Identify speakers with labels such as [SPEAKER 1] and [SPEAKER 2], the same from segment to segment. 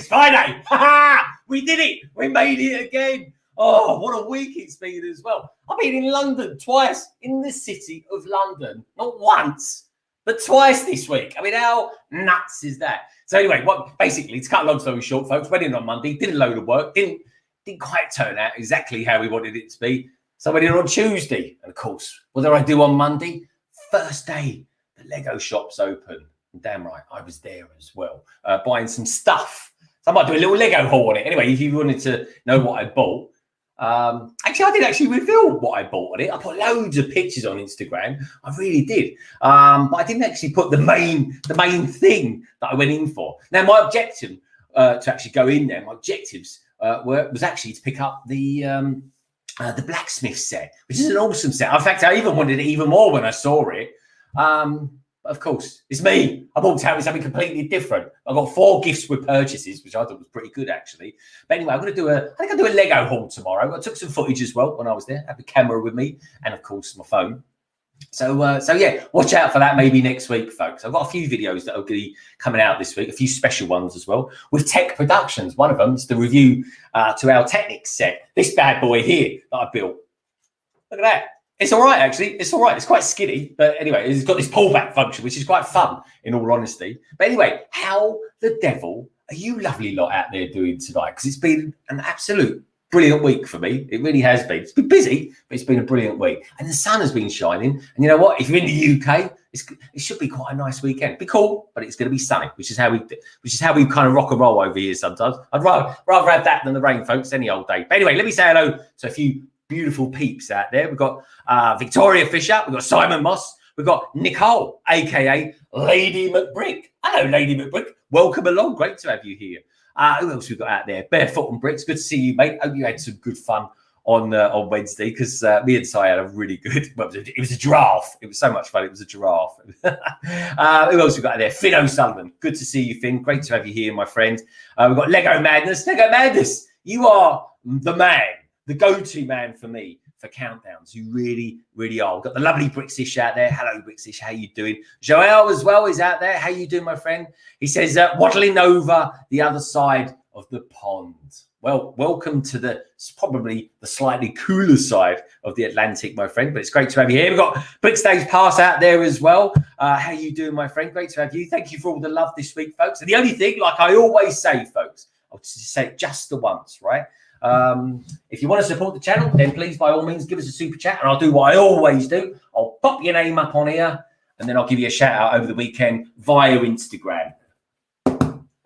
[SPEAKER 1] Friday. We did it. We made it again. Oh, what a week it's been as well. I've been in London twice, in the city of London. Not once, but twice this week. I mean, how nuts is that? So anyway, basically, to cut a long story short, folks, went in on Monday, did a load of work, didn't quite turn out exactly how we wanted it to be. So I went in on Tuesday. And of course, what did I do on Monday? First day, the Lego shop's open. And damn right, I was there as well, buying some stuff. So I might do a little Lego haul on it. Anyway, if you wanted to know what I bought, actually, I did actually reveal what I bought on it. I put loads of pictures on Instagram. I really did. But I didn't actually put the main thing that I went in for. Now, my objective to actually go in there, my objectives was actually to pick up the blacksmith set, which is an awesome set. In fact, I even wanted it even more when I saw it. Of course, it's me. I walked out with something completely different. I got 4 gifts with purchases, which I thought was pretty good, actually. But anyway, I think I'll do a Lego haul tomorrow. I took some footage as well when I was there. I had the camera with me and, of course, my phone. So yeah, watch out for that maybe next week, folks. I've got a few videos that are going to be coming out this week, a few special ones as well, with Tek Productions. One of them is the review to our Technics set. This bad boy here that I built. Look at that. It's all right, actually. It's all right. It's quite skinny. But anyway, it's got this pullback function, which is quite fun, in all honesty. But anyway, how the devil are you lovely lot out there doing tonight? Because it's been an absolute brilliant week for me. It really has been. It's been busy, but it's been a brilliant week. And the sun has been shining. And you know what? If you're in the UK, it should be quite a nice weekend. It'll be cool, but it's going to be sunny, which is how we kind of rock and roll over here sometimes. I'd rather have that than the rain, folks, any old day. But anyway, let me say hello to a few beautiful peeps out there. We've got Victoria Fisher, we've got Simon Moss, we've got Nicole, aka Lady McBrick. Hello, Lady McBrick. Welcome along. Great to have you here. Who else we've got out there? Barefoot and Bricks. Good to see you, mate. Hope you had some good fun on Wednesday, because me and Si had a really good. Well, it was a giraffe. It was so much fun. It was a giraffe. Who else we've got out there? Finn O'Sullivan. Good to see you, Finn. Great to have you here, my friend. We've got Lego Madness. Lego Madness. You are the man. The go-to man for me for countdowns. You really, really are. We've got the lovely Brixish out there. Hello, Brixish. How you doing? Joel as well is out there. How you doing, my friend? He says, waddling over the other side of the pond. Well, welcome to probably the slightly cooler side of the Atlantic, my friend. But it's great to have you here. We've got Brickstays Pass out there as well. How you doing, my friend? Great to have you. Thank you for all the love this week, folks. And the only thing, like I always say, folks, I'll just say it just the once, right? If you want to support the channel, then please, by all means, give us a super chat, and I'll do what I always do. I'll pop your name up on here, and then I'll give you a shout out over the weekend via Instagram.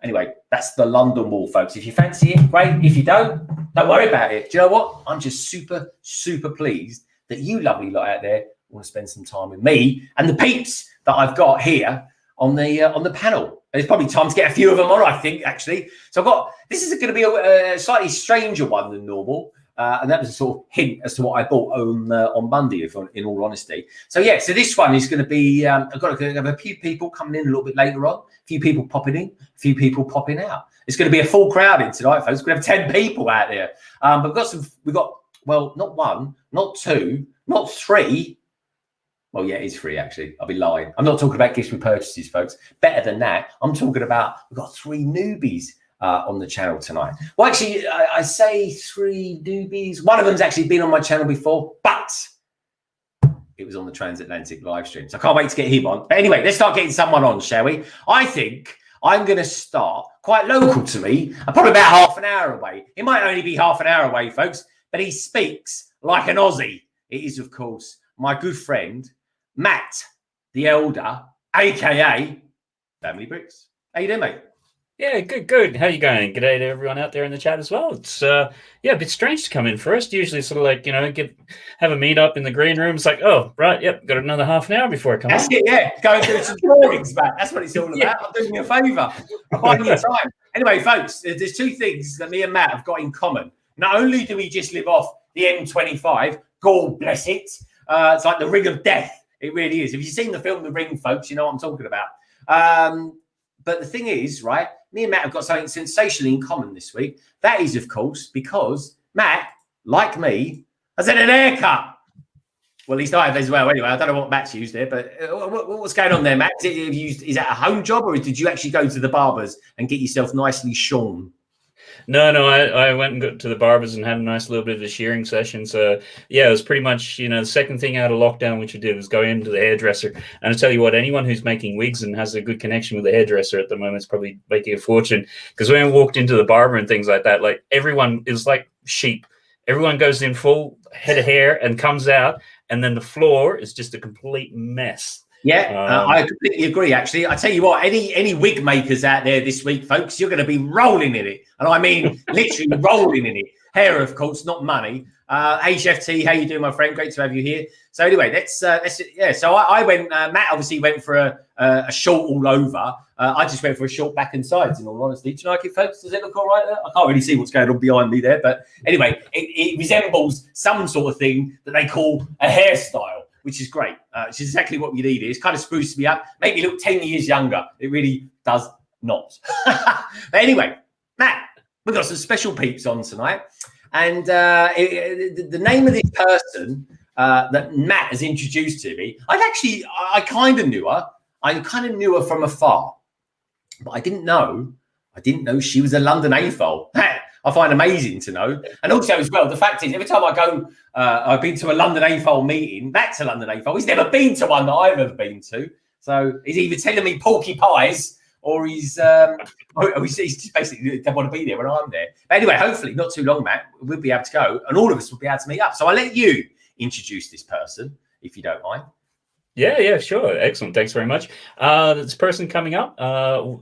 [SPEAKER 1] Anyway, that's the London Wall, folks. If you fancy it, great. If you don't worry about it. Do you know what? I'm just super, super pleased that you lovely lot out there want to spend some time with me and the peeps that I've got here on the panel. It's probably time to get a few of them on, I think, actually. So this is going to be a slightly stranger one than normal. And that was a sort of hint as to what I bought on Monday, in all honesty. So, yeah, so this one is going to be, I've got to have a few people coming in a little bit later on, a few people popping in, a few people popping out. It's going to be a full crowd in tonight, folks. We're going to have 10 people out there. But we've got, well, not one, not two, not three. Well, yeah, it is free, actually. I'll be lying. I'm not talking about gifts with purchases, folks. Better than that, I'm talking about, we've got 3 newbies on the channel tonight. Well, actually, I say 3 newbies. One of them's actually been on my channel before, but it was on the transatlantic live stream. So I can't wait to get him on. But anyway, let's start getting someone on, shall we? I think I'm going to start quite local to me, probably about half an hour away. It might only be half an hour away, folks, but he speaks like an Aussie. It is, of course, my good friend, Matt the elder, aka Family Bricks. How you doing, mate?
[SPEAKER 2] Yeah, good. How you going? G'day to everyone out there in the chat as well. It's a bit strange to come in first. Usually sort of like, have a meet up in the green room. It's like, oh, right, yep, got another half an hour before I come
[SPEAKER 1] That's
[SPEAKER 2] on.
[SPEAKER 1] it, yeah. Go and do some drawings, man. That's what it's all about. I'm doing you a favour. I'm buying you time. Anyway, folks, there's two things that me and Matt have got in common. Not only do we just live off the M25, God bless it. It's like the ring of death. It really is. If you've seen the film The Ring, folks, you know what I'm talking about. But the thing is, right, me and Matt have got something sensationally in common this week. That is, of course, because Matt, like me, has had an haircut. Well, at least I have as well. Anyway, I don't know what Matt's used there, but what's going on there, Matt? Is that a home job, or did you actually go to the barbers and get yourself nicely shorn?
[SPEAKER 2] No, I went and got to the barbers and had a nice little bit of a shearing session. So, yeah, it was pretty much, the second thing out of lockdown, which I did was go into the hairdresser. And I tell you what, anyone who's making wigs and has a good connection with the hairdresser at the moment is probably making a fortune. Because when I walked into the barber and things like that, like everyone is like sheep. Everyone goes in full head of hair and comes out, and then the floor is just a complete mess.
[SPEAKER 1] Yeah, I completely agree, actually. I tell you what, any wig makers out there this week, folks, you're going to be rolling in it. And I mean literally rolling in it. Hair, of course, not money. HFT, how you doing, my friend? Great to have you here. So anyway, that's yeah. So I went, Matt obviously went for a short all over. I just went for a short back and sides, in all honesty. Do you like it, folks? Does it look all right there? I can't really see what's going on behind me there. But anyway, it resembles some sort of thing that they call a hairstyle, which is great. It's exactly what we need. It's kind of spruces me up, make me look 10 years younger. It really does not. But anyway, Matt, we've got some special peeps on tonight. And the name of this person that Matt has introduced to me, I kind of knew her. I kind of knew her from afar. But I didn't know she was a London AFOL. I find amazing to know. And also as well, the fact is, every time I go, I've been to a London AFOL meeting, that's a London AFOL. He's never been to one that I've ever been to. So he's either telling me porky pies or he's just basically don't want to be there when I'm there. But anyway, hopefully not too long, Matt, we'll be able to go and all of us will be able to meet up. So I'll let you introduce this person, if you don't mind.
[SPEAKER 2] Yeah, sure. Excellent. Thanks very much. This person coming up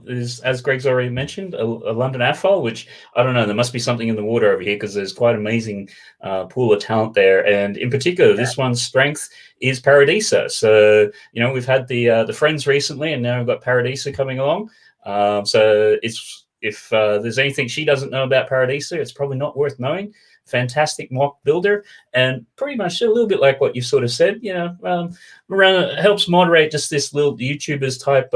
[SPEAKER 2] is, as Greg's already mentioned, a London AFOL, which I don't know. There must be something in the water over here because there's quite an amazing pool of talent there. And in particular, this one's strength is Paradisa. So, we've had the Friends recently, and now we've got Paradisa coming along. So if there's anything she doesn't know about Paradisa, it's probably not worth knowing. Fantastic mock builder, and pretty much a little bit like what you sort of said, helps moderate just this little YouTubers type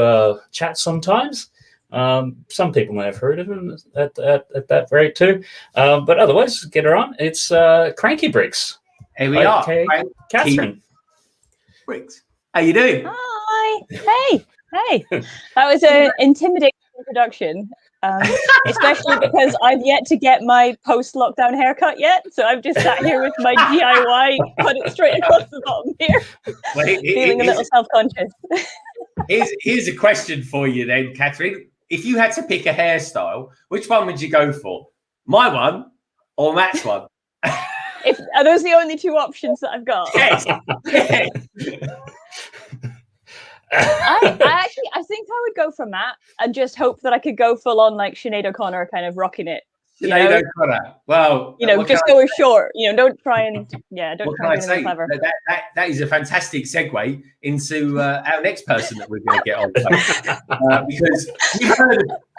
[SPEAKER 2] chat sometimes. Some people may have heard of him at that rate too, but otherwise, get her on. It's CrankyBricks.
[SPEAKER 1] Here we are,
[SPEAKER 2] Catherine
[SPEAKER 1] Bricks. How you doing?
[SPEAKER 3] Hi. Hey. That was an intimidating introduction. Especially because I've yet to get my post-lockdown haircut yet, so I've just sat here with my DIY, cut it straight across the bottom here, feeling a little self-conscious.
[SPEAKER 1] Here's a question for you then, Catherine. If you had to pick a hairstyle, which one would you go for? My one or Matt's one?
[SPEAKER 3] Are those the only two options that I've got?
[SPEAKER 1] Yes.
[SPEAKER 3] I think I would go for Matt and just hope that I could go full on like Sinead O'Connor, kind of rocking it.
[SPEAKER 1] Sinead O'Connor. Well,
[SPEAKER 3] just go short. Don't try and don't try and be clever.
[SPEAKER 1] That is a fantastic segue into our next person that we're going to get on, because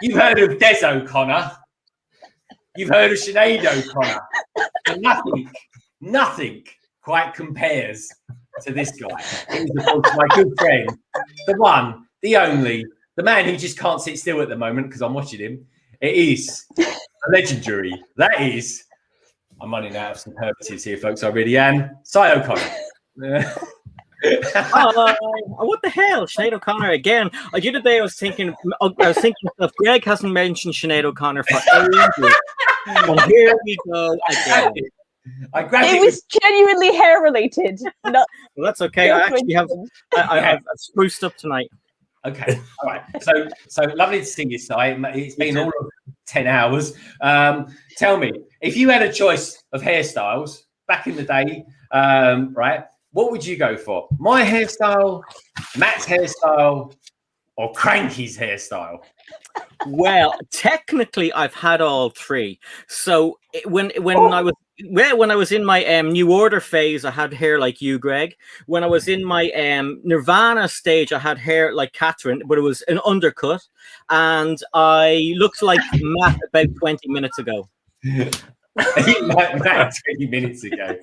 [SPEAKER 1] you've heard of Des O'Connor, you've heard of Sinead O'Connor, and nothing quite compares to this guy. He's my good friend, the one, the only, the man who just can't sit still at the moment because I'm watching him. It is a legendary. That is, I'm running out of superlatives here, folks. I really am. Si O'Connor.
[SPEAKER 4] What the hell, Sinead O'Connor again? The other day I was thinking if Greg hasn't mentioned Sinead O'Connor for ages, and here we go again.
[SPEAKER 3] It was genuinely hair related.
[SPEAKER 4] Well, that's okay. I actually have. I've spruced up tonight.
[SPEAKER 1] Okay, all right. So lovely to see you, Si. It's been all of 10 hours. Tell me, if you had a choice of hairstyles back in the day, right? what would you go for? My hairstyle, Matt's hairstyle, or Cranky's hairstyle?
[SPEAKER 4] Well, technically, I've had all three. So when I was in my New Order phase, I had hair like you, Greg. When I was in my Nirvana stage, I had hair like Catherine, but it was an undercut, and I looked like Matt about 20 minutes ago.
[SPEAKER 1] Like Matt 20 minutes ago.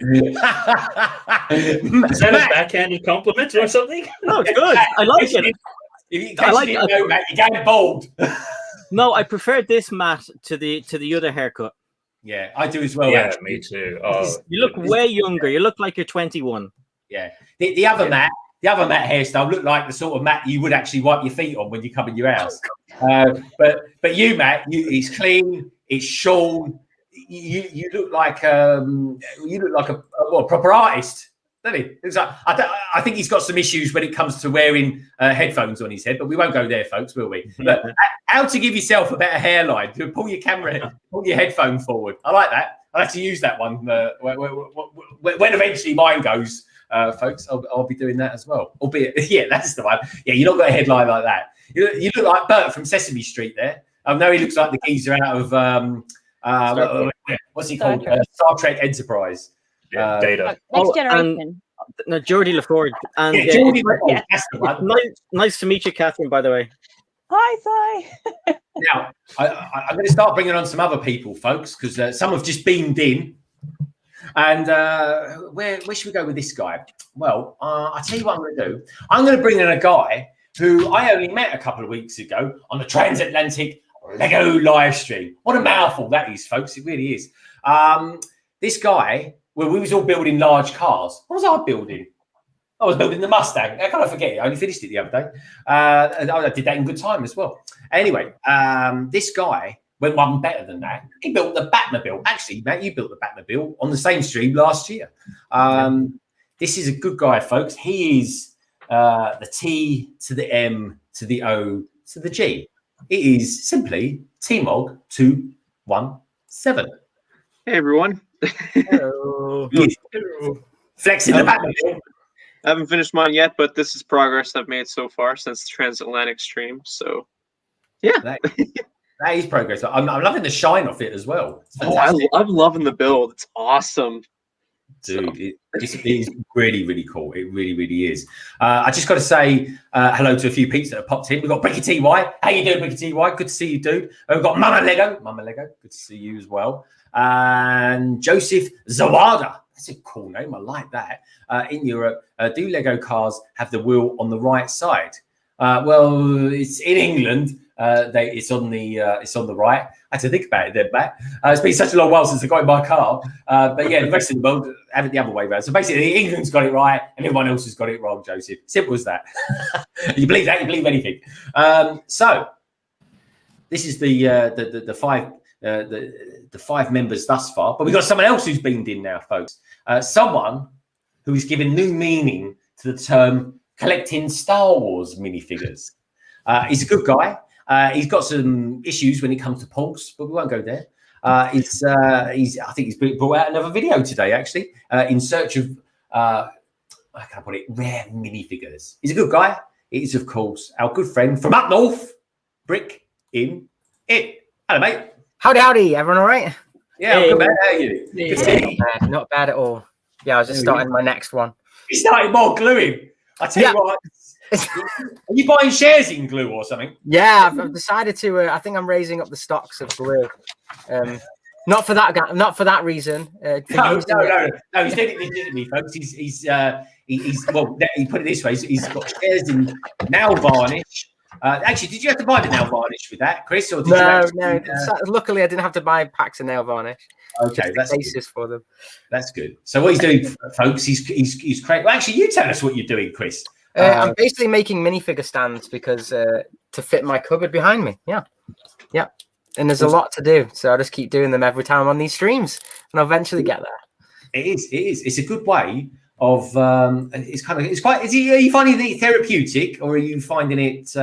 [SPEAKER 2] Is that a backhanded compliment or something?
[SPEAKER 4] No, it's good. I like it.
[SPEAKER 1] I like it. Know, Matt, you're going bald.
[SPEAKER 4] No, I prefer this Matt to the other haircut.
[SPEAKER 1] Yeah, I do as well.
[SPEAKER 2] Yeah,
[SPEAKER 1] actually.
[SPEAKER 2] me too. Oh,
[SPEAKER 4] You look way younger. You look like you're 21.
[SPEAKER 1] Yeah. The other Matt hairstyle looked like the sort of Matt you would actually wipe your feet on when you come in your house. But you, Matt, it's clean, it's shorn. You look like a proper artist, don't he? It's like, I think he's got some issues when it comes to wearing headphones on his head, but we won't go there, folks, will we? But how to give yourself a better hairline? To pull your headphone forward. I like that. I'll have to use that one when eventually mine goes, folks. I'll be doing that as well. Albeit, yeah, that's the one. Yeah, you've not got a headline like that. You look like Bert from Sesame Street there. I know he looks like the geezer out of what's he called? Star Trek Enterprise.
[SPEAKER 2] Data.
[SPEAKER 3] Next generation.
[SPEAKER 4] No, Geordie LaForge. And
[SPEAKER 1] Yeah, Geordie LaForge, that's the one.
[SPEAKER 4] Nice to meet you, Catherine, by the way.
[SPEAKER 3] Hi, Sai.
[SPEAKER 1] Now, I'm going to start bringing on some other people, folks, because some have just beamed in. And where should we go with this guy? Well, I'll tell you what I'm going to do. I'm going to bring in a guy who I only met a couple of weeks ago on the transatlantic Lego live stream. What a mouthful that is, folks. It really is. This guy, well, we was all building large cars. What was I building? I was building the Mustang. How can I forget it? I only finished it the other day. And I did that in good time as well. Anyway, this guy went one better than that. He built the Batmobile. Actually, Matt, you built the Batmobile on the same stream last year. This is a good guy, folks. He is the T to the M to the O to the G. It is simply TMOG217.
[SPEAKER 5] Hey, everyone.
[SPEAKER 4] Hello.
[SPEAKER 1] Flexing the Batmobile.
[SPEAKER 5] I haven't finished mine yet, but this is progress I've made so far since the transatlantic stream. So, yeah.
[SPEAKER 1] That is progress. I'm loving the shine off it as well.
[SPEAKER 5] Oh, I'm loving the build. It's awesome.
[SPEAKER 1] Dude, it is really, really cool. It really, really is. I just got to say hello to a few peeps that have popped in. We've got Bricky TY. How you doing, Bricky TY? Good to see you, dude. We've got Mama Lego. Good to see you as well. And Joseph Zawada. That's a cool name. I like that. In Europe, do Lego cars have the wheel on the right side? Well, it's in England. It's on the right. I had to think about it then, Matt. It's been such a long while since I got in my car. But yeah, the rest of the world have it the other way around. So basically, England's got it right, and everyone else has got it wrong. Joseph, simple as that. You believe that? You believe anything? So this is the five members thus far, but we've got someone else who's beamed in now, folks. Someone who is giving new meaning to the term collecting Star Wars minifigures. He's a good guy. He's got some issues when it comes to pulse, but we won't go there. I think he's brought out another video today, actually, in search of, how can I put it, rare minifigures. He's a good guy. It is, of course, our good friend from up north, Brick in It. Hello, mate.
[SPEAKER 6] Howdy, everyone all right?
[SPEAKER 1] Yeah, I'm good, man. How are you? Good to see you.
[SPEAKER 6] Not bad at all. Yeah, I was just starting my next one.
[SPEAKER 1] He started more gluing. I tell you what, are you buying shares in glue or something?
[SPEAKER 6] Yeah, I've decided to. I think I'm raising up the stocks of glue. Not for that reason.
[SPEAKER 1] No. He's doing it legitimately, folks. He's well. He put it this way: he's got shares in nail varnish. Actually, did you have to buy the nail varnish with that, Chris? Or did
[SPEAKER 6] no. Luckily, I didn't have to buy packs of nail varnish.
[SPEAKER 1] Okay, that's
[SPEAKER 6] basis for them.
[SPEAKER 1] That's good. So what he's doing, folks, he's creating. Well, actually, you tell us what you're doing, Chris.
[SPEAKER 6] I'm basically making minifigure stands because to fit my cupboard behind me. Yeah. And there's a lot to do, so I just keep doing them every time on these streams, and I'll eventually get there.
[SPEAKER 1] It is. It's a good way of. It's quite. Are you finding it therapeutic, or are you finding it?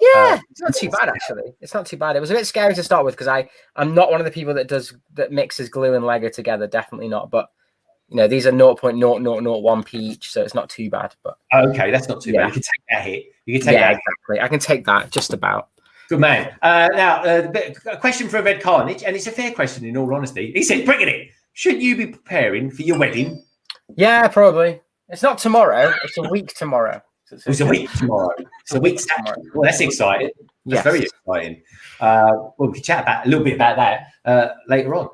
[SPEAKER 6] Yeah, it's not too bad actually. It's not too bad. It was a bit scary to start with because I'm not one of the people that mixes glue and Lego together. Definitely not. But You know, these are 0.0001p each, so it's not too bad. But
[SPEAKER 1] okay, that's not too bad. You can take that hit. You can take that.
[SPEAKER 6] Exactly. I can take that just about.
[SPEAKER 1] Good man. Now, a question from Red Carnage, and it's a fair question in all honesty. He said, "Bring it. Should you be preparing for your wedding?"
[SPEAKER 6] Yeah, probably. It's not tomorrow. It's a week tomorrow. So
[SPEAKER 1] it's a week tomorrow. It's a week tomorrow. Well, that's exciting. That's very exciting. Well, we can chat about a little bit about that later on.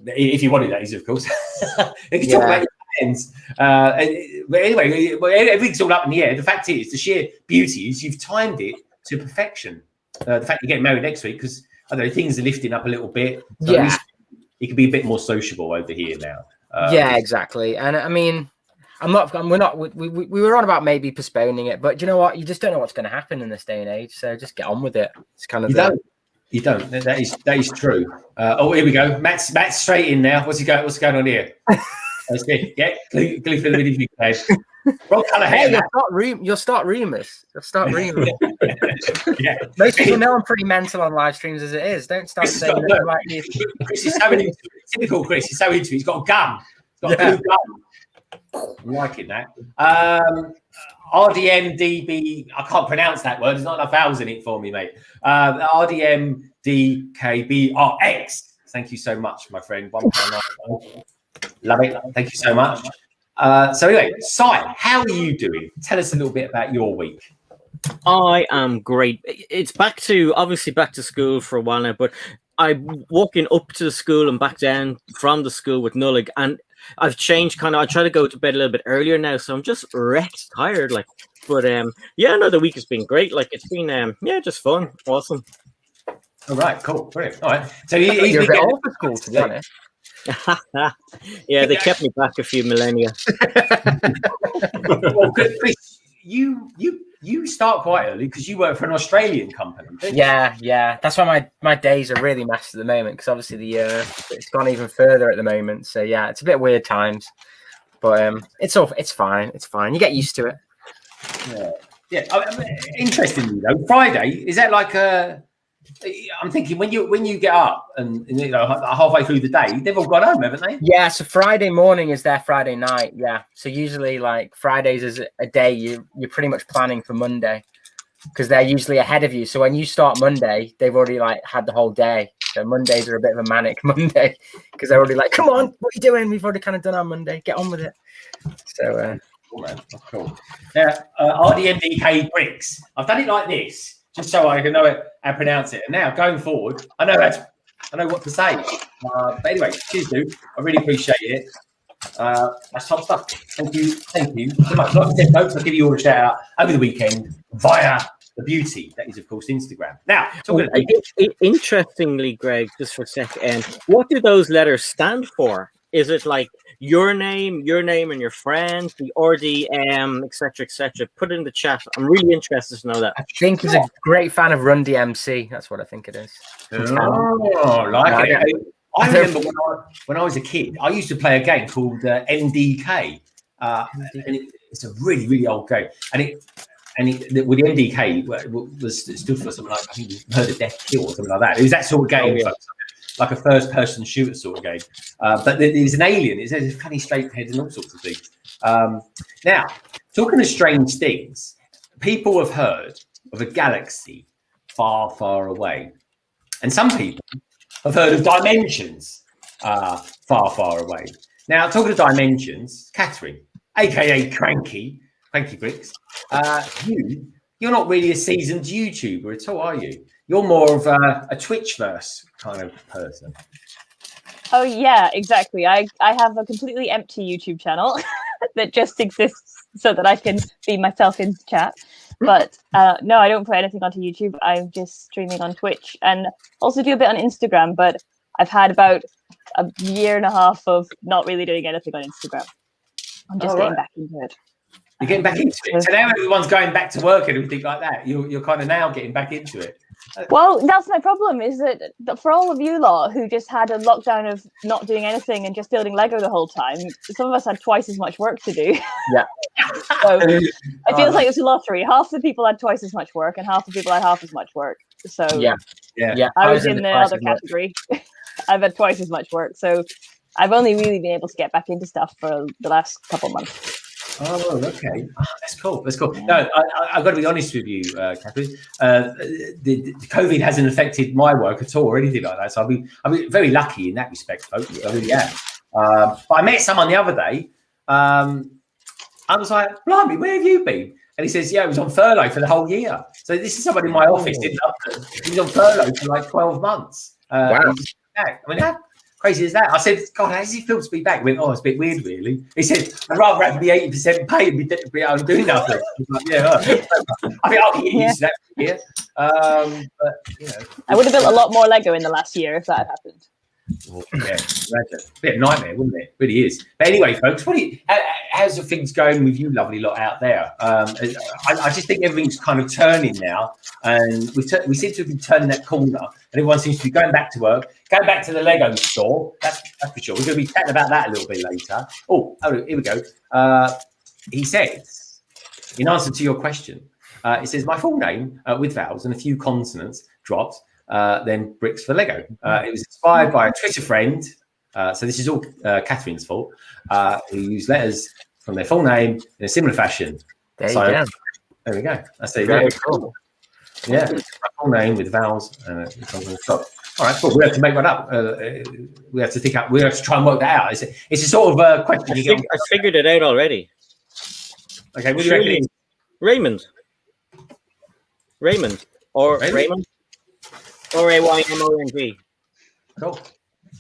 [SPEAKER 1] If you wanted that, is of course. You can talk about your plans. But anyway, everything's all up in the air. The fact is, the sheer beauty is you've timed it to perfection. The fact you're getting married next week, because I don't know, things are lifting up a little bit. So at least it can be a bit more sociable over here now.
[SPEAKER 6] Yeah, exactly. And I mean, we were on about maybe postponing it, but you know what? You just don't know what's going to happen in this day and age. So just get on with it. It's kind of
[SPEAKER 1] you don't. That is true. Oh, here we go. Matt's straight in now. What's going on here? That's good. Yeah, glue for the minifig head. Wrong colour hair.
[SPEAKER 6] You'll start rumors.
[SPEAKER 1] Yeah.
[SPEAKER 6] Most people know I'm pretty mental on live streams as it is. Don't start saying that like this.
[SPEAKER 1] Chris is so into it. Typical Chris. He's so into it. He's got a gun. He's got a blue gun. I'm liking that. RDMDB. I can't pronounce that word. There's not enough vowels in it for me, mate. RDMDKBRX. Thank you so much, my friend. £1.9. Love it. Thank you so much. So anyway, Si, how are you doing? Tell us a little bit about your week.
[SPEAKER 4] I am great. It's obviously back to school for a while now, but I'm walking up to the school and back down from the school with Nullig, and I've changed I try to go to bed a little bit earlier now, so I'm just wrecked, tired, but the week has been great. It's been just fun, awesome.
[SPEAKER 1] All right, cool, brilliant. All right, so you're
[SPEAKER 6] a bit old for school, to be honest.
[SPEAKER 4] Yeah, they kept me back a few millennia.
[SPEAKER 1] Well, Chris, you start quite early because you work for an Australian company.
[SPEAKER 6] Yeah. That's why my days are really messed at the moment, because obviously it's gone even further at the moment. So yeah, it's a bit weird times, but it's fine. It's fine. You get used to it.
[SPEAKER 1] Yeah. Interestingly though, Friday, is that like a? I'm thinking when you get up and halfway through the day, they've all gone home, haven't they?
[SPEAKER 6] Yeah, so Friday morning is their Friday night. Yeah, so usually Fridays is a day you're pretty much planning for Monday, because they're usually ahead of you. So when you start Monday, they've already had the whole day. So Mondays are a bit of a manic Monday, because they're already come on, what are you doing? We've already kind of done our Monday. Get on with it. So
[SPEAKER 1] cool, man. Cool. Now, RDMDK bricks. I've done it like this, just so I can know how to pronounce it. And now, going forward, I know what to say. But anyway, cheers, dude. I really appreciate it. That's top stuff. Thank you so much. Like I said, folks, I'll give you all a shout out over the weekend via the beauty that is, of course, Instagram. Now,
[SPEAKER 4] interestingly, Greg, just for a second, what do those letters stand for? Is it your name and your friend, the RDM, etc.? Put it in the chat. I'm really interested to know that.
[SPEAKER 6] I think he's a great fan of Run DMC. That's what I think it is.
[SPEAKER 1] Oh, it. I remember when I was a kid, I used to play a game called MDK, and it's a really, really old game. With the MDK was stood for something like, I think it was Murder, Death, Kill or something like that. It was that sort of game, like a first-person shooter sort of game. But there's an alien. It has a funny straight head and all sorts of things. Now, talking of strange things, people have heard of a galaxy far, far away, and some people have heard of dimensions far, far away. Now, talking of dimensions, Catherine, aka CrankyBricks, you're not really a seasoned YouTuber at all, are you? You're more of a Twitchverse kind of person.
[SPEAKER 3] Oh yeah, exactly. I have a completely empty YouTube channel that just exists so that I can be myself in chat. But no, I don't put anything onto YouTube. I'm just streaming on Twitch and also do a bit on Instagram. But I've had about a year and a half of not really doing anything on Instagram. I'm just getting back into it.
[SPEAKER 1] You're getting back into it. So now everyone's going back to work and everything like that. You're kind of now getting back into it.
[SPEAKER 3] Well, that's my problem, is that for all of you lot who just had a lockdown of not doing anything and just building Lego the whole time, some of us had twice as much work to do.
[SPEAKER 6] Yeah.
[SPEAKER 3] So it feels like it's a lottery. Half the people had twice as much work and half the people had half as much work. So
[SPEAKER 6] yeah.
[SPEAKER 3] I was in the other category. I've had twice as much work. So I've only really been able to get back into stuff for the last couple of months.
[SPEAKER 1] Oh, okay. That's cool. That's cool. No, I've got to be honest with you, Catherine. The COVID hasn't affected my work at all or anything like that. So I've been very lucky in that respect, folks. I really am. But I met someone the other day. I was like, blimey, where have you been? And he says, yeah, he was on furlough for the whole year. So this is someone in my office in London. He was on furlough for like 12 months.
[SPEAKER 6] Wow.
[SPEAKER 1] I mean, how crazy is that? I said, God, how does it feel to be back? He went, oh, it's a bit weird, really. He said, I'd rather have the 80% pay and be able to do nothing. I was like, yeah, I think I'll get used to that here. But, you know.
[SPEAKER 3] I would have built a lot more Lego in the last year if that had happened.
[SPEAKER 1] Well, yeah, a bit of a nightmare, wouldn't it? It really is. But anyway, folks, how's the things going with you lovely lot out there? I just think everything's kind of turning now, and we seem to be turning that corner, and everyone seems to be going back to work, going back to the Lego store. That's for sure. We're going to be chatting about that a little bit later. Oh, here we go. He says, in answer to your question, it says my full name with vowels and a few consonants dropped. Then bricks for Lego. It was inspired by a Twitter friend. So this is all Catherine's fault, who used letters from their full name in a similar fashion.
[SPEAKER 6] There you go.
[SPEAKER 1] There we go. That's it.
[SPEAKER 6] Very cool.
[SPEAKER 1] Yeah, my full name with vowels and all right, cool. We have to make one up. We have to think up. We have to try and work that out. It's a sort of question.
[SPEAKER 4] I figured it out already.
[SPEAKER 1] Okay, what do you reckon? It is?
[SPEAKER 4] Raymond or Raymond. Or Raymond.
[SPEAKER 1] Cool.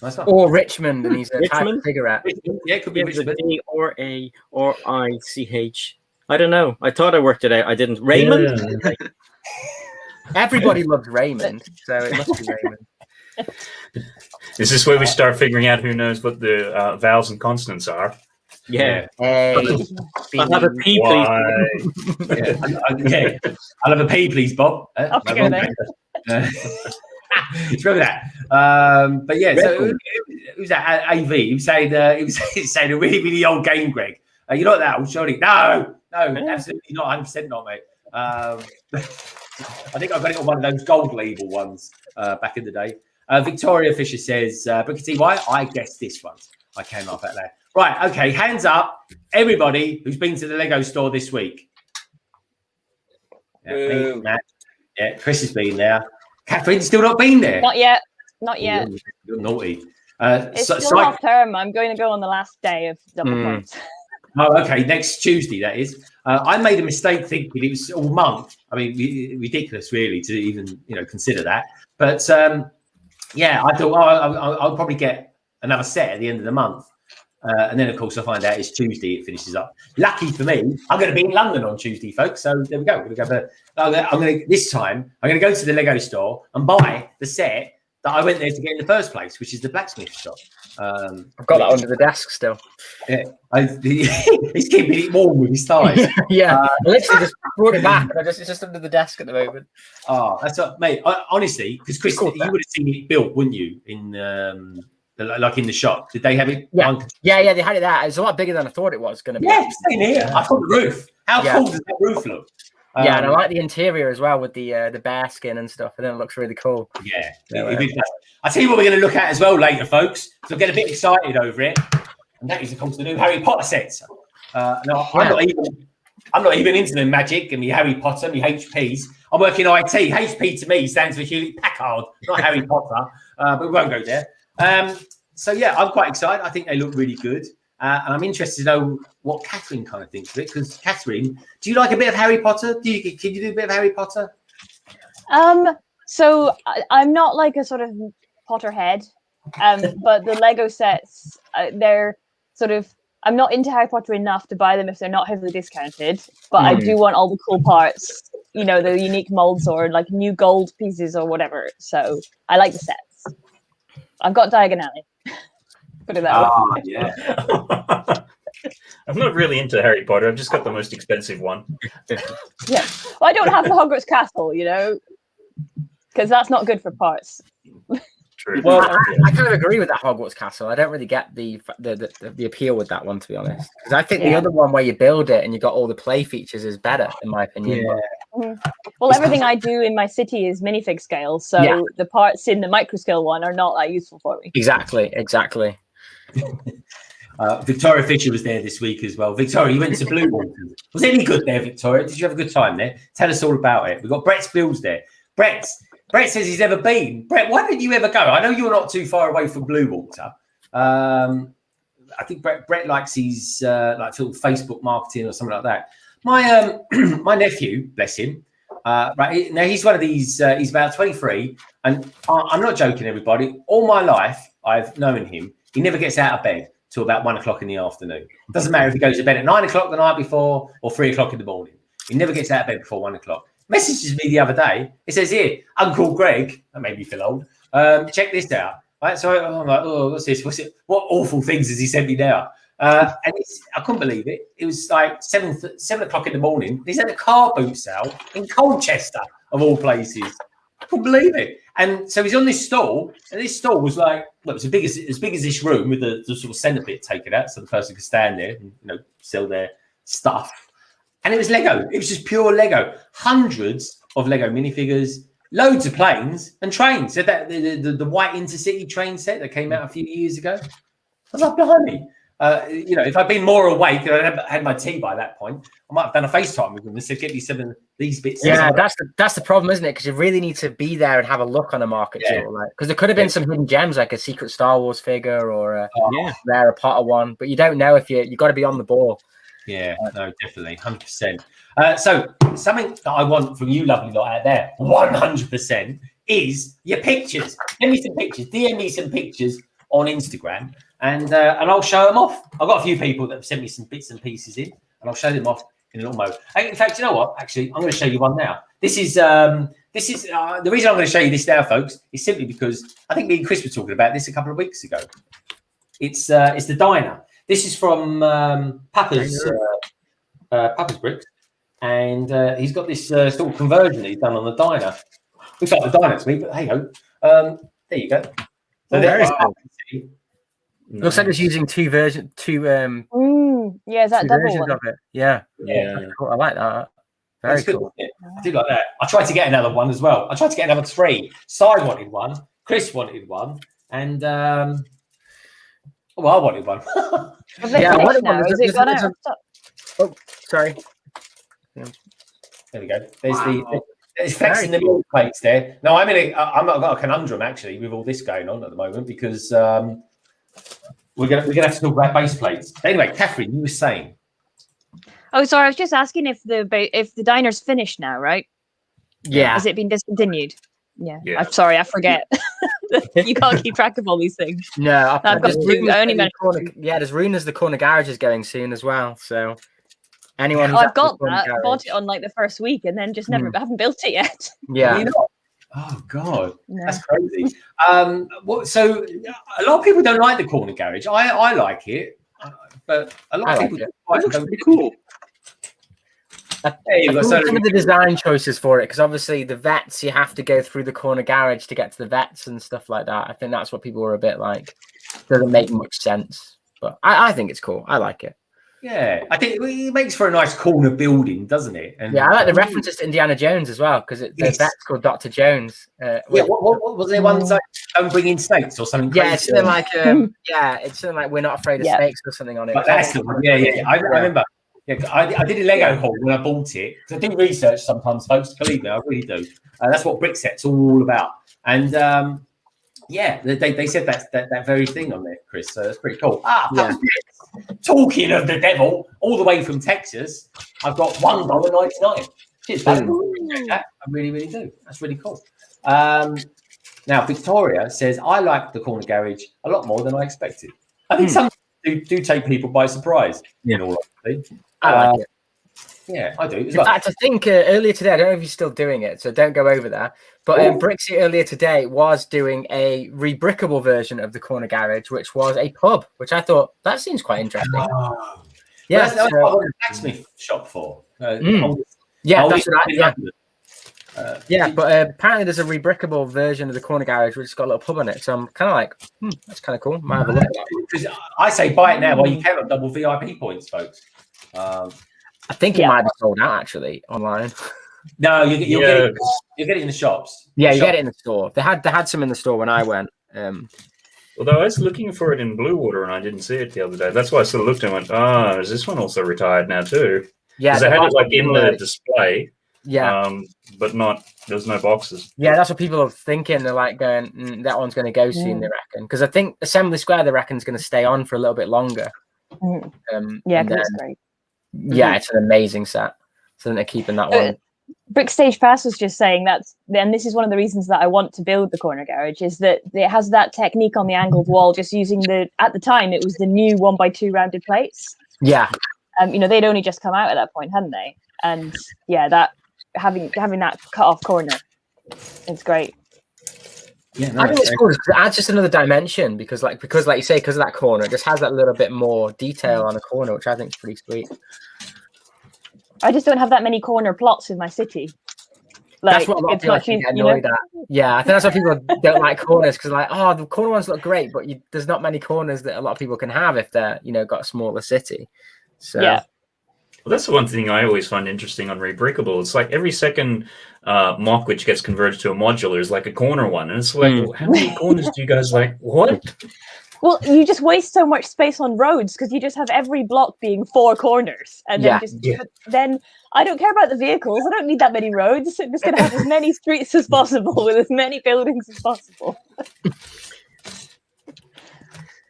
[SPEAKER 1] Nice one.
[SPEAKER 6] Or Richmond, and he's a
[SPEAKER 4] Richmond?
[SPEAKER 6] cigarette.
[SPEAKER 1] Yeah, it could be Richmond.
[SPEAKER 4] D or A or ICH. I don't know. I thought I worked it out. I didn't. Raymond?
[SPEAKER 6] Yeah. Everybody loves Raymond, so it must be Raymond.
[SPEAKER 2] Is this where we start figuring out who knows what the vowels and consonants are?
[SPEAKER 4] Yeah.
[SPEAKER 6] A,
[SPEAKER 4] I'll have a P, please.
[SPEAKER 1] Yeah. I'll have a P, please, Bob.
[SPEAKER 3] Off you go then.
[SPEAKER 1] Remember that. But yeah, so who's that? AV. He was saying a really, really old game, Greg. You're not that old, surely. No, absolutely not. 100% not, mate. I think I got it on one of those gold label ones back in the day. Victoria Fisher says, Booker T, why? I guessed this one. I came up at that. Right, okay, hands up, everybody who's been to the Lego store this week. Yeah, me, Matt. Yeah, Chris has been there. Catherine's still not been there.
[SPEAKER 3] Not yet. Not yet.
[SPEAKER 1] You're naughty.
[SPEAKER 3] It's still half term. I'm going to go on the last day of double points.
[SPEAKER 1] Oh, okay. Next Tuesday, that is. I made a mistake thinking it was all month. I mean, ridiculous, really, to even consider that. But yeah, I thought I'll probably get another set at the end of the month. And then, of course, I find out it's Tuesday. It finishes up. Lucky for me, I'm going to be in London on Tuesday, folks. So there we go. This time, I'm going to go to the Lego store and buy the set that I went there to get in the first place, which is the blacksmith shop.
[SPEAKER 6] I've got that under the desk still.
[SPEAKER 1] Yeah, he's keeping it warm with his thighs.
[SPEAKER 6] Yeah, I literally just brought it back. And it's just under the desk at the moment.
[SPEAKER 1] Oh, that's what, mate. Honestly, because Chris, you would have seen it built, wouldn't you? In like in the shop, did they have it?
[SPEAKER 6] Yeah, they had it there. It's a lot bigger than I thought it was going to be.
[SPEAKER 1] Yeah, same here. I thought the roof. How cool does that roof look?
[SPEAKER 6] Yeah, and I like the interior as well with the bear skin and stuff. I think it looks really cool.
[SPEAKER 1] Yeah, I'll tell you what we're going to look at as well later, folks. So get a bit excited over it, and that is, of course, the new Harry Potter sets. No, I'm not even into the magic and the Harry Potter, the HPs. I'm working IT. HP to me stands for Hewlett Packard, not Harry Potter. But we won't go there. So yeah, I'm quite excited. I think they look really good. And I'm interested to know what Catherine kind of thinks of it. Because Catherine, do you like a bit of Harry Potter? Can you do a bit of Harry Potter?
[SPEAKER 3] So I'm not like a sort of Potterhead, but the Lego sets, they're sort of, I'm not into Harry Potter enough to buy them if they're not heavily discounted. But I do want all the cool parts, the unique molds or like new gold pieces or whatever. So I like the sets. I've got Diagon Alley. Put it that way.
[SPEAKER 1] Yeah.
[SPEAKER 2] I'm not really into Harry Potter. I've just got the most expensive one.
[SPEAKER 3] Yeah. Well, I don't have the Hogwarts Castle, because that's not good for parts.
[SPEAKER 2] True.
[SPEAKER 6] Well, I kind of agree with that Hogwarts Castle. I don't really get the appeal with that one, to be honest. Because I think the other one where you build it and you got all the play features is better, in my opinion.
[SPEAKER 1] Yeah.
[SPEAKER 3] Well, everything I do in my city is minifig scale, so the parts in the micro scale one are not that useful for me.
[SPEAKER 6] Exactly.
[SPEAKER 1] Victoria Fisher was there this week as well. Victoria, you went to Blue Water. Was it any good there, Victoria? Did you have a good time there? Tell us all about it. We've got Brett's Bills there. Brett says he's never been. Brett, why didn't you ever go? I know you're not too far away from Blue Water. I think Brett likes his like Facebook marketing or something like that. My my nephew, bless him, right now he's one of these. He's about 23, and I'm not joking, everybody. All my life, I've known him. He never gets out of bed till about 1 o'clock in the afternoon. Doesn't matter if he goes to bed at 9 o'clock the night before or 3 o'clock in the morning. He never gets out of bed before 1 o'clock. Messages me the other day. It says here, Uncle Greg. That made me feel old. Check this out. Right, so I'm like, oh, what's this? What's it? What awful things has he sent me now? And I couldn't believe it. It was like 7 o'clock in the morning. He's at a car boot sale in Colchester, of all places. I couldn't believe it. And so he's on this stall, and this stall was like, well, it was as big as this room with the sort of centre bit taken out, so the person could stand there and sell their stuff. And it was Lego. It was just pure Lego. Hundreds of Lego minifigures. Loads of planes and trains. So that the white intercity train set that came out a few years ago. I was like, blimey. If I'd been more awake and I'd had my tea by that point, I might have done a FaceTime with them and said, "Get me some of these bits."
[SPEAKER 6] Yeah, that's the problem, isn't it? Because you really need to be there and have a look on the market.
[SPEAKER 1] Yeah.
[SPEAKER 6] Because there could have been some hidden gems, like a secret Star Wars figure or a rare Potter one, but you don't know if you got to be on the ball.
[SPEAKER 1] Yeah, no, definitely, 100%. So something that I want from you, lovely lot out there, 100%, is your pictures. Send me some pictures. DM me some pictures on Instagram, and I'll show them off. I've got a few people that have sent me some bits and pieces in, and I'll show them off in a little mode. In fact, you know what? Actually, I'm going to show you one now. This is the reason I'm going to show you this now, folks, is simply because I think me and Chris were talking about this a couple of weeks ago. It's the diner. This is from Papa's Bricks, and he's got this sort of conversion that he's done on the diner. Looks like the diner to me, but hey ho. There you go. So
[SPEAKER 6] Looks like it's using two.
[SPEAKER 3] Yeah, is that double one?
[SPEAKER 6] Of it. Yeah. Cool. I like that. Very cool.
[SPEAKER 1] Good, I do like that. I tried to get another one as well. I tried to get another 3. Si wanted one, Chris wanted one, and I wanted one.
[SPEAKER 3] Yeah, I wanted one. Is it gone out?
[SPEAKER 6] Oh, sorry.
[SPEAKER 1] There we go. There's flexing the milk plates there. No, I've got a conundrum actually with all this going on at the moment because we're gonna have to talk about base plates. Anyway, Catherine, you were saying.
[SPEAKER 3] Oh, sorry. I was just asking if the diner's finished now, right?
[SPEAKER 6] Yeah.
[SPEAKER 3] Has it been discontinued? Yeah. I'm sorry, I forget. You can't keep track of all these things.
[SPEAKER 6] No,
[SPEAKER 3] there's
[SPEAKER 6] Rune as the corner garage is going soon as well. So anyone
[SPEAKER 3] I've got that. I bought it on like the first week and then just never haven't built it yet.
[SPEAKER 6] Yeah.
[SPEAKER 1] Oh god, that's crazy. So a lot of people don't like the corner garage. I like it, but a lot of people
[SPEAKER 5] it looks pretty cool.
[SPEAKER 6] Some of the design choices for it, because obviously the vets, you have to go through the corner garage to get to the vets and stuff like that. I think that's what people were a bit like. Doesn't make much sense, but I think it's cool. I like it.
[SPEAKER 1] Yeah, I think it makes for a nice corner building, doesn't it? And
[SPEAKER 6] yeah, I like the references to Indiana Jones as well, because the vet's called Dr. Jones.
[SPEAKER 1] What was there one like don't bring in snakes or something?
[SPEAKER 6] Yeah, it's something like it's something like we're not afraid of snakes or something on it.
[SPEAKER 1] But that's the one. Yeah. I remember. Yeah, I did a Lego haul when I bought it. I do research sometimes, folks. Believe me, I really do. That's what Brickset's all about. And they said that very thing on there, Chris. So that's pretty cool. Talking of the devil, all the way from Texas, I've got $1.99. Cheers, I really, really do. That's really cool. Now, Victoria says, I like the corner garage a lot more than I expected. I think some do take people by surprise. In all honesty.
[SPEAKER 6] I like it.
[SPEAKER 1] Yeah, I do.
[SPEAKER 6] In fact, I think earlier today, I don't know if you're still doing it, so don't go over there. But Brixie earlier today was doing a rebrickable version of the corner garage, which was a pub, which I thought that seems quite interesting.
[SPEAKER 1] Yeah, that's what I wanted a blacksmith shop for.
[SPEAKER 6] That's what but apparently there's a rebrickable version of the corner garage which has got a little pub on it. So I'm kind of like, that's kind of cool. Might have a look at that.
[SPEAKER 1] Because I say buy it now while you can on double VIP points, folks.
[SPEAKER 6] I think it might be sold out actually online.
[SPEAKER 1] No, you'll get it in the shops.
[SPEAKER 6] Yeah, you get it in the store. They had some in the store when I went.
[SPEAKER 2] Although I was looking for it in blue water and I didn't see it the other day. That's why I sort of looked and went, "Oh, is this one also retired now too?"
[SPEAKER 6] Yeah,
[SPEAKER 2] Because they had it like in the
[SPEAKER 6] people
[SPEAKER 2] display,
[SPEAKER 6] yeah,
[SPEAKER 2] but not. There's no boxes.
[SPEAKER 6] yeah, that's what people are thinking. They're like going, that one's going to go soon. They reckon, because I think Assembly Square, they reckon, is going to stay on for a little bit longer.
[SPEAKER 3] Yeah, that's great.
[SPEAKER 6] Yeah, it's an amazing set. So they're keeping that one.
[SPEAKER 3] Brick Stage Pass was just saying and this is one of the reasons that I want to build the corner garage, is that it has that technique on the angled wall, just using at the time it was the new 1x2 rounded plates.
[SPEAKER 6] Yeah.
[SPEAKER 3] They'd only just come out at that point, hadn't they? And yeah, that having that cut off corner, it's great.
[SPEAKER 6] Yeah, no, I think it's cool because it adds just another dimension because like you say, because of that corner, it just has that little bit more detail on the corner, which I think is pretty sweet. I
[SPEAKER 3] just don't have that many corner plots in my city.
[SPEAKER 6] That's what a lot of people get annoyed at. Yeah, I think that's why people don't like corners, because like, oh, the corner ones look great, but there's not many corners that a lot of people can have if they're got a smaller city. So
[SPEAKER 3] yeah.
[SPEAKER 2] Well, that's the one thing I always find interesting on Rebrickable. It's like every second mock which gets converted to a modular is like a corner one, and it's like, well, how many corners do you guys like? What?
[SPEAKER 3] Well, you just waste so much space on roads because you just have every block being 4 corners, and then then I don't care about the vehicles. I don't need that many roads. I'm just going to have as many streets as possible with as many buildings as possible.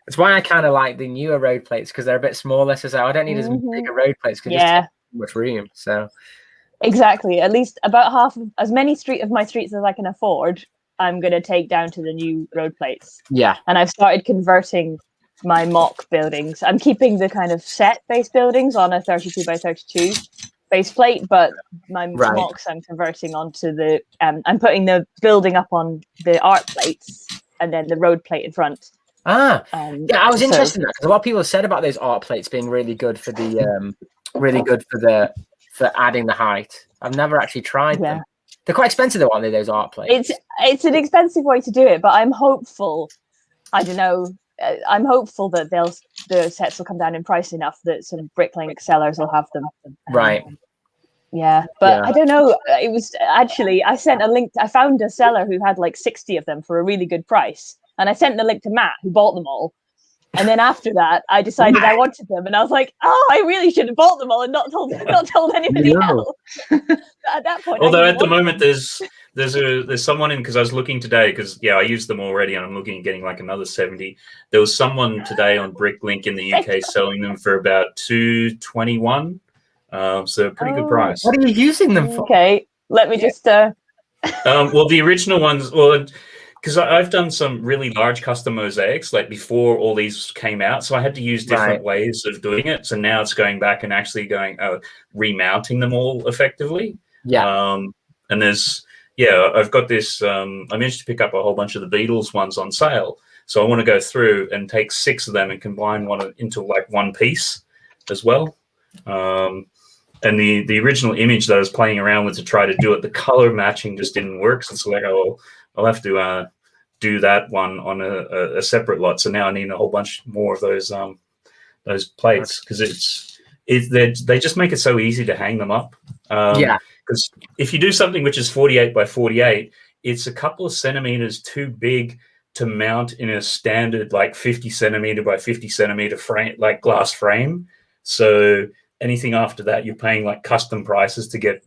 [SPEAKER 6] That's why I kind of like the newer road plates, because they're a bit smaller. So I don't need as big a road plates because just take too much room. So
[SPEAKER 3] exactly, at least about half as many of my streets as I can afford, I'm going to take down to the new road plates.
[SPEAKER 6] Yeah.
[SPEAKER 3] And I've started converting my mock buildings. I'm keeping the kind of set base buildings on a 32 by 32 base plate, but my mocks I'm converting onto the, I'm putting the building up on the art plates and then the road plate in front.
[SPEAKER 6] Yeah, I was interested in that because a lot of people have said about those art plates being really good for the, for adding the height. I've never actually tried them. They're quite expensive though, aren't they, those art plates?
[SPEAKER 3] It's an expensive way to do it, but I'm hopeful. I don't know. I'm hopeful that the sets will come down in price enough that some bricklink sellers will have them.
[SPEAKER 6] Right.
[SPEAKER 3] Yeah, but I don't know. It was actually, I sent a link. I found a seller who had like 60 of them for a really good price, and I sent the link to Matt, who bought them all. And then after that, I decided I wanted them, and I was like, "Oh, I really should have bought them all and not told anybody else." At that point,
[SPEAKER 2] although at the moment there's someone in, because I was looking today, because I used them already, and I'm looking at getting like another 70. There was someone today on Bricklink in the UK selling them for about $221, so pretty good price.
[SPEAKER 6] What are you using them for?
[SPEAKER 3] Okay, let me just.
[SPEAKER 2] Well, the original ones, because I've done some really large custom mosaics like before all these came out, so I had to use different ways of doing it. So now it's going back and actually remounting them all effectively. And there's I've got this. I managed to pick up a whole bunch of the Beatles ones on sale, so I want to go through and take 6 of them and combine one into like one piece as well. And the original image that I was playing around with to try to do it, the color matching just didn't work. So it's like, I'll have to do that one on a separate lot. So now I need a whole bunch more of those plates, because they just make it so easy to hang them up. Because if you do something which is 48 by 48, it's a couple of centimeters too big to mount in a standard like 50 centimeter by 50 centimeter frame, like glass frame. So anything after that, you're paying like custom prices to get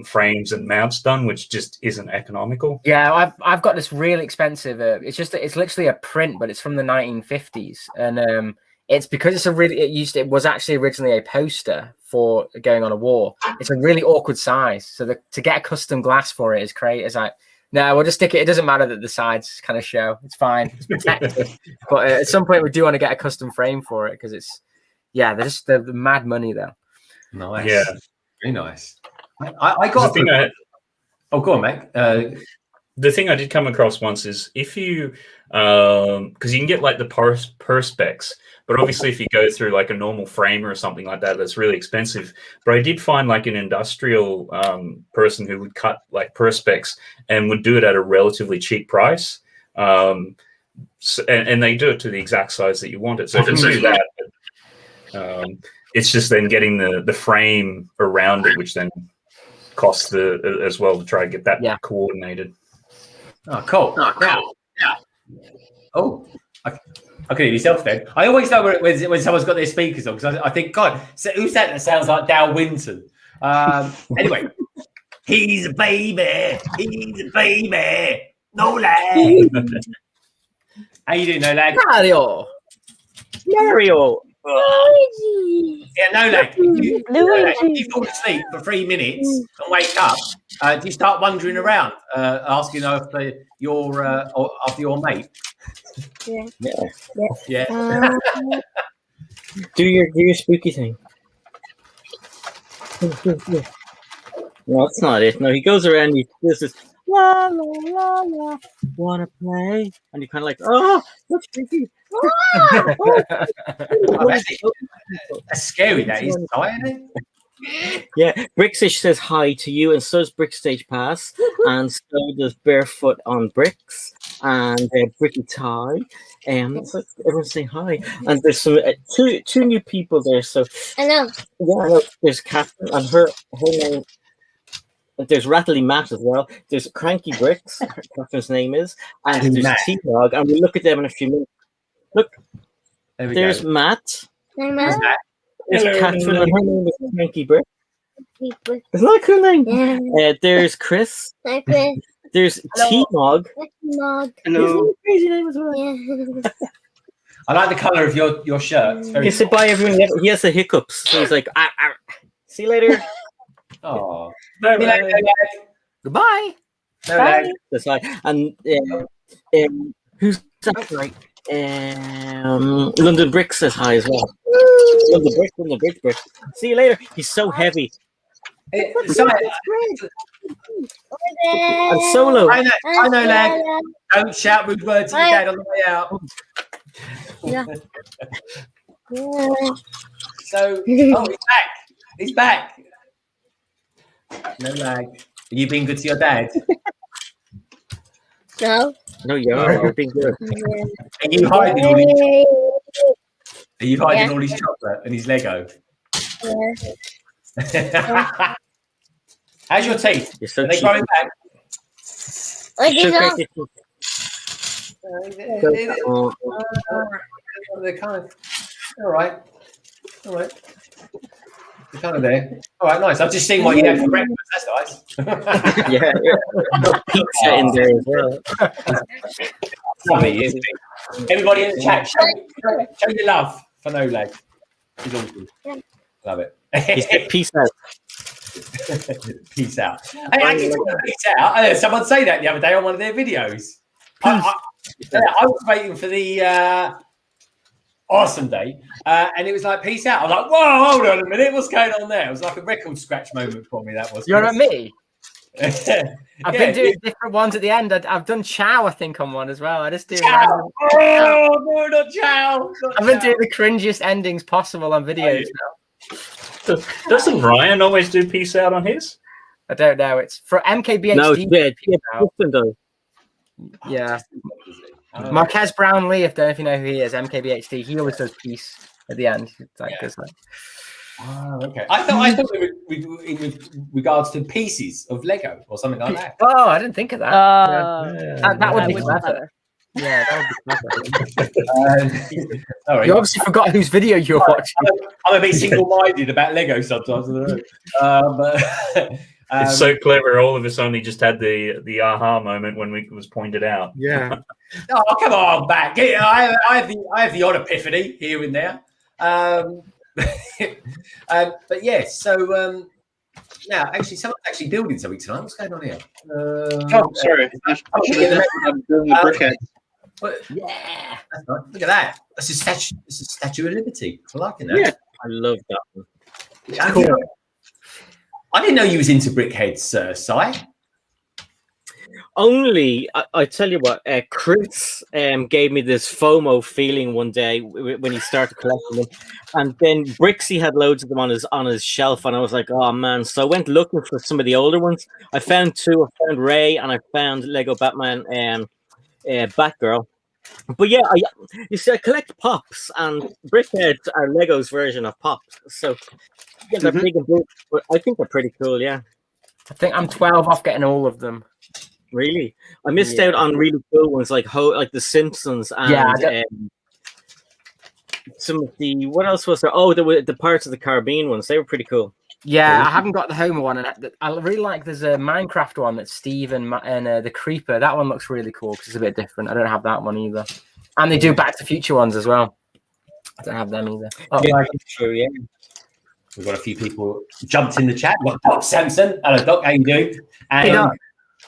[SPEAKER 2] frames and mounts done, which just isn't economical.
[SPEAKER 6] I've got this really expensive it's literally a print, but it's from the 1950s, and it's because it was actually originally a poster for going on a wall. It's a really awkward size, so to get a custom glass for it is great. It's like, no, we'll just stick it. It doesn't matter that the sides kind of show. It's fine. It's protected. But at some point we do want to get a custom frame for it, because it's they're mad money though.
[SPEAKER 1] Nice.
[SPEAKER 2] Yeah,
[SPEAKER 1] very nice. I got
[SPEAKER 2] the thing.
[SPEAKER 1] Go on, Meg.
[SPEAKER 2] The thing I did come across once is if you, because you can get like the perspex, but obviously if you go through like a normal framer or something like that, that's really expensive. But I did find like an industrial person who would cut like perspex and would do it at a relatively cheap price. And they do it to the exact size that you want it. So if you do that, it's just then getting the frame around it, which then costs as well to try to get that coordinated.
[SPEAKER 1] Oh, cool. Yeah. Oh, okay. Okay, yourself then. I always know when someone's got their speakers on because I think, God, who's that sounds like Dal Winton? Anyway, he's a baby. He's a baby. No lag. How you doing, No Lag?
[SPEAKER 6] Mario.
[SPEAKER 1] Yeah, No Lag. If you fall asleep for 3 minutes and wake up, do you start wandering around asking after your mate? Yeah.
[SPEAKER 4] Do your spooky thing. No, that's not it. No, he goes around. He does this la la la la. Wanna play? And you kind of like, oh, that's creepy.
[SPEAKER 1] That's scary. That is, isn't it?
[SPEAKER 4] Yeah, Bricksish says hi to you, and so does Brickstage Pass, and so does Barefoot on Bricks, and Bricky Tie, so everyone's saying hi. And there's some two new people there. So
[SPEAKER 7] Hello.
[SPEAKER 4] yeah, I know. There's Catherine, and her name. There's Rattly Matt as well. There's CrankyBricks, Catherine's name is, and there's T-Dog, and we'll look at them in a few minutes. Look, there's
[SPEAKER 1] go.
[SPEAKER 4] Matt.
[SPEAKER 7] Hi, Matt.
[SPEAKER 4] There's Catherine, and her name is CrankyBricks.
[SPEAKER 7] People.
[SPEAKER 4] Isn't that a cool name?
[SPEAKER 7] Yeah.
[SPEAKER 4] There's Chris.
[SPEAKER 7] Hi, Chris.
[SPEAKER 4] There's T-Mog.
[SPEAKER 7] Mog.
[SPEAKER 5] Hello.
[SPEAKER 4] Crazy name as well.
[SPEAKER 7] Yeah.
[SPEAKER 1] I like the colour of your shirt. It's very
[SPEAKER 4] He said bye everyone. He has the hiccups. So he's like, see you later.
[SPEAKER 1] Oh,
[SPEAKER 6] Goodbye.
[SPEAKER 1] No Lag.
[SPEAKER 4] That's right. And who's that? Right. London Brick says hi as well. London Brick. See you later. He's so heavy.
[SPEAKER 1] Sorry,
[SPEAKER 4] And Solo.
[SPEAKER 1] I know, Lag. Don't shout rude words at your dad on the way out.
[SPEAKER 7] Yeah.
[SPEAKER 1] So, he's back. He's back. No Lag. Have you been good to your dad?
[SPEAKER 7] No.
[SPEAKER 4] No, you're being good.
[SPEAKER 1] Are you hiding all his chocolate and his Lego?
[SPEAKER 7] Yeah.
[SPEAKER 1] How's your teeth?
[SPEAKER 4] You're so
[SPEAKER 1] Are they
[SPEAKER 4] cheeky.
[SPEAKER 1] growing back?
[SPEAKER 7] I did not.
[SPEAKER 1] They're kind of all right. They're kind of there. All right, nice. I've just seen what you had for breakfast. That's nice.
[SPEAKER 4] Yeah. Pizza in there as well.
[SPEAKER 1] Lovely, isn't it? Everybody in the chat, show your love for No Lag. He's awesome. Love it.
[SPEAKER 4] He said peace out.
[SPEAKER 1] Peace out. Hey, I can talk about peace out. I heard someone say that the other day on one of their videos. I was waiting for the awesome day, and it was like peace out. I was like, whoa, hold on a minute, what's going on there? It was like a record scratch moment for me. That was.
[SPEAKER 6] You're at me. I've been doing
[SPEAKER 1] yeah.
[SPEAKER 6] different ones at the end. I've done Chow, I think, on one as well. I just do.
[SPEAKER 1] Chow. Oh no, not Chow.
[SPEAKER 6] I've been doing the cringiest endings possible on videos now.
[SPEAKER 2] Doesn't Ryan always do peace out on his?
[SPEAKER 6] I don't know. It's for MKBHD.
[SPEAKER 4] No, Justin does.
[SPEAKER 6] Yeah. Marquez Brownlee, if you know who he is, MKBHD, he always does peace at the end. It's like,
[SPEAKER 1] Yeah.
[SPEAKER 6] it's like,
[SPEAKER 1] Oh, okay. I thought we were in regards to pieces of Lego or something like that.
[SPEAKER 6] oh, I didn't think of that. That would be
[SPEAKER 3] would be
[SPEAKER 6] clever.
[SPEAKER 3] clever.
[SPEAKER 6] Yeah, that would be clever.
[SPEAKER 1] Sorry.
[SPEAKER 6] You obviously forgot whose video you're watching.
[SPEAKER 1] I'm a bit single-minded about Lego sometimes. I don't know. But
[SPEAKER 2] It's so clever. All of us only just had the aha moment when it was pointed out.
[SPEAKER 6] Yeah.
[SPEAKER 1] oh, come on, back. I have the odd epiphany here and there. But yes, so now actually someone's actually building something tonight. What's going on here?
[SPEAKER 5] Oh, sorry. I'm doing the brickhead.
[SPEAKER 1] But, yeah, that's nice. Look at that. That's a Statue of Liberty. I like that.
[SPEAKER 4] Yeah, I love that one.
[SPEAKER 1] Yeah, cool. I didn't know you was into brickheads, Si.
[SPEAKER 4] Only, I tell you what, Chris gave me this FOMO feeling one day when he started collecting them, and then Brixie had loads of them on his shelf, and I was like, oh man! So I went looking for some of the older ones. I found two. I found Ray, and I found Lego Batman Batgirl. But yeah, you see, I collect pops, and brickheads are Lego's version of pops. So yeah, they're big and blue, but I think they're pretty cool. Yeah.
[SPEAKER 6] I think I'm 12 off getting all of them.
[SPEAKER 4] Really, I missed out on really cool ones like The Simpsons and some of the what else was there? Oh, the Pirates of the Caribbean ones. They were pretty cool.
[SPEAKER 6] Yeah, I haven't got the Homer one, and I really like. There's a Minecraft one that's Steve and the Creeper. That one looks really cool because it's a bit different. I don't have that one either, and they do Back to the Future ones as well. I don't have them either. Oh,
[SPEAKER 4] Yeah, true. Yeah.
[SPEAKER 1] We've got a few people jumped in the chat. We've got Doc Sampson. Hello, Doc. How you doing? And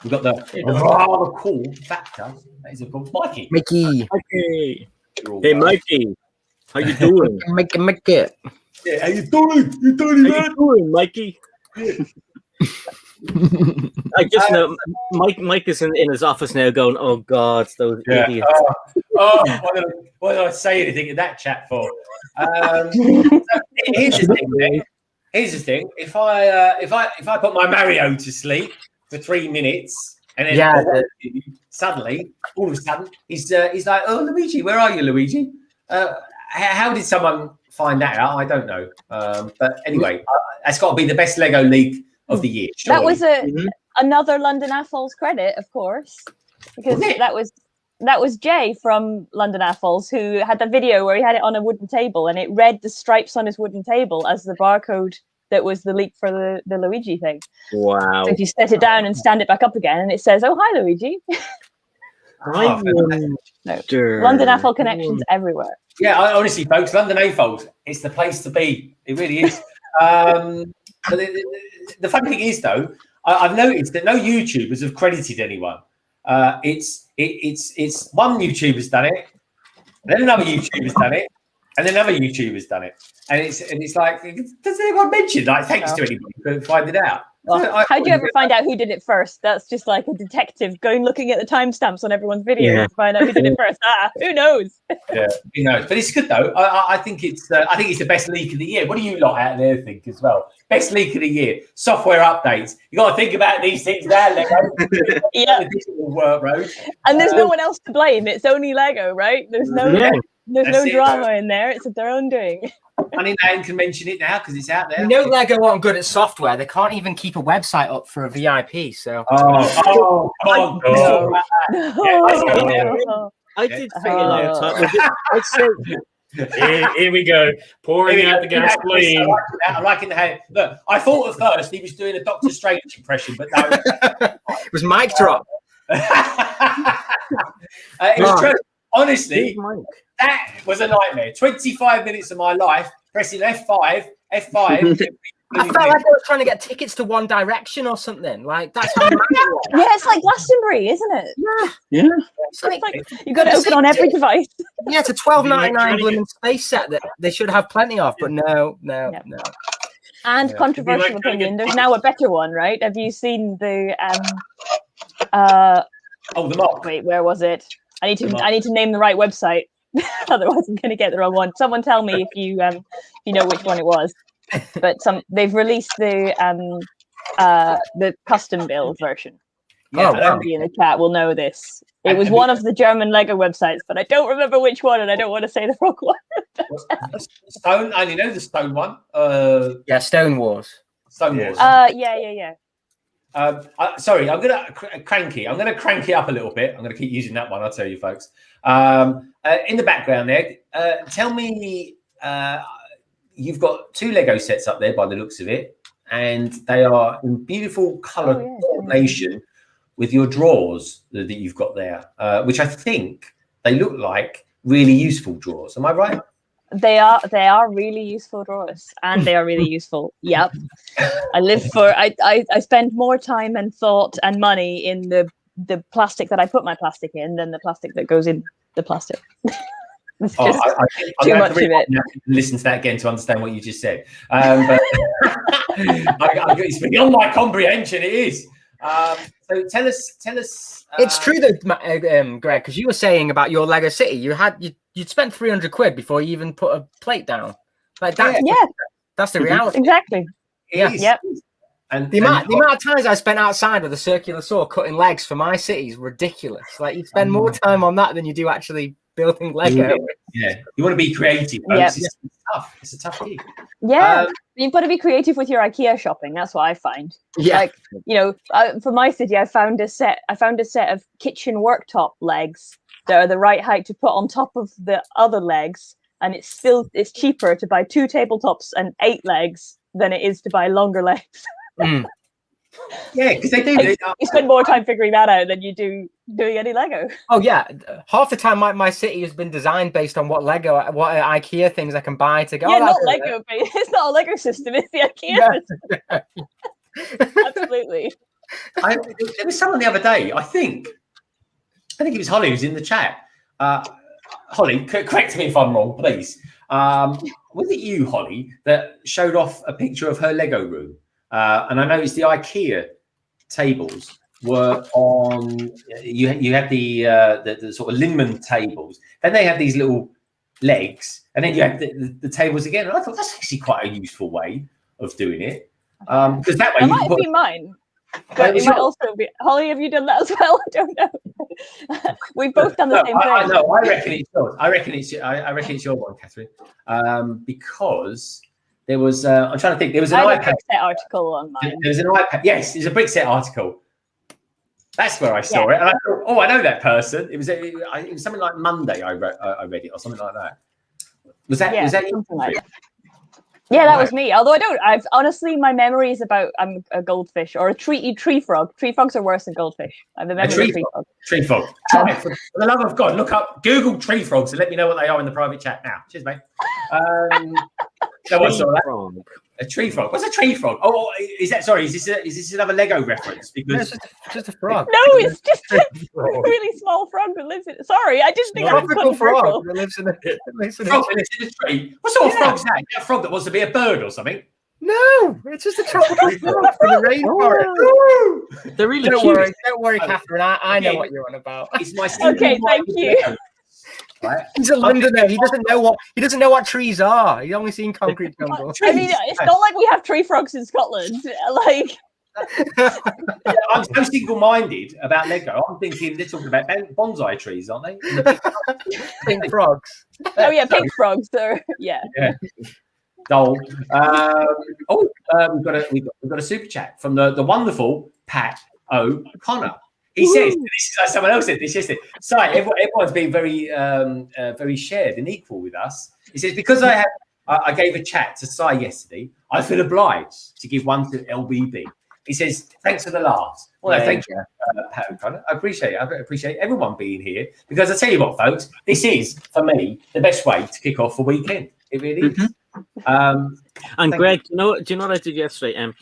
[SPEAKER 1] we've got the rather cool factor. That is, of course, Mikey.
[SPEAKER 6] Mickey.
[SPEAKER 4] Okay. Hey, Mikey. How you doing?
[SPEAKER 6] Mickey.
[SPEAKER 1] Yeah, how you doing? You doing,
[SPEAKER 4] How you doing, Mikey? I just know Mike is in his office now going, oh God, those idiots.
[SPEAKER 1] Why did I say anything in that chat for? Here's the thing, Nick. Here's the thing. If I put my Mario to sleep for 3 minutes and then suddenly, all of a sudden, he's like, oh, Luigi, where are you, Luigi? How did someone find that out? I don't know. But anyway, that's got to be the best Lego leak of the year. Surely.
[SPEAKER 3] That was another London Athols credit, of course, because that was Jay from London Athols who had the video where he had it on a wooden table and it read the stripes on his wooden table as the barcode that was the leak for the Luigi thing.
[SPEAKER 4] Wow.
[SPEAKER 3] So if you set it down and stand it back up again and it says, oh, hi, Luigi. London Athol connections everywhere.
[SPEAKER 1] Yeah, honestly, folks, London Athols, it's the place to be. It really is. But the funny thing is, though, I've noticed that no YouTubers have credited anyone. It's one YouTuber's done it, then another YouTuber's done it, and then another YouTuber's done it, and it's like, does anyone mention like thanks to anybody who find it out?
[SPEAKER 3] Well, how do you ever find out who did it first? That's just like a detective going looking at the timestamps on everyone's video to find out who did it first. Who knows?
[SPEAKER 1] Yeah, who knows? But it's good though. I think it's the best leak of the year. What do you lot out there think as well? Best leak of the year. Software updates. You got to think about these things now, Lego.
[SPEAKER 3] Yeah.
[SPEAKER 1] Work road.
[SPEAKER 3] And there's no one else to blame. It's only Lego, right? There's no drama in there. It's their own doing.
[SPEAKER 1] Funny name can mention it now because it's out there.
[SPEAKER 6] You know, Lego aren't good at software. They can't even keep a website up for a VIP. So.
[SPEAKER 1] Come on.
[SPEAKER 4] I did think a long time.
[SPEAKER 2] Here we go, pouring out the gasoline.
[SPEAKER 1] I'm liking the hand. Look, I thought at first he was doing a Doctor Strange impression, but no.
[SPEAKER 6] It was mic drop.
[SPEAKER 1] It was true. Honestly, that was a nightmare. 25 minutes of my life pressing F5.
[SPEAKER 6] I felt like I was trying to get tickets to One Direction or something. Like that's how
[SPEAKER 3] yeah, it's like Glastonbury, isn't it?
[SPEAKER 6] Yeah.
[SPEAKER 3] It's like you got to open on every device.
[SPEAKER 6] Yeah, it's a $12.99 blooming space set that they should have plenty of, but no.
[SPEAKER 3] And controversial opinion. There's now a better one, right? Have you seen the the
[SPEAKER 1] mock?
[SPEAKER 3] Wait, where was it? I need to name the right website. Otherwise, I'm going to get the wrong one. Someone tell me if you know which one it was. But they've released the custom build version. Somebody in the chat will know this. It was one of the German Lego websites, but I don't remember which one, and I don't want to say the wrong one.
[SPEAKER 1] Stone, I only know the Stone one.
[SPEAKER 6] Stone Wars.
[SPEAKER 1] Stone Wars.
[SPEAKER 3] Yeah.
[SPEAKER 1] Sorry, I'm gonna crank it up a little bit. I'm gonna keep using that one. I'll tell you, folks. In the background there, tell me, you've got 2 Lego sets up there by the looks of it, and they are in beautiful color coordination with your drawers that you've got there, which I think they look like really useful drawers. Am I right?
[SPEAKER 3] They are really useful drawers, and they are really useful. Yep. I spend more time and thought and money in the plastic that I put my plastic in than the plastic that goes in the plastic. It's just too much of it.
[SPEAKER 1] Listen to that again to understand what you just said. But it's beyond my comprehension. It is. So tell us.
[SPEAKER 6] It's true though, Greg, because you were saying about your Lego City. You'd spent 300 quid before you even put a plate down. Like that.
[SPEAKER 3] Yeah.
[SPEAKER 6] That's the reality.
[SPEAKER 3] Exactly.
[SPEAKER 6] Yeah.
[SPEAKER 3] Yep.
[SPEAKER 6] And the amount of times I spent outside with a circular saw cutting legs for my city is ridiculous. Like you spend more time on that than you do actually building Lego.
[SPEAKER 1] Yeah, you want to be creative, folks.
[SPEAKER 3] Yeah.
[SPEAKER 1] It's tough. It's a tough gig.
[SPEAKER 3] Yeah,
[SPEAKER 1] Um,
[SPEAKER 3] you've got to be creative with your IKEA shopping. That's what I find.
[SPEAKER 6] Yeah.
[SPEAKER 3] Like, you know, for my city, I found a set of kitchen worktop legs that are the right height to put on top of the other legs, and it's cheaper to buy 2 tabletops and 8 legs than it is to buy longer legs.
[SPEAKER 6] Mm.
[SPEAKER 1] Yeah, because they do.
[SPEAKER 3] You spend more time figuring that out than you do doing any Lego.
[SPEAKER 6] Oh yeah, half the time my city has been designed based on what IKEA things I can buy to go.
[SPEAKER 3] Yeah,
[SPEAKER 6] "Oh,
[SPEAKER 3] not
[SPEAKER 6] that's
[SPEAKER 3] Lego, but it's not a Lego system. It's the IKEA system. Absolutely.
[SPEAKER 1] There was someone the other day. I think it was Holly who's in the chat. Holly, correct me if I'm wrong, please. Was it you, Holly, that showed off a picture of her Lego room? And I noticed the IKEA tables were on. You had the sort of Linman tables. Then they had these little legs, and then you had the tables again. And I thought that's actually quite a useful way of doing it, because that way
[SPEAKER 3] That
[SPEAKER 1] you
[SPEAKER 3] might
[SPEAKER 1] can
[SPEAKER 3] be mine.
[SPEAKER 1] It
[SPEAKER 3] But
[SPEAKER 1] was
[SPEAKER 3] it might
[SPEAKER 1] your-
[SPEAKER 3] also be Holly. Have you done that as well? I don't know. We've both done the
[SPEAKER 1] No,
[SPEAKER 3] same
[SPEAKER 1] I
[SPEAKER 3] thing.
[SPEAKER 1] know. I reckon it's yours. I reckon it's your one, Catherine. Because there was. I'm trying to think. There was an
[SPEAKER 3] I have a
[SPEAKER 1] iPad.
[SPEAKER 3] Brickset article on mine.
[SPEAKER 1] There was an iPad. Yes, there's a Brickset article. That's where I saw it, and I thought, oh, I know that person. It was something like Monday. I read it or something like that. Was that
[SPEAKER 3] Yeah,
[SPEAKER 1] was that you?
[SPEAKER 3] something like that. Yeah, that was me. Although I've honestly, my memory is about I'm a goldfish or a tree frog. Tree frogs are worse than goldfish. I have a memory of a tree frog.
[SPEAKER 1] Tree frog. Try it. For the love of God, look up, Google tree frogs and let me know what they are in the private chat now. Cheers, mate. No one saw that. A tree frog. What's a tree frog? Oh, is that? Sorry, is this another Lego reference? Because
[SPEAKER 6] it's just a frog.
[SPEAKER 3] No, it's just a really small frog that lives in. Sorry, I didn't think I was
[SPEAKER 6] Tropical frog
[SPEAKER 3] controversial.
[SPEAKER 6] that lives in a
[SPEAKER 1] frog that lives in a tree. What sort of frog's that? Is that a frog that wants to be a bird or something?
[SPEAKER 6] No, it's just a tropical frog from the rainforest.
[SPEAKER 4] They're really
[SPEAKER 6] Don't
[SPEAKER 4] cute.
[SPEAKER 6] worry, Catherine. I know what you're on about.
[SPEAKER 1] It's my
[SPEAKER 3] Okay, thank you.
[SPEAKER 1] Right?
[SPEAKER 6] He's a Londoner. He doesn't know what trees are. He's only seen concrete jungle.
[SPEAKER 3] I mean, it's not like we have tree frogs in Scotland. Like,
[SPEAKER 1] I'm so single-minded about Lego. I'm thinking they're talking about bonsai trees, aren't they?
[SPEAKER 6] Pink frogs.
[SPEAKER 3] oh yeah, pink frogs. Yeah.
[SPEAKER 1] Dull. We've got a super chat from the wonderful Pat O'Connor. He says, this is like someone else said this yesterday. So everyone's been very very shared and equal with us. He says, because I gave a chat to Sai yesterday, I feel obliged to give one to LBB. He says, thanks for the laughs. Well, thank you, Pat O'Connor. I appreciate it. I appreciate everyone being here, because I tell you what, folks, this is, for me, the best way to kick off the weekend. It really is.
[SPEAKER 4] And Greg, do you know what I did yesterday?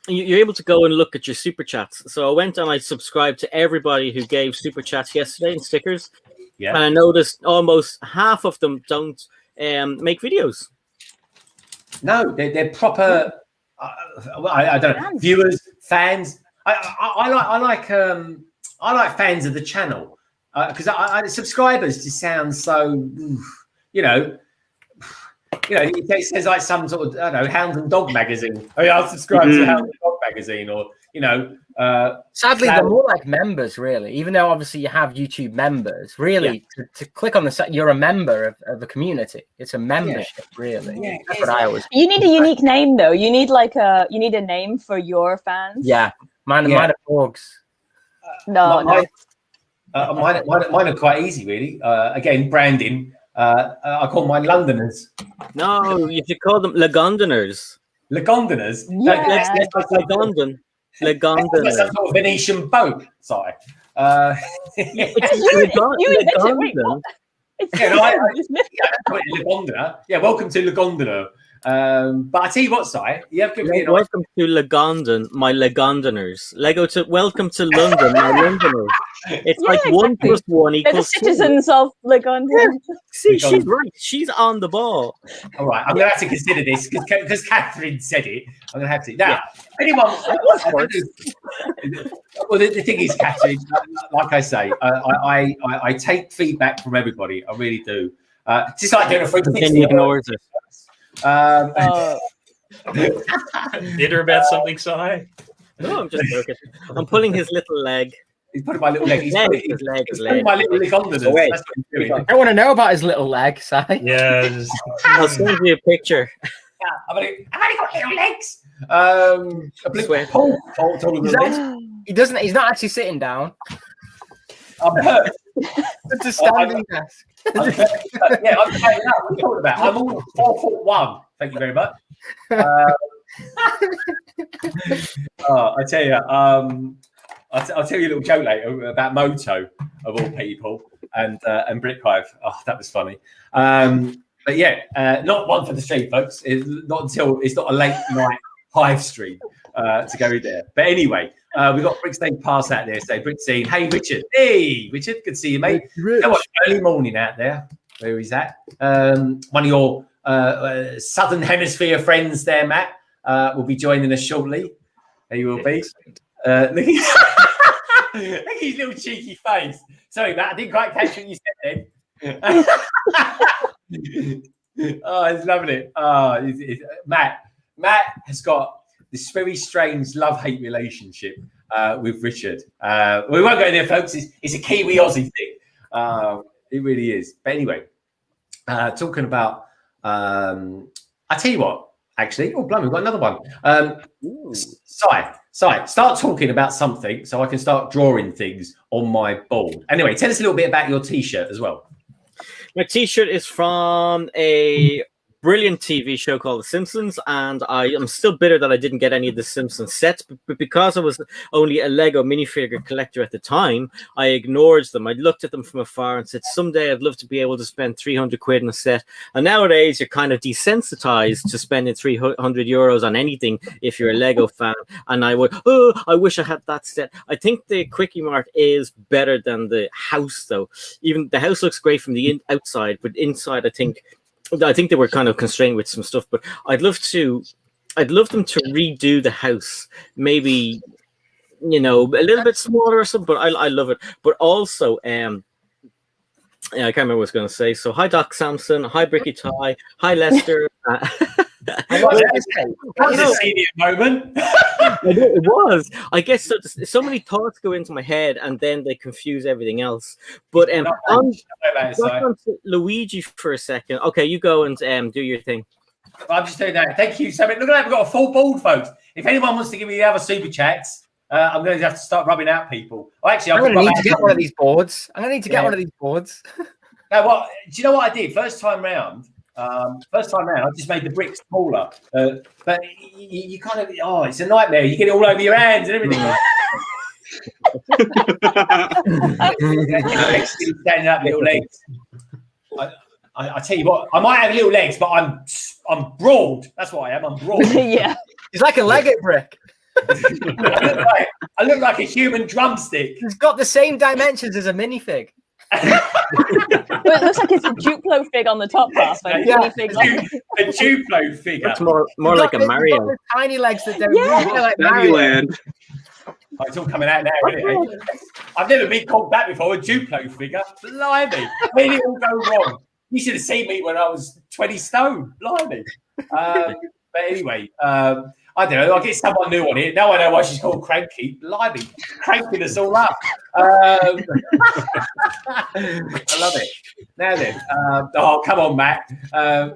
[SPEAKER 4] You're able to go and look at your super chats. So I went and I subscribed to everybody who gave super chats yesterday and stickers.
[SPEAKER 1] Yeah.
[SPEAKER 4] And I noticed almost half of them don't make videos.
[SPEAKER 1] No, they're proper. I don't know, viewers, fans. I like fans of the channel, because subscribers just sound so, it says like some sort of, I don't know, Hound and Dog magazine. Oh yeah, I'll subscribe to Hound and Dog magazine, or
[SPEAKER 6] sadly they're more like members, really. Even though obviously you have YouTube members, really to click on the site, you're a member of a community. It's a membership, really.
[SPEAKER 1] Yeah,
[SPEAKER 6] that's what I always.
[SPEAKER 3] You need a unique name though. You need a name for your fans.
[SPEAKER 6] Yeah, mine are dogs.
[SPEAKER 3] No.
[SPEAKER 1] Mine are quite easy, really. Again, branding. I call mine Londoners.
[SPEAKER 4] No, you should call them Lagondoners.
[SPEAKER 1] Lagondoners?
[SPEAKER 3] Yeah.
[SPEAKER 4] Like Lagondon. Lagondoners.
[SPEAKER 1] That's some sort of Venetian boat. Sorry.
[SPEAKER 3] You invented. Wait, what? It's isn't it?
[SPEAKER 1] Lagondoner. Yeah, welcome to Lagondoner. But I tell you what, Si, you have given me an
[SPEAKER 4] Welcome to Lagondon, my Lagondoners. Welcome to London, my Londoners. It's like
[SPEAKER 3] exactly.
[SPEAKER 4] 1 + 1
[SPEAKER 3] They're the
[SPEAKER 4] equals 2.
[SPEAKER 3] citizens of Lagondon.
[SPEAKER 4] See, she's right. She's on the ball.
[SPEAKER 1] All right, I'm going to have to consider this because Catherine said it. I'm going to have to. Now, anyone. Well, the thing is, Catherine, like I say, I take feedback from everybody. I really do. Just like doing a free
[SPEAKER 4] Then he ignores it.
[SPEAKER 2] Bitter about something, Si?
[SPEAKER 4] No, I'm just joking. I'm pulling his little leg.
[SPEAKER 1] He's putting my little leg. He's putting my little leg under this.
[SPEAKER 4] Wait.
[SPEAKER 1] That's what he's doing.
[SPEAKER 6] I want to know about his little leg, Si.
[SPEAKER 2] Yeah. Just,
[SPEAKER 4] I'll send you a picture.
[SPEAKER 1] I've only got little legs. Paul told him
[SPEAKER 6] He's not actually sitting down.
[SPEAKER 1] I'm hurt.
[SPEAKER 6] It's a standing desk.
[SPEAKER 1] I'm hurt. Yeah, I'm hanging out. What are you talking about? I'm all 4'1". Thank you very much. I tell you, I'll tell you a little joke later about Moto of all people and Brick Hive. Oh, that was funny. But yeah, not one for the stream, folks. It's not a late night Hive stream to go there. But anyway, we've got Brickstein Pass out there. So Brickstein, hey Richard, good to see you, mate. You know what, early morning out there. Where is that? One of your Southern Hemisphere friends there, Matt, will be joining us shortly. There you will be. Look at his little cheeky face. Sorry, Matt, I didn't quite catch what you said then. Oh, he's loving it. Oh, Matt has got this very strange love-hate relationship with Richard. We won't go there, folks. It's a Kiwi Aussie thing. It really is. But anyway, talking about, I tell you what, actually, oh, blimey, we've got another one. Si, start talking about something so I can start drawing things on my board. Anyway, tell us a little bit about your T-shirt as well.
[SPEAKER 4] My T-shirt is from a brilliant TV show called The Simpsons, and I am still bitter that I didn't get any of the Simpsons sets, but because I was only a Lego minifigure collector at the time, I ignored them. I looked at them from afar and said, someday I'd love to be able to spend 300 quid on a set. And nowadays, you're kind of desensitized to spending 300 euros on anything if you're a Lego fan. And I would, I wish I had that set. I think the Quickie Mart is better than the house, though. Even the house looks great from the outside, but inside, I think they were kind of constrained with some stuff, but I'd love them to redo the house, maybe, you know, a little bit smaller or something, but I love it. But also, I can't remember what I was going to say. So hi, Doc Samson. Hi, Bricky Ty. Hi, Lester.
[SPEAKER 1] That was a senior moment.
[SPEAKER 4] It was. I guess so many thoughts go into my head and then they confuse everything else. But on to Luigi for a second. Okay, you go and do your thing.
[SPEAKER 1] I'm just doing that. Thank you so much. Look at that. We've got a full board, folks. If anyone wants to give me the other super chats, I'm going to have to start rubbing out people. Oh, actually,
[SPEAKER 6] I'm going to need to get one of these boards. I'm going to need to get one of these boards.
[SPEAKER 1] Now, what? Do you know what I did? First time round, I just made the bricks smaller. But you kind of, it's a nightmare. You get it all over your hands and everything. Standing up, little legs. I tell you what, I might have little legs, but I'm broad. That's what I am. I'm broad.
[SPEAKER 3] Yeah.
[SPEAKER 6] It's like a Lego brick.
[SPEAKER 1] I look like a human drumstick.
[SPEAKER 6] It's got the same dimensions as a minifig.
[SPEAKER 3] Well, it looks like it's a Duplo fig on the top half.
[SPEAKER 1] A Duplo figure.
[SPEAKER 4] It's more like a Mario.
[SPEAKER 6] Tiny legs that don't move. Like Mario.
[SPEAKER 1] It's all coming out now, isn't it? I've never been called that before, a Duplo figure. Blimey. Where did it all go wrong? You should have seen me when I was 20 stone. Blimey. But anyway, I don't know. I'll get someone new on here. Now I know why she's called Cranky. Blimey. Cranking us all up. I love it. Now then. Come on, Matt.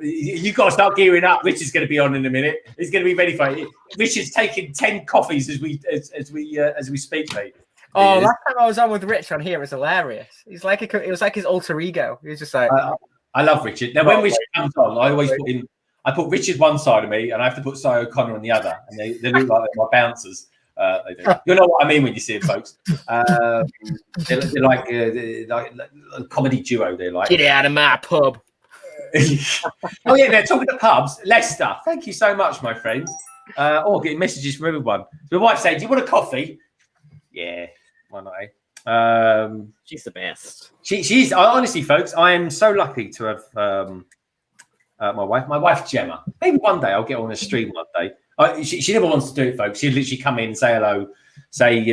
[SPEAKER 1] You've got to start gearing up. Richard's going to be on in a minute. He's going to be ready for it. Richard's taking 10 coffees as we speak, mate.
[SPEAKER 6] Oh, last time I was on with Rich on here, it was hilarious. It was like his alter ego. He was just like,
[SPEAKER 1] I love Richard. Now, when Richard comes on, I always put Richard one side of me, and I have to put Si O'Connor on the other, and they look like they're my bouncers. They do. You know what I mean when you see it, folks. They're like a comedy duo. They're like,
[SPEAKER 6] get out of my pub.
[SPEAKER 1] Oh yeah, they're talking to pubs. Lester, thank you so much, my friend. Getting messages from everyone. My wife saying, "Do you want a coffee?" Yeah, why not?
[SPEAKER 4] She's the best.
[SPEAKER 1] She's honestly, folks. I am so lucky to have my wife Gemma. Maybe one day I'll get on a stream one day. She never wants to do it, folks. She'd literally come in, say hello, say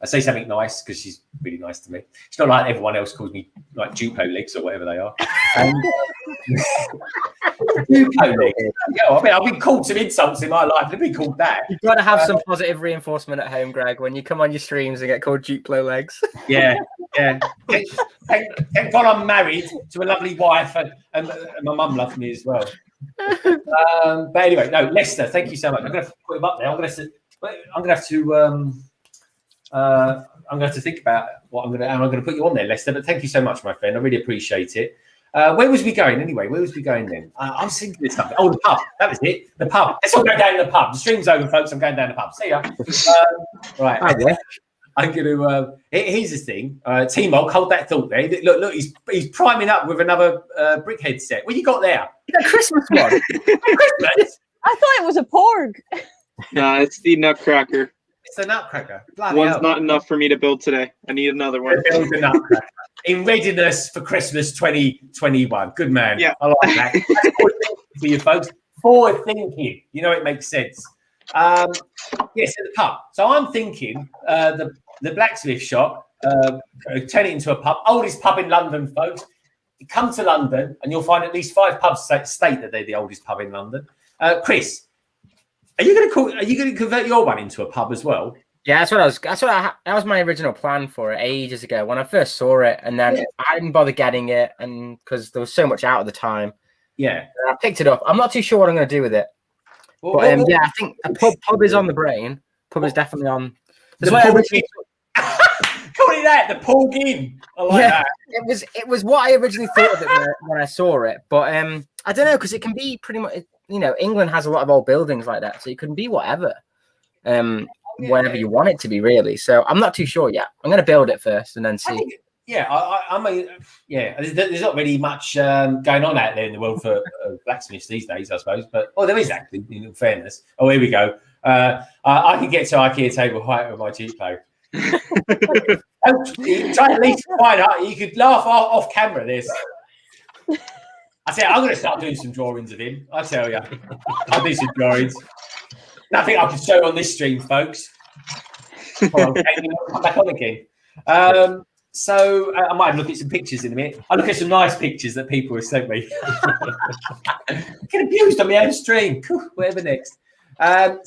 [SPEAKER 1] I say something nice because she's really nice to me. It's not like everyone else calls me like Duplo legs or whatever they are. Duplo legs. Yeah, I mean, I've been called some insults in my life. They've been called that.
[SPEAKER 6] You've got to have some positive reinforcement at home, Greg, when you come on your streams and get called Duplo legs.
[SPEAKER 1] Yeah. Thank God I'm married to a lovely wife, and my mum loves me as well. But anyway, no, Lester, thank you so much. I'm going to put him up there. I'm going to have to think about what I'm going to put you on there, Lester. But thank you so much, my friend. I really appreciate it. Where was we going anyway? Where was we going then? I'm thinking of something. Oh, the pub. That was it. The pub. Let's all go down to the pub. The stream's over, folks. I'm going down to the pub. See ya. Right. I'm going to. Here's the thing. T-Mog, hold that thought there. Look. He's priming up with another brickhead set. What you got there?
[SPEAKER 6] The Christmas one.
[SPEAKER 1] Christmas.
[SPEAKER 3] I thought it was a porg.
[SPEAKER 5] Nah, it's the Nutcracker.
[SPEAKER 1] It's the Nutcracker. Bloody
[SPEAKER 5] One's
[SPEAKER 1] hell.
[SPEAKER 5] not enough for me to build today. I need another one.
[SPEAKER 1] Build the Nutcracker. In readiness for Christmas 2021. Good man.
[SPEAKER 5] Yeah.
[SPEAKER 1] I like that. That's forward thinking for you folks. Forward thinking. You know, it makes sense. Yes, at the pub. So I'm thinking the blacksmith shop, turn it into a pub. Oldest pub in London, folks. You come to London and you'll find at least 5 pubs state that they're the oldest pub in London. Chris, are you going to convert your one into a pub as well?
[SPEAKER 6] Yeah, that was my original plan for it ages ago when I first saw it, and then I didn't bother getting it, and because there was so much out at the time.
[SPEAKER 1] Yeah,
[SPEAKER 6] I picked it up. I'm not too sure what I'm going to do with it, but yeah, I think a pub is on the brain. Pub is definitely on.
[SPEAKER 1] Call it that. The Paul Ginn. I like that.
[SPEAKER 6] It was what I originally thought of it when I saw it, but I don't know, because it can be pretty much. You know, England has a lot of old buildings like that, so it can be whatever. Whenever you want it to be, really. So I'm not too sure yet. I'm going to build it first and then see.
[SPEAKER 1] I mean, there's not really much going on out there in the world for blacksmiths these days, I suppose. But there is actually, in fairness. Oh, here we go. I can get to IKEA table height with my Duplo. Try at least find out. You could laugh off camera. This. I said I'm going to start doing some drawings of him. I tell you, I'll do some drawings. Nothing I can show on this stream, folks. Come back on again. So I might look at some pictures in a minute. I'll look at some nice pictures that people have sent me. Get abused on my own stream. Whatever next. Why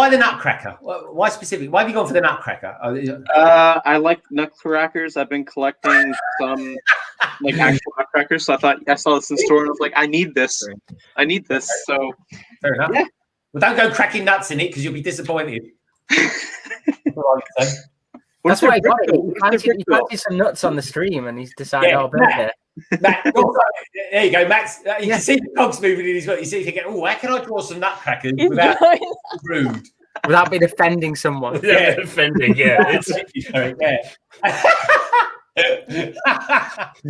[SPEAKER 1] the Nutcracker? Why specifically? Why have you gone for the Nutcracker?
[SPEAKER 5] I like nutcrackers. I've been collecting some like actual nutcrackers. So I saw this in store and I was like, I need this. So
[SPEAKER 1] fair enough. Yeah. Well, don't go cracking nuts in it because you'll be disappointed.
[SPEAKER 6] That's why I got it. He planted some nuts on the stream and he's decided I'll build it.
[SPEAKER 1] Matt, there you go, Max. You can see the cogs moving in his work. You see, how can I draw some nutcrackers without being rude?
[SPEAKER 6] Without being offending someone.
[SPEAKER 2] Yeah, offending, yeah.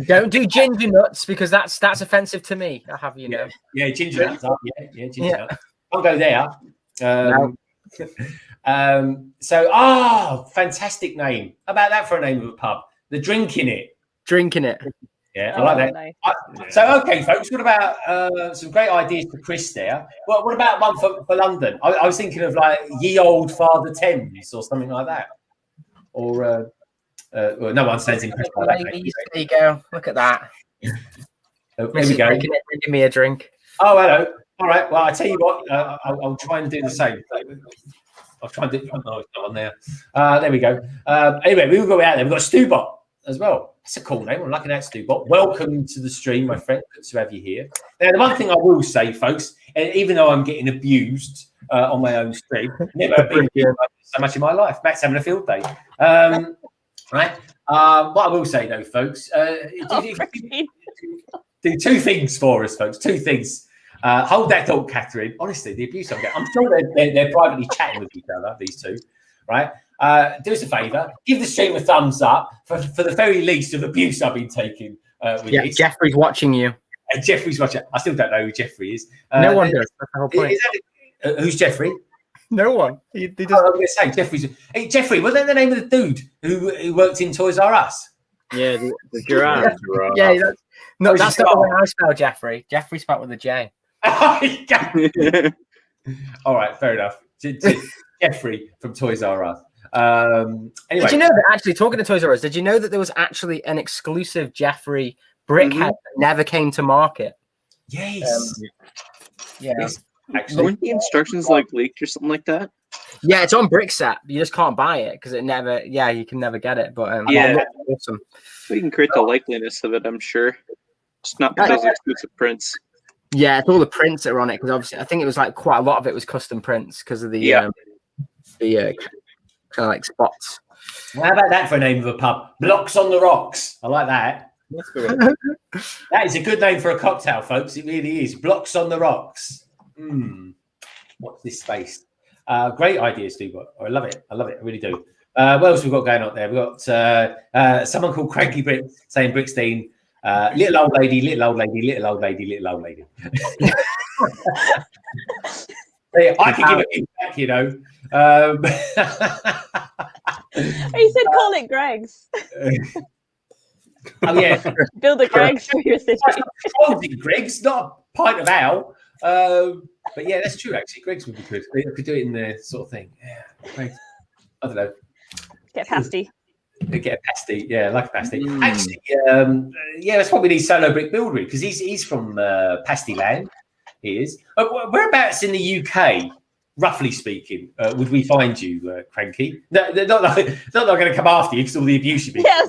[SPEAKER 6] Don't do ginger nuts because that's offensive to me. I have you know.
[SPEAKER 1] Yeah, ginger nuts. Ginger nuts. I'll go there. Fantastic name. How about that for a name of a pub? The Drinking It.
[SPEAKER 6] Drinking It.
[SPEAKER 1] Yeah, I like that.
[SPEAKER 3] Nice.
[SPEAKER 1] So, okay, folks, what about some great ideas for Chris there? Well, what about one for London? I was thinking of like Ye Old Father Thames or something like that. Or, well, no one stands impressed by that.
[SPEAKER 6] There you go. Look at that.
[SPEAKER 1] There we go.
[SPEAKER 6] Bringing me a drink.
[SPEAKER 1] Oh, hello. All right. Well, I tell you what, I'll try and do the same. I'll try and do. Oh, it's not on there. There we go. Anyway, we will go out there. We've got Stubot as well. That's a cool name. I'm liking that, Stubot. Welcome to the stream, my friend. Good to have you here. Now, the one thing I will say, folks, even though I'm getting abused on my own stream, never been abused so much in my life. Matt's having a field day. Right. What I will say, though, folks, do 2 things for us, folks. 2 things. Hold that thought, Catherine. Honestly, the abuse I'm getting. I'm sure they're privately chatting with each other, these 2, right? Do us a favour. Give the stream a thumbs up for the very least of abuse I've been taking with this.
[SPEAKER 6] Jeffrey's watching you.
[SPEAKER 1] Jeffrey's watching. I still don't know who Jeffrey is.
[SPEAKER 6] No one does. That's the whole point.
[SPEAKER 1] Who's Jeffrey?
[SPEAKER 6] No one. He
[SPEAKER 1] I was going to say Jeffrey's. Hey, Jeffrey, was that the name of the dude who worked in Toys R Us?
[SPEAKER 4] Yeah, the giraffe.
[SPEAKER 6] Yeah, that's not the way I spell Jeffrey. Jeffrey spelled with a J.
[SPEAKER 1] All right, fair enough. Jeffrey from Toys R Us. Anyway,
[SPEAKER 6] Did you know that actually, talking to Toys R Us, did you know that there was actually an exclusive Jeffrey brickhead that never came to market?
[SPEAKER 1] yes,
[SPEAKER 6] Yeah.
[SPEAKER 1] yes, actually,
[SPEAKER 5] Weren't the instructions like leaked or something like that?
[SPEAKER 6] Yeah, it's on Brickset. You just can't buy it because it never. Yeah, you can never get it. But
[SPEAKER 5] Yeah.
[SPEAKER 6] awesome.
[SPEAKER 5] We can create the likeliness of it, I'm sure. Just not those exclusive prints.
[SPEAKER 6] Yeah, it's all the prints that are on it because obviously I think it was like quite a lot of it was custom prints because of the kind of like spots.
[SPEAKER 1] how about that for a name of a pub? Blocks on the Rocks. I like that.
[SPEAKER 5] That's good.
[SPEAKER 1] That is a good name for a cocktail, folks. It really is. Blocks on the Rocks. What's this space? Great idea, Steve. I love it. I love it. I really do. What else we've got going on there? We've got someone called CrankyBricks saying Brickstein, little old lady, little old lady, little old lady, little old lady. Yeah, I can give it back, you know.
[SPEAKER 3] He said call it Greg's.
[SPEAKER 1] Oh yeah,
[SPEAKER 3] Build a Greg's for your city.
[SPEAKER 1] probably Greg's, not a pint of ale. But yeah, that's true. Actually, Greg's would be good. They could do it in the sort of thing. Yeah, Greg's. I don't know.
[SPEAKER 3] Get pasty.
[SPEAKER 1] Get a pasty, yeah, like a pasty. Actually, yeah, that's what we need Solo Brick Buildery because he's from Pasty Land. He is. Whereabouts in the UK, roughly speaking, would we find you, Cranky? No, they're not going to come after you because all the abuse you've been.
[SPEAKER 3] Yeah.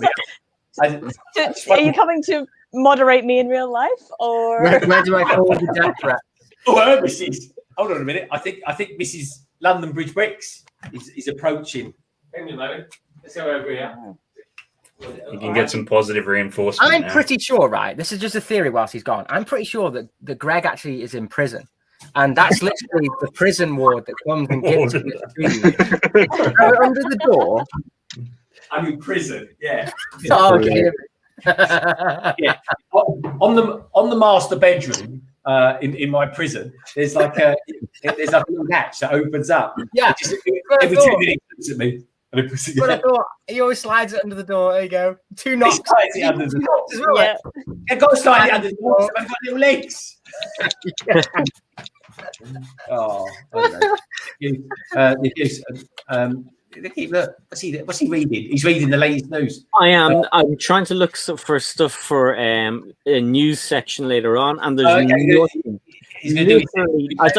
[SPEAKER 3] Are you coming to moderate me in real life, or
[SPEAKER 6] Where do I call the death threat?
[SPEAKER 1] Oh, Mrs. Hold on a minute. I think Mrs. London Bridge Bricks is approaching. Hang on a moment. Let's go over here.
[SPEAKER 2] You can get some positive reinforcement.
[SPEAKER 6] I'm
[SPEAKER 2] now.
[SPEAKER 6] pretty sure, right? This is just a theory whilst he's gone. I'm pretty sure that Greg actually is in prison. And that's literally the prison ward that comes and gives it to you. Go under the door.
[SPEAKER 1] I'm in prison, yeah.
[SPEAKER 6] Oh, okay.
[SPEAKER 1] Yeah. On the master bedroom in my prison, there's like a little hatch that opens up.
[SPEAKER 6] Yeah.
[SPEAKER 1] Just, every 2 minutes looks at me. And it puts it
[SPEAKER 6] But I thought he always slides it under the door. There you go. 2 knocks.
[SPEAKER 1] He slides it under the door.
[SPEAKER 6] As well,
[SPEAKER 3] yeah?
[SPEAKER 1] I've got to slide it under the door. So I've got little legs. Oh, I don't know. Look, what's he reading? He's reading the latest news.
[SPEAKER 4] I'm trying to look for stuff for a news section later on, and there's nothing.
[SPEAKER 1] He's going to do
[SPEAKER 4] Literally, I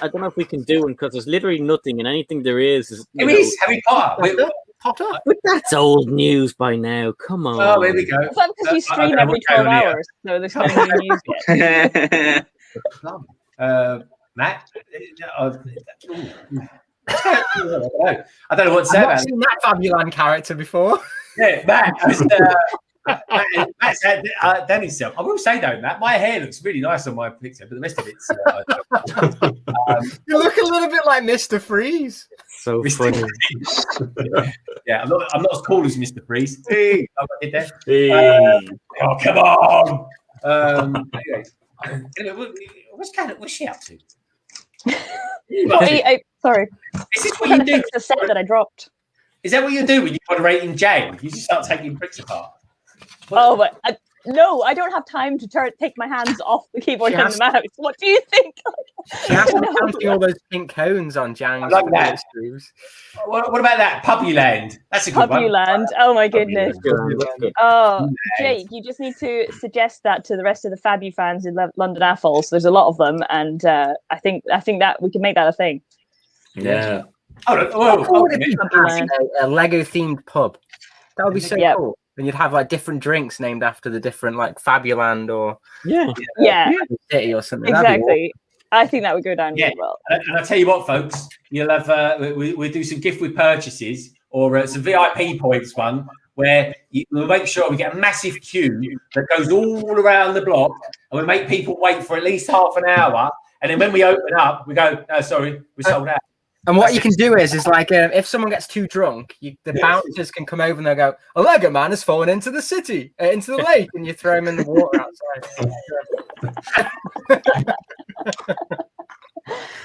[SPEAKER 4] don't know if we can do it because there's literally nothing, and anything there is
[SPEAKER 1] It is Harry Potter.
[SPEAKER 6] Potter.
[SPEAKER 4] But that's old news by now. Come on.
[SPEAKER 1] Oh, here we go.
[SPEAKER 3] It's not because you stream every 12 hours, so there's no new news yet.
[SPEAKER 1] Matt, I don't know what to say
[SPEAKER 6] I've
[SPEAKER 1] about
[SPEAKER 6] not seen that Fabuland character before.
[SPEAKER 1] it. Yeah, Matt's done himself. I will say though, Matt, my hair looks really nice on my picture, but the rest of it's.
[SPEAKER 6] You look a little bit like Mr. Freeze.
[SPEAKER 4] So funny.
[SPEAKER 1] Yeah, I'm not as cool as Mr. Freeze. Hey, I did that.
[SPEAKER 2] Hey.
[SPEAKER 1] Oh, come on. Anyway, what's she up to?
[SPEAKER 3] Sorry.
[SPEAKER 1] Is this
[SPEAKER 3] I'm
[SPEAKER 1] what
[SPEAKER 3] trying
[SPEAKER 1] you
[SPEAKER 3] to
[SPEAKER 1] do?
[SPEAKER 3] fix the set that I dropped.
[SPEAKER 1] Is that what you do when you're moderating Jang? You just start taking bricks apart.
[SPEAKER 3] Oh, but no, I don't have time to take my hands off the keyboard and the mouse. What do you think?
[SPEAKER 6] She has to counting all those pink cones on Jang's
[SPEAKER 1] I like that.
[SPEAKER 6] streams.
[SPEAKER 1] What about that Puppyland? That's a good one.
[SPEAKER 3] Puppyland. Oh my goodness.
[SPEAKER 4] Puppyland.
[SPEAKER 3] Oh, Jake, you just need to suggest that to the rest of the Fabu fans in London AFOL. So there's a lot of them, and I think that we can make that a thing.
[SPEAKER 2] Yeah.
[SPEAKER 6] What would it be? A Lego themed pub. That would be so cool. And you'd have like different drinks named after the different like Fabuland or
[SPEAKER 3] Yeah,
[SPEAKER 6] city or something.
[SPEAKER 3] exactly. I think that would go down really well.
[SPEAKER 1] And I'll tell you what, folks, you'll have we'll do some gift with purchases or some VIP points one where we'll make sure we get a massive queue that goes all around the block, and we make people wait for at least half an hour, and then when we open up, we go, no, sorry, we're sold out.
[SPEAKER 6] And what you can do is like if someone gets too drunk, the bouncers can come over and they'll go, "A Lego man has fallen into the city, into the lake," and you throw him in the water outside.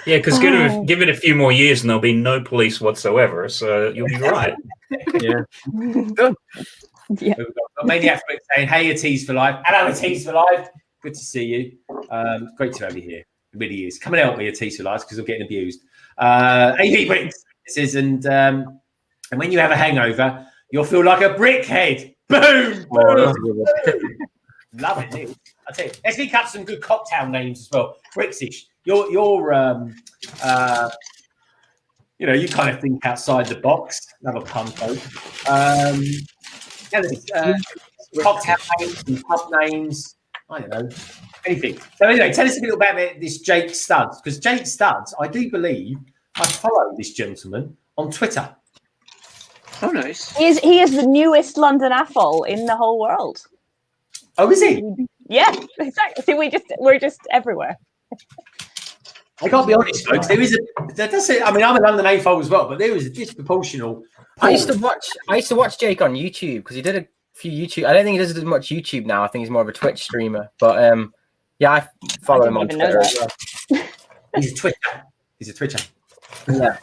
[SPEAKER 2] Yeah, because give it a few more years and there'll be no police whatsoever, so you'll be right.
[SPEAKER 4] Yeah.
[SPEAKER 6] Good.
[SPEAKER 3] Yeah.
[SPEAKER 1] We've got Maniac saying, "Hey, a tease for life." Hello, a tease for life. Good to see you. Great to have you here. It really is. Come and help me, a tease for life, because I'm getting abused. AV Bricks says, and And when you have a hangover, you'll feel like a brickhead. Boom!
[SPEAKER 4] Oh,
[SPEAKER 1] Boom! Love it, Nick. I tell you, let's pick up some good cocktail names as well. Bricksish. You're you kind of think outside the box. Another pun code. Cocktail names and pub names. I don't know. Anything. So anyway, tell us a little about this Jake Studs, because Jake Studs, I do believe I follow this gentleman on Twitter.
[SPEAKER 5] Oh, nice.
[SPEAKER 3] He is the newest London AFOL in the whole world.
[SPEAKER 1] Oh, is he?
[SPEAKER 3] Yeah, exactly. See, we're just everywhere.
[SPEAKER 1] I can't be honest, folks. There is I mean, I'm a London AFOL as well, but there is a disproportional.
[SPEAKER 6] I used to watch Jake on YouTube because he did a few YouTube. I don't think he does as much YouTube now. I think he's more of a Twitch streamer. But yeah, I follow him on Twitter as well.
[SPEAKER 1] He's a Twitcher.
[SPEAKER 6] Yeah.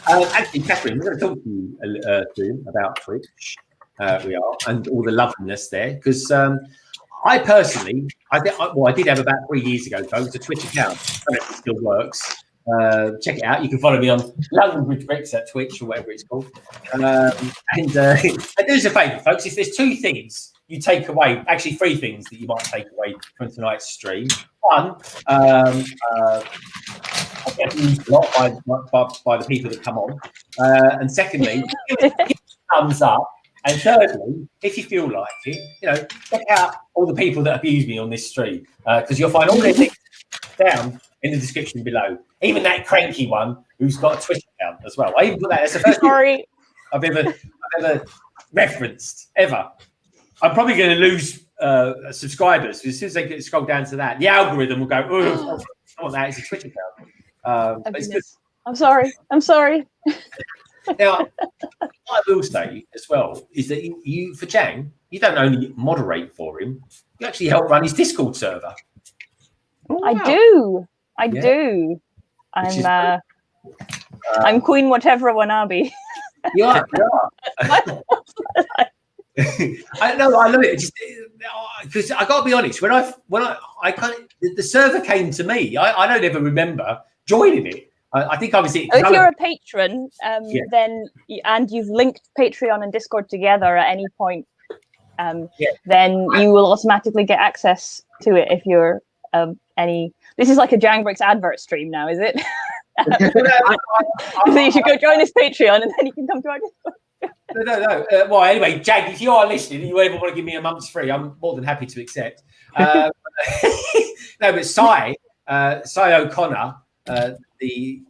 [SPEAKER 1] Actually, Catherine, we're going to talk to you soon about Twitch. We are, and all the loveliness there, because I personally, I did have about 3 years ago, folks, a Twitch account. I don't know if it still works. Check it out. You can follow me on CrankyBricks at Twitch or whatever it's called. And do us a favour, folks. If there's two things you take away, actually 3 things that you might take away from tonight's stream. One, I get used a lot by the people that come on. And secondly, give it a thumbs up. And thirdly, if you feel like it, check out all the people that abuse me on this stream, because you'll find all their links down in the description below. Even that cranky one who's got a Twitter account as well. I even put that. That's the first thing I've ever referenced ever. I'm probably going to lose subscribers as soon as they scroll down to that. The algorithm will go, "Oh, I want that. It's a Twitch account." But it's good.
[SPEAKER 3] I'm sorry.
[SPEAKER 1] Now, what I will say as well is that you, for Jang, you don't only moderate for him, you actually help run his Discord server.
[SPEAKER 3] Oh, wow. I do. I'm Queen whatever wannabe.
[SPEAKER 1] You are. I know. I love it. Just because I got to be honest, when I kind of the server came to me, I don't ever remember joining it. I think I was. If
[SPEAKER 3] you're a patron, then and you've linked Patreon and Discord together at any point, then you will automatically get access to it if you're any. This is like a Jangbricks advert stream now, is it? So you should go join his Patreon, and then you can come to our Discord.
[SPEAKER 1] No. Well, anyway, Jag, if you are listening and you ever want to give me a month's free, I'm more than happy to accept. No, but Sai O'Connor. Him. He's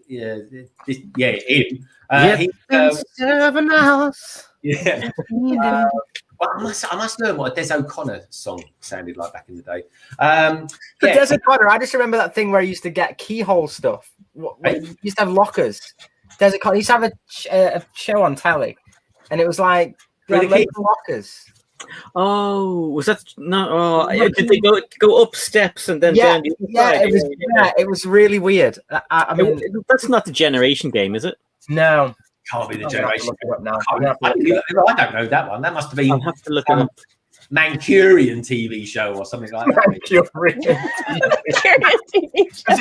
[SPEAKER 6] 7 hours.
[SPEAKER 1] Yeah. Well, I must learn what a Des O'Connor song sounded like back in the day.
[SPEAKER 6] Des O'Connor, I just remember that thing where I used to get keyhole stuff. You used to have lockers. Des O'Connor used to have a show on telly, and it was like lockers.
[SPEAKER 4] Oh, was that no? Did they go up steps and then down?
[SPEAKER 6] It was really weird. I mean,
[SPEAKER 4] that's not the Generation game, is it?
[SPEAKER 6] No,
[SPEAKER 1] can't be the Generation.
[SPEAKER 6] Now.
[SPEAKER 1] I don't know that one. That must have been.
[SPEAKER 4] I'll have to look it up.
[SPEAKER 1] Mancurian TV show or something like that.
[SPEAKER 3] Mancurian TV show.
[SPEAKER 6] As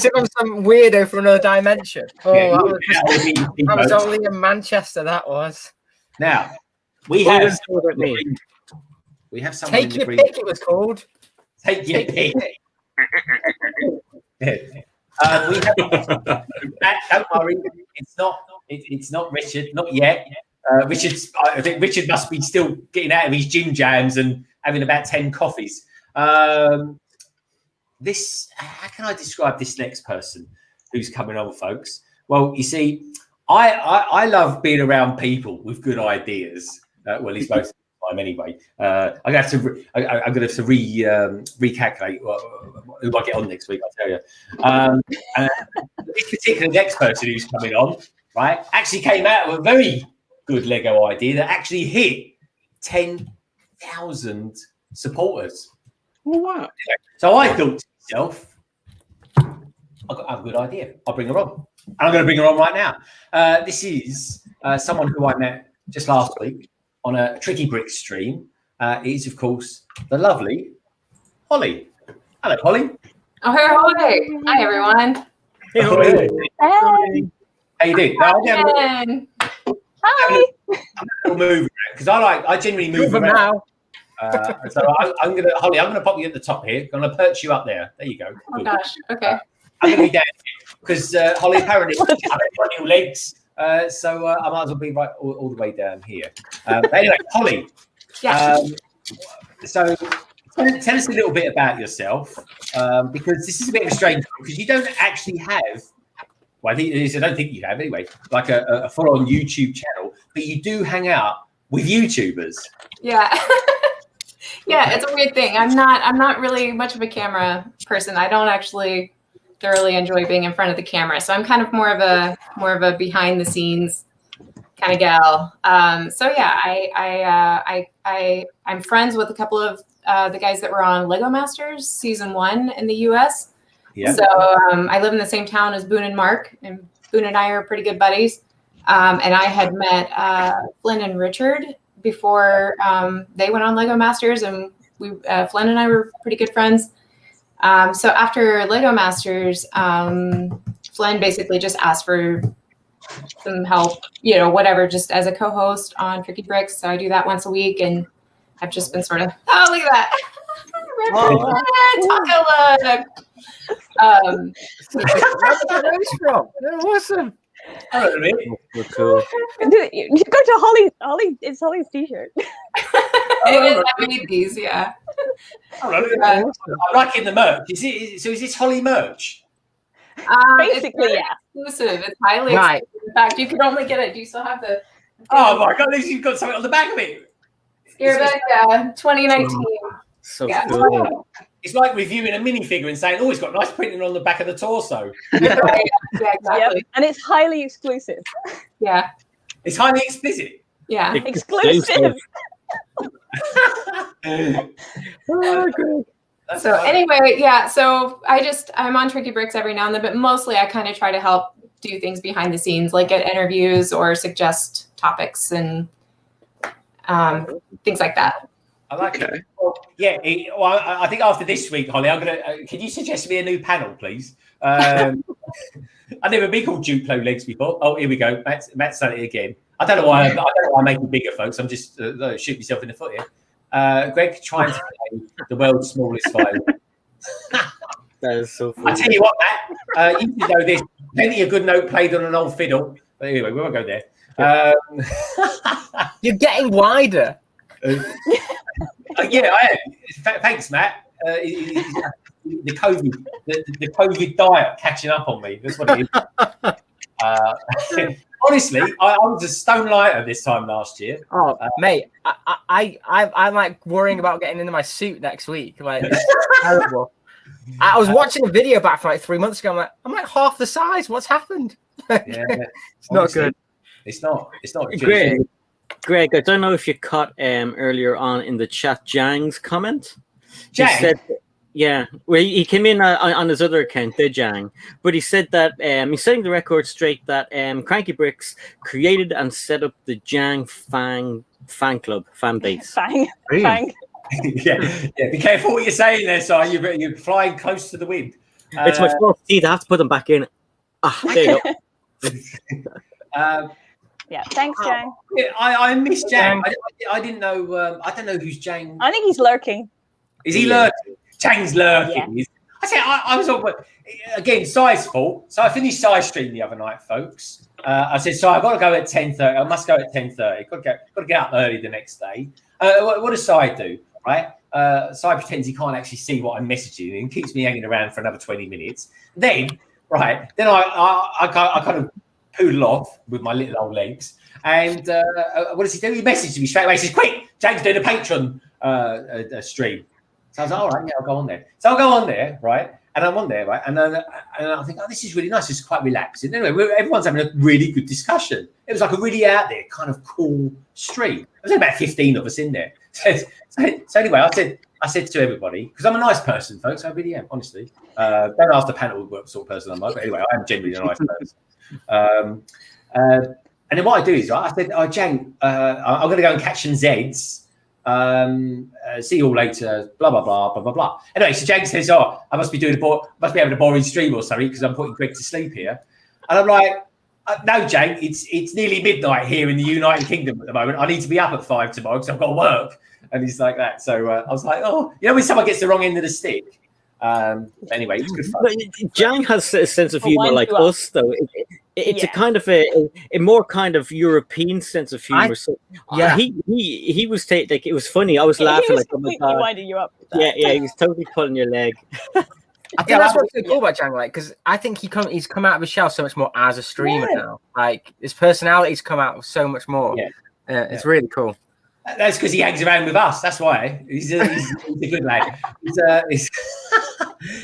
[SPEAKER 6] if I'm some weirdo from another dimension. Oh, that was only in Manchester. That was.
[SPEAKER 1] Now. We have someone.
[SPEAKER 6] Take your pick. It was called.
[SPEAKER 1] Take your pick. We have. Don't worry. It's not Richard. Not yet. I think Richard must be still getting out of his gym jams and having about 10 coffees. How can I describe this next person who's coming on, folks? Well, you see, I love being around people with good ideas. Well, he's most of the time anyway. I'm going to have to recalculate who I get on next week, I'll tell you. This particular next person who's coming on, right, actually came out with a very good Lego idea that actually hit 10,000 supporters.
[SPEAKER 5] Oh, wow.
[SPEAKER 1] So I thought to myself, I have a good idea. I'll bring her on. And I'm going to bring her on right now. This is someone who I met just last week on a CrankyBricks stream. It is, of course, the lovely Holly. Hello, Holly.
[SPEAKER 8] Oh, hey, Holly. Hi, everyone.
[SPEAKER 1] Hey, Holly.
[SPEAKER 3] Hey.
[SPEAKER 1] How you doing?
[SPEAKER 3] Hi.
[SPEAKER 1] I'm moving because I generally move
[SPEAKER 6] Move 'em
[SPEAKER 1] around.
[SPEAKER 6] now.
[SPEAKER 1] So I'm gonna, Holly, I'm gonna pop you at the top here. I'm gonna perch you up there. There you go.
[SPEAKER 8] Oh
[SPEAKER 1] Good.
[SPEAKER 8] gosh. Okay.
[SPEAKER 1] I'm gonna be down because Holly apparently I haven't got any legs, so I might as well be right all the way down here. But anyway, Holly.
[SPEAKER 8] Yeah.
[SPEAKER 1] So tell us a little bit about yourself, because this is a bit of a strange one because you don't actually have. Well, I don't think you have anyway, like a full-on YouTube channel, but you do hang out with YouTubers.
[SPEAKER 8] Yeah. Yeah, it's a weird thing. I'm not really much of a camera person. I don't actually thoroughly enjoy being in front of the camera. So I'm kind of more of a behind the scenes kind of gal. So yeah, I'm friends with a couple of the guys that were on Lego Masters season 1 in the US.
[SPEAKER 1] Yeah.
[SPEAKER 8] So I live in the same town as Boone and Mark, and Boone and I are pretty good buddies. And I had met Flynn and Richard before they went on Lego Masters, and Flynn and I were pretty good friends. So after Lego Masters, Flynn basically just asked for some help, whatever, just as a co-host on CrankyBricks. So I do that once a week, and I've just been sort of, oh, look at that. Taco
[SPEAKER 6] Where are those from? They're awesome.
[SPEAKER 4] We're cool.
[SPEAKER 3] You go to Holly. It's Holly's T-shirt.
[SPEAKER 8] I made these, yeah.
[SPEAKER 1] I'm liking the merch. Is this Holly merch?
[SPEAKER 3] Basically,
[SPEAKER 8] it's
[SPEAKER 3] yeah.
[SPEAKER 8] exclusive. It's highly
[SPEAKER 6] Right.
[SPEAKER 8] exclusive. In fact, you could only get it. Do you still have the
[SPEAKER 1] Oh my god, at least you've got something on the back of it.
[SPEAKER 8] Scareback 2019?
[SPEAKER 4] So
[SPEAKER 8] Yeah.
[SPEAKER 4] cool.
[SPEAKER 1] It's like reviewing a minifigure and saying, "Oh, it's got nice printing on the back of the torso."
[SPEAKER 8] Right. Yeah, exactly.
[SPEAKER 3] Yep. And it's highly exclusive.
[SPEAKER 8] Yeah,
[SPEAKER 1] It's highly explicit.
[SPEAKER 8] yeah.
[SPEAKER 3] Exclusive.
[SPEAKER 1] That's
[SPEAKER 8] So
[SPEAKER 1] fine.
[SPEAKER 8] anyway, yeah. So I'm on CrankyBricks every now and then, but mostly I kind of try to help do things behind the scenes, like get interviews or suggest topics and things like that.
[SPEAKER 1] I like it. Well, yeah. I think after this week, Holly, I'm gonna. Can you suggest me a new panel, please? I've never been called Duplo legs before. Oh, here we go. Matt's done it again. I don't know why. I don't know why I'm making bigger, folks. I'm just shoot myself in the foot here. Greg trying to play the world's smallest violin.
[SPEAKER 4] That is so
[SPEAKER 1] I
[SPEAKER 4] funny.
[SPEAKER 1] tell you what, Matt. You should know this. Plenty of good note played on an old fiddle. But anyway, we won't go there.
[SPEAKER 6] You're getting wider.
[SPEAKER 1] Yeah, I am. Thanks, Matt. The COVID diet catching up on me. That's what it is. Honestly, I was a stone lighter this time last year.
[SPEAKER 6] Oh, mate, I'm like worrying about getting into my suit next week. Like, it's terrible. I was watching a video back from like 3 months ago. I'm like half the size. What's happened?
[SPEAKER 1] Yeah,
[SPEAKER 6] It's not good.
[SPEAKER 1] It's not.
[SPEAKER 4] Greg, I don't know if you caught earlier on in the chat Jang's comment.
[SPEAKER 1] Jang?
[SPEAKER 4] He said, yeah, well, he came in on his other account, the Jang, but he said that he's setting the record straight that CrankyBricks created and set up the Jang fan club, fan base.
[SPEAKER 3] Fang.
[SPEAKER 1] yeah. Be careful what you're saying there, Si. You're flying close to the wind.
[SPEAKER 4] It's my fault, teeth. I have to put them back in. There you go.
[SPEAKER 3] Yeah, thanks, Jang.
[SPEAKER 1] Yeah, I miss Jang. I didn't know. I don't know who's Jang.
[SPEAKER 3] I think he's lurking.
[SPEAKER 1] Is he lurking? Jang's lurking.
[SPEAKER 3] Yeah.
[SPEAKER 1] I said I was on. Again, Si's fault. So I finished Si's stream the other night, folks. I said, Si, I've got to go at 10:30. I must go at 10:30. Got to get up early the next day. What does Si do? Right? Si pretends he can't actually see what I'm messaging and keeps me hanging around for another 20 minutes. Then I kind of poodle off with my little old legs. And what does he do? He messages me straight away. He says, quick, James doing a Patreon stream. So I was like, all right, yeah, I'll go on there. So I'll go on there, right? And I'm on there, right? And I think, oh, this is really nice. It's quite relaxing. Anyway, everyone's having a really good discussion. It was like a really out there, kind of cool stream. There was about 15 of us in there. So anyway, I said to everybody, because I'm a nice person, folks. I really am, honestly. Don't ask the panel what sort of person I'm like, but anyway, I am genuinely a nice person. And then what I do is, I said, oh, Jang, I'm going to go and catch some Zeds. See you all later, blah, blah, blah, blah, blah, blah. Anyway, so Jang says, oh, I must be having a boring stream or something because I'm putting Greg to sleep here. And I'm like, No, Jane, it's nearly midnight here in the United Kingdom at the moment. I need to be up at 5 tomorrow because I've got to work. And he's like that. So I was like, oh, when someone gets the wrong end of the stick. Anyway, it's good fun.
[SPEAKER 4] But Jang has a sense of humor like
[SPEAKER 3] winds you up.
[SPEAKER 4] us, though. It's a kind of a more kind of European sense of humor. He was like, it was funny. I was laughing
[SPEAKER 3] He was
[SPEAKER 4] like, oh my
[SPEAKER 3] completely
[SPEAKER 4] God.
[SPEAKER 3] winding you up. With that.
[SPEAKER 4] Yeah, he was totally pulling your leg.
[SPEAKER 6] I think that's what's so cool about Jang, like, because I think he's come out of his shell so much more as a streamer now. Like his personality's come out so much more. It's really cool.
[SPEAKER 1] That's because he hangs around with us. That's why he's a good lad.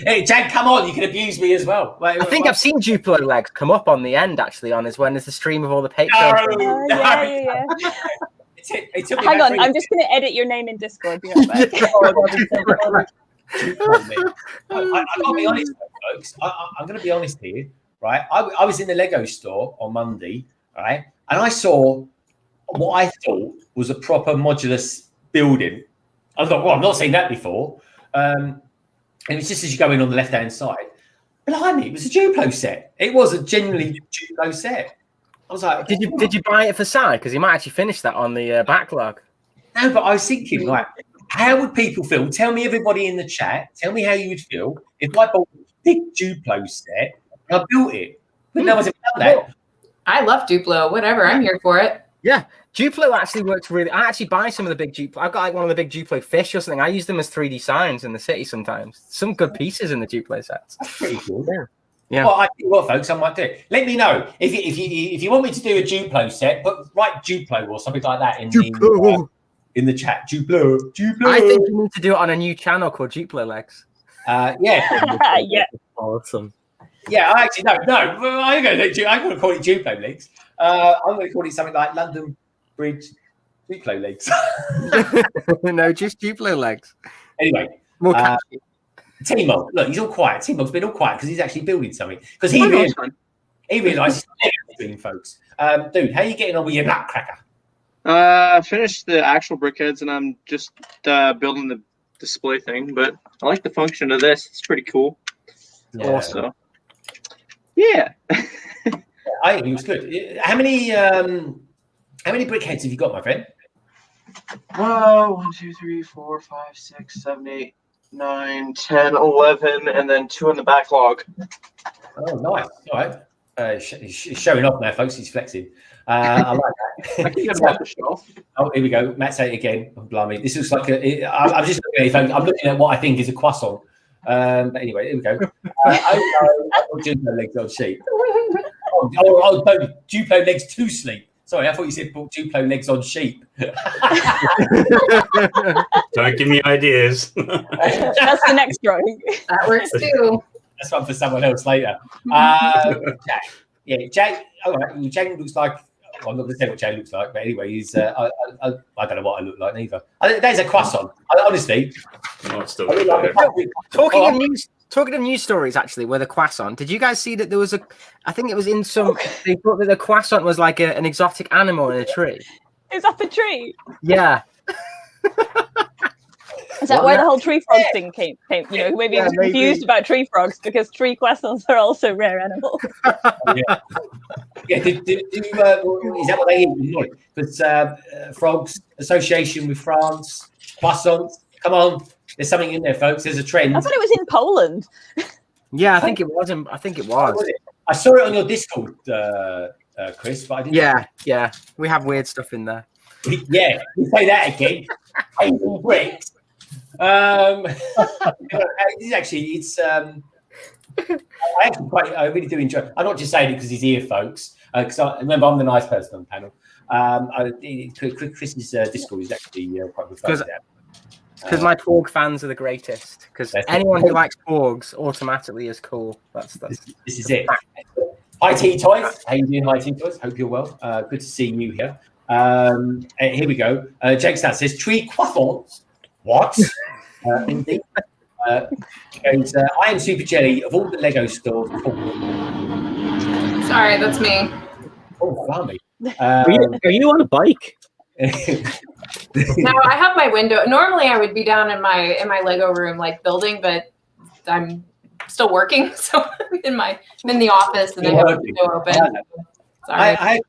[SPEAKER 1] Hey, Jang, come on! You can abuse me as well.
[SPEAKER 6] I think I've seen Duplo legs come up on the end actually on his when there's the stream of all the Patreon.
[SPEAKER 3] Yeah.
[SPEAKER 1] It took me
[SPEAKER 3] Hang
[SPEAKER 1] about
[SPEAKER 3] on,
[SPEAKER 1] 3
[SPEAKER 3] I'm just going to edit your name in Discord. Be right back.
[SPEAKER 1] I can't be honest, folks. I'm going to be honest here, right? I was in the Lego store on Monday, right, and I saw what I thought was a proper modular building. I thought, well, I've not seen that before. And it was just as you go in on the left-hand side. Behind me, it was a Duplo set. It was a genuinely Duplo set. I was like,
[SPEAKER 6] did you buy it for Sai? Because you might actually finish that on the backlog.
[SPEAKER 1] No, but I was thinking, like, how would people feel? Tell me, everybody in the chat, tell me how you would feel if I bought a big Duplo set and I built it. But no one's ever done that.
[SPEAKER 8] I love Duplo. Whatever, I'm here for it.
[SPEAKER 6] Yeah, Duplo actually works really. I actually buy some of the big Duplo. I've got like one of the big Duplo fish or something. I use them as 3D signs in the city sometimes. Some good pieces in the Duplo sets.
[SPEAKER 1] That's pretty cool.
[SPEAKER 6] Yeah.
[SPEAKER 1] Well, I think what, folks, I might do it. Let me know if you want me to do a Duplo set, but write Duplo or something like that in the chat. Duplo.
[SPEAKER 6] I think you need to do it on a new channel called Duplo Legs.
[SPEAKER 1] Yeah.
[SPEAKER 3] Yeah.
[SPEAKER 4] Awesome.
[SPEAKER 1] Yeah, I actually no. I'm going to call it Duplo Legs. I'm going to call it something like London Bridge Duplo Legs.
[SPEAKER 6] No, just Duplo Legs.
[SPEAKER 1] Anyway,
[SPEAKER 6] More catchy.
[SPEAKER 1] Timo, look, he's all quiet. Timo's been all quiet because he's actually building something. Because he realised everything, folks. Dude, how are you getting on with your nutcracker?
[SPEAKER 5] I finished the actual brickheads and I'm just building the display thing, but I like the function of this. It's pretty cool.
[SPEAKER 1] Yeah.
[SPEAKER 5] Also, yeah.
[SPEAKER 1] I think it was good. How many brickheads have you got, my friend?
[SPEAKER 5] 1, 2, 3, 4, 5, 6, 7, 8, 9, 10, 11, and then 2 in the backlog.
[SPEAKER 1] Oh, nice. All right. He's showing off now, folks. He's flexing. I like that.
[SPEAKER 5] I can get them off the shelf.
[SPEAKER 1] Oh, here we go. Matt said it again. Oh, blimey. This looks like I'm just looking at it, folks. I'm looking at what I think is a croissant. But anyway, here we go. Duplo legs on sheep. Oh, Duplo legs to sleep. Sorry, I thought you said Duplo legs on sheep.
[SPEAKER 2] Don't give me ideas.
[SPEAKER 3] That's the next drawing.
[SPEAKER 8] That works too.
[SPEAKER 1] That's one for someone else later. Jack. Yeah, Jack. All right. Jack looks like. Well, I'm not going to say what Jay looks like, but anyway, he's. I don't know what I look like neither. There's a croissant. Honestly.
[SPEAKER 6] Talking of news stories, actually, with a croissant. Did you guys see that there was a? I think it was in some. They thought that the croissant was like an exotic animal in a tree.
[SPEAKER 3] It's up a tree.
[SPEAKER 6] Yeah.
[SPEAKER 3] Is that why the whole tree frog thing came? You know, maybe he was confused about tree frogs because tree croissants are also rare animals.
[SPEAKER 1] Yeah. Is that what they eat? Because frogs association with France, croissants. Come on, there's something in there, folks. There's a trend.
[SPEAKER 3] I thought it was in Poland.
[SPEAKER 6] Yeah, I think it was. I think it was.
[SPEAKER 1] I saw it on your Discord, Chris, but I didn't.
[SPEAKER 6] Yeah, we have weird stuff in there.
[SPEAKER 1] Yeah, you say that again. Bricks. It's I really do enjoy. I'm not just saying it because he's here, folks. Because I remember I'm the nice person on the panel. Chris's Discord is actually quite good.
[SPEAKER 6] Because my Porg fans are the greatest. Because anyone who likes Porgs automatically is cool. This
[SPEAKER 1] is it. Hi T Toys, how you doing? Hi T Toys, hope you're well. Good to see you here. Here we go. Jake Stat says tree croissants. What? Indeed. Goes, I am Super Jelly of all the Lego stores.
[SPEAKER 8] Sorry, that's me.
[SPEAKER 1] Oh, blimey.
[SPEAKER 4] Are you on a bike?
[SPEAKER 8] No, I have my window. Normally, I would be down in my Lego room, like building, but I'm still working, so I'm in the office and I have the window open. Sorry.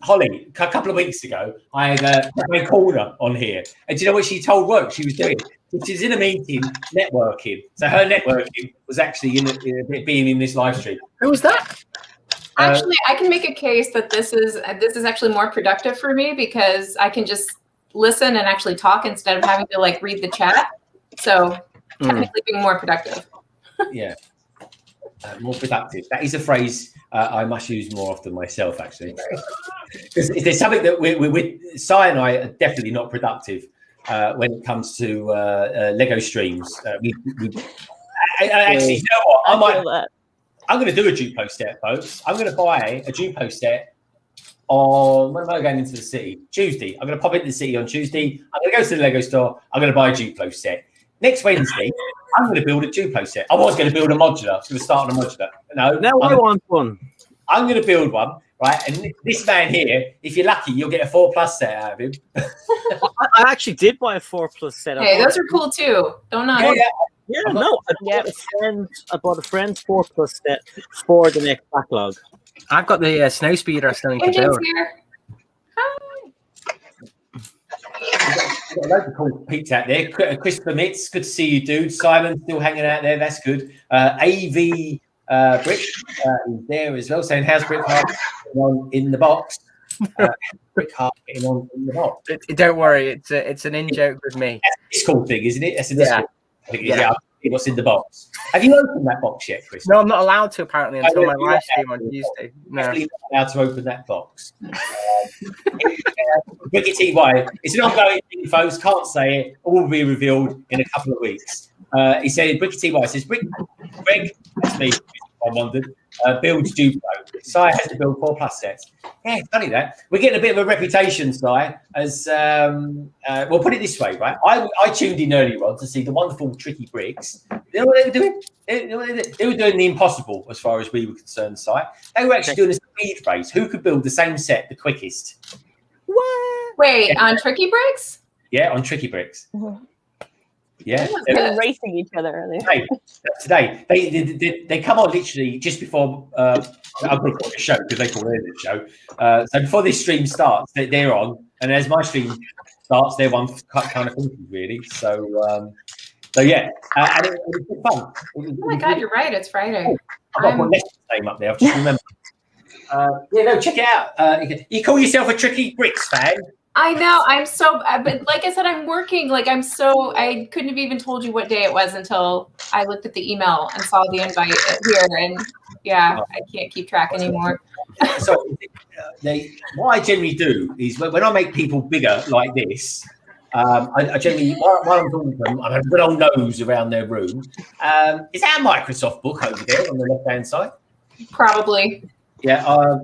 [SPEAKER 1] Holly, a couple of weeks ago, I had my corner on here. And do you know what she told work she was doing? She's in a meeting networking. So her networking was actually being in this live stream.
[SPEAKER 6] Who was that?
[SPEAKER 8] Actually, I can make a case that this is actually more productive for me because I can just listen and actually talk instead of having to like read the chat. So technically being more productive.
[SPEAKER 1] Yeah. More productive. That is a phrase I must use more often myself, actually. Because if there's something that Si and I are definitely not productive when it comes to Lego streams. Actually, you know what? I'm going to do a Duplo set, folks. I'm going to buy a Duplo set on, when am I going into the city? Tuesday. I'm going to pop into the city on Tuesday. I'm going to go to the Lego store. I'm going to buy a Duplo set. Next Wednesday, I'm going to build a Duplo set. I was going to build a modular. I was going to start on a modular. No,
[SPEAKER 4] I want one.
[SPEAKER 1] I'm going to build one, right? And this man here, if you're lucky, you'll get a 4+ set out of him.
[SPEAKER 4] I actually did buy a 4+ set.
[SPEAKER 8] Hey, those are cool too. Don't know.
[SPEAKER 4] Yeah, no, I bought a friend's 4+ set for the next backlog.
[SPEAKER 6] I've got the snow speeder I still need to build.
[SPEAKER 8] Here.
[SPEAKER 1] Got a load of cool peeps out there. Christopher Mitz, good to see you, dude. Simon still hanging out there. That's good. AV Brick is there as well, saying how's Brick Hart getting on in the box? Brick Hart getting on in the box.
[SPEAKER 6] Don't worry, it's an in joke with me.
[SPEAKER 1] That's a Discord thing, isn't it? That's a
[SPEAKER 6] Yeah.
[SPEAKER 1] Discord. I think yeah. What's in the box? Have you opened that box yet, Chris?
[SPEAKER 6] No, I'm not allowed to apparently until my live stream on Tuesday. No.
[SPEAKER 1] Definitely not allowed to open that box. Ricky TY, it's an ongoing thing, folks. Can't say it. All will be revealed in a couple of weeks. He said, Ricky TY says, Greg, that's me. I wondered. Builds Duplo. Si has to build 4+ sets. Yeah, funny that. We're getting a bit of a reputation, Si, as we'll put it this way, right? I tuned in earlier on to see the wonderful Tricky Bricks. You know what they were doing? They were doing the impossible as far as we were concerned, Si. They were actually doing a speed race. Who could build the same set the quickest?
[SPEAKER 8] What? Wait, on Tricky Bricks?
[SPEAKER 1] Yeah, on Tricky Bricks. Yeah,
[SPEAKER 3] they were racing each other earlier.
[SPEAKER 1] Today, they come on literally just before I'm going to call it a show because they call it a show. So before this stream starts, they're on, and as my stream starts, they're one kind of thinking really. So yeah, and it was fun.
[SPEAKER 8] Oh my God, you're right. It's Friday.
[SPEAKER 1] I've got one Leicester name up there. I've just remembered. Yeah, no, check it out. You call yourself a Tricky Bricks fan?
[SPEAKER 8] I know. I'm so, but like I said, I'm working. Like I couldn't have even told you what day it was until I looked at the email and saw the invite here. And yeah, I can't keep track anymore.
[SPEAKER 1] So what I generally do is when I make people bigger like this, I generally, while I'm talking to them, I have a good old nose around their room. Is that a Microsoft book over there on the left-hand side?
[SPEAKER 8] Probably.
[SPEAKER 1] Yeah.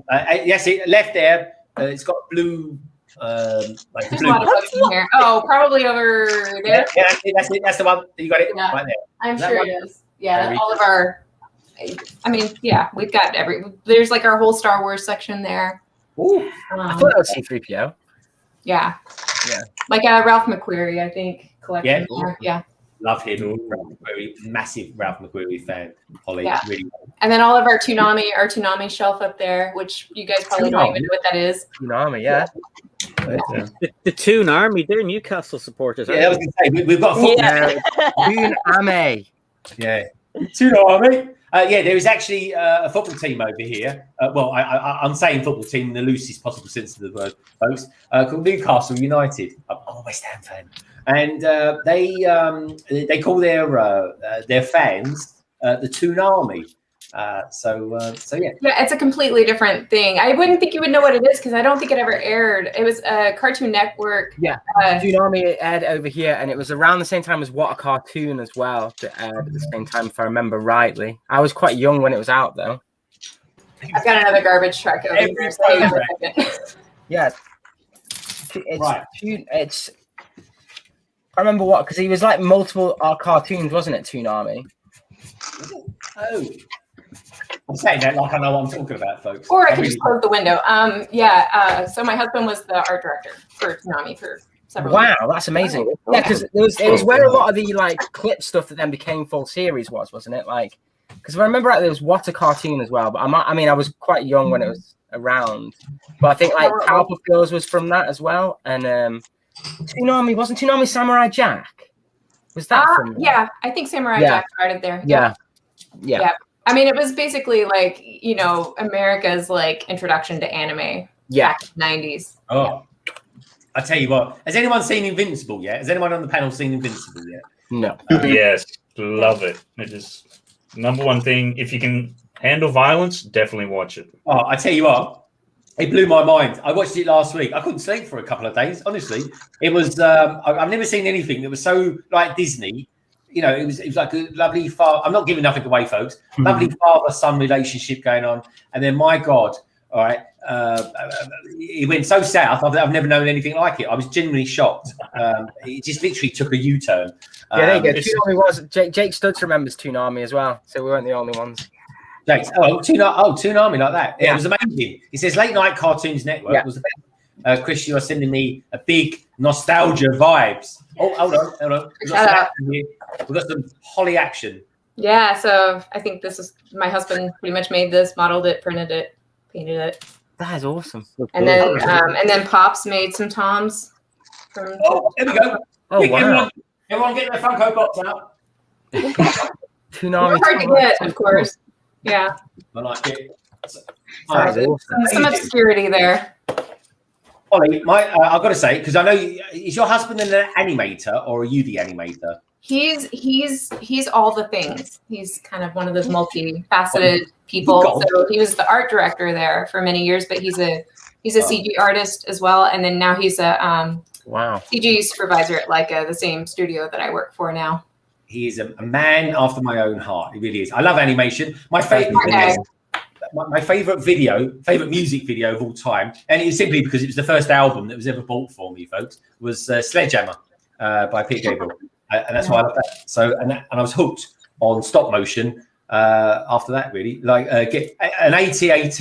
[SPEAKER 1] Yes, left there. It's got blue. Like
[SPEAKER 8] There's a lot of books in here. Oh, probably over there.
[SPEAKER 1] Yeah, that's it. That's the one. You got it right there.
[SPEAKER 8] I'm sure it is. Yeah, all of our. I mean, yeah, we've got there's like our whole Star Wars section there.
[SPEAKER 6] Ooh, I thought that was C-3PO.
[SPEAKER 8] Yeah.
[SPEAKER 6] Yeah.
[SPEAKER 8] Like Ralph McQuarrie, I think, collection. Yeah.
[SPEAKER 1] Love him. Ralph McQuarrie, massive Ralph McQuarrie fan. Holly,
[SPEAKER 8] yeah.
[SPEAKER 1] Really.
[SPEAKER 8] And then all of our Toonami shelf up there, which you guys probably don't even know what that is.
[SPEAKER 6] Toonami, yeah.
[SPEAKER 4] The Toon Army, they're Newcastle supporters.
[SPEAKER 1] Yeah, I was going to say, we've got a football.
[SPEAKER 6] Toonami.
[SPEAKER 1] Yeah. Toonami. Yeah, there is actually a football team over here. Well, I'm saying football team in the loosest possible sense of the word, folks, called Newcastle United. I'm a West Ham fan. And they call their fans the Toonami. So yeah.
[SPEAKER 8] Yeah, it's a completely different thing. I wouldn't think you would know what it is because I don't think it ever aired. It was a Cartoon Network.
[SPEAKER 6] Yeah, Toonami aired over here, and it was around the same time as What a Cartoon as well that aired at the same time, if I remember rightly. I was quite young when it was out, though.
[SPEAKER 8] I've got another garbage truck over here.
[SPEAKER 6] Yeah, it's. I remember what, because he was like multiple cartoons, wasn't it, Toonami?
[SPEAKER 1] Oh. I'm saying that like I know what I'm talking about, folks.
[SPEAKER 8] Or I could just close the window. So my husband was the art director for Toonami for several years.
[SPEAKER 6] Wow, that's amazing. Yeah, because it was where a lot of the like clip stuff that then became full series wasn't it? Like, because if I remember right, there was What a Cartoon as well. But I was quite young when it was around. But I think like Powerpuff Girls was from that as well, and Toonami Samurai Jack? Was that from?
[SPEAKER 8] Yeah, I think Samurai
[SPEAKER 6] Yeah.
[SPEAKER 8] Jack started there.
[SPEAKER 6] Yeah.
[SPEAKER 8] I mean, it was basically like, you know, America's like introduction to anime back in the 90s.
[SPEAKER 1] Oh, I tell you what. Has anyone seen Invincible yet? Has anyone on the panel seen Invincible yet?
[SPEAKER 6] No.
[SPEAKER 2] Yes, love it. It is number one thing. If you can handle violence, definitely watch it.
[SPEAKER 1] Oh, I tell you what. It blew my mind. I watched it last week. I couldn't sleep for a couple of days. Honestly, it was. I've never seen anything that was so like Disney. You know, it was like a lovely I'm not giving nothing away, folks. Lovely father-son relationship going on, and then my God, all right, it went so south. I've never known anything like it. I was genuinely shocked. It just literally took a U-turn.
[SPEAKER 6] Yeah, there you go. Toonami was Jake Studs remembers Toonami as well, so we weren't the only ones.
[SPEAKER 1] Jake, Toonami like that. Yeah, it was amazing. He says Late Night Cartoons Network was the best. Chris, you are sending me a big nostalgia vibes. Oh, hold on. We've got some Holly action.
[SPEAKER 8] Yeah, so I think this is my husband pretty much made this, modeled it, printed it, painted it.
[SPEAKER 6] That is awesome.
[SPEAKER 8] And then Pops made some Toms.
[SPEAKER 1] There we go.
[SPEAKER 6] Oh, wow.
[SPEAKER 1] Everyone get their Funko Pops out.
[SPEAKER 6] Toonami.
[SPEAKER 8] Hard to get, of course. Yeah.
[SPEAKER 1] I like it.
[SPEAKER 8] Some obscurity there.
[SPEAKER 1] Ollie, I've got to say, because I know is your husband an animator or are you the animator?
[SPEAKER 8] He's all the things. He's kind of one of those multifaceted people. So he was the art director there for many years, but he's a CG artist as well. And then now he's a CG supervisor at Leica, the same studio that I work for now.
[SPEAKER 1] He is a man after my own heart. He really is. I love animation. My favorite music video of all time, and it was simply because it was the first album that was ever bought for me, folks, was Sledgehammer by Pete Gabriel. And that's why I love that. So, and I was hooked on stop motion after that, really. Like, get an AT-AT,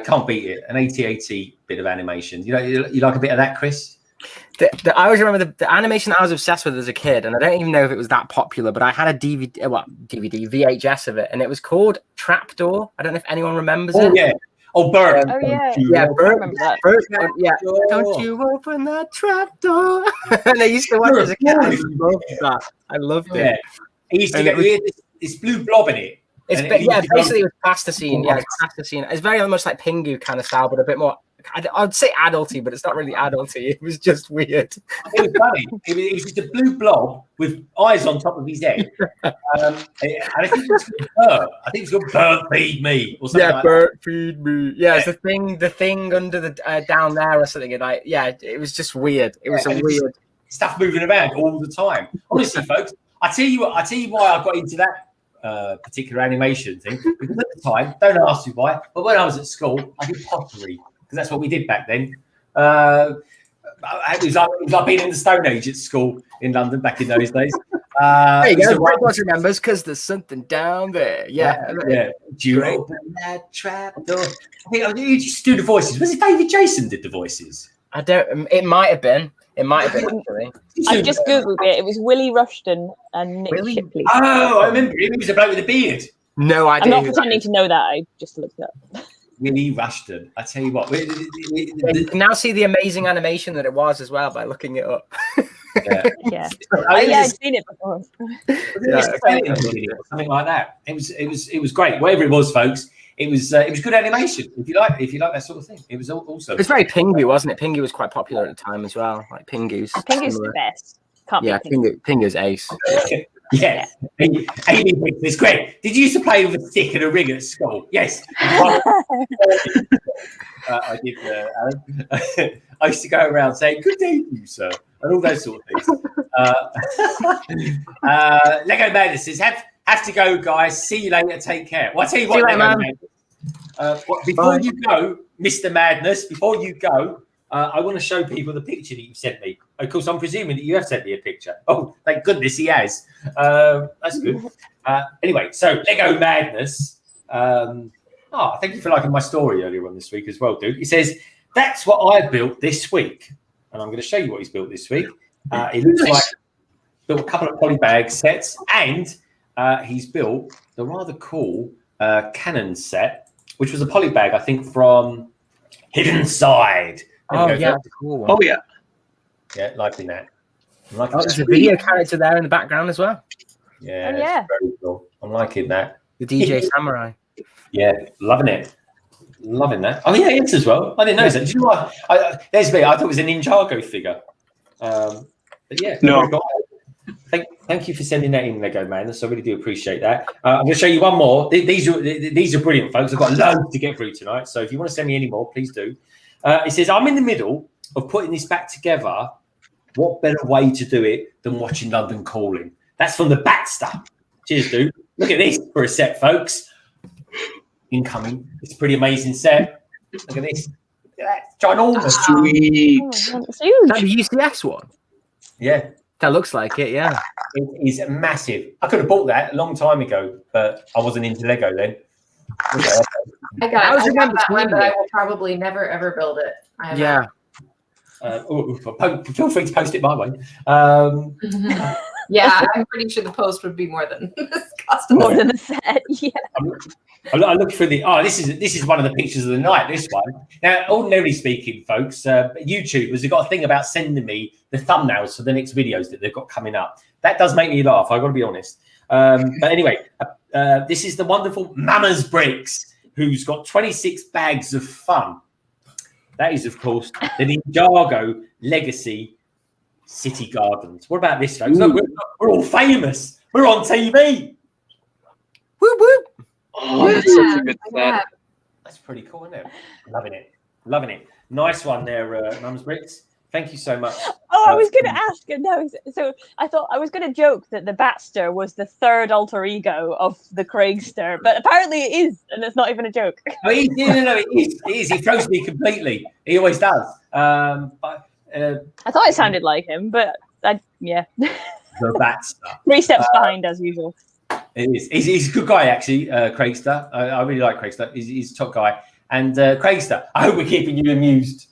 [SPEAKER 1] can't beat it. An AT-AT bit of animation. You know, you like a bit of that, Chris?
[SPEAKER 6] I always remember the animation that I was obsessed with as a kid, and I don't even know if it was that popular, but I had a VHS of it, and it was called Trapdoor. I don't know if anyone remembers it.
[SPEAKER 1] Yeah. Oh, Bert.
[SPEAKER 6] Bert. Yeah. Don't you open that trapdoor? And I used to watch it as a kid. I loved that. I loved it.
[SPEAKER 1] Yeah. He used to get this blue blob in it.
[SPEAKER 6] Basically it was plasticine. Yeah, it's plasticine. It's very almost like Pingu kind of style, but a bit more. I'd say adulty, but it's not really adulty. It was just weird.
[SPEAKER 1] It was funny. It was just a blue blob with eyes on top of his head. And I think it was called Bert. I think it's called Bert Feed Me or something.
[SPEAKER 6] Yeah, Bert Feed Me. Yeah, it's the thing under the down there or something. And it was just weird. It was weird
[SPEAKER 1] stuff moving around all the time. Honestly, folks, I tell you why I got into that particular animation thing. Because at the time, don't ask me why, but when I was at school, I did pottery. Because that's what we did back then. It was like being in the Stone Age at school in London back in those days.
[SPEAKER 6] There you go. Everyone remembers because there's something down there. Yeah.
[SPEAKER 1] Do you open that trap door? I think you just do the voices. Was it David Jason did the voices?
[SPEAKER 6] I don't. It might have been. Actually.
[SPEAKER 3] I just googled it. It was Willie Rushton and Nick Shipley.
[SPEAKER 1] Oh, I remember him. He was a bloke with a beard.
[SPEAKER 6] No idea.
[SPEAKER 3] I'm not pretending to know that. I just looked it up.
[SPEAKER 1] Willie Rushton. I tell you what.
[SPEAKER 6] You can now see the amazing animation that it was as well by looking it up.
[SPEAKER 3] Yeah. I've seen it before.
[SPEAKER 1] Something like that. It was great. Whatever it was, folks. It was good animation. If you like that sort of thing, it was awesome.
[SPEAKER 6] It's very Pingu, wasn't it? Pingu was quite popular at the time as well. Like Pingu's.
[SPEAKER 3] Pingu's the best.
[SPEAKER 6] Pingu's ace.
[SPEAKER 1] Yeah. Amy it's great. Did you used to play with a stick and a ring at school? Yes. I did. I used to go around saying, "Good day to you, sir," and all those sort of things. Lego Madness says, have to go, guys. See you later. Take care. Well, I tell you what, Lego Madness. Before you go, Mr. Madness, before you go, I want to show people the picture that you sent me. Of course, I'm presuming that you have sent me a picture. Oh, thank goodness he has. That's good. Anyway, so Lego Madness. Thank you for liking my story earlier on this week as well, dude. He says, that's what I built this week. And I'm going to show you what he's built this week. It looks like built a couple of polybag sets, and he's built the rather cool Canon set which was a poly bag, I think, from Hidden Side. There we
[SPEAKER 6] Oh
[SPEAKER 1] go,
[SPEAKER 6] yeah,
[SPEAKER 1] folks.
[SPEAKER 6] the cool one.
[SPEAKER 5] Oh yeah.
[SPEAKER 1] Yeah, liking that. I'm liking
[SPEAKER 6] Oh,
[SPEAKER 1] that.
[SPEAKER 6] there's a video character there in the background as well.
[SPEAKER 1] Yeah,
[SPEAKER 3] Oh, yeah.
[SPEAKER 1] it's very cool. I'm liking that.
[SPEAKER 6] The DJ Samurai.
[SPEAKER 1] Yeah, loving it. Loving that. Oh yeah, it's as well. I didn't know that. Do you know what? There's me. I thought it was a Ninjago figure. But yeah,
[SPEAKER 5] No.
[SPEAKER 1] very cool. Thank you for sending that in, Lego Man. So I really do appreciate that. I'm going to show you one more. These are brilliant, folks. I've got loads to get through tonight. So if you want to send me any more, please do. It says, I'm in the middle of putting this back together. What better way to do it than watching London Calling? That's from the Baxter. Cheers, dude. Look at this for a set, folks. Incoming. It's a pretty amazing set. Look at this. Look at that. Ginormous.
[SPEAKER 5] Sweet.
[SPEAKER 3] Oh, it's
[SPEAKER 6] Is that
[SPEAKER 3] huge.
[SPEAKER 6] the UCS one?
[SPEAKER 1] Yeah.
[SPEAKER 6] That looks like it, yeah.
[SPEAKER 1] It is massive. I could have bought that a long time ago, but I wasn't into Lego then.
[SPEAKER 8] I got that one, but I will probably never ever build it. I have
[SPEAKER 6] Yeah.
[SPEAKER 1] Feel free to post it my way.
[SPEAKER 8] Yeah, I'm pretty sure the post would be more than this cost.
[SPEAKER 3] More than the set. Yeah.
[SPEAKER 1] I look for the. Oh, this is one of the pictures of the night. This one. Now, ordinarily speaking, folks, YouTubers have got a thing about sending me the thumbnails for the next videos that they've got coming up. That does make me laugh. I've got to be honest. But anyway, this is the wonderful Mama's Bricks, who's got 26 bags of fun. That is, of course, the Ninjago Legacy City Gardens. What about this, folks? Look, we're all famous. We're on TV.
[SPEAKER 6] Whoop whoop.
[SPEAKER 5] Oh, that's such a good set.
[SPEAKER 1] That's pretty cool, isn't it? Loving it. Loving it. Nice one there, Mum's Bricks. Thank you so much.
[SPEAKER 3] Oh, I was going to ask. No, so I thought I was going to joke that the Batster was the third alter ego of the Craigster, but apparently it is, and it's not even a joke.
[SPEAKER 1] No, it is. It is. He throws me completely. He always does. But
[SPEAKER 3] I thought it sounded like him, but yeah.
[SPEAKER 1] the Batster.
[SPEAKER 3] 3 steps behind as usual.
[SPEAKER 1] It is. He's a good guy, actually, Craigster. I really like Craigster. He's a top guy. And Craigster, I hope we're keeping you amused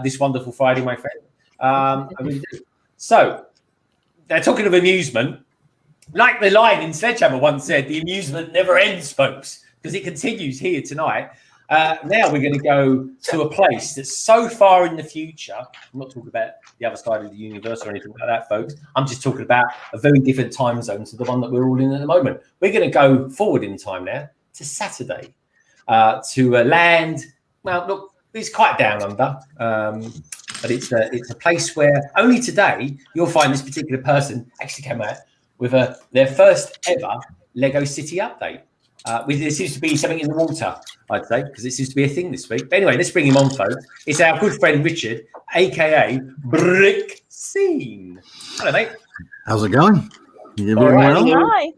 [SPEAKER 1] this wonderful Friday, my friend. I really do. So, they're talking of amusement. Like the line in Sledgehammer once said, the amusement never ends, folks, because it continues here tonight. Now we're going to go to a place that's so far in the future. I'm not talking about the other side of the universe or anything like that, folks. I'm just talking about a very different time zone to the one that we're all in at the moment. We're going to go forward in time now to Saturday, to land. Well, look, it's quite down under, but it's a place where only today you'll find this particular person actually came out with their first ever Lego City update. There seems to be something in the water, I'd say, because it seems to be a thing this week. But anyway, let's bring him on, folks. It's our good friend Richard, aka Brick Scene. Hello, mate.
[SPEAKER 9] How's it going? You
[SPEAKER 1] All
[SPEAKER 9] doing
[SPEAKER 1] right.
[SPEAKER 9] well?
[SPEAKER 3] Hi.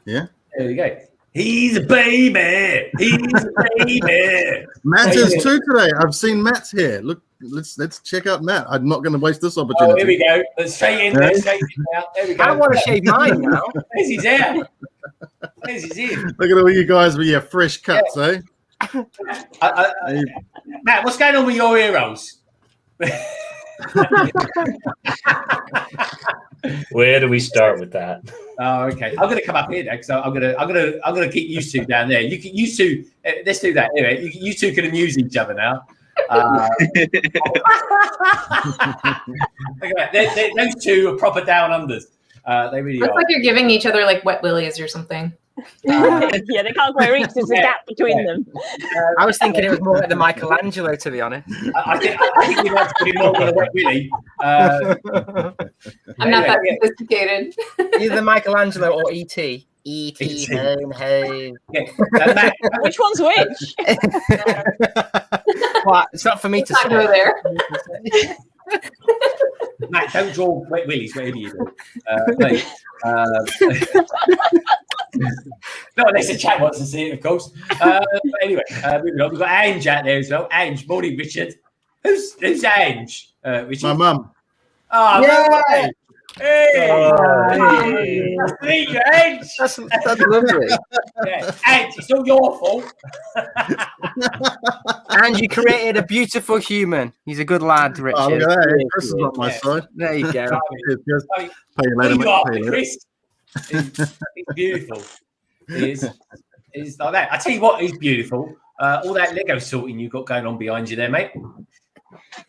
[SPEAKER 9] Yeah.
[SPEAKER 1] There we go. He's a baby. He's a baby.
[SPEAKER 9] Matt is too today. I've seen Matt's here. Look, let's check out Matt. I'm not going to waste this opportunity.
[SPEAKER 1] Oh, here we go. Let's straight in. Let's straight in now. There we go.
[SPEAKER 6] I don't want to shave mine now.
[SPEAKER 1] There's his hair. There's his ear.
[SPEAKER 9] Look at all you guys with your fresh cuts, eh?
[SPEAKER 1] Matt, what's going on with your heroes?
[SPEAKER 2] Where do we start with that?
[SPEAKER 1] Oh, okay. I'm going to come up here next. So I'm gonna keep you two down there. You two, let's do that. Anyway, you two can amuse each other now. Look at that. Those two are proper down unders. They really
[SPEAKER 8] Looks
[SPEAKER 1] are.
[SPEAKER 8] like you're giving each other like wet willies or something.
[SPEAKER 3] Yeah, they can't quite reach. There's a gap between them.
[SPEAKER 6] I was thinking it was more like the Michelangelo, to be honest.
[SPEAKER 1] I think you might be more than a wet willy.
[SPEAKER 8] I'm not that sophisticated.
[SPEAKER 6] Either Michelangelo or E.T. E.T. home, home.
[SPEAKER 1] Yeah. Matt,
[SPEAKER 3] Which one's which?
[SPEAKER 6] Well, it's not for me to
[SPEAKER 8] Let's not go
[SPEAKER 6] say.
[SPEAKER 8] there.
[SPEAKER 1] Matt, don't draw wet willies, whatever you do. Mate, not unless the chat wants to see it, of course. But anyway, moving on. We've got Ange out there as well. Ange, morning, Richard. Who's Ange? Richard?
[SPEAKER 9] My mum.
[SPEAKER 1] Oh,
[SPEAKER 6] Yeah.
[SPEAKER 1] right. Hey!
[SPEAKER 6] Hey.
[SPEAKER 1] Nice to meet you, Ange.
[SPEAKER 6] That's lovely.
[SPEAKER 1] Yeah. Ange, it's not your fault.
[SPEAKER 6] And you created a beautiful human. He's a good lad, Richard.
[SPEAKER 9] Oh, look at that. Chris is on my
[SPEAKER 1] Yeah.
[SPEAKER 9] side.
[SPEAKER 6] There you go.
[SPEAKER 9] Cheers, guys.
[SPEAKER 1] I mean,
[SPEAKER 9] Pay you
[SPEAKER 1] who
[SPEAKER 9] later,
[SPEAKER 1] you
[SPEAKER 9] mate.
[SPEAKER 1] are,
[SPEAKER 9] Pay you later.
[SPEAKER 1] Chris. He's beautiful. He's like that. I tell you what, he's beautiful. all that Lego sorting you got going on behind you there, mate.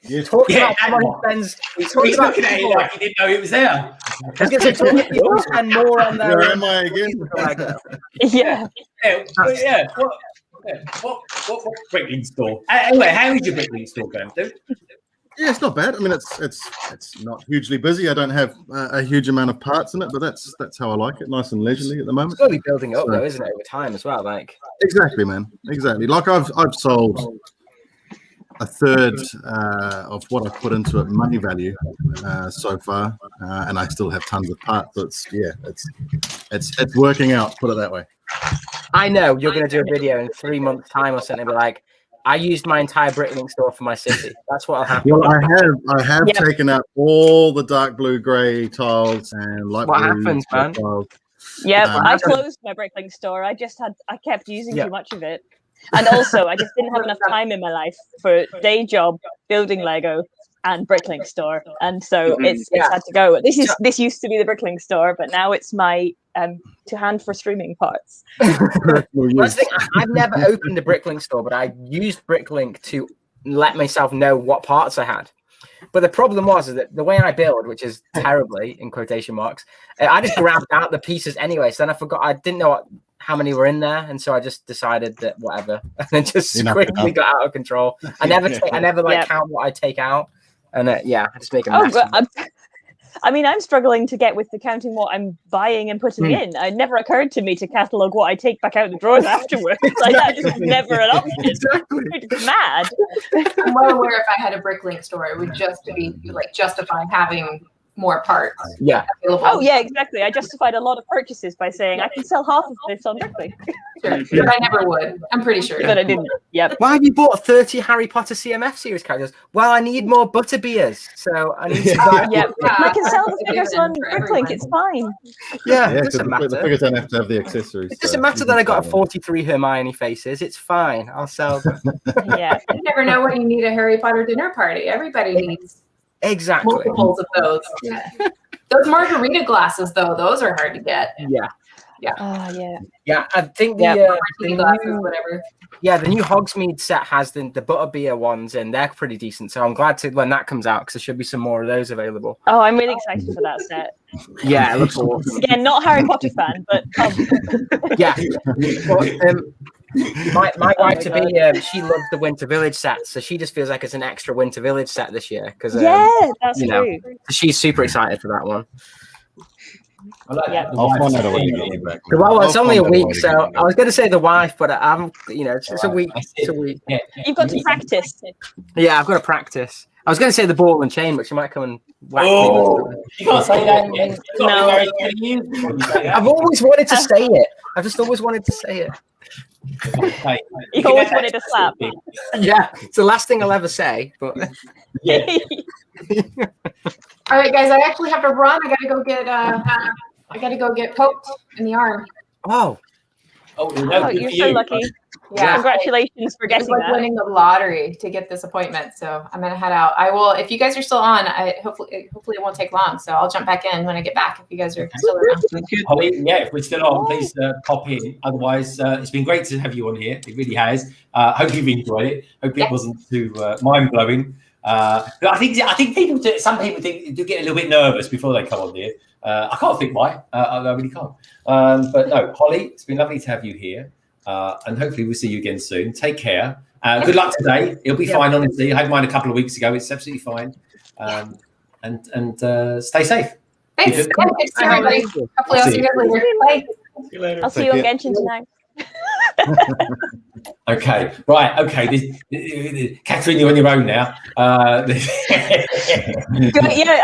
[SPEAKER 6] You're talking
[SPEAKER 1] Yeah,
[SPEAKER 6] about someone who spends.
[SPEAKER 1] He's looking at it like he didn't know it was there.
[SPEAKER 6] I was going to say, talking to people who spend more on their.
[SPEAKER 9] Where am I again?
[SPEAKER 3] Yeah.
[SPEAKER 1] What brickling store? Anyway, how is your brickling store going, dude?
[SPEAKER 9] Yeah, it's not bad. I mean, it's not hugely busy. I don't have a huge amount of parts in it, but that's how I like it. Nice and leisurely at the moment.
[SPEAKER 6] It's slowly building up, though, isn't it, over time as well? Like
[SPEAKER 9] Exactly, man. Exactly. Like I've sold a third of what I put into it money value so far, and I still have tons of parts. So it's working out. Put it that way.
[SPEAKER 6] I know you're going to do a video in 3 months' time or something, but like I used my entire brickling store for my city. That's what'll happen.
[SPEAKER 9] Well, I have taken out all the dark blue, grey tiles and light
[SPEAKER 6] What
[SPEAKER 9] blue
[SPEAKER 6] happens, man?
[SPEAKER 9] tiles.
[SPEAKER 3] Yeah, I closed my brickling store. I kept using too much of it. And also, I just didn't have enough time in my life for day job, building Lego, and brickling store, and so it's had to go. This used to be the brickling store, but now it's my to hand for streaming parts.
[SPEAKER 6] I've never opened a brickling store, but I used Bricklink to let myself know what parts I had. But the problem was that the way I build, which is terribly in quotation marks, I just grabbed out the pieces anyway. So then I forgot, I didn't know how many were in there, and so I just decided that whatever, and then just quickly got out of control. I never count what I take out, and I just make a mess.
[SPEAKER 3] I mean, I'm struggling to get with the counting what I'm buying and putting in. It never occurred to me to catalogue what I take back out the drawers afterwards. Like that just was never an option.
[SPEAKER 9] Exactly.
[SPEAKER 3] It's mad.
[SPEAKER 8] I'm well aware if I had a Bricklink store, it would just be like justifying having more parts.
[SPEAKER 6] Yeah.
[SPEAKER 8] Available.
[SPEAKER 3] Oh yeah, exactly. I justified a lot of purchases by saying I can sell half of this on Bricklink.
[SPEAKER 8] Sure. But I never would. I'm pretty sure.
[SPEAKER 3] But I didn't. Yep.
[SPEAKER 6] Why have you bought 30 Harry Potter CMF series characters? Well, I need more butterbeers, so I need to buy.
[SPEAKER 3] Yep. I can sell the figures on Bricklink. It's fine.
[SPEAKER 6] Yeah, it
[SPEAKER 9] because
[SPEAKER 6] doesn't matter.
[SPEAKER 9] the figures don't have to have the accessories.
[SPEAKER 6] It doesn't matter that I got 43 Hermione faces. It's fine. I'll sell them.
[SPEAKER 3] Yeah.
[SPEAKER 8] You never know when you need a Harry Potter dinner party. Everybody needs multiples of those. Yeah. Those margarita glasses, though, those are hard to get.
[SPEAKER 6] Yeah.
[SPEAKER 8] Yeah.
[SPEAKER 3] Oh yeah.
[SPEAKER 6] Yeah, I think the new Hogsmeade set has the butterbeer ones, and they're pretty decent. So I'm glad to when that comes out because there should be some more of those available.
[SPEAKER 3] Oh, I'm really excited for that set.
[SPEAKER 6] Yeah, it looks awesome.
[SPEAKER 3] Again, not Harry Potter fan, but
[SPEAKER 6] yeah. Well, my wife to be, she loves the Winter Village set, so she just feels like it's an extra Winter Village set this year because
[SPEAKER 3] that's true.
[SPEAKER 6] She's super excited for that one.
[SPEAKER 9] I'll find out a way to get you back.
[SPEAKER 6] Well, it's only a week, so I was going to say the wife, but I'm, it's a week. It's a week.
[SPEAKER 3] You've got to practice.
[SPEAKER 6] Yeah, I've got to practice. I was going to say the ball and chain, but she might come and whack me.
[SPEAKER 1] You can't say that yet. No.
[SPEAKER 6] I've always wanted to say it. I've just always wanted to say it.
[SPEAKER 1] Okay.
[SPEAKER 3] You always wanted to slap.
[SPEAKER 6] Yeah, it's the last thing I'll ever say. But
[SPEAKER 1] yeah.
[SPEAKER 8] All right, guys, I actually have to run. I gotta go get poked in the arm.
[SPEAKER 6] Oh,
[SPEAKER 3] you're so lucky. Yeah, congratulations for getting that.
[SPEAKER 8] Winning the lottery to get this appointment. So I'm gonna head out. I will, if you guys are still on, hopefully it won't take long. So I'll jump back in when I get back if you guys are still around.
[SPEAKER 1] Holly, if we're still on, please pop in. Otherwise, it's been great to have you on here. It really has. Hope you've enjoyed it. Hope it wasn't too mind blowing. But I think some people do get a little bit nervous before they come on here. I can't think why. I really can't. But no, Holly, it's been lovely to have you here. And hopefully we'll see you again soon. Take care. Good luck today. It'll be fine, honestly. I had mine a couple of weeks ago. It's absolutely fine. And stay safe.
[SPEAKER 8] Thanks. Thanks, everybody. Hopefully I'll see you guys later. Bye.
[SPEAKER 3] See you later. I'll see you on Genshin tonight.
[SPEAKER 1] Okay, right. Okay, Catherine, you're on your own now.
[SPEAKER 3] I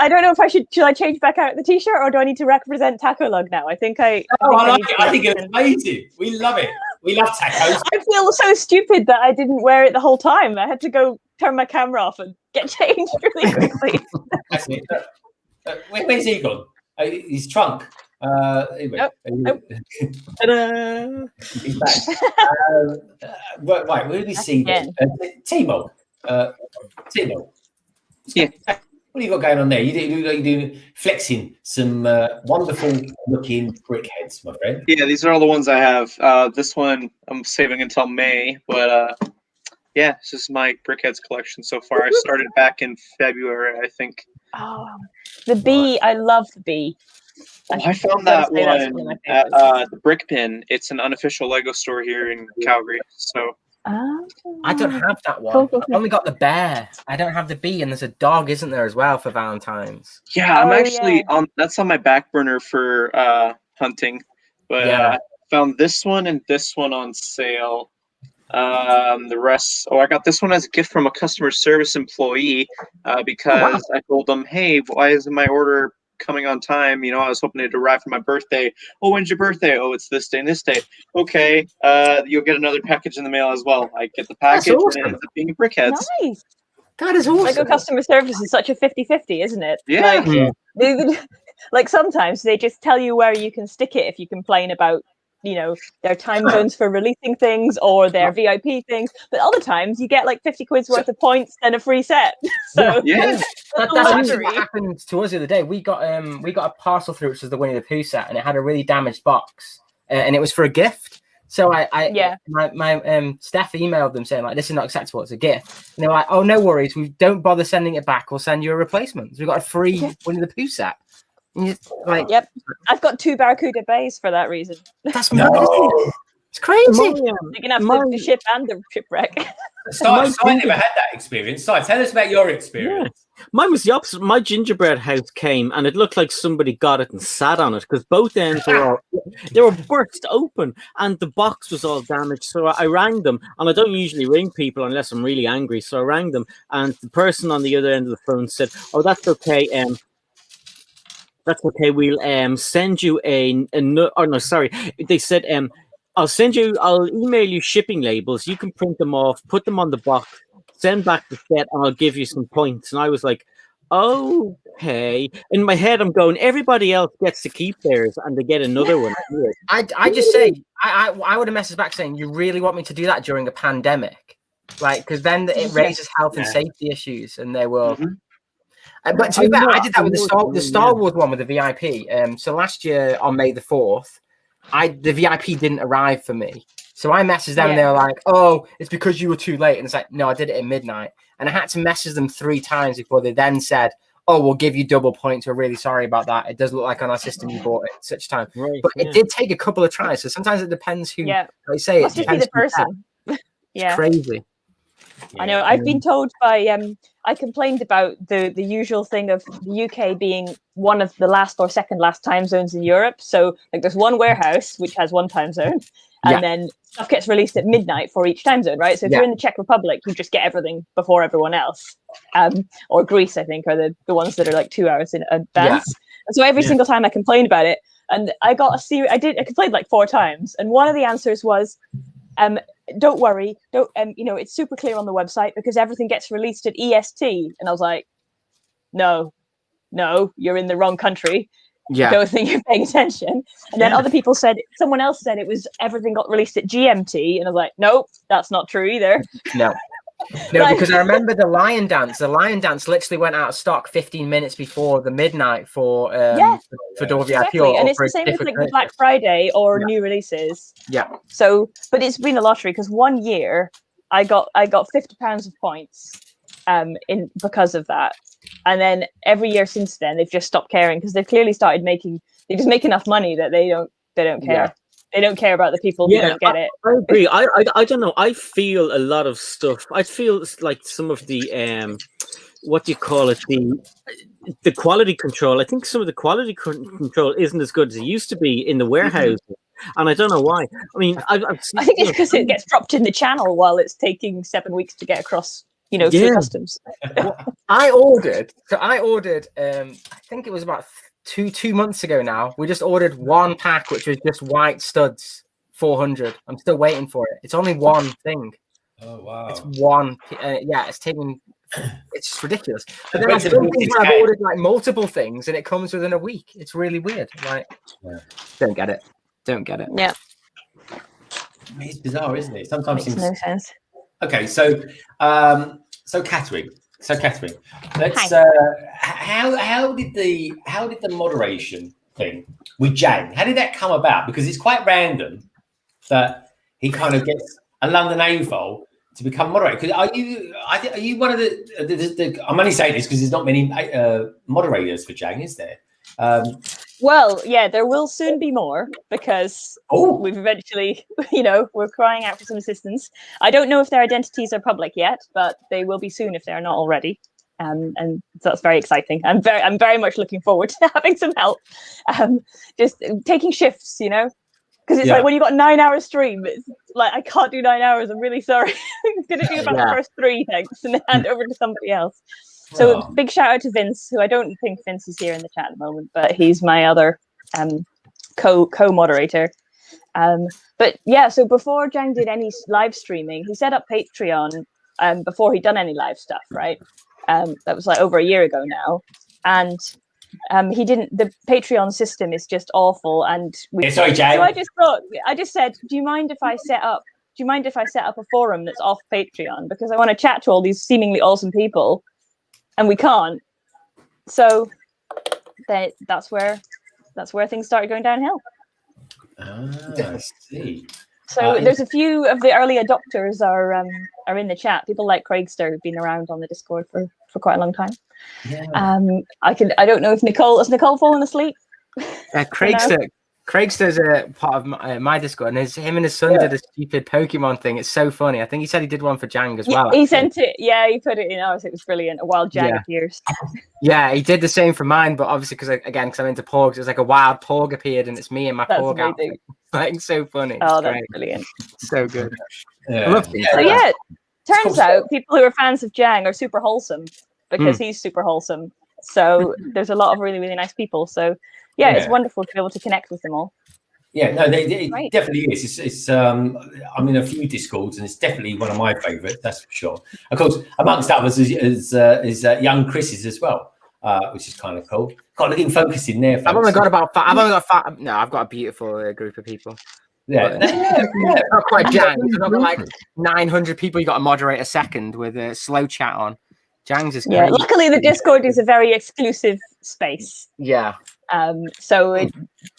[SPEAKER 3] don't know if should I change back out the t-shirt or do I need to represent Taco Lug now? I think I
[SPEAKER 1] think it's amazing. We love it. We love tacos.
[SPEAKER 3] I feel so stupid that I didn't wear it the whole time. I had to go turn my camera off and get changed really quickly.
[SPEAKER 1] Where's he gone? His trunk. Anyway.
[SPEAKER 3] Nope.
[SPEAKER 1] He's back. Right, where do we see Timo? Timo.
[SPEAKER 5] Yeah.
[SPEAKER 1] What do you got going on there? You do flexing some wonderful looking brick heads, my friend.
[SPEAKER 5] Yeah, these are all the ones I have. This one I'm saving until May, but yeah, this is my brickheads collection so far. I started back in February, I think.
[SPEAKER 3] Oh, the bee! I love the bee.
[SPEAKER 5] Oh, I found that one at the Brick Pin. It's an unofficial Lego store here in Calgary. So
[SPEAKER 6] I don't have that one. I've only got the bear. I don't have the bee, and there's a dog, isn't there, as well for Valentine's?
[SPEAKER 5] yeah, I'm actually on. That's on my back burner for hunting. But I found this one and this one on sale. The rest. Oh, I got this one as a gift from a customer service employee because I told them, "Hey, why isn't my order coming on time? You know, I was hoping it'd arrive for my birthday. Oh, when's your birthday? Oh, it's this day and this day. Okay, you'll get another package in the mail as well." I get the package and it ends up being brickheads.
[SPEAKER 3] Nice.
[SPEAKER 6] That is awesome.
[SPEAKER 3] Lego customer service is such a 50-50, isn't it?
[SPEAKER 5] Yeah.
[SPEAKER 3] Like sometimes they just tell you where you can stick it if you complain about, you know, their time zones for releasing things or their VIP things. But other times you get like 50 quid's worth of points and a free set. So
[SPEAKER 5] yeah.
[SPEAKER 6] That's actually what happened to us the other day. We got a parcel through, which was the Winnie the Pooh set, and it had a really damaged box, and it was for a gift. So my Steph emailed them saying like, this is not acceptable, it's a gift. And they're like, oh, no worries, we don't bother sending it back, we'll send you a replacement. So we got a free Winnie the Pooh set. Like,
[SPEAKER 3] yep, I've got 2 Barracuda bays for that reason.
[SPEAKER 6] That's it's crazy.
[SPEAKER 3] You can have the ship and the shipwreck.
[SPEAKER 1] I never had that experience. So tell us about your experience.
[SPEAKER 4] Yeah. Mine was the opposite. My gingerbread house came and it looked like somebody got it and sat on it because both ends were they were burst open and the box was all damaged. So I rang them, and I don't usually ring people unless I'm really angry. So I rang them, and the person on the other end of the phone said, "Oh, that's okay. That's okay. We'll send you They said I'll email you shipping labels. You can print them off, put them on the box, send back the set, and I'll give you some points." And I was like, okay. In my head, I'm going, everybody else gets to keep theirs and they get another one.
[SPEAKER 6] I just say, I would have messaged back saying, you really want me to do that during a pandemic? Like, because then it raises health and safety issues, and they will. But to be fair, I did that with the Star Wars one with the VIP. So last year on May the 4th, the VIP didn't arrive for me. So I messaged them and they were like, "Oh, it's because you were too late." And it's like, no, I did it at midnight. And I had to message them 3 times before they then said, "Oh, we'll give you double points. We're really sorry about that. It does look like on our system you bought it at such time." Right, but it did take a couple of tries. So sometimes it depends who they say.
[SPEAKER 3] Must just be the person.
[SPEAKER 6] It's crazy.
[SPEAKER 3] I know. I've been told by I complained about the usual thing of the UK being one of the last or second last time zones in Europe. So like there's one warehouse which has one time zone, and then stuff gets released at midnight for each time zone, right? So if you're in the Czech Republic, you just get everything before everyone else. Or Greece, I think, are the ones that are like 2 hours in advance. And so every single time I complained about it, and I got I complained like 4 times, and one of the answers was, don't worry, it's super clear on the website because everything gets released at EST. And I was like, no, you're in the wrong country. I don't think you're paying attention. And then someone else said it was everything got released at GMT. And I was like, nope, that's not true either.
[SPEAKER 6] No, because I remember the Lion Dance. The Lion Dance literally went out of stock 15 minutes before the midnight for Door VIP.
[SPEAKER 3] Exactly. And it's the same with like the Black Friday or new releases.
[SPEAKER 6] Yeah.
[SPEAKER 3] So, but it's been a lottery because one year I got £50 of points because of that. And then every year since then they've just stopped caring because they've clearly started they just make enough money that they don't care. Yeah. They don't care about the people who don't get it.
[SPEAKER 4] I agree. I don't know. I feel a lot of stuff. I feel like some of the what do you call it? The quality control. I think some of the quality control isn't as good as it used to be in the warehouse. And I don't know why. I mean, I
[SPEAKER 3] think it's because it gets dropped in the channel while it's taking 7 weeks to get across, through customs.
[SPEAKER 6] I ordered. I think it was about two months ago now. We just ordered one pack, which was just white studs, 400. I'm still waiting for it. It's only one thing.
[SPEAKER 1] Oh wow!
[SPEAKER 6] It's one. It's taking. It's just ridiculous. But then I've ordered like multiple things, and it comes within a week. It's really weird. Like, don't get it.
[SPEAKER 3] Yeah.
[SPEAKER 1] It's bizarre, isn't it? Sometimes
[SPEAKER 3] makes no sense.
[SPEAKER 1] Okay, so Catherine, So Catherine, let's. How did the moderation thing with Jang? How did that come about? Because it's quite random that he kind of gets a London AFOL to become moderator. Because are you one of the I'm only saying this because there's not many moderators for Jang, is there?
[SPEAKER 3] Well, yeah, there will soon be more because we've eventually, we're crying out for some assistance. I don't know if their identities are public yet, but they will be soon if they're not already. And that's very exciting. I'm very much looking forward to having some help. Just taking shifts, because it's like when you've got 9 hour stream, it's like I can't do 9 hours. I'm really sorry. I'm gonna do about the first 3, thanks, and then hand over to somebody else. So big shout out to Vince, who I don't think Vince is here in the chat at the moment, but he's my other co-moderator. But yeah, so before Jang did any live streaming, he set up Patreon before he'd done any live stuff, right? That was like over a year ago now. And he didn't, the Patreon system is just awful. And
[SPEAKER 1] sorry, Jang.
[SPEAKER 3] So I just said, do you mind if I set up a forum that's off Patreon? Because I want to chat to all these seemingly awesome people. And we can't, so that's where things started going downhill.
[SPEAKER 1] I see.
[SPEAKER 3] So there's a few of the early adopters are in the chat. People like Craigster who've been around on the Discord for quite a long time.
[SPEAKER 1] Yeah.
[SPEAKER 3] I don't know if has Nicole fallen asleep?
[SPEAKER 6] Craigster's a part of my Discord, and him and his son did a stupid Pokemon thing. It's so funny. I think he said he did one for Jang as well.
[SPEAKER 3] He sent it. Yeah, he put it in ours. It was brilliant. A wild Jang appears.
[SPEAKER 6] Yeah, he did the same for mine, but obviously because I'm into Porgs, it was like a wild Porg appeared, and it's me and my Porg outfit. Like so funny.
[SPEAKER 3] Oh, that's brilliant.
[SPEAKER 6] So good.
[SPEAKER 3] I love it. So yeah, turns out people who are fans of Jang are super wholesome because he's super wholesome. So there's a lot of really, really nice people. So yeah, it's wonderful to be able to connect with them all.
[SPEAKER 1] Yeah, no, it definitely is. It's I'm in a few Discords, and it's definitely one of my favourites. That's for sure. Of course, amongst others is young Chris's as well, which is kind of cool. Got looking focus in there. Folks.
[SPEAKER 6] I've got a beautiful group of people.
[SPEAKER 1] Yeah,
[SPEAKER 6] not quite Jang. You've got like 900 people. You got to moderate a second with a slow chat on. Jang's is
[SPEAKER 3] great. Luckily the Discord is a very exclusive space.
[SPEAKER 6] Yeah.
[SPEAKER 3] So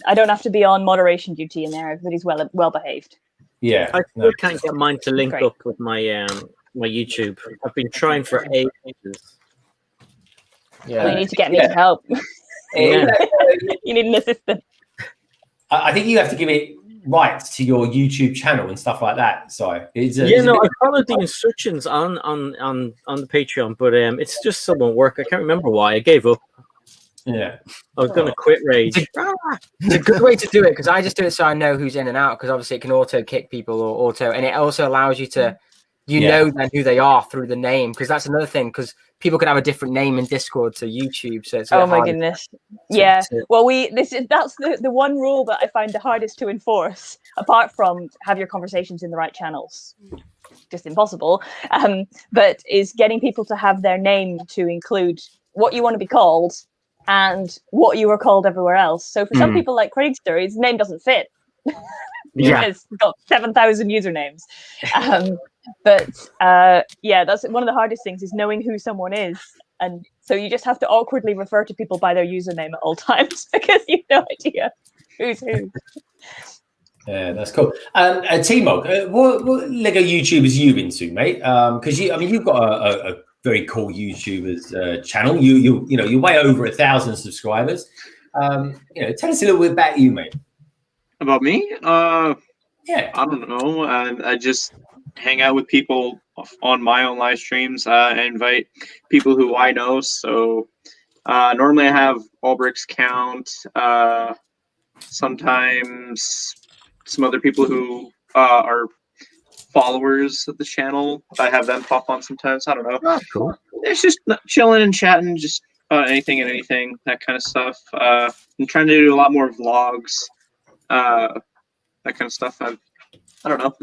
[SPEAKER 3] I don't have to be on moderation duty in there. Everybody's well behaved.
[SPEAKER 1] Yeah.
[SPEAKER 4] I still can't get mine to link up with my my YouTube. I've been trying for ages.
[SPEAKER 3] Yeah. Well, you need to get me some help. You need an assistant.
[SPEAKER 1] I think you have to give it rights to your YouTube channel and stuff like that. So I
[SPEAKER 4] followed the instructions on the Patreon, but it's just so won't work. I can't remember why. I gave up.
[SPEAKER 1] Yeah,
[SPEAKER 4] I was gonna quit Rage.
[SPEAKER 6] It's a good way to do it because I just do it so I know who's in and out. Because obviously it can auto kick people or and it also allows you to know then who they are through the name. Because that's another thing. Because people could have a different name in Discord to YouTube. So it's
[SPEAKER 3] my goodness. Well, that's the one rule that I find the hardest to enforce, apart from have your conversations in the right channels. Just impossible. But is getting people to have their name to include what you want to be called and what you were called everywhere else. So for some people like Craigster, his name doesn't fit. Because he's got 7,000 usernames. That's one of the hardest things is knowing who someone is. And so you just have to awkwardly refer to people by their username at all times because you've no idea who's who.
[SPEAKER 1] Yeah, that's cool. Timo, what Lego YouTubers are you into, mate? Because you've got a very cool YouTubers channel. You're way over 1,000 subscribers. Tell us a little bit about you, mate.
[SPEAKER 5] About me?
[SPEAKER 1] I
[SPEAKER 5] don't know. I just hang out with people on my own live streams. I invite people who I know. So normally I have Allbricks count. Sometimes some other people who are followers of the channel, I have them pop on sometimes. I don't know.
[SPEAKER 6] Oh, cool.
[SPEAKER 5] It's just chilling and chatting, just anything and anything, that kind of stuff. I'm trying to do a lot more vlogs, that kind of stuff. I don't know.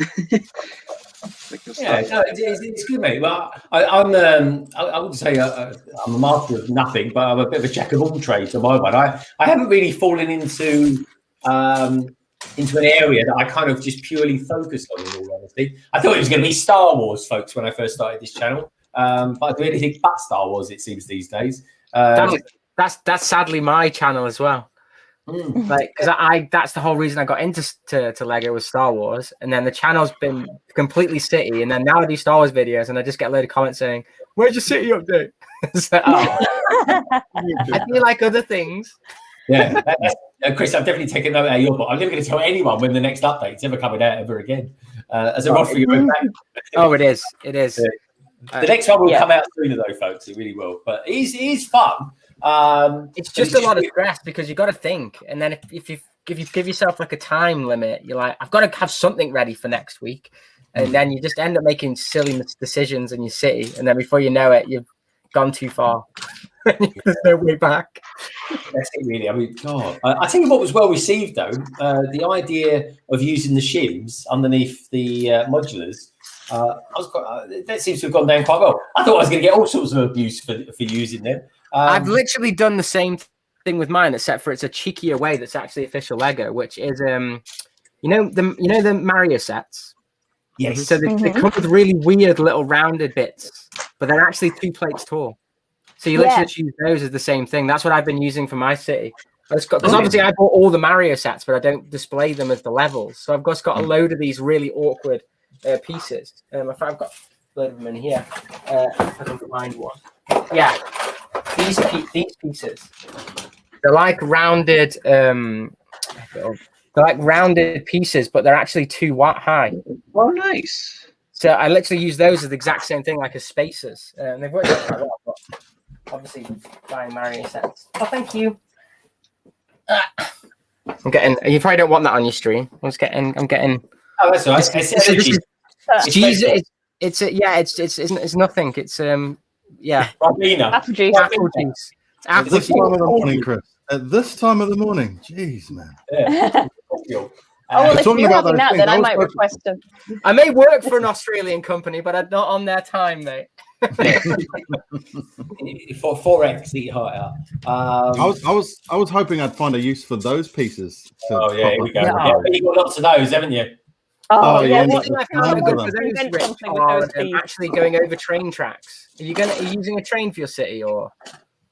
[SPEAKER 1] It's good, mate. Well, I wouldn't say I'm a master of nothing, but I'm a bit of a jack of all trades on my one. I haven't really fallen into an area that I kind of just purely focused on, in all honesty. I thought it was going to be Star Wars, folks, when I first started this channel. But I do anything but Star Wars, it seems these days.
[SPEAKER 6] That's sadly my channel as well. Like, because that's the whole reason I got into to Lego was Star Wars, and then the channel's been completely City, and then now I do Star Wars videos, and I just get a load of comments saying, "Where's your City update?" It's like, I feel like other things.
[SPEAKER 1] Yeah, Chris, I'm definitely taking note out of your book. I'm never going to tell anyone when the next update's ever coming out ever again. As a rod for your own back.
[SPEAKER 6] Oh, it is. It is.
[SPEAKER 1] The next one will come out sooner, though, folks. It really will. But it is fun.
[SPEAKER 6] It's just a lot of stress because you got to think, and then if you give yourself like a time limit, you're like, I've got to have something ready for next week, and then you just end up making silly decisions in your city, and then before you know it, you've gone too far. There's no way back.
[SPEAKER 1] That's it, really. I mean, God, I think what was well received though, the idea of using the shims underneath the modulars. That seems to have gone down quite well. I thought I was going to get all sorts of abuse for using them.
[SPEAKER 6] I've literally done the same thing with mine, except for it's a cheekier way. That's actually official Lego, which is you know the Mario sets.
[SPEAKER 1] Yes.
[SPEAKER 6] So they come with really weird little rounded bits, but they're actually 2 plates tall. So you literally use those as the same thing. That's what I've been using for my city. Because obviously I bought all the Mario sets, but I don't display them as the levels. So I've just got a load of these really awkward pieces. I've got a load of them in here. If I can find one. Yeah, these pieces. They're like rounded. They're like rounded pieces, but they're actually 2 watt high.
[SPEAKER 5] Oh, nice.
[SPEAKER 6] So I literally use those as the exact same thing, like as spacers. And they've worked out quite well. But obviously, buying Mario sets. Oh, thank you. I'm getting. You probably don't want that on your stream. I'm getting.
[SPEAKER 1] Oh, that's all right.
[SPEAKER 6] It's nothing. It's yeah.
[SPEAKER 1] Apple juice.
[SPEAKER 6] Apple juice.
[SPEAKER 9] At this time of the morning, Chris. At this time of the morning, jeez, man.
[SPEAKER 1] Yeah.
[SPEAKER 3] Oh, well, if
[SPEAKER 9] talking
[SPEAKER 3] you're
[SPEAKER 9] about
[SPEAKER 3] having
[SPEAKER 9] those
[SPEAKER 3] that, then I
[SPEAKER 9] things,
[SPEAKER 3] might request them.
[SPEAKER 6] I may work for an Australian company, but I'm not on their time, mate.
[SPEAKER 1] For 4x, eat heart out.
[SPEAKER 9] I was hoping I'd find a use for those pieces.
[SPEAKER 1] Oh yeah, here we go. Yeah, but you got lots of those, haven't you?
[SPEAKER 6] Oh yeah.
[SPEAKER 9] yeah.
[SPEAKER 6] One thing I found good for those, Rich, are actually going over train tracks. Are you using a train for your city or?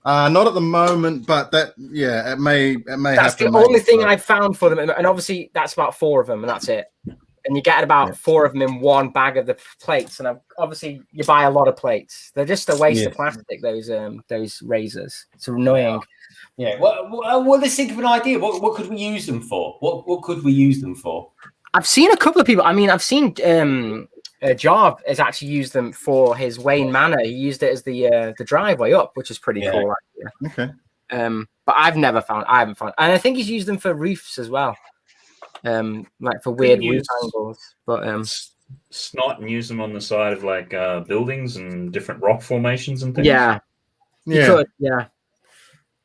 [SPEAKER 9] Not at the moment, but that it may
[SPEAKER 6] That's
[SPEAKER 9] happen.
[SPEAKER 6] the only thing I found for them, and obviously that's about 4 of them, and that's it. And you get about 4 of them in one bag of the plates, and obviously you buy a lot of plates. They're just a waste of plastic. Those razors. It's annoying.
[SPEAKER 1] Yeah. Well, let's think of an idea. What could we use them for? What could we use them for?
[SPEAKER 6] I've seen a couple of people. I mean, I've seen Jarv has actually used them for his Wayne Manor. He used it as the driveway up, which is pretty cool.
[SPEAKER 9] Okay.
[SPEAKER 6] But I haven't found, and I think he's used them for roofs as well. Like for weird roof angles. But
[SPEAKER 2] snot and use them on the side of like buildings and different rock formations and things.
[SPEAKER 6] Yeah. You could, yeah.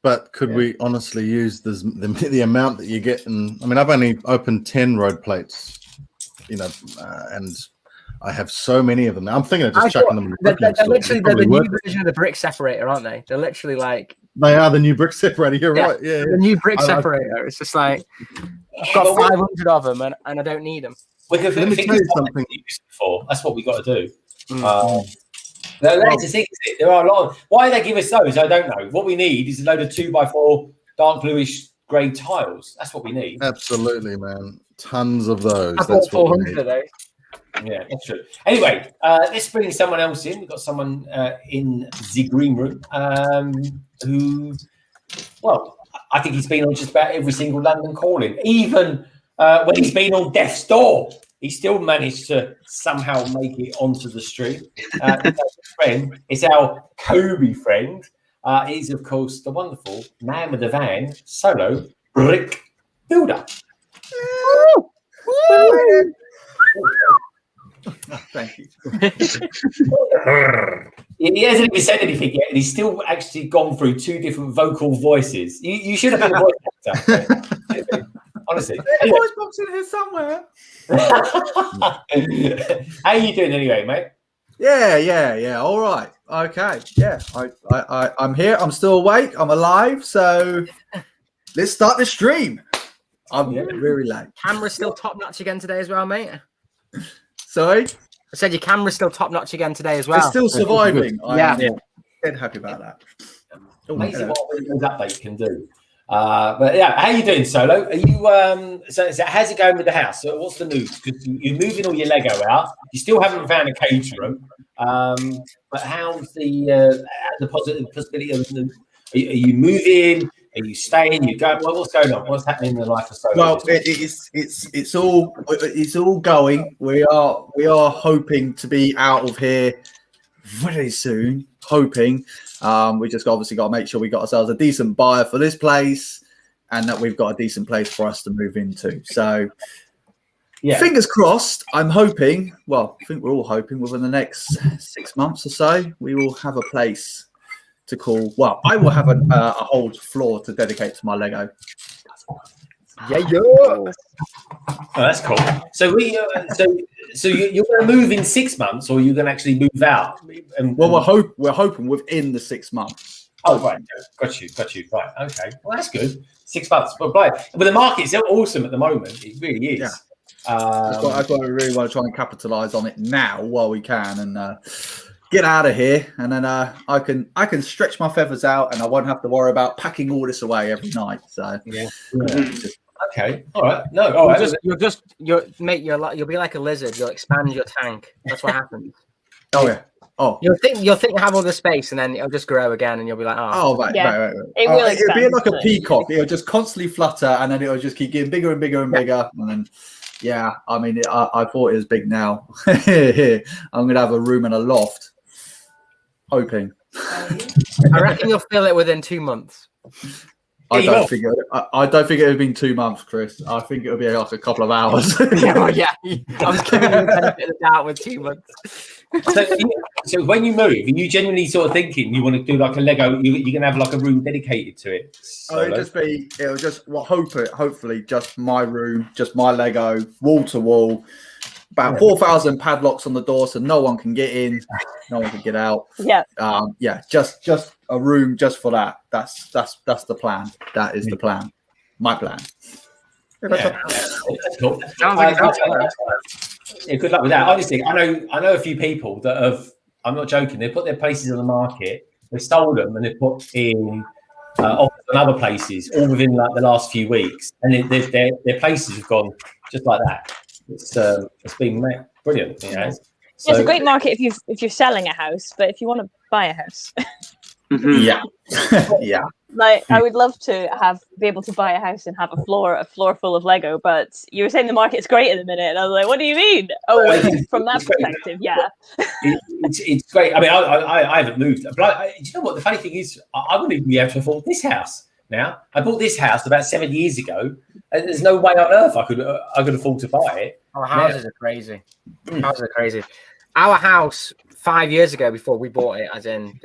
[SPEAKER 9] But could we honestly use the amount that you get? And I mean, I've only opened 10 road plates, and I have so many of them. I'm thinking of just chucking them in the
[SPEAKER 6] they're literally the new version of the brick separator, aren't they? They're literally like
[SPEAKER 9] they are the new brick separator. You're right. Yeah,
[SPEAKER 6] the new brick separator. It's just like I've got 500 of them, and I don't need them.
[SPEAKER 1] We could
[SPEAKER 9] Let me tell you something.
[SPEAKER 1] That's what we got to do. There are a lot of. Why they give us those? I don't know. What we need is a load of 2x4 dark bluish grey tiles. That's what we need.
[SPEAKER 9] Absolutely, man. Tons of those.
[SPEAKER 6] I bought 400 of those.
[SPEAKER 1] Yeah, that's true. Anyway, let's bring someone else in. We've got someone in the green room who, well, I think he's been on just about every single London calling. Even when he's been on death's door, he still managed to somehow make it onto the stream. It's our Kobe friend. He's, of course, the wonderful man with the van, Solo Brick Builder.
[SPEAKER 10] Thank you.
[SPEAKER 1] He hasn't even said anything yet, and he's still actually gone through 2 different vocal voices. You should have been a voice actor. Honestly.
[SPEAKER 10] There's a voice box in here somewhere.
[SPEAKER 1] How are you doing anyway, mate?
[SPEAKER 10] Yeah. All right. Okay. Yeah. I'm here. I'm still awake. I'm alive. So let's start the stream. I'm very late.
[SPEAKER 6] Camera's still top notch again today as well, mate.
[SPEAKER 10] Sorry?
[SPEAKER 6] I said your camera's still top notch again today as well.
[SPEAKER 10] It's still surviving.
[SPEAKER 6] Yeah.
[SPEAKER 10] I'm dead happy about that.
[SPEAKER 1] Amazing what a Windows update can do. But yeah, how you doing, Solo? Are you so how's it going with the house? So what's the news? Because you're moving all your Lego out. You still haven't found a caterer. But how's the possibility of are you moving? Are you staying? You go? What's going on? What's happening in the life of Solo?
[SPEAKER 10] Well, it's all going. We are hoping to be out of here very soon. Hoping. We just obviously got to make sure we got ourselves a decent buyer for this place, and that we've got a decent place for us to move into. So, yeah, fingers crossed. I'm hoping. Well, I think we're all hoping within the next 6 months or so, we will have a place to call. Well, I will have a whole floor to dedicate to my Lego.
[SPEAKER 6] Yeah.
[SPEAKER 1] Oh, that's cool. So so you're going to move in 6 months, or you're going to actually move out?
[SPEAKER 10] Well, we're hoping within the 6 months.
[SPEAKER 1] Oh, right. Got you. Right. Okay. Well, that's good. 6 months. But the market's awesome at the moment. It really is.
[SPEAKER 10] Yeah. That's why we really want to try and capitalize on it now while we can, and get out of here. And then I can stretch my feathers out, and I won't have to worry about packing all this away every night. So
[SPEAKER 1] yeah. Okay. All right. No. All right.
[SPEAKER 6] You'll be like a lizard. You'll expand your tank. That's what happens.
[SPEAKER 10] Oh yeah. Oh.
[SPEAKER 6] You'll think you have all the space, and then it'll just grow again, and you'll be like,
[SPEAKER 10] right.
[SPEAKER 3] It will
[SPEAKER 10] it'll be like a
[SPEAKER 3] expand.
[SPEAKER 10] peacock. It'll just constantly flutter, and then it'll just keep getting bigger and bigger and bigger, and then. Yeah, I mean, I thought it was big now. I'm going to have a room and a loft. Hoping.
[SPEAKER 6] I reckon you'll fill it within 2 months.
[SPEAKER 10] I don't think it would be 2 months, Chris. I think it would be like a couple of hours.
[SPEAKER 6] Yeah. I was giving you the benefit of the doubt with 2 months.
[SPEAKER 1] So when you move, are you genuinely sort of thinking you want to do like a Lego? You're going to have like a room dedicated to it.
[SPEAKER 10] Hopefully just my room, just my Lego, wall to wall. About 4,000 padlocks on the door, so no one can get in, no one can get out.
[SPEAKER 3] Yeah.
[SPEAKER 10] Just a room just for that. That's the plan. That is the plan. My plan.
[SPEAKER 1] Yeah, that's cool. Yeah, good luck with that. Honestly, I know a few people that have. I'm not joking. They put their places on the market. They stole them and they put in offers on other places, all within like the last few weeks, and their places have gone just like that. It's been brilliant. You know?
[SPEAKER 3] So, it's a great market if you're selling a house, but if you want to buy a house,
[SPEAKER 10] yeah.
[SPEAKER 3] Like I would love to be able to buy a house and have a floor full of Lego, but you were saying the market's great at the minute, and I was like, what do you mean? Oh, wait, from that perspective, yeah.
[SPEAKER 1] It's great. I mean, I haven't moved, but do you know what the funny thing is? I wouldn't even be able to afford this house now. I bought this house about 7 years ago, and there's no way on earth I could afford to buy it.
[SPEAKER 6] Our houses are crazy. Houses are crazy. Our house 5 years ago, before we bought it, as in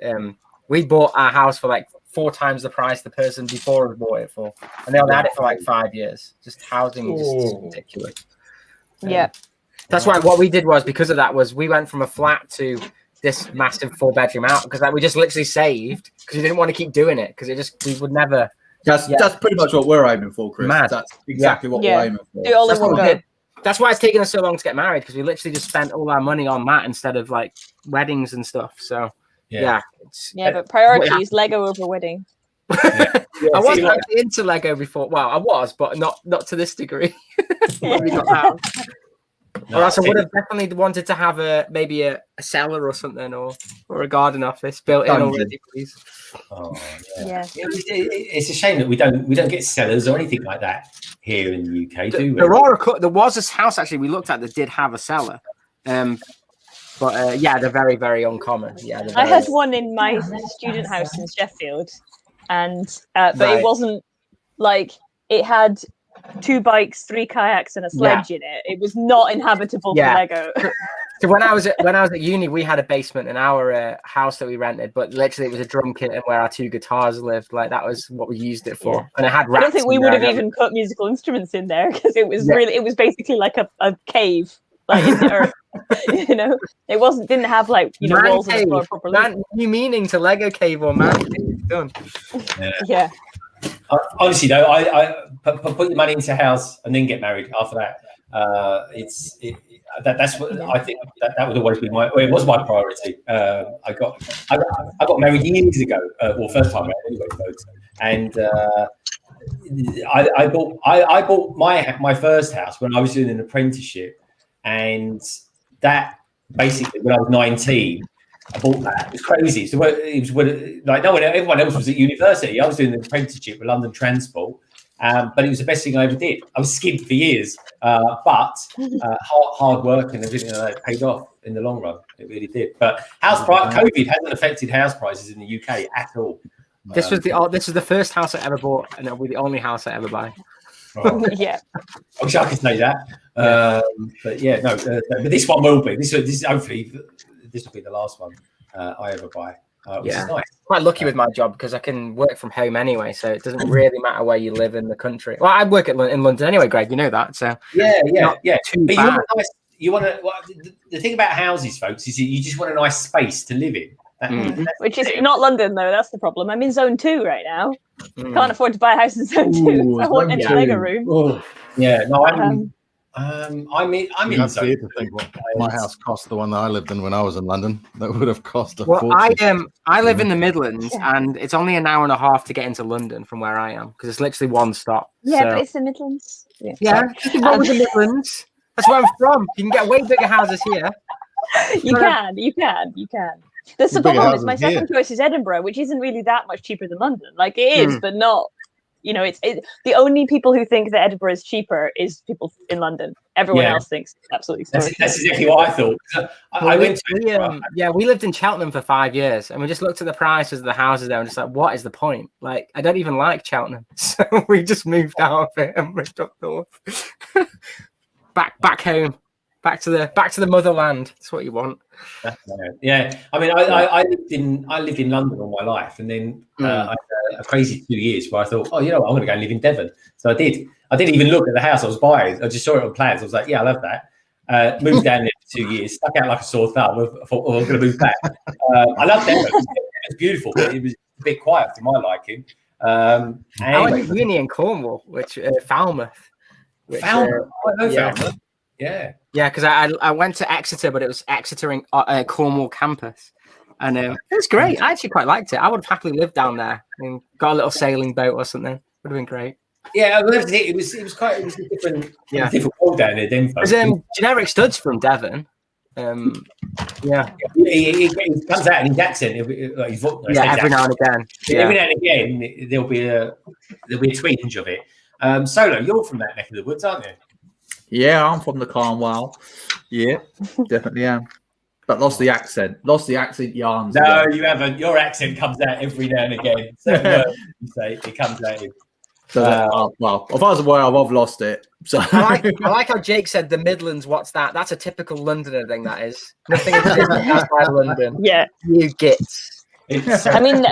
[SPEAKER 6] we bought our house for like 4 times the price the person before us bought it for, and they only had it for like 5 years. Just housing is just ridiculous.
[SPEAKER 3] Yeah.
[SPEAKER 6] That's why what we did was, because of that, was we went from a flat to this massive 4-bedroom out, because like we just literally saved because we didn't want to keep doing it, because we would never.
[SPEAKER 10] That's pretty much what we're aiming for, Chris.
[SPEAKER 6] Mad.
[SPEAKER 10] That's exactly what we're aiming for.
[SPEAKER 3] Do all in one go.
[SPEAKER 6] That's why it's taken us so long to get married, because we literally just spent all our money on that instead of like weddings and stuff. So
[SPEAKER 3] but priorities, Lego over wedding.
[SPEAKER 6] I wasn't actually into Lego before. Well, I was, but not to this degree. When we got out. Or else I would have definitely wanted to have maybe a cellar or something, or a garden office built in already, please.
[SPEAKER 1] Oh yeah. It's a shame that we don't get cellars or anything like that here in the UK, do we?
[SPEAKER 6] There was this house actually we looked at that did have a cellar, but they're very, very uncommon. Yeah,
[SPEAKER 3] I had one in my student house in Sheffield, and but it wasn't like it had 2 bikes, 3 kayaks, and a sledge in it. It was not inhabitable for Lego.
[SPEAKER 6] So when I was at uni, we had a basement in our house that we rented, but literally it was a drum kit and where our 2 guitars lived. Like that was what we used it for, and it had rats.
[SPEAKER 3] I don't think we would have even put musical instruments in there, because it was it was basically like a cave, like in the earth. You know, it didn't have like walls on the floor properly.
[SPEAKER 6] New meaning to Lego cave or man cave. Done.
[SPEAKER 3] Yeah.
[SPEAKER 1] Honestly though, I put your money into a house and then get married after that. That's what I think. That would always be it was my priority. I got married years ago. Well, first time married anyway, folks. And I bought my first house when I was doing an apprenticeship, and that basically when I was 19. I bought that. It was crazy. So it was like everyone else was at university. I was doing an apprenticeship with London Transport, but it was the best thing I ever did. I was skint for years, but hard work and everything paid off in the long run. It really did. But COVID hasn't affected house prices in the UK at all.
[SPEAKER 6] This was the first house I ever bought, and it'll be the only house I ever buy.
[SPEAKER 1] Oh.
[SPEAKER 3] Yeah.
[SPEAKER 1] I wish I could say that. But yeah, no. But this one will be. This hopefully. This will be the last one I ever buy, which is nice.
[SPEAKER 6] Quite lucky with my job because I can work from home anyway, so it doesn't really matter where you live in the country. Well, I work in London anyway, Greg. You know that, so
[SPEAKER 1] yeah.
[SPEAKER 6] Too
[SPEAKER 1] but
[SPEAKER 6] bad.
[SPEAKER 1] you want the thing about houses, folks, is you just want a nice space to live in.
[SPEAKER 3] Which is not London, though. That's the problem. I'm in Zone 2 right now. Can't afford to buy a house in Zone 2. I want a mega room.
[SPEAKER 1] Oh, yeah, no, I'm in Zone 2.
[SPEAKER 9] To think what my house cost the one that I lived in when I was in London. That would have cost a
[SPEAKER 6] Well,
[SPEAKER 9] fortune.
[SPEAKER 6] I live in the Midlands, and it's only an hour and a half to get into London from where I am because it's literally one stop.
[SPEAKER 3] Yeah,
[SPEAKER 6] so.
[SPEAKER 3] but it's the Midlands.
[SPEAKER 6] Yeah, what was the Midlands? That's where I'm from. You can get way bigger houses here.
[SPEAKER 3] You can. That's the problem. Is my second choice is Edinburgh, which isn't really that much cheaper than London. Like it is, but not. You know, it's the only people who think that Edinburgh is cheaper is people in London. Everyone else thinks it's absolutely extortionate.
[SPEAKER 1] That's exactly what I thought.
[SPEAKER 6] We lived in Cheltenham for 5 years, and we just looked at the prices of the houses there and just like, what is the point? Like, I don't even like Cheltenham, so we just moved out of it and moved up north, back home, back to the motherland. That's what you want.
[SPEAKER 1] Yeah, I mean, I lived in London all my life, and then I had a crazy 2 years where I thought, oh, you know what, I'm going to go and live in Devon. So I did. I didn't even look at the house I was buying. I just saw it on plans. I was like, yeah, I love that. Moved down there for 2 years, stuck out like a sore thumb. I thought, oh, I'm going to move back. I love Devon. It was beautiful, but it was a bit quiet for my liking.
[SPEAKER 6] I went to uni in Cornwall, which Falmouth.
[SPEAKER 1] Falmouth? I know Falmouth. Yeah.
[SPEAKER 6] Yeah, because I went to Exeter, but it was Exeter in Cornwall campus. And it was great. I actually quite liked it. I would have happily lived down there and got a little sailing boat or something. Would have been great.
[SPEAKER 1] Yeah, it was a different world down there.
[SPEAKER 6] There's generic studs from Devon. Yeah.
[SPEAKER 1] He comes out in his accent. Every
[SPEAKER 6] now and again.
[SPEAKER 1] Every now and again, there'll be a twinge of it. Solo, you're from that neck of the woods, aren't you?
[SPEAKER 10] Yeah, I'm from the Cornwall. Yeah, definitely am. But lost the accent. Yarns.
[SPEAKER 1] No, you haven't. Your accent comes out every now and again. Certain words you say, it comes out.
[SPEAKER 10] So well, if I was aware, I've lost it. So
[SPEAKER 6] I like how Jake said the Midlands. What's that? That's a typical Londoner thing. That is nothing outside London.
[SPEAKER 3] Yeah,
[SPEAKER 6] you get.
[SPEAKER 3] I mean,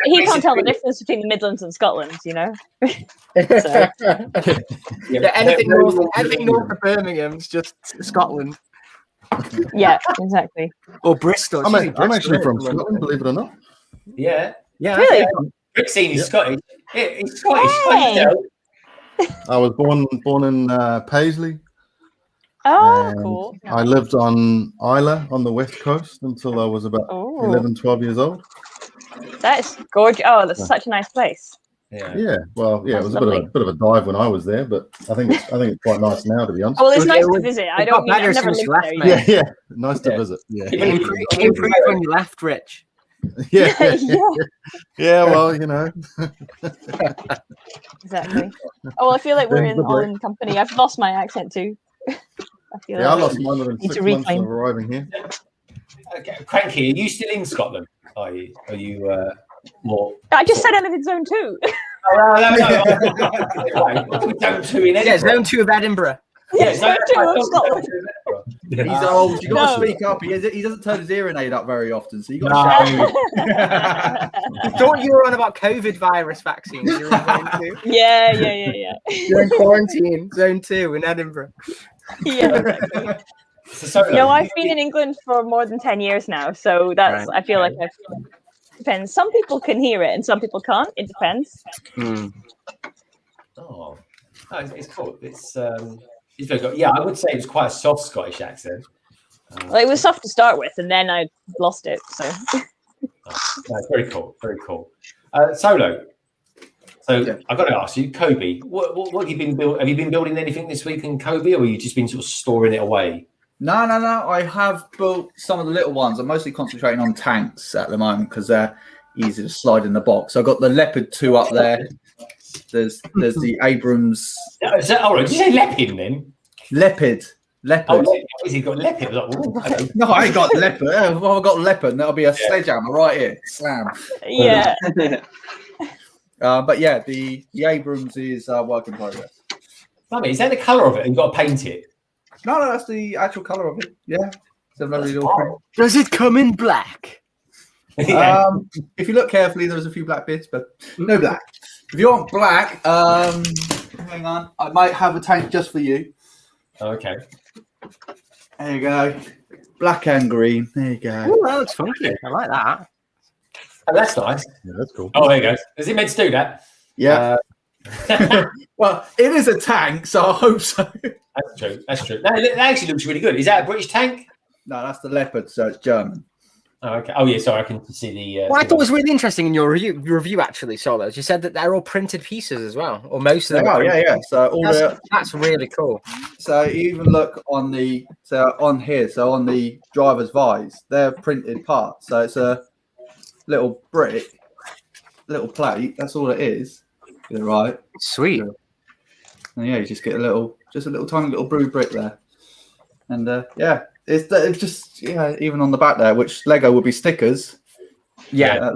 [SPEAKER 3] he can't tell the difference between the Midlands and Scotland, you know.
[SPEAKER 6] Anything north of Birmingham's just Scotland.
[SPEAKER 3] Yeah, exactly.
[SPEAKER 6] Or Bristol.
[SPEAKER 9] I'm actually from Scotland, believe it or not.
[SPEAKER 1] Yeah.
[SPEAKER 3] Really?
[SPEAKER 1] Rick's seen he's Scottish. He's Scottish.
[SPEAKER 3] Hey.
[SPEAKER 9] I was born in Paisley.
[SPEAKER 3] Oh, cool.
[SPEAKER 9] I lived on Isla on the west coast until I was about 11, 12 years old.
[SPEAKER 3] That is gorgeous. Oh, that's such a nice place.
[SPEAKER 9] Yeah. Well, yeah, it was a bit of a dive when I was there, but I think it's quite nice now, to be honest.
[SPEAKER 3] Well, it's nice to visit. I've never lived there.
[SPEAKER 9] Yeah, nice to visit. Yeah.
[SPEAKER 6] It improved when you left, Rich.
[SPEAKER 9] Yeah. Well, you know.
[SPEAKER 3] Exactly. Oh, I feel like we're all in company. I've lost my accent too.
[SPEAKER 9] I lost mine within 6 months of arriving here.
[SPEAKER 1] Okay. Cranky, are you still in Scotland? Are you more?
[SPEAKER 3] I just said I live in Zone 2.
[SPEAKER 1] No. Zone 2 in Edinburgh.
[SPEAKER 6] Yeah, Zone 2 of Edinburgh.
[SPEAKER 3] Yeah, Zone 2 of Scotland.
[SPEAKER 10] He's old. You got to speak up. He doesn't turn his hearing aid up very often, so you got to shout.
[SPEAKER 6] Thought you were on about COVID virus vaccines. You're in Zone 2.
[SPEAKER 3] Yeah.
[SPEAKER 6] You're in quarantine, Zone 2 in Edinburgh.
[SPEAKER 3] Yeah. No, I've been in England for more than 10 years now, so that's. Right. I feel like depends. Some people can hear it, and some people can't. It depends.
[SPEAKER 1] Oh, it's cool. It's He's very good. Yeah, I would say it was quite a soft Scottish accent.
[SPEAKER 3] Well, it was soft to start with, and then I lost it. So
[SPEAKER 1] No, very cool, very cool. Solo. So I've got to ask you, Kobe, what have you been building? Have you been building anything this week in Kobe, or have you just been sort of storing it away?
[SPEAKER 10] No. I have built some of the little ones. I'm mostly concentrating on tanks at the moment because they're easy to slide in the box. I've got the Leopard 2 up there. There's the Abrams.
[SPEAKER 1] Oh, did you say Leopard then?
[SPEAKER 10] Leopard.
[SPEAKER 1] Oh, has he got Leopard? Like,
[SPEAKER 10] no, I ain't got Leopard. Well, I've got Leopard, and that'll be a sledgehammer right here. Slam.
[SPEAKER 3] yeah.
[SPEAKER 10] But yeah, the Abrams is work in progress.
[SPEAKER 1] Mummy, is that the colour of it? And you've got to paint it?
[SPEAKER 10] No, that's the actual colour of it. Yeah. It's a lovely little print.
[SPEAKER 6] Does it come in black?
[SPEAKER 10] If you look carefully, there's a few black bits, but no black. If you want black, hang on, I might have a tank just for you.
[SPEAKER 1] Okay.
[SPEAKER 10] There you go. Black and green. There you go.
[SPEAKER 6] Ooh, that looks funky. I like that.
[SPEAKER 1] Oh, that's nice.
[SPEAKER 9] Yeah, that's cool.
[SPEAKER 1] Oh, there you go. Is it meant to do that?
[SPEAKER 10] Yeah. Well, it is a tank, so I hope so.
[SPEAKER 1] That's true. That's true. That actually looks really good. Is that a British tank?
[SPEAKER 10] No, that's the Leopard, so it's German.
[SPEAKER 1] Oh, okay. Oh, yeah. Sorry, I can see the.
[SPEAKER 6] What I thought was really interesting in your review actually, Solos, you said that they're all printed pieces as well, or most of them.
[SPEAKER 10] Oh, yeah. So
[SPEAKER 6] that's really cool.
[SPEAKER 10] So you even look on the on here. So on the driver's vise, they're printed parts. So it's a little brick, little plate. That's all it is. You're right.
[SPEAKER 6] Sweet.
[SPEAKER 10] And yeah, you just get a little tiny little brood brick there, and yeah. It's just even on the back there, which Lego would be stickers.
[SPEAKER 6] Yeah,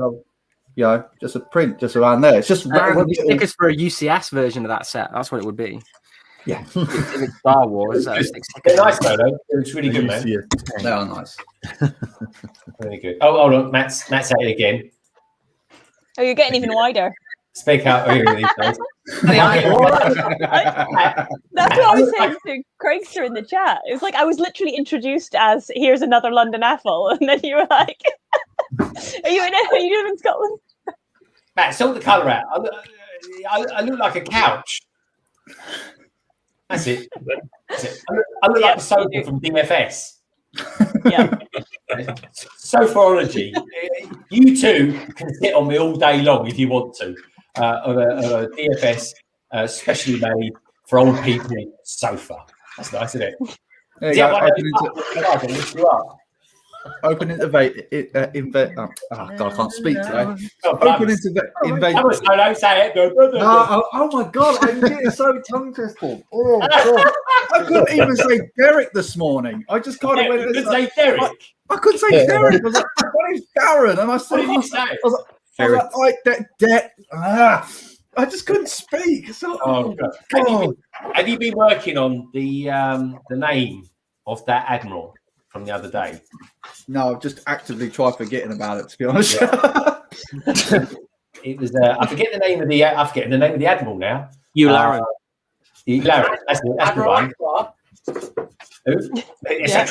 [SPEAKER 10] just a print just around there. It's just
[SPEAKER 6] it would be stickers for a UCS version of that set. That's what it would be.
[SPEAKER 10] Yeah,
[SPEAKER 6] if it's Star Wars.
[SPEAKER 1] They're nice though. It's really good, man.
[SPEAKER 10] They are nice.
[SPEAKER 1] Really good. Oh, hold on, Matt's at it again.
[SPEAKER 3] Oh, you're getting even wider.
[SPEAKER 1] Speak out here these days.
[SPEAKER 3] That's what I was saying to Craigster in the chat. It was like I was literally introduced as here's another London apple, and then you were like, "Are you in Scotland?"
[SPEAKER 1] Matt, sort the colour out. I look like a couch. That's it. I look like a sofa from DFS.
[SPEAKER 3] Yeah.
[SPEAKER 1] Sofaology. You two can sit on me all day long if you want to. On a DFS specially made for old people sofa. That's nice, isn't it?
[SPEAKER 10] There you go. Open innovate. Oh God, I can't speak today. Open innovate.
[SPEAKER 1] Don't say it.
[SPEAKER 10] Oh my God, I'm getting so tongue twisted. Oh God, I couldn't even say Derek this morning. I just kind of went.
[SPEAKER 1] You say Derek.
[SPEAKER 10] I couldn't say Derek. I was like, my name's Darren, and I said, I just couldn't speak. So,
[SPEAKER 1] God. Have you been working on the name of that admiral from the other day?
[SPEAKER 10] No, I've just actively tried forgetting about it, to be honest.
[SPEAKER 1] It was I forget the name of the admiral now.
[SPEAKER 4] Larry.
[SPEAKER 1] Larry. That's the one. Who? It's a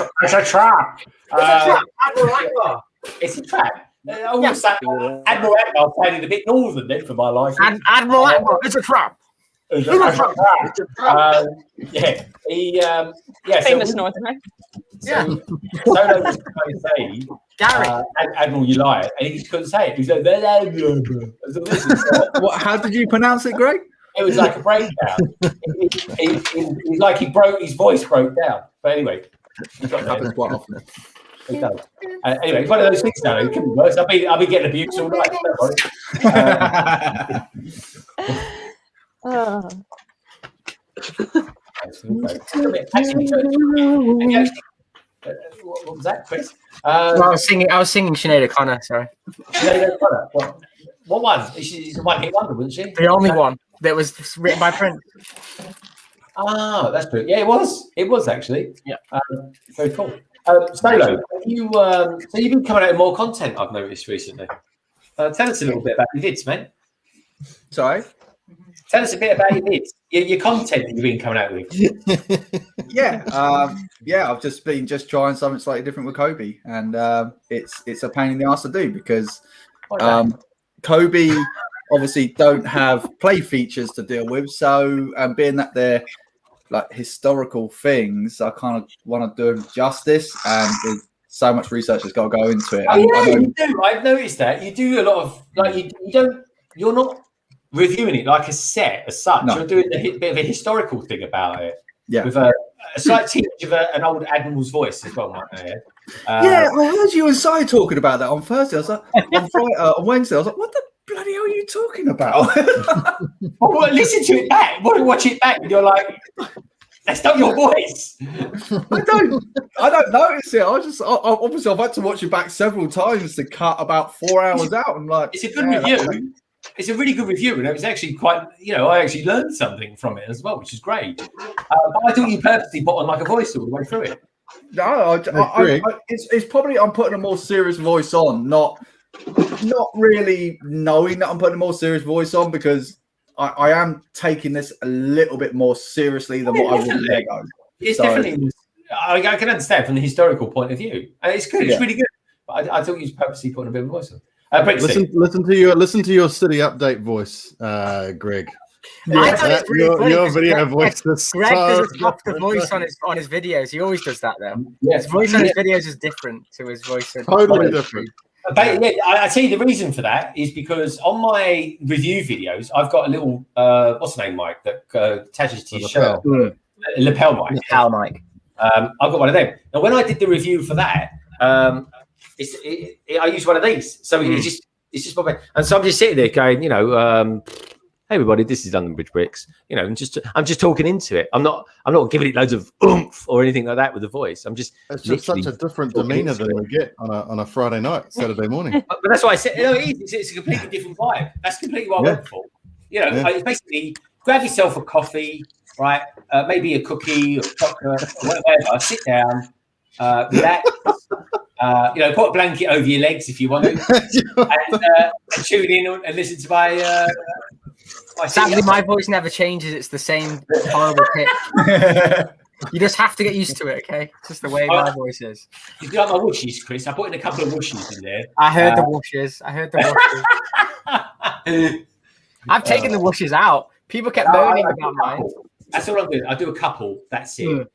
[SPEAKER 1] trap. It's a trap. Admiral Akbar sounded a bit northern then for my life.
[SPEAKER 6] Admiral Akbar, it's a trap.
[SPEAKER 3] Famous northerner.
[SPEAKER 1] Solo was trying to say
[SPEAKER 6] Gary.
[SPEAKER 1] Admiral, you lie, and he just couldn't say it. He was like,
[SPEAKER 10] What? How did you pronounce it, Greg?
[SPEAKER 1] It was like a breakdown. His voice broke down. But anyway,
[SPEAKER 10] happens quite often.
[SPEAKER 1] It does. Anyway, it's one of those things now. It could be worse. I'll be getting abused all night. What was that, Chris?
[SPEAKER 6] I was singing Sinead O'Connor. Sorry.
[SPEAKER 1] Sinead O'Connor. What one? She's a one-hit wonder, wasn't she?
[SPEAKER 6] The only one that was written by Prince.
[SPEAKER 1] Ah, that's true. Yeah, it was. It was actually.
[SPEAKER 6] Yeah.
[SPEAKER 1] Very cool. Solo, you've been coming out with more content, I've noticed recently. Tell us a little bit about your vids, mate.
[SPEAKER 10] Sorry?
[SPEAKER 1] Tell us a bit about your vids, your content that you've been coming out with.
[SPEAKER 10] Yeah, I've just been trying something slightly different with Kobe, and it's a pain in the ass to do because Kobe obviously don't have play features to deal with. So being that they're like historical things, I kind of want to do them justice, and there's so much research that's got to go into it.
[SPEAKER 1] Oh,
[SPEAKER 10] And
[SPEAKER 1] yeah,
[SPEAKER 10] I know-
[SPEAKER 1] you do. I've noticed that you do a lot of like you're not reviewing it like a set as such.
[SPEAKER 10] No.
[SPEAKER 1] You're doing a bit of a historical thing about it.
[SPEAKER 10] Yeah.
[SPEAKER 1] With a slight tinge of an old admiral's voice as well, might I add.
[SPEAKER 10] Yeah, I heard you and Si talking about that on Thursday. I was like, on Wednesday, I was like, what the bloody hell are you talking about?
[SPEAKER 1] Well, listen to it back. Watch it back, and you're like, that's not your voice.
[SPEAKER 10] I don't notice it. Obviously I've had to watch it back several times to cut about 4 hours out. I'm like,
[SPEAKER 1] It's a good review. It's a really good review, and it was actually quite. I actually learned something from it as well, which is great. But I thought you purposely put on like a voice all the way through it.
[SPEAKER 10] No, it's probably I'm putting a more serious voice on, not really knowing that I'm putting a more serious voice on, because I am taking this a little bit more seriously than what I would Lego.
[SPEAKER 1] It's definitely. I can understand from the historical point of view. It's good. It's really good. But I thought you was purposely putting a bit of a voice on.
[SPEAKER 9] Listen to your city update voice, Greg.
[SPEAKER 6] I thought it's really funny
[SPEAKER 9] your
[SPEAKER 6] 'cause
[SPEAKER 9] video voice is
[SPEAKER 6] Greg
[SPEAKER 9] so
[SPEAKER 6] doesn't have the voice on his videos. He always does that though.
[SPEAKER 1] Yes.
[SPEAKER 6] His voice on his videos is different to his voice.
[SPEAKER 9] totally different.
[SPEAKER 1] But yeah, I tell you the reason for that is because on my review videos, I've got a little what's the name, Mike, that attaches to your shirt, a lapel mic.
[SPEAKER 6] Lapel mic.
[SPEAKER 1] I've got one of them. Now, when I did the review for that, I used one of these, so it's just my bad. And so I'm just sitting there going, hey everybody, this is Jangbricks. And I'm just talking into it. I'm not giving it loads of oomph or anything like that with the voice. It's
[SPEAKER 9] just such a different demeanor than we get on a Friday night, Saturday morning.
[SPEAKER 1] But that's why I said it's a completely different vibe. That's completely what I went for. It's basically grab yourself a coffee, right? Maybe a cookie or chocolate or whatever. Sit down, relax. Put a blanket over your legs if you want to, and tune in and listen to my.
[SPEAKER 6] Sadly, my voice never changes. It's the same horrible pitch. You just have to get used to it, okay? It's just the way my voice is.
[SPEAKER 1] You like my whooshes, Chris? I put in a couple of whooshes in there.
[SPEAKER 6] I heard the whooshes. I've taken the whooshes out. People kept moaning about mine.
[SPEAKER 1] That's all I'm doing. I do a couple. That's it.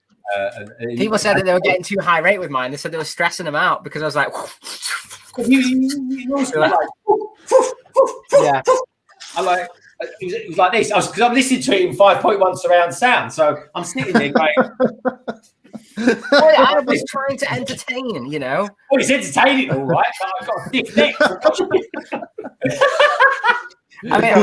[SPEAKER 6] People said that they were getting too high rate with mine. They said they were stressing them out because I was like,
[SPEAKER 1] yeah. I like. It was like this. Because I'm listening to it in 5.1 surround sound, so I'm sitting there going.
[SPEAKER 6] I was trying to entertain, Well,
[SPEAKER 1] it's entertaining, all right, but I've got a stiff neck.
[SPEAKER 6] I mean,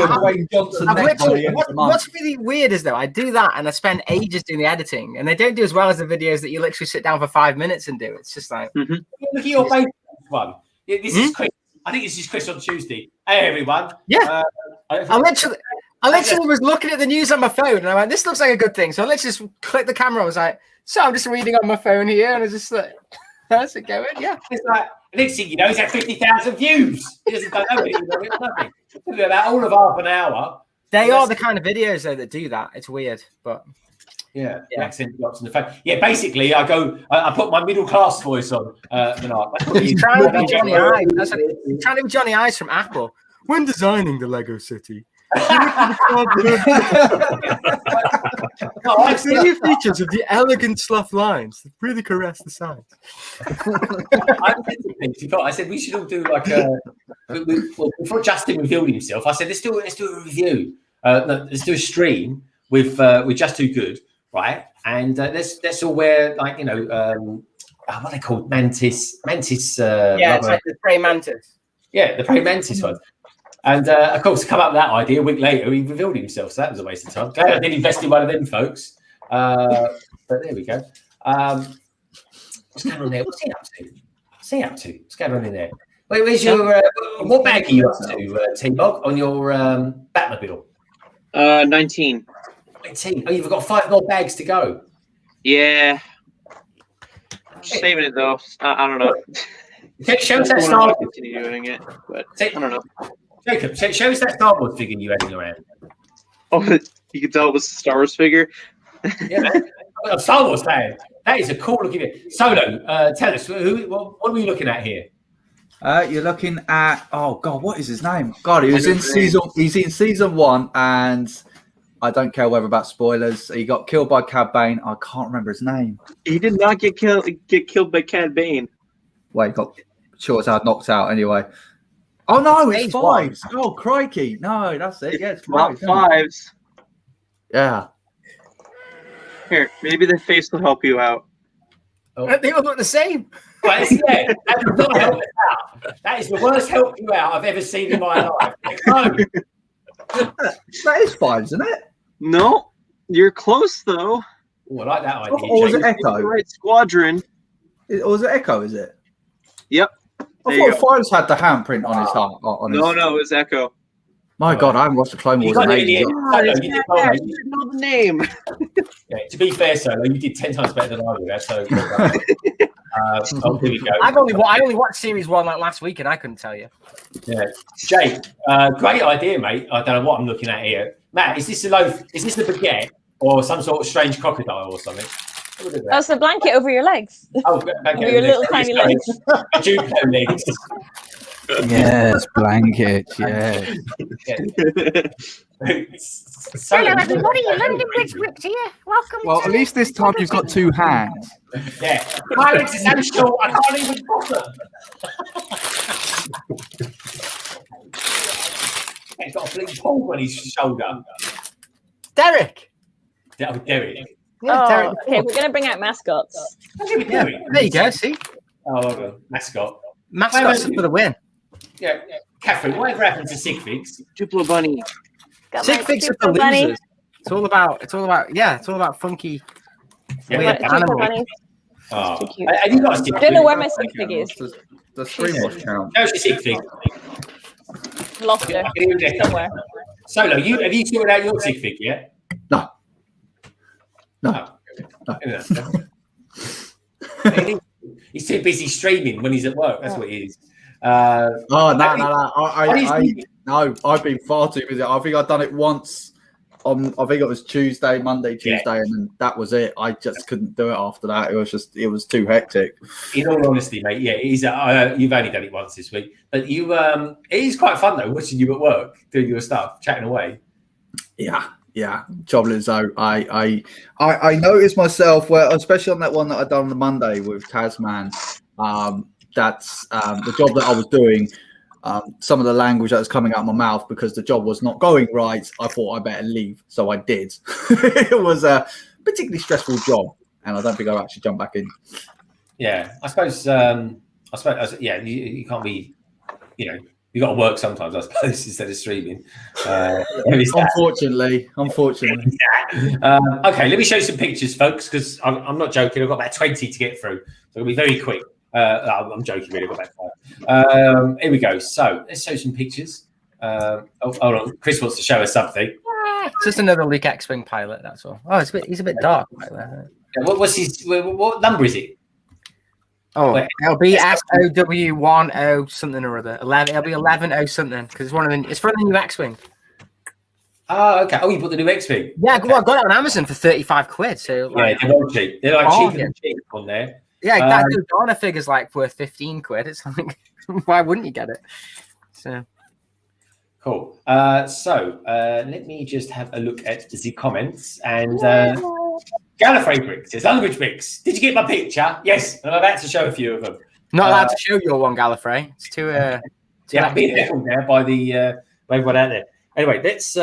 [SPEAKER 6] what's really weird is though, I do that and I spend ages doing the editing, and they don't do as well as the videos that you literally sit down for 5 minutes and do. It's just like,
[SPEAKER 1] look at your face one. This is Chris. I think this is Chris on Tuesday. Hey everyone.
[SPEAKER 6] Yeah. I literally was looking at the news on my phone and I went, this looks like a good thing. So let's just click the camera. I was like, so I'm just reading on my phone here, and I was just like, how's it going? Yeah.
[SPEAKER 1] It's like, next thing you know, he's had 50,000 views. He doesn't know nothing. About all of half an hour.
[SPEAKER 6] They are the kind of videos though that do that. It's weird, but
[SPEAKER 1] yeah. Accent drops in the phone. Yeah, basically, I put my middle class voice on.
[SPEAKER 6] He's trying to be Johnny Ive. He's trying to be Johnny Ive from Apple. When designing the Lego City, the new features of the elegant slough lines that really caress the sides.
[SPEAKER 1] I said we should all do like before Justin revealed himself. I said let's do a review. Let's do a stream with Just Too Good, right? And let's all wear like what are they called? Mantis.
[SPEAKER 6] It's like the praying mantis.
[SPEAKER 1] Yeah, the praying mantis one. And of course, come up with that idea a week later, he revealed himself. So that was a waste of time. Glad I didn't invest in one of them, folks. But there we go. What's going on there? What's he up to? What's going on in there? Wait, where's your? What bag are you up to, T-Bog, on your Batmobile?
[SPEAKER 5] 19.
[SPEAKER 1] 19. Oh, you've got 5 more bags to go.
[SPEAKER 5] Yeah. I'm saving it though. I don't know.
[SPEAKER 1] Show us that Star Wars.
[SPEAKER 5] Continue doing it, but I don't know.
[SPEAKER 1] Jacob, show us that Star Wars figure you had in your hand.
[SPEAKER 5] Oh, you can tell it was a Star Wars figure.
[SPEAKER 1] Yeah, man. A Star Wars fan. That is a cool looking bit. Solo, tell us, what are we looking at here?
[SPEAKER 10] You're looking at what is his name? God, he's in season 1, and I don't care whether about spoilers. He got killed by Cad Bane. I can't remember his name.
[SPEAKER 5] He did not get killed by Cad Bane.
[SPEAKER 10] Well, he got short out, knocked out anyway. Oh no, it's
[SPEAKER 6] Phase
[SPEAKER 10] Fives. Oh crikey. No, that's it. Yeah, it's
[SPEAKER 5] Not
[SPEAKER 10] Fives. isn't it?
[SPEAKER 5] Fives.
[SPEAKER 10] Yeah.
[SPEAKER 5] Here, maybe the face will help you out.
[SPEAKER 6] They all look the same.
[SPEAKER 1] But yeah, that does not help us out. That is the worst help you out I've ever seen in my life. No.
[SPEAKER 10] That is Fives, isn't it?
[SPEAKER 5] No, you're close though.
[SPEAKER 1] Ooh, I like that idea.
[SPEAKER 10] Or was it
[SPEAKER 1] Jake.
[SPEAKER 10] Echo?
[SPEAKER 5] The right squadron.
[SPEAKER 10] Or was it Echo? Is it?
[SPEAKER 5] Yep.
[SPEAKER 10] I
[SPEAKER 5] There you
[SPEAKER 10] thought Fives had the handprint on his heart. On his...
[SPEAKER 5] No, it was Echo.
[SPEAKER 10] My God, I haven't watched the Clone
[SPEAKER 1] You
[SPEAKER 10] Wars
[SPEAKER 1] got
[SPEAKER 10] in
[SPEAKER 1] it in the
[SPEAKER 10] ages.
[SPEAKER 1] end. Solo, you did well, mate.
[SPEAKER 5] You know the name.
[SPEAKER 1] Yeah, to be fair, Solo, you did 10 times better than I did. That's so good. Oh, here we go.
[SPEAKER 6] I only watched series 1 like last week, and I couldn't tell you.
[SPEAKER 1] Yeah, Jake, great idea, mate. I don't know what I'm looking at here. Matt, is this the loaf? Is this the baguette or some sort of strange crocodile or something?
[SPEAKER 3] That's the blanket over your legs.
[SPEAKER 1] Oh, baguette
[SPEAKER 3] Over your little tiny legs.
[SPEAKER 1] Duplo legs.
[SPEAKER 11] Yes, blanket. Yes.
[SPEAKER 1] So,
[SPEAKER 7] Hello, everybody. London Bricks here. Welcome.
[SPEAKER 11] Well, at least this time you've got 2 hands.
[SPEAKER 1] yeah, my legs are so short I can't even bottom. He's got a big hole on his shoulder.
[SPEAKER 6] Derek.
[SPEAKER 1] That'll be Derek.
[SPEAKER 6] Yeah,
[SPEAKER 3] Oh,
[SPEAKER 6] Derek.
[SPEAKER 3] okay, we're gonna bring out mascots.
[SPEAKER 1] That'll be Derek.
[SPEAKER 6] There you go. See,
[SPEAKER 1] Oh, hold on. Mascot.
[SPEAKER 6] mascots for the win.
[SPEAKER 1] Yeah, Catherine, whatever happened to Sigfigs?
[SPEAKER 5] Duplo Bunny.
[SPEAKER 3] Got
[SPEAKER 6] Sig
[SPEAKER 3] my
[SPEAKER 6] Figs are
[SPEAKER 3] super
[SPEAKER 6] for
[SPEAKER 3] bunny.
[SPEAKER 6] losers. It's all about funky.
[SPEAKER 1] Yeah,
[SPEAKER 6] Weird
[SPEAKER 1] yeah.
[SPEAKER 3] Super
[SPEAKER 6] animal.
[SPEAKER 3] bunny.
[SPEAKER 1] Oh.
[SPEAKER 3] Too cute.
[SPEAKER 1] Have you got a Sigfig?
[SPEAKER 3] I don't know where my sig fig is.
[SPEAKER 10] The stream watch count.
[SPEAKER 1] How's your Sigfig?
[SPEAKER 3] Lost her somewhere.
[SPEAKER 1] Solo, have you sorted out your Sigfig yet?
[SPEAKER 10] No.
[SPEAKER 1] No. He's too busy streaming when he's at work. That's what he is.
[SPEAKER 10] No. I've been far too busy. I think I've done it once. I think it was Monday, Tuesday, and then that was it. I just couldn't do it after that. It was too hectic.
[SPEAKER 1] In all honesty, mate, yeah, you've only done it once this week, but it is quite fun though, watching you at work doing your stuff, chatting away.
[SPEAKER 10] Yeah. Trouble is though, I noticed myself where, especially on that one that I done on the Monday with Tasman, that's the job that I was doing. Some of the language that was coming out of my mouth because the job was not going right. I thought I better leave, so I did. It was a particularly stressful job, and I don't think I'll actually jump back in.
[SPEAKER 1] Yeah, I suppose. Yeah, you can't be. You got to work sometimes, I suppose, instead of streaming.
[SPEAKER 10] Unfortunately.
[SPEAKER 1] Okay, let me show you some pictures, folks, because I'm not joking. I've got about 20 to get through, so it'll be very quick. I'm joking, really. I've got about 5. Here we go. So let's show some pictures. Hold on. Chris wants to show us something.
[SPEAKER 6] It's just another Luke X-Wing pilot, that's all. Oh, he's a bit dark. Like that.
[SPEAKER 1] What number is it?
[SPEAKER 6] Oh,
[SPEAKER 1] Wait.
[SPEAKER 6] it'll be SOW10 something or other. 11. It'll be 11 something because it's for the new X-Wing.
[SPEAKER 1] Oh, okay. Oh, you put the new X-Wing.
[SPEAKER 6] Yeah, well, I got it on Amazon for 35 quid. So
[SPEAKER 1] Yeah, they're all cheap. They're like cheaper than cheap on there.
[SPEAKER 6] Yeah, that Donna figure's like worth 15 quid. It's like, why wouldn't you get it? So
[SPEAKER 1] cool. Let me just have a look at the comments and Gallifrey Bricks says, Language Bricks, did you get my picture? Yes, and I'm about to show a few of them.
[SPEAKER 6] not allowed to show your one, Gallifrey. It's too
[SPEAKER 1] yeah, I'm being heckled now by everyone out there. Anyway, let's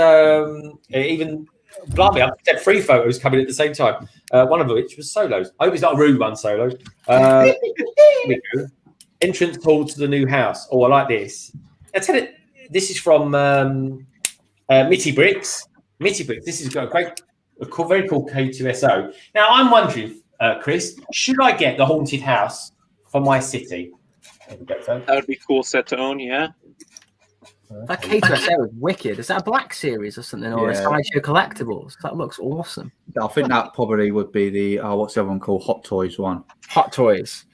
[SPEAKER 1] even blimey, I've had 3 photos coming at the same time. One of which was Solo's. I hope it's not a rude one, Solo. Here we go. Entrance hall to the new house. Oh, I like this. I tell it. This is from Mitty Bricks. Mitty Bricks. This has got a very cool K2SO. Now, I'm wondering, Chris, should I get the haunted house for my city?
[SPEAKER 5] That would be cool set to own, yeah.
[SPEAKER 6] That K2SO is wicked. Is that a Black Series or something, or a Sideshow Collectibles? That looks awesome.
[SPEAKER 10] I think that probably would be the what's the other one called? Hot Toys one.
[SPEAKER 6] Hot Toys.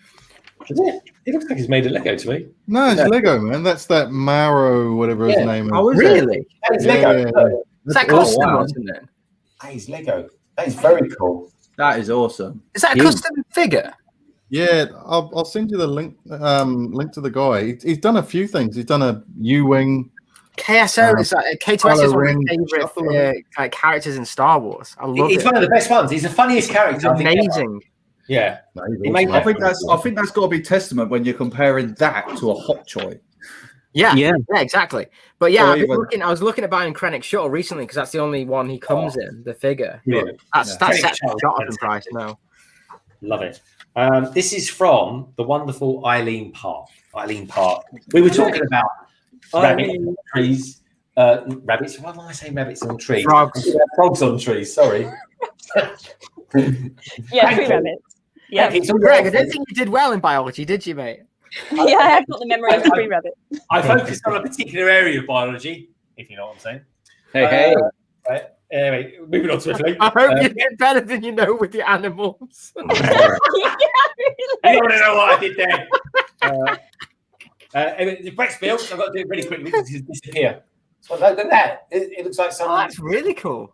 [SPEAKER 1] Is it? It looks like it's made of Lego to me.
[SPEAKER 9] No, it's Lego, man. That's that Maro, whatever his name is.
[SPEAKER 6] Oh, is
[SPEAKER 3] Really?
[SPEAKER 6] it?
[SPEAKER 1] That is Lego.
[SPEAKER 6] Is that custom, wasn't it?
[SPEAKER 1] That is Lego. That is very cool.
[SPEAKER 10] That is awesome.
[SPEAKER 6] Is that a custom figure?
[SPEAKER 9] Yeah, I'll send you the link to the guy. He's done a few things. He's done a U-wing.
[SPEAKER 6] KSO is K2S is one of my
[SPEAKER 9] Kylo
[SPEAKER 6] favorite like characters in Star Wars. I love
[SPEAKER 1] He's
[SPEAKER 6] it.
[SPEAKER 1] one of the best ones. He's the funniest character.
[SPEAKER 6] He's
[SPEAKER 1] I think, ever.
[SPEAKER 6] amazing.
[SPEAKER 1] Yeah.
[SPEAKER 9] No, he's
[SPEAKER 1] He made
[SPEAKER 9] awesome.
[SPEAKER 10] I think that's got to be testament when you're comparing that to a Hot Choy.
[SPEAKER 6] Yeah,
[SPEAKER 4] Yeah.
[SPEAKER 6] exactly. But yeah,
[SPEAKER 10] Or
[SPEAKER 6] I've been
[SPEAKER 10] even-
[SPEAKER 6] I was looking at buying Krennic Shuttle recently because that's the only one he comes in, the figure.
[SPEAKER 1] Yeah.
[SPEAKER 6] That's
[SPEAKER 1] Krennic
[SPEAKER 6] set
[SPEAKER 1] Shuttle,
[SPEAKER 6] shot up in price now.
[SPEAKER 1] Love it. This is from the wonderful Eileen Park. Eileen Park. We were talking about rabbits on trees. Rabbits. Why am I saying rabbits on trees?
[SPEAKER 6] Frogs.
[SPEAKER 1] Frogs on trees. Sorry.
[SPEAKER 3] Yeah, tree rabbits. Yeah,
[SPEAKER 1] Thank you.
[SPEAKER 6] So Greg, I don't think you did well in biology, did you, mate?
[SPEAKER 3] yeah, I've got the memory of tree rabbit.
[SPEAKER 1] I focused on a particular area of biology, if you know what I'm saying.
[SPEAKER 4] Hey.
[SPEAKER 1] Right. Anyway, moving on swiftly.
[SPEAKER 6] I hope you did better than you know with your animals.
[SPEAKER 3] Yeah,
[SPEAKER 1] You don't want to know what I did there. Anyway, the Brett's built. I've got to do it really quickly because it's disappear. So look at that. It looks like
[SPEAKER 6] Oh,
[SPEAKER 1] something.
[SPEAKER 6] that's really cool.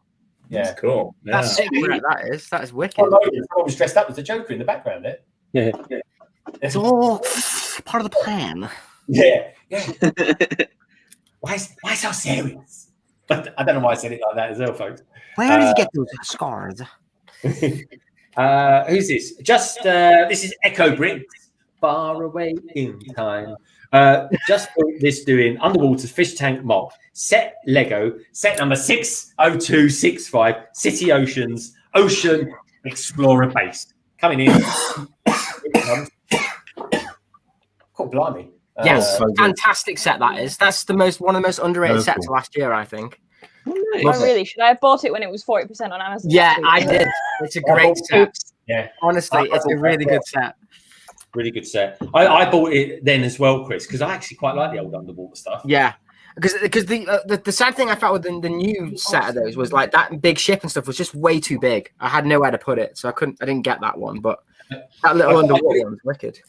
[SPEAKER 1] Yeah.
[SPEAKER 2] That's cool. Yeah.
[SPEAKER 6] That's sick, Brett, that is. That is wicked.
[SPEAKER 1] Someone was dressed up as a Joker in the background there.
[SPEAKER 4] Yeah.
[SPEAKER 6] It's all part of the plan.
[SPEAKER 1] Yeah. Why so serious? But I don't know why I said it like that as well, folks.
[SPEAKER 6] Where did you get those scars?
[SPEAKER 1] Who's this? This is Echo Bricks. Far away in time. Just this doing underwater fish tank mock set Lego set number 60265 City Oceans Ocean Explorer Base coming in. Here it comes. God blimey!
[SPEAKER 6] Yes, fantastic set that is. That's one of the most underrated
[SPEAKER 9] That's
[SPEAKER 6] sets
[SPEAKER 9] cool.
[SPEAKER 6] last year, I think.
[SPEAKER 3] Oh, really? Should I have bought it when it was 40% on Amazon?
[SPEAKER 6] Yeah, I did. It's a great set.
[SPEAKER 1] Yeah,
[SPEAKER 6] Honestly, it's a really good set.
[SPEAKER 1] really good set. I bought it then as well, Chris, because I actually quite like the old underwater stuff.
[SPEAKER 6] Yeah, because the sad thing I felt with the new set of those was like that big ship and stuff was just way too big. I had nowhere to put it, so I didn't get that one. But that little underwater one was wicked.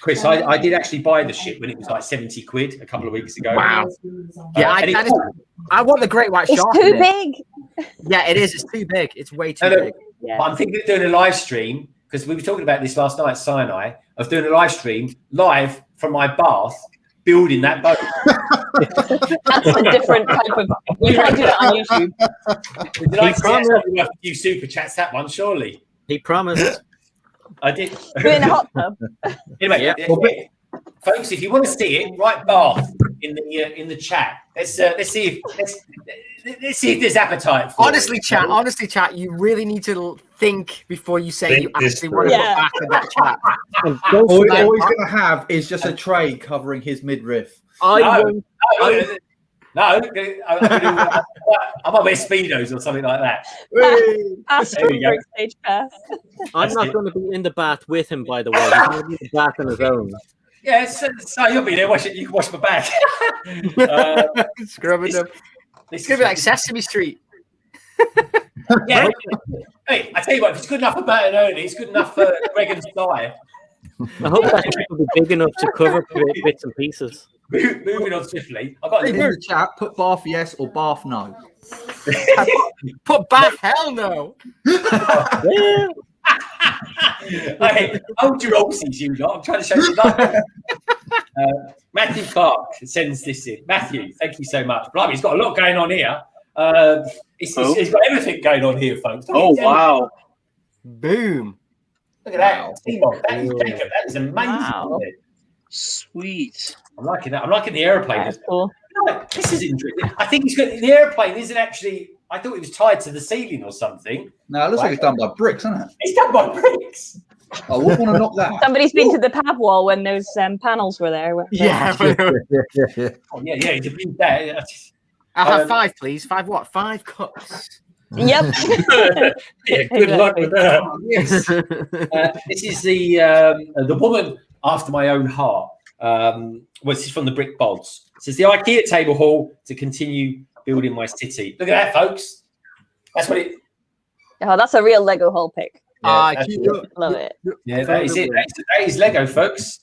[SPEAKER 1] Chris, I did actually buy the ship when it was like 70 quid a couple of weeks ago.
[SPEAKER 6] Wow. Yeah, I want the great white
[SPEAKER 3] It's
[SPEAKER 6] shark.
[SPEAKER 3] too
[SPEAKER 6] in it.
[SPEAKER 3] big.
[SPEAKER 6] Yeah, it is. It's too big. It's way too
[SPEAKER 1] No,
[SPEAKER 6] big.
[SPEAKER 3] Yeah.
[SPEAKER 1] But I'm thinking of doing a live stream because we were talking about this last night, Sinai, of doing a live stream live from my bath, building that boat.
[SPEAKER 3] That's a different type of. You can't do that on YouTube.
[SPEAKER 1] Would you like to see that's probably worth a few super chats, that one, surely?
[SPEAKER 4] He promised.
[SPEAKER 1] I did.
[SPEAKER 3] Do it in a hot tub.
[SPEAKER 1] Anyway, folks, if you want to see it, write bath in the chat. Let's see if there's appetite for
[SPEAKER 6] Honestly, chat, you really need to think before you say you actually want to
[SPEAKER 3] Yeah.
[SPEAKER 6] put back in that chat.
[SPEAKER 10] All he's going to have is just a tray covering his midriff.
[SPEAKER 1] No, I'm on my Speedos or something like that.
[SPEAKER 3] Pass
[SPEAKER 1] There we go.
[SPEAKER 3] stage pass.
[SPEAKER 4] I'm not going to be in the bath with him, by the way. He's going to be in the bath on his own.
[SPEAKER 1] Yeah, so you'll be there. You can wash my back.
[SPEAKER 6] Scrubbing them. It's going to be like Sesame Street.
[SPEAKER 1] Yeah. Hey, I tell you what, if it's good enough for Matt and Ernie, it's good enough for Greg and Sly.
[SPEAKER 4] I hope that will be big enough to cover bits and pieces.
[SPEAKER 1] Moving on swiftly. I've got
[SPEAKER 10] Hey, in the chat, put bath yes or bath no.
[SPEAKER 6] Put bath hell no.
[SPEAKER 4] Yeah.
[SPEAKER 1] Hey, hold your horses, you lot. I'm trying to show you love. Matthew Clark sends this in. Matthew, thank you so much. Blimey, he's got a lot going on here. He's got everything going on here, folks.
[SPEAKER 5] Oh, wow.
[SPEAKER 6] Boom.
[SPEAKER 1] Look at that. Timon, that is amazing.
[SPEAKER 3] Wow.
[SPEAKER 1] Isn't it?
[SPEAKER 5] Sweet.
[SPEAKER 1] I'm liking that. I'm liking the aeroplane.
[SPEAKER 3] That's cool.
[SPEAKER 1] This is interesting. I think the aeroplane isn't actually. I thought it was tied to the ceiling or something.
[SPEAKER 10] No, it looks like it's done by bricks, isn't it?
[SPEAKER 1] It's done by bricks.
[SPEAKER 10] I wouldn't want to knock that.
[SPEAKER 3] Somebody's been to the pab wall when those panels were there.
[SPEAKER 6] Yeah.
[SPEAKER 1] Oh, yeah, you did that.
[SPEAKER 6] I'll have 5, please. 5 what? 5 cups.
[SPEAKER 3] Yep.
[SPEAKER 1] Yeah, good luck with that. Yes. This is the woman after my own heart. Well, this is from the Brick Bods. It says the IKEA table haul to continue building my city. Look at that, folks. That's what it.
[SPEAKER 3] Oh, that's a real Lego haul pick.
[SPEAKER 1] Yeah,
[SPEAKER 3] Love it.
[SPEAKER 1] Yeah, that is it. That is Lego, folks.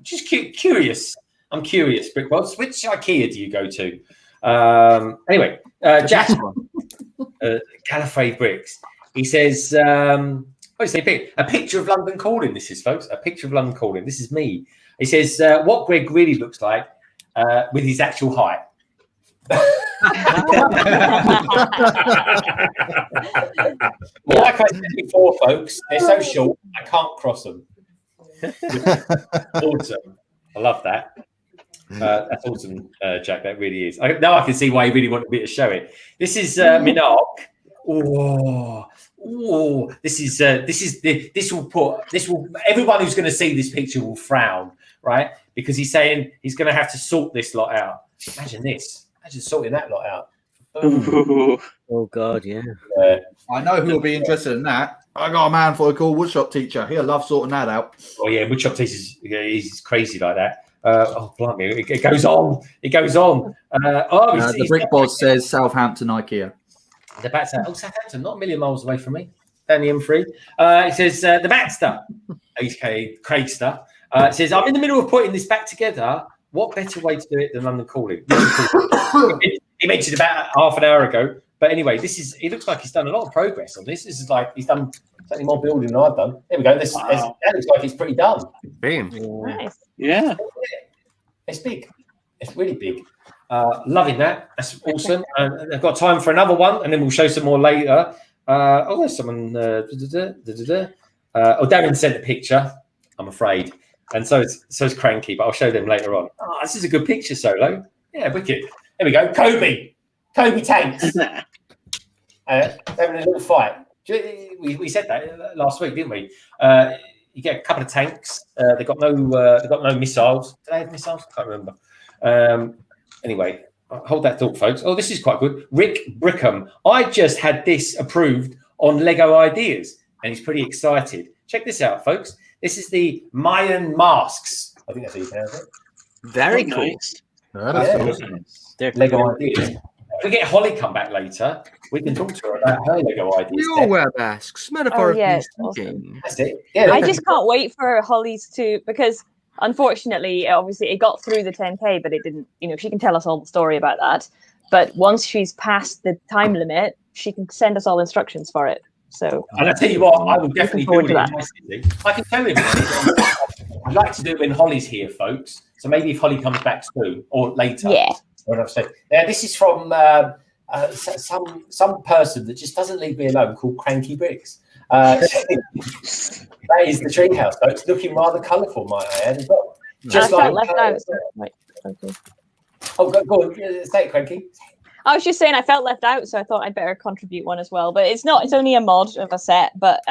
[SPEAKER 1] Just curious. I'm curious, Brick Bods. Which IKEA do you go to? Anyway, Jack, Calafay Bricks. He says, a picture of London Calling. This is, folks, a picture of London Calling. This is me. He says, what Greg really looks like with his actual height. Like I said before, folks, they're so short, I can't cross them. Awesome. I love that. That's awesome, Jack. That really is. Now I can see why you really wanted me to show it. This is Minark. This will everyone who's going to see this picture will frown, right? Because he's saying he's going to have to sort this lot out. Imagine this. Imagine sorting that lot out.
[SPEAKER 4] Oh God, yeah.
[SPEAKER 10] I know who will be interested in that. I got a man for a cool woodshop teacher. He'll love sorting that out.
[SPEAKER 1] Oh yeah, woodshop teachers, he's crazy like that. Oh blimey, it goes on. It goes on.
[SPEAKER 10] The brick boss says Southampton IKEA.
[SPEAKER 1] The Batster. Oh, Southampton, not a million miles away from me. Down the M3. It says the Batster, aka Craigster. It says I'm in the middle of putting this back together. What better way to do it than London Calling? He mentioned about half an hour ago. But anyway, it looks like he's done a lot of progress on this. This is like he's done certainly more building than I've done. There we go. That looks like it's pretty done.
[SPEAKER 6] Boom.
[SPEAKER 3] Nice.
[SPEAKER 5] Yeah.
[SPEAKER 1] It's big. It's really big. Loving that. That's awesome. I've got time for another one, and then we'll show some more later. There's someone. Darren sent a picture, I'm afraid. And so is Cranky, but I'll show them later on. Oh, this is a good picture, Solo. Yeah, wicked. There we go. Kobe tanks. Having a little fight. We said that last week, didn't we? You get a couple of tanks. They've got no missiles. Do they have missiles? I can't remember. Anyway, hold that thought, folks. Oh, this is quite good. Rick Brickham. I just had this approved on Lego Ideas, and he's pretty excited. Check this out, folks. This is the Mayan masks. I think that's how you pronounce it.
[SPEAKER 6] Very cool.
[SPEAKER 5] Nice.
[SPEAKER 1] Lego Ideas. If we get Holly come back later, we can talk to her about her Lego ideas.
[SPEAKER 6] We all wear masks. Metaphorically
[SPEAKER 3] awesome.
[SPEAKER 1] That's it. Yeah,
[SPEAKER 3] I just can't wait for Holly's to, because unfortunately, obviously, it got through the 10K, but it didn't. She can tell us all the story about that. But once she's past the time limit, she can send us all instructions for it. So,
[SPEAKER 1] and I tell you what, I will definitely do it. I can tell you, I'd like to do it when Holly's here, folks. So maybe if Holly comes back soon or later.
[SPEAKER 3] Yeah.
[SPEAKER 1] What I've said. Now, this is from some person that just doesn't leave me alone, called CrankyBricks. That is the treehouse, folks. Looking rather colourful, might I add, as well. Just
[SPEAKER 3] I felt left out. Right.
[SPEAKER 1] Oh, go on. Say it, Cranky.
[SPEAKER 3] I was just saying I felt left out, so I thought I'd better contribute one as well. But it's not. It's only a mod of a set. But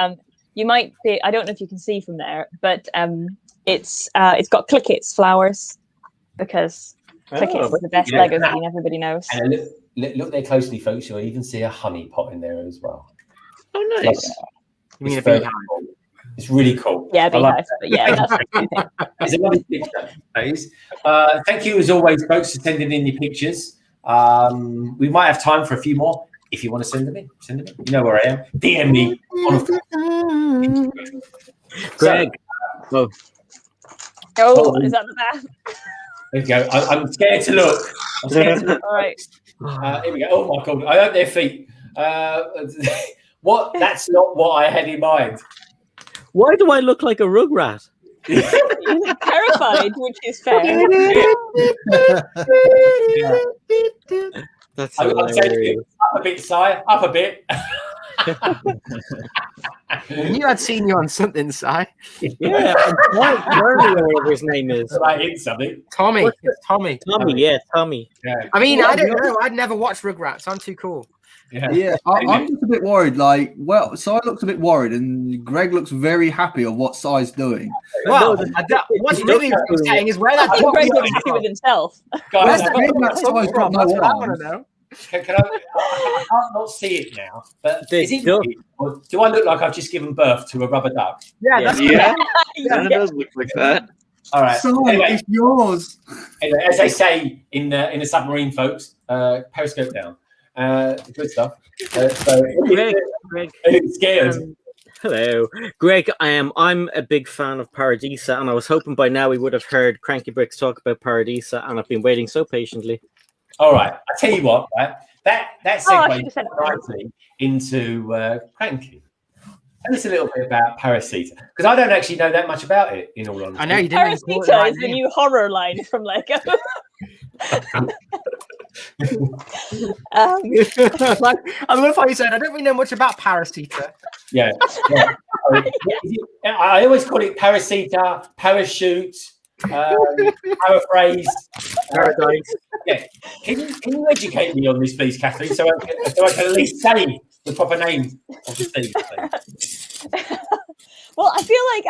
[SPEAKER 3] you might be. I don't know if you can see from there, but it's got Clickits flowers because Clickits is the best Lego thing. Everybody knows.
[SPEAKER 1] And look there closely, folks. You'll even see a honey pot in there as well.
[SPEAKER 5] Oh, nice.
[SPEAKER 6] You mean a beehive?
[SPEAKER 1] It's really cool.
[SPEAKER 3] Yeah, beehive. But yeah, that's
[SPEAKER 1] it's a lovely picture, please. Thank you as always, folks, for sending in your pictures. We might have time for a few more. If you want to send them in, You know where I am. DM me.
[SPEAKER 4] Greg.
[SPEAKER 3] Oh, is that the bath?
[SPEAKER 1] There you go. I'm scared to look.
[SPEAKER 3] All right.
[SPEAKER 1] Here we go. Oh my God! I hope their feet. What? That's not what I had in mind.
[SPEAKER 4] Why do I look like a rugrat?
[SPEAKER 3] You look terrified, which is fair.
[SPEAKER 4] That's
[SPEAKER 1] I'm
[SPEAKER 4] hilarious.
[SPEAKER 1] up a bit, Si. Up a bit.
[SPEAKER 6] You had seen you on something, Si.
[SPEAKER 4] Yeah, whatever his name is.
[SPEAKER 1] I hit something.
[SPEAKER 6] Tommy. It's Tommy.
[SPEAKER 4] Tommy.
[SPEAKER 1] Yeah.
[SPEAKER 6] I mean, I don't know. I'd never watched Rugrats. I'm too cool.
[SPEAKER 10] Yeah, I'm just a bit worried. Si looks a bit worried, and Greg looks very happy of what Si's doing.
[SPEAKER 6] Well, what's really upsetting is where that
[SPEAKER 3] I think Greg looks happy with himself.
[SPEAKER 1] Guys,
[SPEAKER 10] That's Si's got no
[SPEAKER 6] That's what I
[SPEAKER 10] arms.
[SPEAKER 6] want to know.
[SPEAKER 1] I can't not see it now, but is it me, or do I look like I've just given birth to a rubber duck?
[SPEAKER 6] Yeah, that's
[SPEAKER 5] Yeah, it does look like that.
[SPEAKER 1] All right.
[SPEAKER 10] Si,
[SPEAKER 1] Anyway,
[SPEAKER 10] it's yours.
[SPEAKER 1] as they say in the submarine, folks, periscope down. Good stuff.
[SPEAKER 4] Greg,
[SPEAKER 1] It's scared.
[SPEAKER 4] hello, Greg. I'm a big fan of Paradisa, and I was hoping by now we would have heard CrankyBricks talk about Paradisa, and I've been waiting so patiently.
[SPEAKER 1] All right. I tell you what, right? That segues
[SPEAKER 3] said it.
[SPEAKER 1] nicely into Cranky. Tell us a little bit about Paradisa, because I don't actually know that much about it. In all honesty,
[SPEAKER 6] I know you didn't.
[SPEAKER 3] Paradisa is the new horror line from Lego.
[SPEAKER 6] I love how you said, I don't really know much about Paradisa.
[SPEAKER 1] Yeah. I always call it Paradisa, parachute, paraphrase.
[SPEAKER 6] Paradise.
[SPEAKER 1] Yeah. Can you educate me on this, please, Kathleen, so I can at least say the proper name of the thing, please?
[SPEAKER 3] Well, I feel like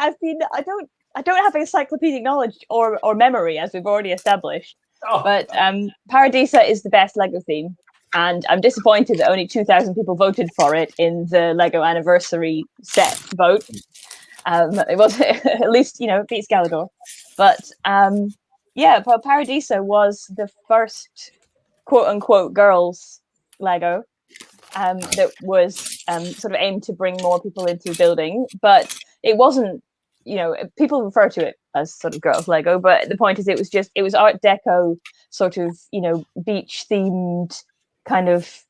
[SPEAKER 3] I don't have encyclopedic knowledge or memory, as we've already established.
[SPEAKER 1] Oh.
[SPEAKER 3] But Paradisa is the best Lego theme, and I'm disappointed that only 2,000 people voted for it in the Lego anniversary set vote. It was at least, it beats Galador. But Paradisa was the first quote unquote girls Lego that was sort of aimed to bring more people into building, but it wasn't. People refer to it as sort of girls Lego, but the point is it was Art Deco, sort of, beach themed, kind of,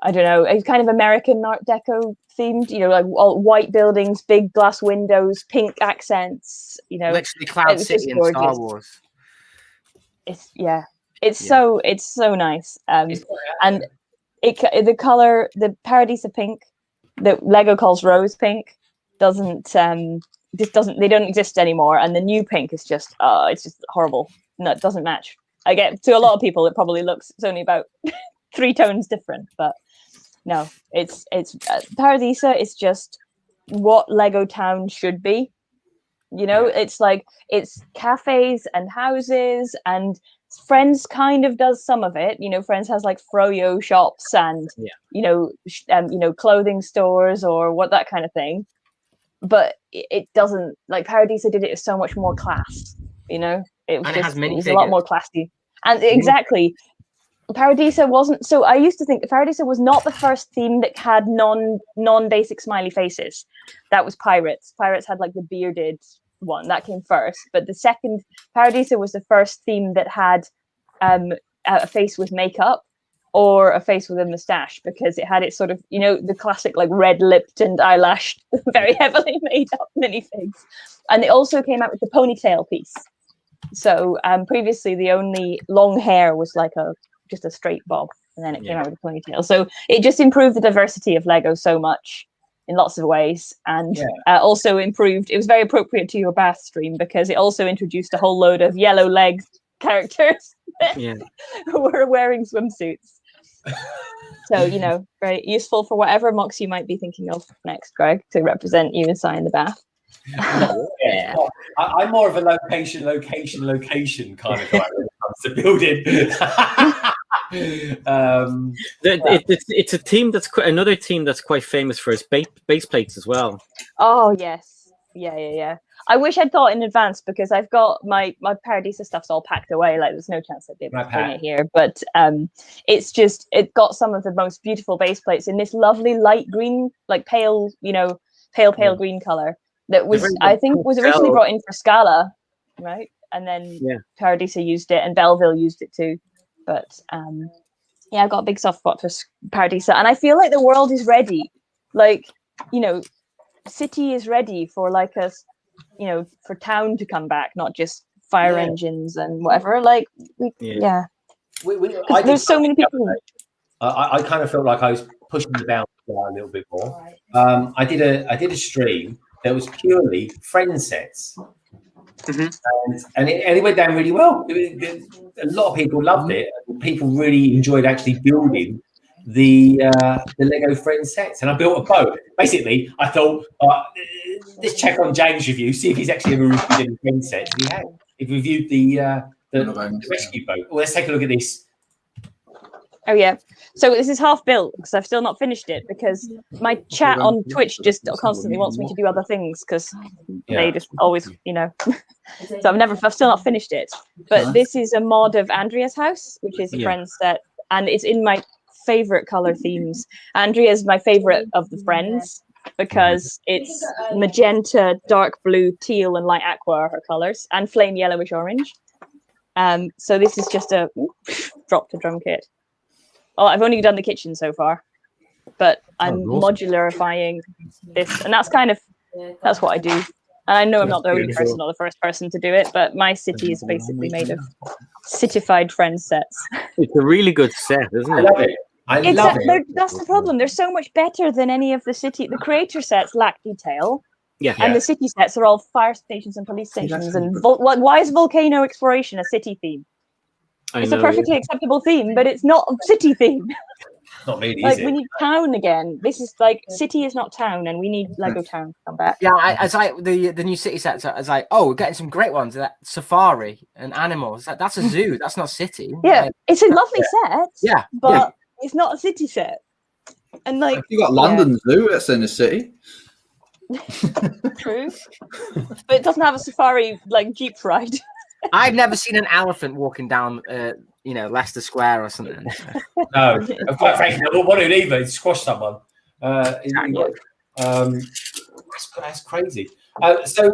[SPEAKER 3] I don't know, a kind of American Art Deco themed, like all white buildings, big glass windows, pink accents,
[SPEAKER 6] literally Cloud City in Star Wars.
[SPEAKER 3] It's so nice. And the color, the Paradisa pink that Lego calls rose pink, they don't exist anymore, and the new pink is just it's just horrible. No, it doesn't match. I get, to a lot of people it probably looks, it's only about 3 tones different, but no, it's Paradisa is just what Lego Town should be. It's like, it's cafes and houses, and Friends kind of does some of it. Friends has like froyo shops and clothing stores or what, that kind of thing. But it doesn't, like, Paradisa did it with so much more class. It was a lot more classy. And exactly, Paradisa wasn't. So I used to think that Paradisa was not the first theme that had non-basic smiley faces. That was Pirates. Pirates had like the bearded one that came first, but the second, Paradisa was the first theme that had a face with makeup or a face with a mustache, because it had its sort of, the classic like red-lipped and eyelashed, very heavily made up minifigs. And it also came out with the ponytail piece. So previously the only long hair was like just a straight bob, and then it came out with a ponytail. So it just improved the diversity of Lego so much in lots of ways, and also improved. It was very appropriate to your bath stream, because it also introduced a whole load of yellow-legged characters who were wearing swimsuits. So, very useful for whatever mocks you might be thinking of next, Greg, to represent you inside in the bath.
[SPEAKER 1] Yeah. I'm more of a location kind of guy when it comes to building.
[SPEAKER 4] It's a team another team that's quite famous for its base plates as well.
[SPEAKER 3] Oh yes, yeah. I wish I'd thought in advance, because I've got my Paradisa stuff's all packed away. Like, there's no chance I'd be able to bring it here. But it got some of the most beautiful base plates in this lovely light green, like pale green color. That was, I think, was originally brought in for Scala, right? And then Paradisa used it, and Belleville used it too. But I've got a big soft spot for Paradisa, and I feel like the world is ready. Like, city is ready for like for town to come back, not just fire engines and whatever. Like, there's so many people.
[SPEAKER 1] I kind of felt like I was pushing the boundaries a little bit more. I did a stream that was purely friend sets. And it went down really well. A lot of people loved it. People really enjoyed actually building the Lego friend sets. And I built a boat. Basically, I thought, let's check on James' review, see if he's actually ever reviewed any friend sets. He had. He reviewed the rescue boat. Well, let's take a look at this.
[SPEAKER 3] Oh yeah. So this is half built, because I've still not finished it, because my chat on Twitch just constantly wants me to do other things, because they just always, So I've still not finished it. But this is a mod of Andrea's house, which is a friend set, and it's in my favorite color themes. Andrea's my favorite of the friends, because it's magenta, dark blue, teal, and light aqua are her colors, and flame yellowish orange. So this is just a dropped a drum kit. Oh, I've only done the kitchen so far, but I'm modularifying this, and that's what I do. And I know I'm not the only
[SPEAKER 2] beautiful.
[SPEAKER 3] person or the first person to do it, but my city is basically made of cityfied friend sets.
[SPEAKER 4] It's a really good set, isn't
[SPEAKER 1] I
[SPEAKER 4] it?
[SPEAKER 1] love it. I love it.
[SPEAKER 3] That's the problem. They're so much better than any of the city. The creator sets lack detail.
[SPEAKER 4] Yeah.
[SPEAKER 3] And the city sets are all fire stations and police stations. And why is volcano exploration a city theme? It's a perfectly acceptable theme, but it's not a city theme.
[SPEAKER 1] Not really,
[SPEAKER 3] Like
[SPEAKER 1] is it?
[SPEAKER 3] we need town again. This is like city is not town, and we need Lego Town to come back.
[SPEAKER 6] Yeah, it's like the new city sets. It's like, oh, we're getting some great ones. That safari and animals. That's a zoo. That's not city.
[SPEAKER 3] Yeah,
[SPEAKER 6] Like,
[SPEAKER 3] it's a lovely set.
[SPEAKER 6] Yeah,
[SPEAKER 3] but it's not a city set. And like
[SPEAKER 10] You got London Zoo. That's in the city.
[SPEAKER 3] True, but it doesn't have a safari like jeep ride.
[SPEAKER 6] I've never seen an elephant walking down, Leicester Square or something.
[SPEAKER 1] No, quite frankly, I don't want it either. It's squash someone. That's crazy. So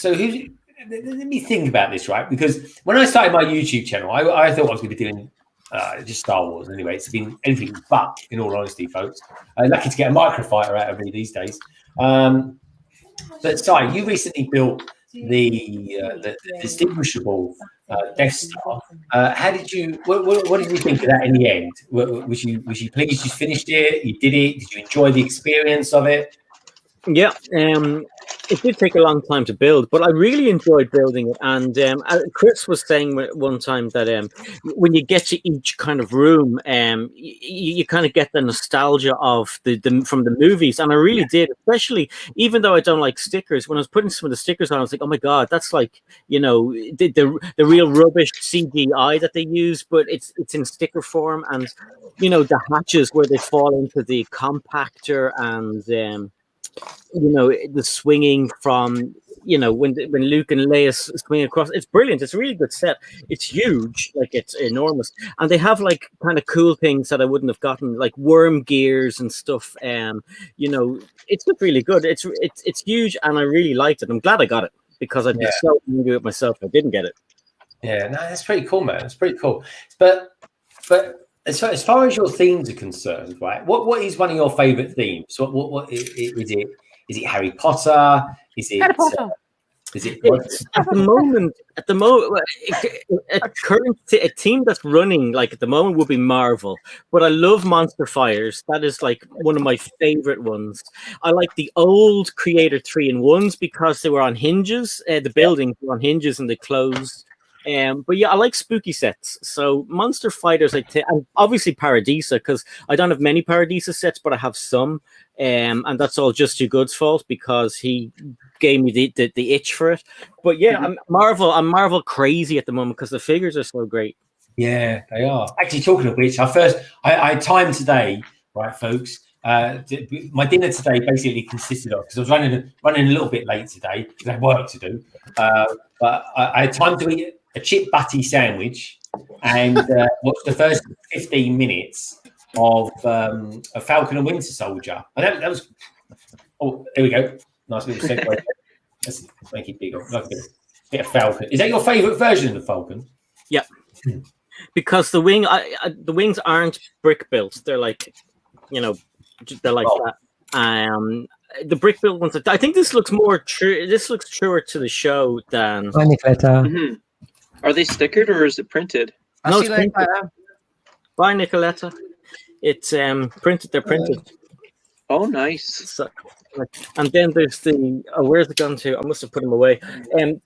[SPEAKER 1] who? Let me think about this, right? Because when I started my YouTube channel, I thought I was going to be doing just Star Wars. Anyway, it's been anything but, in all honesty, folks. Lucky to get a microfighter out of me these days. But Si, you recently built the distinguishable Death Star. How did you? What did you think of that in the end? Was you pleased you finished it? You did it? Did you enjoy the experience of it?
[SPEAKER 4] Yeah, it did take a long time to build, but I really enjoyed building it. And Chris was saying one time that when you get to each kind of room, you kind of get the nostalgia of the from the movies. And I really did, especially even though I don't like stickers. When I was putting some of the stickers on, I was like, oh my god, that's like the real rubbish CGI that they use, but it's in sticker form. And the hatches where they fall into the compactor and the swinging from when Luke and Leia swing across. It's brilliant. It's a really good set. It's huge, like it's enormous, and they have like kind of cool things that I wouldn't have gotten, like worm gears and stuff. It's just really good. It's huge, and I really liked it. I'm glad I got it because I'd be so angry with myself if I didn't get it.
[SPEAKER 1] Yeah, no, that's pretty cool, man. It's pretty cool. But as far as your themes are concerned, right? What is one of your favorite themes? What is it? Is it Harry Potter? Is it?
[SPEAKER 7] Harry Potter.
[SPEAKER 1] Is it?
[SPEAKER 4] At the moment, a team that's running like at the moment would be Marvel. But I love Monster Fires. That is like one of my favorite ones. I like the old Creator 3-in-1s because they were on hinges. The buildings were on hinges and they closed. But yeah, I like spooky sets. So Monster Fighters, and obviously Paradisa, because I don't have many Paradisa sets, but I have some. And that's all just Too Good's fault because he gave me the itch for it. But yeah, I'm Marvel crazy at the moment because the figures are so great.
[SPEAKER 1] Yeah, they are. Actually, talking of which, I timed today, right, folks. My dinner today basically consisted of, because I was running a little bit late today because I had work to do. But I had time to eat a chip butty sandwich and watch the first 15 minutes of a Falcon and Winter Soldier. And that was, oh, there we go. Nice little segue. Let's make it bigger. Like a bit of Falcon. Is that your favourite version of the Falcon?
[SPEAKER 4] Yeah. Because the wings aren't brick built. They're like, they're like that. The brick built ones. I think this looks more true. This looks truer to the show than.
[SPEAKER 5] Mm-hmm. Are they stickered or is it printed?
[SPEAKER 4] No, it's printed. Bye, Nicoletta. It's printed. They're printed.
[SPEAKER 5] Oh, nice.
[SPEAKER 4] So, and then there's where's it gone to? I must have put them away.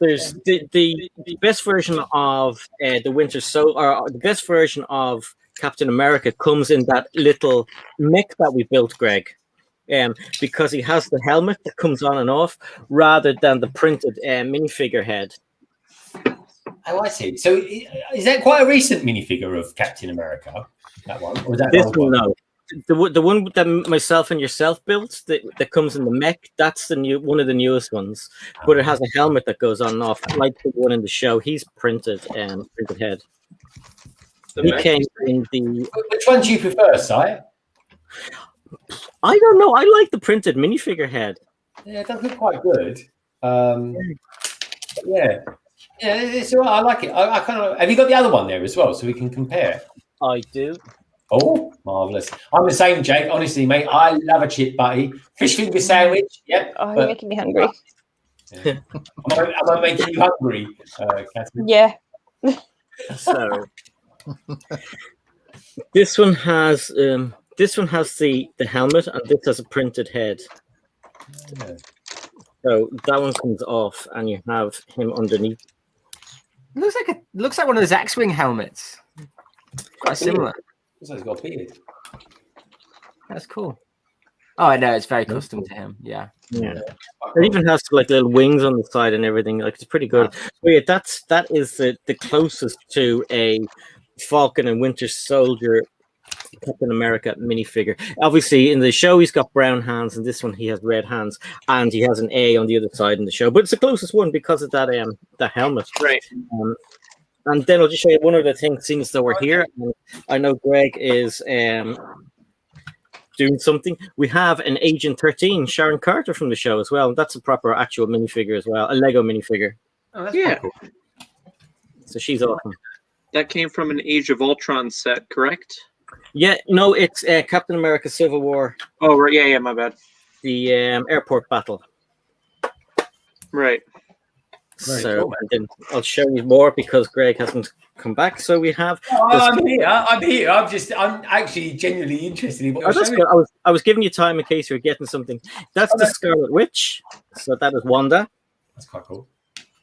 [SPEAKER 4] There's the best version of the best version of Captain America comes in that little mech that we built, Greg. Because he has the helmet that comes on and off rather than the printed minifigure head.
[SPEAKER 1] Oh, I see. So is that quite a recent minifigure of Captain America? That one? Or is that
[SPEAKER 4] this one? No. The one that myself and yourself built that comes in the mech, that's one of the newest ones. But it has a helmet that goes on and off, like the one in the show. He's printed head. He came in the.
[SPEAKER 1] Which one do you prefer, Si?
[SPEAKER 4] I don't know. I like the printed minifigure head.
[SPEAKER 1] Yeah, it does look quite good. Yeah, it's all right. I like it. I kind of. Have you got the other one there as well, so we can compare?
[SPEAKER 4] I do.
[SPEAKER 1] Oh, marvelous! I'm the same, Jake. Honestly, mate, I love a chip butty, fish finger sandwich. Yep.
[SPEAKER 3] Oh, you're making me hungry.
[SPEAKER 1] Yeah. Am I making you hungry, Catherine?
[SPEAKER 3] Yeah.
[SPEAKER 4] So this one has the helmet, and this has a printed head.
[SPEAKER 1] Yeah.
[SPEAKER 4] So that one comes off, and you have him underneath.
[SPEAKER 6] Looks like one of those X-wing helmets. Quite similar.
[SPEAKER 1] Looks like he's got a beard.
[SPEAKER 6] That's cool. Oh, I know. It's very custom to him. Yeah.
[SPEAKER 4] Yeah. It even has like little wings on the side and everything. Like it's pretty good. But yeah, that is the closest to a Falcon and Winter Soldier Captain America minifigure. Obviously, in the show, he's got brown hands, and this one he has red hands, and he has an A on the other side in the show. But it's the closest one because of that helmet.
[SPEAKER 5] Right.
[SPEAKER 4] And then I'll just show you one other thing, seeing as though we're here. I know Greg is doing something. We have an Agent 13, Sharon Carter from the show as well. That's a proper actual minifigure as well, a Lego minifigure.
[SPEAKER 5] Oh, that's cool.
[SPEAKER 4] So she's awesome.
[SPEAKER 5] That came from an Age of Ultron set, correct?
[SPEAKER 4] Yeah, no, it's Captain America Civil War.
[SPEAKER 5] Oh, right. Yeah, my bad.
[SPEAKER 4] The airport battle.
[SPEAKER 5] Right.
[SPEAKER 4] So and then I'll show you more because Greg hasn't come back. So we have.
[SPEAKER 1] I'm here. I'm actually genuinely interested in what you're showing.
[SPEAKER 4] I was giving you time in case you were getting something. That's the Scarlet Witch. So that is Wanda.
[SPEAKER 1] That's quite cool.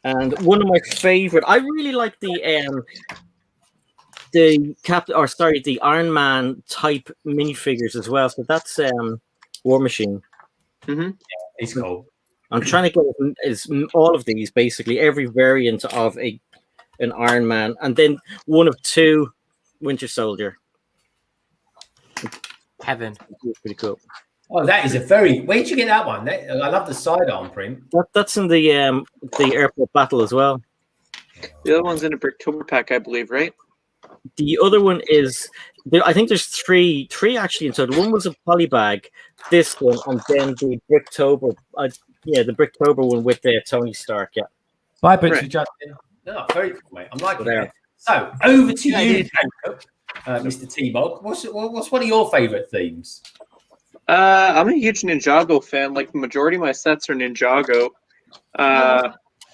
[SPEAKER 1] And
[SPEAKER 4] one of my favorite. I really like the Iron Man type minifigures as well. So that's War Machine.
[SPEAKER 5] Mm-hmm.
[SPEAKER 1] Yeah, he's cool.
[SPEAKER 4] I'm trying to get all of these, basically every variant of an Iron Man, and then one of two Winter Soldier.
[SPEAKER 6] Heaven.
[SPEAKER 4] Pretty cool.
[SPEAKER 1] Oh, that is a very. Where'd you get that one? I love the sidearm print.
[SPEAKER 4] That's in the airport battle as well.
[SPEAKER 5] The other one's in a Bricktober pack, I believe, right?
[SPEAKER 4] The other one is, I think there's three actually in total. One was a polybag, this one, and then the Bricktober. The Bricktober one with Tony Stark. Yeah.
[SPEAKER 1] Bye, Prince Justin. No, very cool, mate. I'm liking it. So over to you, Jacob, Mr. T-Bog. What's one of your favourite themes?
[SPEAKER 5] I'm a huge Ninjago fan. Like the majority of my sets are Ninjago.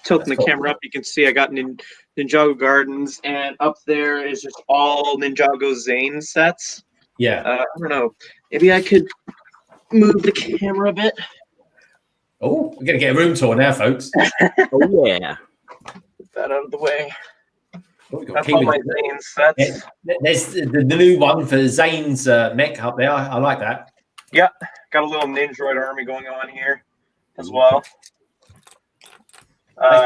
[SPEAKER 5] Tilting the camera up, you can see I got Ninjago Gardens, and up there is just all Ninjago Zane sets.
[SPEAKER 1] Yeah.
[SPEAKER 5] I don't know. Maybe I could move the camera a bit.
[SPEAKER 1] Oh, we're going to get a room tour now, folks.
[SPEAKER 4] Oh, yeah.
[SPEAKER 5] Get that out of the way.
[SPEAKER 1] Oh,
[SPEAKER 5] that's all my Zane sets.
[SPEAKER 1] There's the new one for Zane's mech up there. I like that.
[SPEAKER 5] Yeah. Got a little Ninjroid army going on here as well.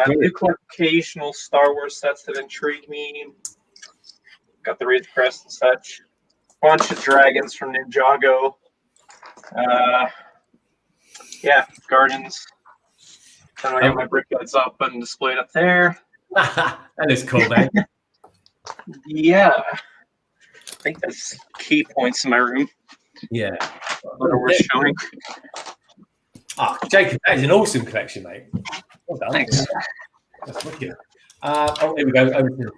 [SPEAKER 5] New occasional Star Wars sets that intrigue me. Got the Wraith Crest and such. Bunch of dragons from Ninjago. Gardens. Then I got my brick beds up and displayed up there.
[SPEAKER 1] That is cool, man.
[SPEAKER 5] Yeah. I think that's key points in my room.
[SPEAKER 1] Yeah.
[SPEAKER 5] What are we showing?
[SPEAKER 1] Jacob, that is an awesome collection, mate. Well done.
[SPEAKER 5] Thanks.
[SPEAKER 1] That's wicked. Here we go. Over to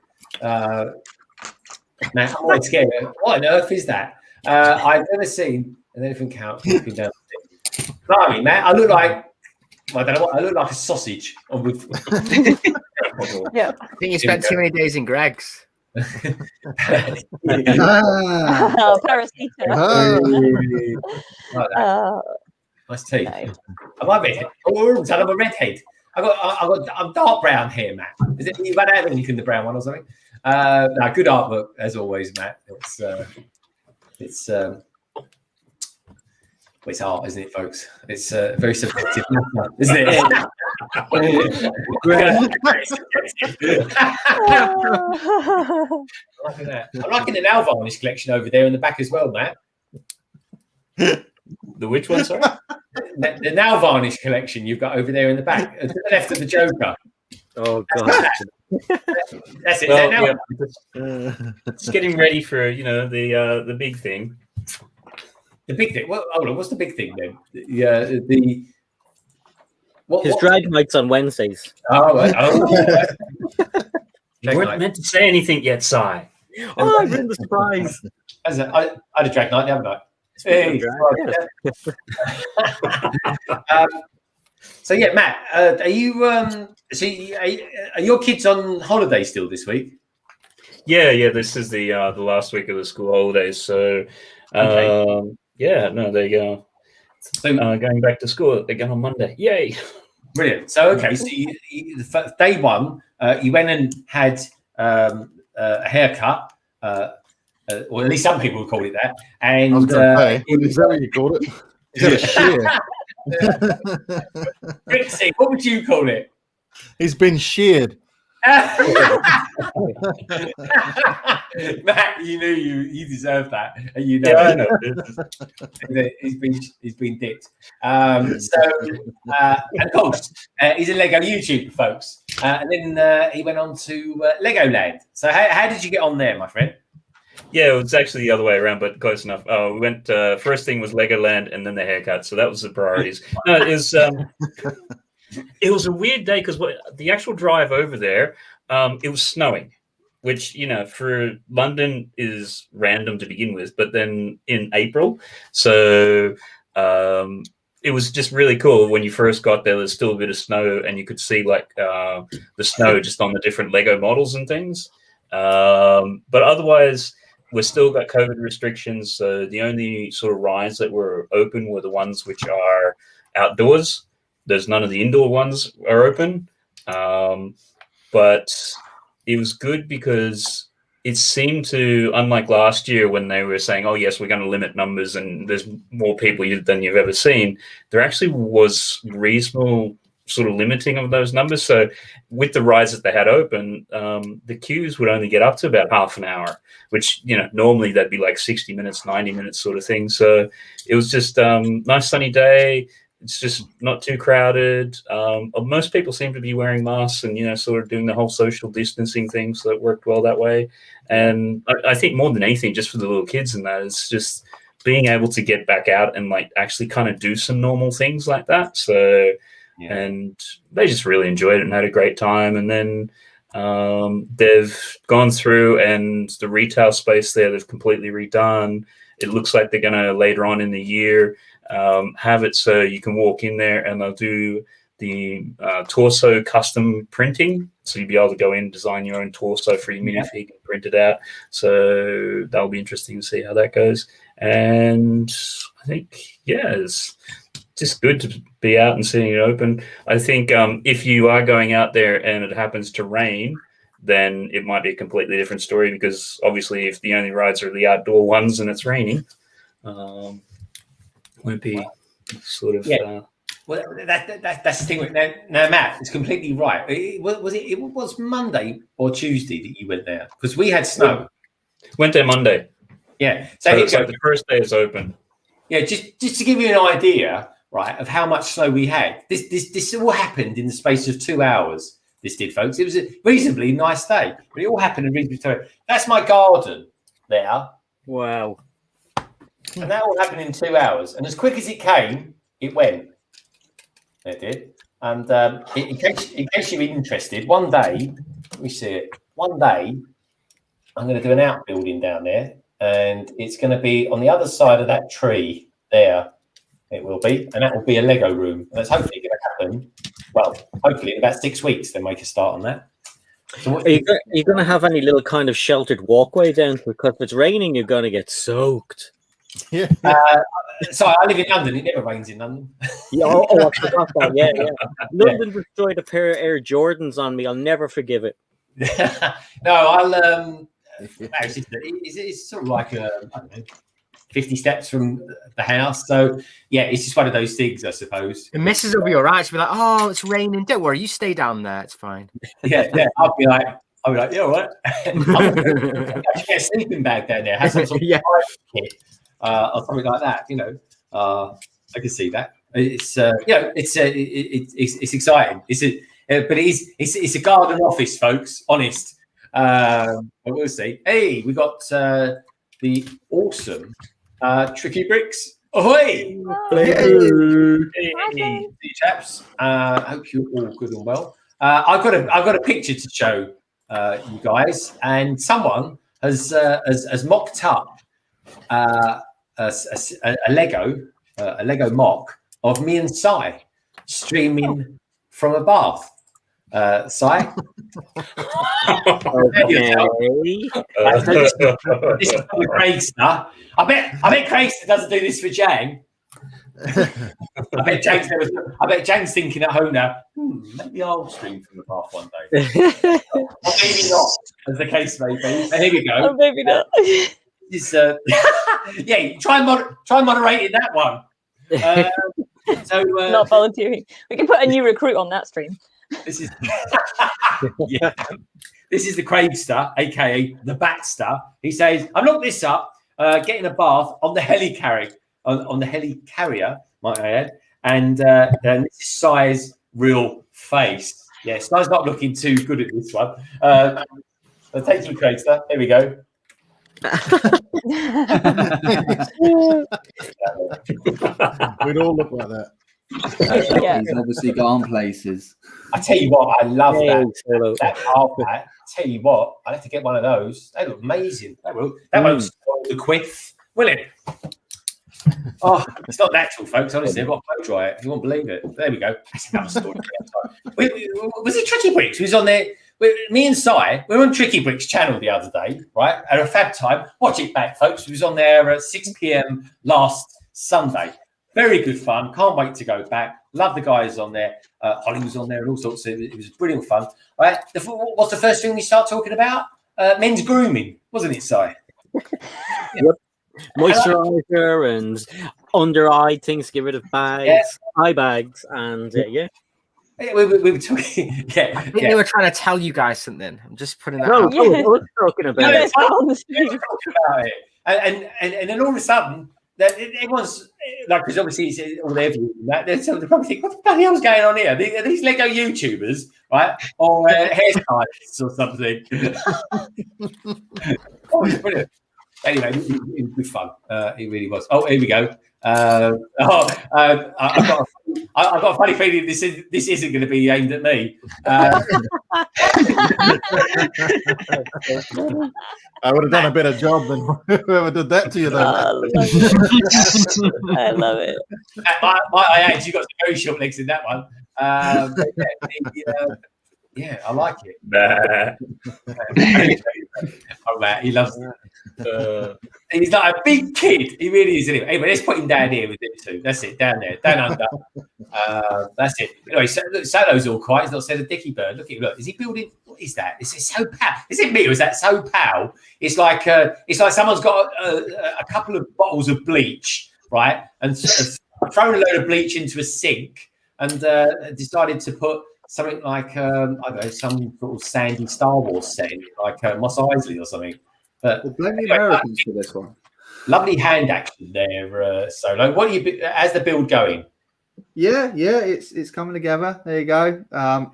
[SPEAKER 1] now, I'm quite scared. What on earth is that? I've never seen an elephant couch walking down the street. Blimey, man, I look like I look like a sausage.
[SPEAKER 3] Yeah.
[SPEAKER 6] I think you spent too many days in Greg's.
[SPEAKER 3] Paradisa.
[SPEAKER 1] Nice tea. No. I might be. Oh, I'm a redhead. I'm dark brown here, Matt. Is it you ran out and you can the brown one or something? No, good artwork as always, Matt. It's art, isn't it, folks? It's very subjective, isn't it? I'm liking the nail varnish collection over there in the back as well, Matt.
[SPEAKER 2] The which one, sorry?
[SPEAKER 1] The nail varnish collection you've got over there in the back, to the left of the Joker.
[SPEAKER 4] Oh God!
[SPEAKER 1] That's it.
[SPEAKER 2] Well, just getting ready for the big thing.
[SPEAKER 1] The big thing. Well, hold on. What's the big thing then?
[SPEAKER 4] His drag nights on Wednesdays.
[SPEAKER 2] You weren't meant to say anything yet, Si.
[SPEAKER 4] I ruined the surprise.
[SPEAKER 1] I had a drag night the other night. Hey, So yeah, Matt, are you are your kids on holiday still this week?
[SPEAKER 2] Yeah. This is the last week of the school holidays. So,
[SPEAKER 1] Okay.
[SPEAKER 2] yeah, no, they going back to school again on Monday. Yay!
[SPEAKER 1] Brilliant. So okay, so day one, you went and had a haircut, or at least some people would call it that. And
[SPEAKER 9] I was going to say, is that what you called it? Is that a shear?
[SPEAKER 1] Brixie, what would you call it?
[SPEAKER 9] He's been sheared.
[SPEAKER 1] Matt, you knew you deserved that, and you know.
[SPEAKER 2] Yeah, I know.
[SPEAKER 1] He's been dipped. And of course, he's a Lego YouTuber, folks. And then he went on to Legoland. So how did you get on there, my friend?
[SPEAKER 2] Yeah, it was actually the other way around, but close enough. We went. First thing was Legoland, and then the haircut. So that was the priorities. No, it was. It was a weird day because the actual drive over there, it was snowing, which, you know, for London is random to begin with, but then in April. So it was just really cool. When you first got there, there's still a bit of snow and you could see like the snow just on the different Lego models and things. But otherwise, we've still got COVID restrictions. So the only sort of rides that were open were the ones which are outdoors. There's none of the indoor ones are open, but it was good because it seemed to, unlike last year when they were saying, oh, yes, we're going to limit numbers and there's more people than you've ever seen, there actually was reasonable sort of limiting of those numbers. So with the rides that they had open, the queues would only get up to about half an hour, which, you know, normally that'd be like 60 minutes, 90 minutes sort of thing. So it was just nice sunny day. It's just not too crowded. Most people seem to be wearing masks and, you know, sort of doing the whole social distancing thing. So it worked well that way. And I think more than anything, just for the little kids and that, it's just being able to get back out and like actually kind of do some normal things like that. So, yeah. And they just really enjoyed it and had a great time. And then they've gone through and the retail space there, they've completely redone. It looks like they're going to later on in the year have it so you can walk in there and they'll do the torso custom printing. So you'll be able to go in, design your own torso for your minifig and print it out. So that'll be interesting to see how that goes. And I think, yeah, it's just good to be out and seeing it open. I think if you are going out there and it happens to rain, then it might be a completely different story because obviously if the only rides are the outdoor ones and it's raining, won't be sort of...
[SPEAKER 1] Well, that's the thing. Now, Matt, it's completely right. It was Monday or Tuesday that you went there? Because we had snow.
[SPEAKER 2] Went there Monday.
[SPEAKER 1] Yeah.
[SPEAKER 2] So it's like the first day it's open.
[SPEAKER 1] Yeah, just to give you an idea, right, of how much snow we had. This all happened in the space of 2 hours. This did, folks. It was a reasonably nice day, but it all happened in reasonably 2 hours. That's my garden there.
[SPEAKER 4] Wow.
[SPEAKER 1] And that all happened in 2 hours. And as quick as it came, it went. It did. And in case you're interested, one day, let me see it. One day, I'm going to do an outbuilding down there, and it's going to be on the other side of that tree there. It will be, and that will be a Lego room. And that's hopefully going to happen. Well, hopefully in about 6 weeks, they'll make a start on that. So
[SPEAKER 4] are you going to have any little kind of sheltered walkway down? Because if it's raining, you're going to get soaked.
[SPEAKER 9] Yeah.
[SPEAKER 1] So I live in London. It never rains in London.
[SPEAKER 4] Yeah, I forgot that. Yeah. London destroyed a pair of Air Jordans on me. I'll never forgive it.
[SPEAKER 1] No, I'll. It's sort of like I don't know, 50 steps from the house. So yeah, it's just one of those things, I suppose.
[SPEAKER 6] The missus will be all right. She'll be like, "Oh, it's raining. Don't worry, you stay down there. It's fine."
[SPEAKER 1] Yeah. I'll be like, yeah, all right. I'll get a sleeping bag down there. Have some sort of kit. Or something like that, you know. I can see that. It's it's exciting. It's a garden office, folks. Honest. We'll see. Hey, we got the awesome CrankyBricks. Ahoy! Hey, chaps. Hope you're all good and well. I've got a picture to show you guys, and someone has mocked up a Lego mock of me and Si. streaming from a bath. Si? This is for Craigster. I bet Craigster doesn't do this for Jang. I bet Jang's thinking at home now. Maybe I'll stream from the bath one day. Or maybe not, as the case may be. But here we go.
[SPEAKER 3] Oh, maybe not.
[SPEAKER 1] Yeah, try moderating that one.
[SPEAKER 3] Not volunteering. We can put a new recruit on that stream.
[SPEAKER 1] This is this is the Craigster, aka the Batster. He says, "I've looked this up. Getting a bath on the helicarrier, on the helicarrier, might I add." And this is Si's real face. Yeah, Si's not looking too good at this one. Thank you, Craigster. There we go.
[SPEAKER 9] We'd all look like that.
[SPEAKER 3] Yeah.
[SPEAKER 11] He's obviously gone places.
[SPEAKER 1] I tell you what, I love that carpet. I tell you what, I'd have to get one of those. They look amazing. That won't spoil the quiff, will it? Oh, it's not natural, folks. Honestly, I've got to blow dry it. You won't believe it. There we go. That's another story. Was it CrankyBricks? Who was on there? Me and Si, we were on CrankyBricks channel the other day, right? At a fab time. Watch it back, folks. We was on there at 6 p.m. last Sunday. Very good fun. Can't wait to go back. Love the guys on there. Holly was on there and all sorts. It was brilliant fun. All right. What's the first thing we start talking about? Men's grooming, wasn't it, Si?
[SPEAKER 4] Yep. Moisturizer and under eye things, get rid of bags, eye bags, and yeah.
[SPEAKER 1] We were talking. Yeah,
[SPEAKER 6] I think they were trying to tell you guys something. I'm just putting that
[SPEAKER 4] No,
[SPEAKER 6] out.
[SPEAKER 4] I was talking about it.
[SPEAKER 1] About it. And then all of a sudden, that everyone's like, because obviously it's all their views and that. They're probably thinking, what the bloody hell's going on here? Are these Lego YouTubers, right? Or hairstylists or something? Oh, it's brilliant. Anyway, it was good fun. It really was. Oh, here we go. I've got a funny feeling this isn't going to be aimed at me.
[SPEAKER 9] I would have done a better job than whoever did that to you, though.
[SPEAKER 3] I love it.
[SPEAKER 1] I add, you got some very short legs in that one. Yeah, I like it. Oh, Matt, he loves it. He's like a big kid. He really is. Anyway, let's put him down here with him too. That's it, down there, down under. That's it. Anyway, Salo's all quiet. He's not said a dicky bird. Look. Is he building? What is that? Is it so pow? Is it me or is that so pow? It's like someone's got a couple of bottles of bleach, right, and thrown a load of bleach into a sink and decided to put something like I don't know, some sort of sandy Star Wars setting, like Mos Eisley or something. But
[SPEAKER 11] We'll blame the Americans for this one.
[SPEAKER 1] Lovely hand action there, Solo. What are you? How's the build going?
[SPEAKER 11] Yeah, it's coming together. There you go.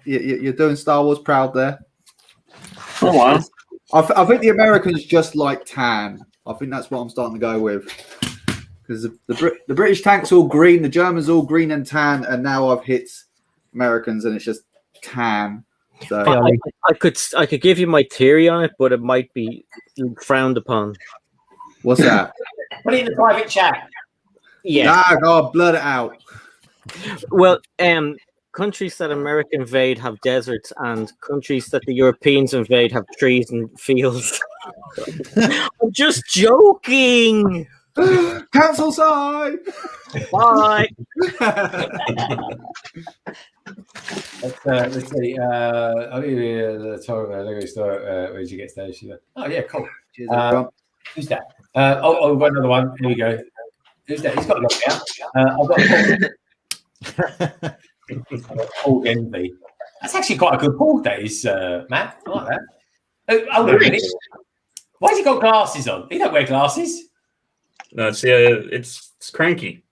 [SPEAKER 11] You're doing Star Wars proud there.
[SPEAKER 5] Oh wow!
[SPEAKER 11] I think the Americans just like tan. I think that's what I'm starting to go with. Because the British tank's all green, the Germans all green and tan, and now I've hit Americans and it's just tan. So
[SPEAKER 4] I could give you my theory on it, but it might be frowned upon.
[SPEAKER 11] What's that?
[SPEAKER 1] Put it in the private chat.
[SPEAKER 4] Yeah.
[SPEAKER 11] God, blurt it out.
[SPEAKER 4] Well, countries that America invade have deserts, and countries that the Europeans invade have trees and fields. I'm just joking.
[SPEAKER 11] Cancel side.
[SPEAKER 4] Bye.
[SPEAKER 1] Let's see. Where did you get station? Oh yeah, cool.
[SPEAKER 11] Cheers,
[SPEAKER 1] who's that? We've got another one. Here we go. Who's that? He's got a look out. I've got Paul Envy. That's actually quite a good Paul, that is, Matt. I like that. Hold on a minute. Why has he got glasses on? He don't wear glasses.
[SPEAKER 2] No, it's Cranky.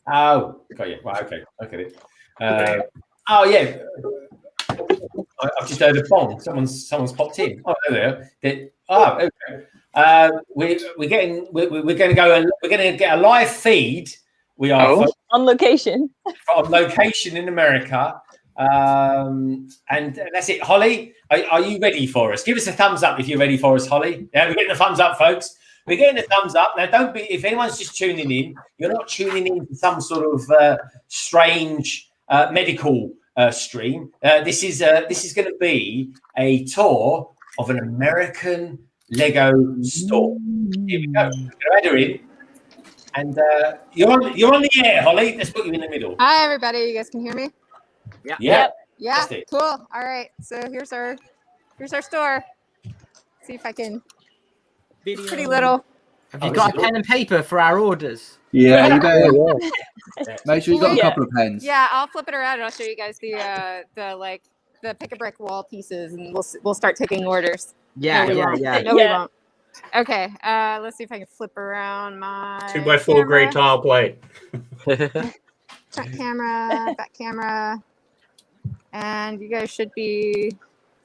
[SPEAKER 1] Oh, got you. Right, okay. Look at it. Oh yeah. I've just heard a bong. Someone's popped in. Oh, there they are. Okay. We're going to get a live feed. We are
[SPEAKER 3] on location.
[SPEAKER 1] On location in America. And that's it. Holly, are you ready for us? Give us a thumbs up if you're ready for us, Holly. Yeah, we're getting the thumbs up, folks. We're getting a thumbs up. Now, don't be, if anyone's just tuning in, you're not tuning in to some sort of strange medical stream. This is going to be a tour of an American Lego store. Here we go. Add her in, and you're on the air, Holly. Let's put you in the middle.
[SPEAKER 12] Hi, everybody. You guys can hear me?
[SPEAKER 1] Yeah.
[SPEAKER 12] Yeah.
[SPEAKER 1] Fantastic.
[SPEAKER 12] Cool. All right. So here's our store. See if I can.
[SPEAKER 4] Video.
[SPEAKER 12] Pretty little.
[SPEAKER 6] Have you got a pen and paper for our orders?
[SPEAKER 11] Yeah, you better. Make sure you got a
[SPEAKER 12] Yeah.
[SPEAKER 11] couple of pens.
[SPEAKER 12] Yeah, I'll flip it around and I'll show you guys the pick a brick wall pieces, and we'll start taking orders.
[SPEAKER 6] Yeah,
[SPEAKER 12] No, we won't.
[SPEAKER 6] yeah.
[SPEAKER 12] No, we won't. Okay. Let's see if I can flip around my
[SPEAKER 2] 2x4 grade tile plate.
[SPEAKER 12] front camera, back camera, and you guys should be.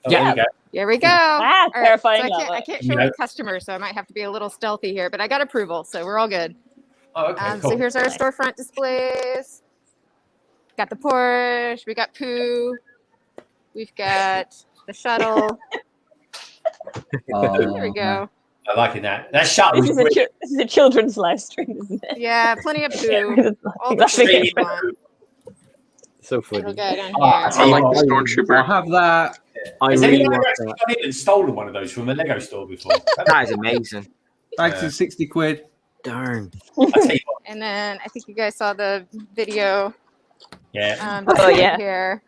[SPEAKER 1] Yeah.
[SPEAKER 12] Here we go.
[SPEAKER 3] Ah,
[SPEAKER 12] All right,
[SPEAKER 3] terrifying
[SPEAKER 12] so I
[SPEAKER 3] lava.
[SPEAKER 12] can't show my customer, so I might have to be a little stealthy here, but I got approval, so we're all good.
[SPEAKER 1] Oh, okay. Cool.
[SPEAKER 12] So here's our storefront displays. Got the Porsche. We got Pooh. We've got the shuttle. There we go.
[SPEAKER 1] I liking that. That shuttle.
[SPEAKER 3] This is a children's live stream, isn't it?
[SPEAKER 12] Yeah, plenty of Pooh. All the
[SPEAKER 3] Laughing
[SPEAKER 12] shit
[SPEAKER 3] at
[SPEAKER 12] you want.
[SPEAKER 6] So
[SPEAKER 12] It'll
[SPEAKER 6] funny.
[SPEAKER 12] go down
[SPEAKER 5] I
[SPEAKER 12] here.
[SPEAKER 5] like the
[SPEAKER 11] I
[SPEAKER 5] Stormtrooper.
[SPEAKER 11] have that.
[SPEAKER 6] I
[SPEAKER 1] Has
[SPEAKER 6] really
[SPEAKER 1] anyone
[SPEAKER 6] want
[SPEAKER 1] actually
[SPEAKER 6] that.
[SPEAKER 1] gone in and stolen one of those from a Lego store before?
[SPEAKER 6] That is amazing.
[SPEAKER 11] Bags is 60 quid.
[SPEAKER 6] Darn.
[SPEAKER 1] I tell you what.
[SPEAKER 12] And then I think you guys saw the video.
[SPEAKER 1] Yeah.
[SPEAKER 3] Oh, yeah.
[SPEAKER 12] Here.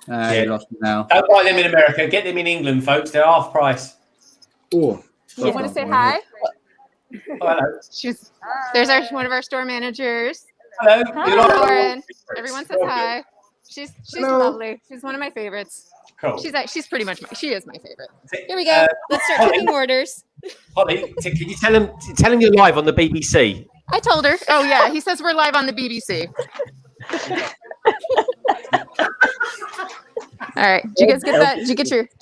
[SPEAKER 11] You lost me now.
[SPEAKER 1] Don't buy them in America. Get them in England, folks. They're half price.
[SPEAKER 11] Oh,
[SPEAKER 12] You want to say hi?
[SPEAKER 1] Oh, hello.
[SPEAKER 12] There's one of our store managers.
[SPEAKER 1] Hello.
[SPEAKER 3] Hi.
[SPEAKER 1] You're on-
[SPEAKER 12] Lauren. Everyone says hi. She's
[SPEAKER 11] Hello.
[SPEAKER 12] lovely. She's one of my favorites.
[SPEAKER 1] Cool.
[SPEAKER 12] She's pretty much she is my favorite. Here we go. Let's start
[SPEAKER 1] Holly.
[SPEAKER 12] taking orders.
[SPEAKER 1] Holly, can you tell him you're live on the BBC?
[SPEAKER 12] I told her. Oh yeah, he says we're live on the BBC. All right. Did you guys get that? Did you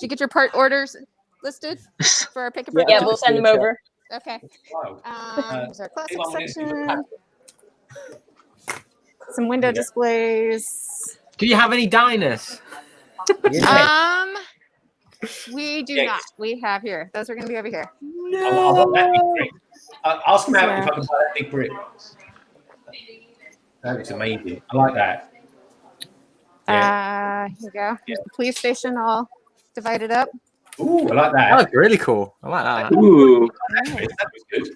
[SPEAKER 12] get your part orders listed for our pick and
[SPEAKER 3] Yeah, we'll send them over.
[SPEAKER 12] Okay.
[SPEAKER 1] Wow.
[SPEAKER 12] Here's our classic
[SPEAKER 1] anyone wants to-
[SPEAKER 12] section. Some window displays.
[SPEAKER 6] Do you have any diners?
[SPEAKER 12] We do
[SPEAKER 1] Yeah.
[SPEAKER 12] not. We have here. Those are going to be over here.
[SPEAKER 1] I want that big brick. Ask him out if I can buy that big brick. That looks amazing. I like that.
[SPEAKER 12] Here we go. Here's the police station all divided up.
[SPEAKER 1] Ooh, I like
[SPEAKER 6] That
[SPEAKER 1] that.
[SPEAKER 6] looks really cool. I like that.
[SPEAKER 5] Ooh.
[SPEAKER 1] That was good.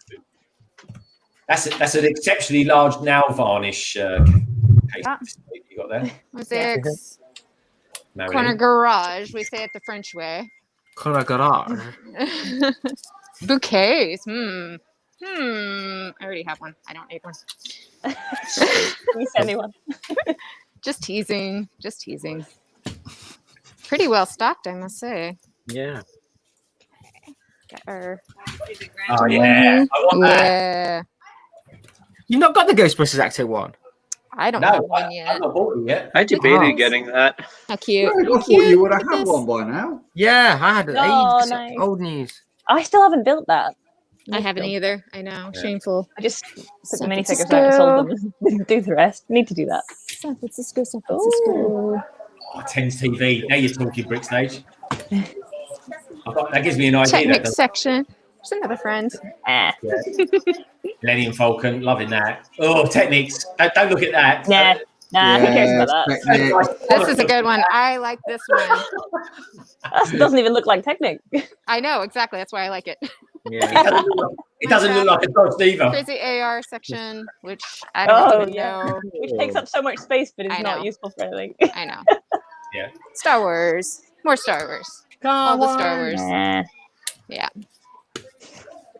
[SPEAKER 1] That's an exceptionally large nail varnish case you got there.
[SPEAKER 12] Mosaics.
[SPEAKER 1] Marion.
[SPEAKER 12] Corner garage. We say it the French way.
[SPEAKER 6] Corner garage.
[SPEAKER 12] Bouquets. I already have one. I don't need one.
[SPEAKER 3] You send me one.
[SPEAKER 12] Just teasing. Pretty well stocked, I must say.
[SPEAKER 6] Yeah.
[SPEAKER 12] Got our
[SPEAKER 1] Oh yeah, I want that.
[SPEAKER 12] yeah.
[SPEAKER 6] You've not got the Ghostbusters Acto one?
[SPEAKER 12] I don't
[SPEAKER 1] No,
[SPEAKER 12] have one
[SPEAKER 1] I've
[SPEAKER 12] yet.
[SPEAKER 1] not bought it yet.
[SPEAKER 5] I debated
[SPEAKER 12] Nice.
[SPEAKER 5] getting that.
[SPEAKER 12] How cute.
[SPEAKER 11] I thought you would have had one by now.
[SPEAKER 6] Yeah, I had it.
[SPEAKER 3] Oh,
[SPEAKER 6] ages.
[SPEAKER 3] nice.
[SPEAKER 6] Old news.
[SPEAKER 3] I still haven't built that.
[SPEAKER 12] I haven't either. I know.
[SPEAKER 1] Yeah.
[SPEAKER 12] Shameful.
[SPEAKER 3] I just took the
[SPEAKER 12] San
[SPEAKER 3] minifigures out and sold them. Didn't do the rest. Need to do that.
[SPEAKER 12] San Francisco.
[SPEAKER 3] Ooh.
[SPEAKER 1] Oh, Tens TV. Now you're talking brick stage. That gives me an idea.
[SPEAKER 12] Technic
[SPEAKER 1] That
[SPEAKER 12] section. There's another friend.
[SPEAKER 3] Ah.
[SPEAKER 1] Lenny and Falcon, loving that. Oh, Technics. Don't look at that.
[SPEAKER 3] Nah, who cares about that?
[SPEAKER 11] Technic.
[SPEAKER 12] This is a good one. I like this one.
[SPEAKER 3] That doesn't even look like Technic.
[SPEAKER 12] I know, exactly. That's why I like it.
[SPEAKER 6] Yeah.
[SPEAKER 1] It doesn't look like a dodge either.
[SPEAKER 12] Crazy AR section, which I don't even know.
[SPEAKER 3] Which takes up so much space, but is
[SPEAKER 12] I
[SPEAKER 3] not
[SPEAKER 12] know.
[SPEAKER 3] useful for anything.
[SPEAKER 12] I know.
[SPEAKER 1] Yeah.
[SPEAKER 12] Star Wars. More Star Wars. All the Star Wars.
[SPEAKER 3] Nah.
[SPEAKER 12] Yeah.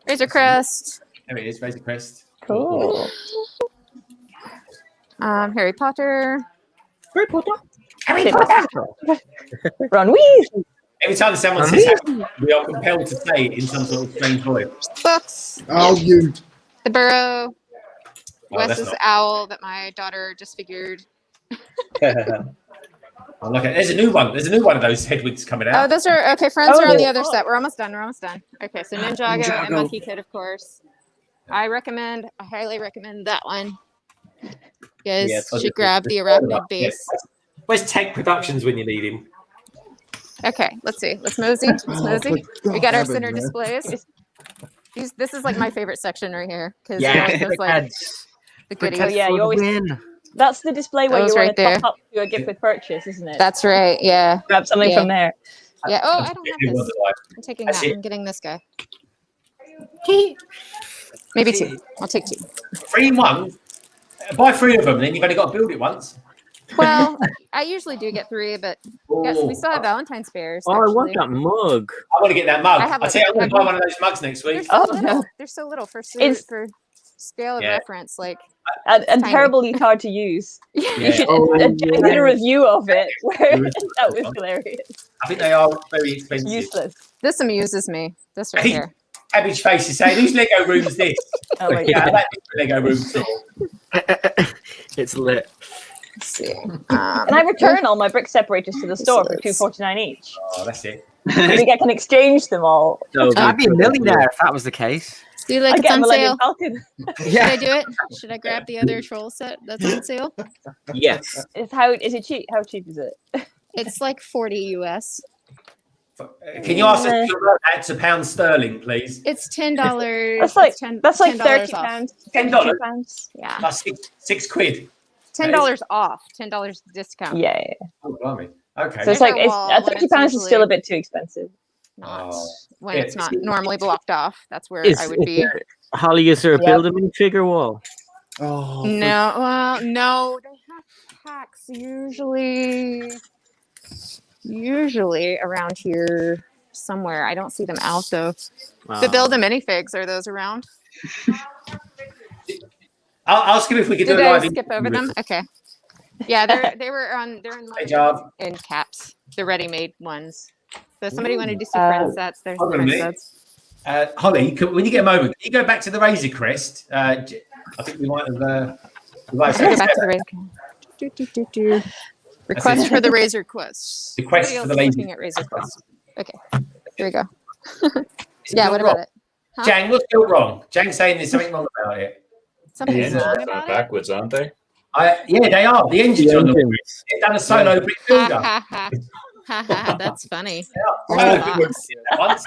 [SPEAKER 12] Razor Crest.
[SPEAKER 1] There it is, Razor Crest.
[SPEAKER 3] Cool.
[SPEAKER 12] Harry Potter.
[SPEAKER 3] Harry Potter.
[SPEAKER 12] Harry Potter.
[SPEAKER 3] Ron Weasley.
[SPEAKER 1] Every time someone says Harry, we are compelled to say it in some sort of strange voice.
[SPEAKER 12] Books.
[SPEAKER 11] Oh, you.
[SPEAKER 12] The Burrow.
[SPEAKER 1] Oh, that's
[SPEAKER 12] Wes's
[SPEAKER 1] not-
[SPEAKER 12] owl that my daughter just figured.
[SPEAKER 1] I like it. There's a new one. There's a new one of those Hedwigs coming
[SPEAKER 12] Oh,
[SPEAKER 1] out.
[SPEAKER 12] those are okay. Friends are on the
[SPEAKER 3] Oh.
[SPEAKER 12] other set. We're almost done. Okay, so Ninjago and Monkey Kid, of course. I highly recommend that one. You guys
[SPEAKER 1] Yeah,
[SPEAKER 12] should grab the arachnid base.
[SPEAKER 1] Where's Tek Productions when you need him?
[SPEAKER 12] Okay, let's see. Let's mosey. We got our center displays. This is like my favorite section right here because
[SPEAKER 6] Yeah.
[SPEAKER 12] it's like
[SPEAKER 6] Brickheads.
[SPEAKER 12] the goodies.
[SPEAKER 3] Oh, yeah,
[SPEAKER 6] for
[SPEAKER 3] you
[SPEAKER 6] the
[SPEAKER 3] always-
[SPEAKER 6] win.
[SPEAKER 3] That's the display where
[SPEAKER 12] Those
[SPEAKER 3] you want
[SPEAKER 12] right
[SPEAKER 3] to
[SPEAKER 12] there.
[SPEAKER 3] top up to a gift with purchase, isn't it?
[SPEAKER 12] That's right. Yeah.
[SPEAKER 3] Grab something
[SPEAKER 12] Yeah.
[SPEAKER 3] from there.
[SPEAKER 12] Yeah. Oh, I don't have this. I'm taking
[SPEAKER 1] That's
[SPEAKER 12] that.
[SPEAKER 1] it.
[SPEAKER 12] I'm getting this guy. Maybe two. I'll take two.
[SPEAKER 1] 3 in 1. Buy 3 of them, then you've only got to build it once.
[SPEAKER 12] Well, I usually do get 3, but yes, we
[SPEAKER 1] Oh,
[SPEAKER 12] still have Valentine's fairs.
[SPEAKER 4] Oh, I want
[SPEAKER 12] actually.
[SPEAKER 4] that mug.
[SPEAKER 1] I want to get that mug.
[SPEAKER 12] I have
[SPEAKER 1] I'll
[SPEAKER 12] a-
[SPEAKER 1] tell you, I'm going to
[SPEAKER 12] I
[SPEAKER 1] buy
[SPEAKER 12] have-
[SPEAKER 1] one of those mugs next week.
[SPEAKER 12] They're so
[SPEAKER 3] Oh,
[SPEAKER 12] little.
[SPEAKER 3] no.
[SPEAKER 12] They're so little for
[SPEAKER 3] It's-
[SPEAKER 12] for scale of
[SPEAKER 1] Yeah.
[SPEAKER 12] reference. Like
[SPEAKER 3] And
[SPEAKER 12] tiny.
[SPEAKER 3] terribly hard to use.
[SPEAKER 1] Yeah.
[SPEAKER 3] I did a review of it where that was hilarious.
[SPEAKER 1] I think they are very expensive.
[SPEAKER 3] Useless.
[SPEAKER 12] This amuses me. This right
[SPEAKER 1] Hey.
[SPEAKER 12] here.
[SPEAKER 1] Cabbage Face is saying, whose Lego room's this?
[SPEAKER 3] Oh my
[SPEAKER 1] Yeah, I
[SPEAKER 3] god.
[SPEAKER 1] like this Lego room tour.
[SPEAKER 4] It's lit.
[SPEAKER 12] Let's see.
[SPEAKER 3] And I return all my brick separators to the store for $2.49 each.
[SPEAKER 1] Oh, that's it.
[SPEAKER 3] I think I can exchange them all.
[SPEAKER 6] I'd be a millionaire if that was the case.
[SPEAKER 12] See, like
[SPEAKER 3] I
[SPEAKER 12] it's
[SPEAKER 3] get
[SPEAKER 12] on
[SPEAKER 3] Millennium
[SPEAKER 12] sale.
[SPEAKER 3] Falcon.
[SPEAKER 12] Should I do it? Should I grab the other troll set that's on sale?
[SPEAKER 4] Yes.
[SPEAKER 3] Is it cheap? How cheap is it?
[SPEAKER 12] It's like 40 US.
[SPEAKER 1] Can you ask us to convert that to pound sterling, please?
[SPEAKER 12] It's $10.
[SPEAKER 3] That's like
[SPEAKER 12] It's 10
[SPEAKER 3] that's like
[SPEAKER 12] $10
[SPEAKER 3] £30,
[SPEAKER 12] off.
[SPEAKER 1] $10?
[SPEAKER 3] £22.
[SPEAKER 12] Yeah.
[SPEAKER 1] That's six quid.
[SPEAKER 12] $10 off. $10 discount.
[SPEAKER 3] Yeah.
[SPEAKER 1] Oh, blimey. Okay.
[SPEAKER 3] So it's
[SPEAKER 12] There's
[SPEAKER 3] like
[SPEAKER 12] our wall, and it's
[SPEAKER 3] £30 is still
[SPEAKER 12] usually-
[SPEAKER 3] a bit too expensive.
[SPEAKER 12] Not
[SPEAKER 1] Oh.
[SPEAKER 12] when
[SPEAKER 1] Yeah,
[SPEAKER 12] it's not
[SPEAKER 1] see-
[SPEAKER 12] normally blocked off. That's where
[SPEAKER 4] Is,
[SPEAKER 12] I would be.
[SPEAKER 4] Holly, is there a
[SPEAKER 3] Yep.
[SPEAKER 4] build a minifigure wall?
[SPEAKER 11] Oh,
[SPEAKER 12] No, well, no, they have packs usually around here somewhere. I don't see them out though. The build a minifigs, are those around?
[SPEAKER 1] I'll ask him if we could do
[SPEAKER 12] Did
[SPEAKER 1] a
[SPEAKER 12] I
[SPEAKER 1] live
[SPEAKER 12] skip over
[SPEAKER 1] interview.
[SPEAKER 12] them? Okay. Yeah, they're in
[SPEAKER 1] Hey, Jav.
[SPEAKER 12] in caps, the ready-made ones. So if somebody wanted to see
[SPEAKER 3] Uh,
[SPEAKER 12] friend sets, there's
[SPEAKER 1] hold
[SPEAKER 12] the
[SPEAKER 1] on a
[SPEAKER 12] friend
[SPEAKER 1] minute.
[SPEAKER 12] sets.
[SPEAKER 1] Holly, when you get a moment, can you go back to the Razor Crest? I think we might have. We might
[SPEAKER 12] Let's go
[SPEAKER 1] have
[SPEAKER 12] back to the razor. Request for the razor quest.
[SPEAKER 1] Request
[SPEAKER 12] Somebody
[SPEAKER 1] for
[SPEAKER 12] else
[SPEAKER 1] the
[SPEAKER 12] is
[SPEAKER 1] lazy
[SPEAKER 12] looking at razor
[SPEAKER 1] quest.
[SPEAKER 12] quest. Okay, here we go.
[SPEAKER 1] Is it
[SPEAKER 12] Yeah,
[SPEAKER 1] built
[SPEAKER 12] what
[SPEAKER 1] wrong?
[SPEAKER 12] about it? Huh?
[SPEAKER 1] Jang, what's built wrong? Jang's saying there's something wrong about it.
[SPEAKER 2] The
[SPEAKER 12] Something's
[SPEAKER 2] engines
[SPEAKER 12] wrong
[SPEAKER 2] are
[SPEAKER 12] about it.
[SPEAKER 2] backwards, aren't they?
[SPEAKER 1] Yeah, they are. The engines are on the wheel. They've done a solo brick
[SPEAKER 12] Ha
[SPEAKER 1] builder.
[SPEAKER 12] ha ha. Ha ha. That's funny.
[SPEAKER 1] Yeah,
[SPEAKER 12] Where's the
[SPEAKER 1] solo
[SPEAKER 12] box?
[SPEAKER 1] builder that once.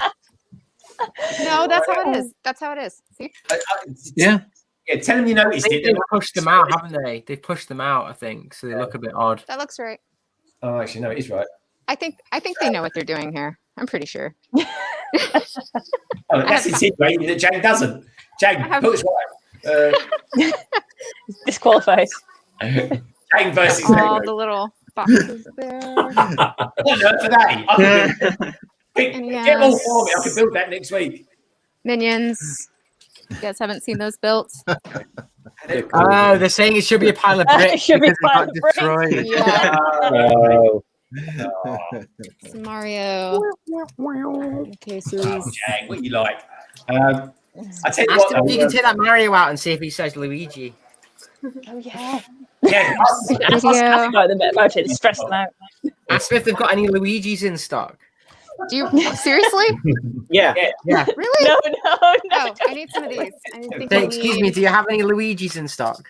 [SPEAKER 12] No, that's how it is. That's how it is. See?
[SPEAKER 1] Yeah. Yeah, tell them you noticed it.
[SPEAKER 6] They've pushed them out, haven't they? They've pushed them out, I think, so they look a bit odd.
[SPEAKER 12] That looks right.
[SPEAKER 1] Oh, actually, no, it is right.
[SPEAKER 12] I think they know what they're doing here. I'm pretty sure.
[SPEAKER 1] Oh, that's insinuating that Jang doesn't. Jang, put us right.
[SPEAKER 3] Disqualified.
[SPEAKER 1] Jang versus
[SPEAKER 12] All
[SPEAKER 1] Lego.
[SPEAKER 12] the little boxes there.
[SPEAKER 1] What on earth are they? I can build, get them all for me. I can build that next week.
[SPEAKER 12] Minions. You guys haven't seen those built?
[SPEAKER 6] Oh, they're saying it should be a pile of bricks.
[SPEAKER 3] It should be a
[SPEAKER 6] because
[SPEAKER 3] pile
[SPEAKER 6] they
[SPEAKER 3] of
[SPEAKER 6] got
[SPEAKER 3] bricks.
[SPEAKER 6] destroyed.
[SPEAKER 12] Yeah.
[SPEAKER 2] Oh.
[SPEAKER 12] It's Mario. Okay, so
[SPEAKER 1] Oh, Jang, what you like? I tell you
[SPEAKER 6] Ask him
[SPEAKER 1] what,
[SPEAKER 6] if you can take that Mario out and see if he says Luigi.
[SPEAKER 3] Oh yeah.
[SPEAKER 1] yeah,
[SPEAKER 12] video.
[SPEAKER 3] About them about it, stress them out.
[SPEAKER 6] Ask them if they've got any Luigis in stock.
[SPEAKER 12] Do you seriously?
[SPEAKER 4] Yeah.
[SPEAKER 6] Yeah.
[SPEAKER 12] Really?
[SPEAKER 3] No.
[SPEAKER 12] Oh, I need some of these. I think
[SPEAKER 6] Say,
[SPEAKER 12] we
[SPEAKER 6] excuse
[SPEAKER 12] need-
[SPEAKER 6] me, do you have any Luigis in stock?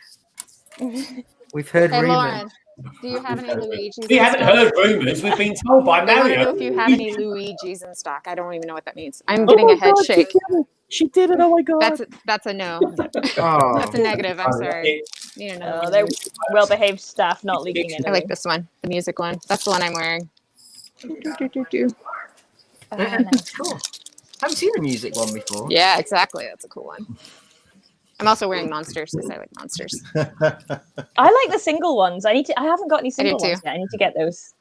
[SPEAKER 6] We've heard
[SPEAKER 12] Hey,
[SPEAKER 6] rumors.
[SPEAKER 12] Lauren, do you have any Luigi's?
[SPEAKER 1] we
[SPEAKER 12] in
[SPEAKER 1] haven't
[SPEAKER 12] stock?
[SPEAKER 1] heard rumours. We've been told by
[SPEAKER 12] I want to know
[SPEAKER 1] Mario.
[SPEAKER 12] if you have any Luigi's in stock. I don't even know what that means. I'm getting a head shake.
[SPEAKER 4] She did it. Oh my god.
[SPEAKER 12] That's a no.
[SPEAKER 6] Oh.
[SPEAKER 12] That's a negative. I'm sorry. Need another one.
[SPEAKER 3] They're well-behaved staff, not leaking in.
[SPEAKER 12] I like this one, the music one. That's the one I'm wearing.
[SPEAKER 6] Cool. Haven't seen a music one before.
[SPEAKER 12] Yeah, exactly. That's a cool one. I'm also wearing monsters because I like monsters.
[SPEAKER 3] I like the single ones. I haven't got any single
[SPEAKER 12] too.
[SPEAKER 3] ones yet. I need to get those.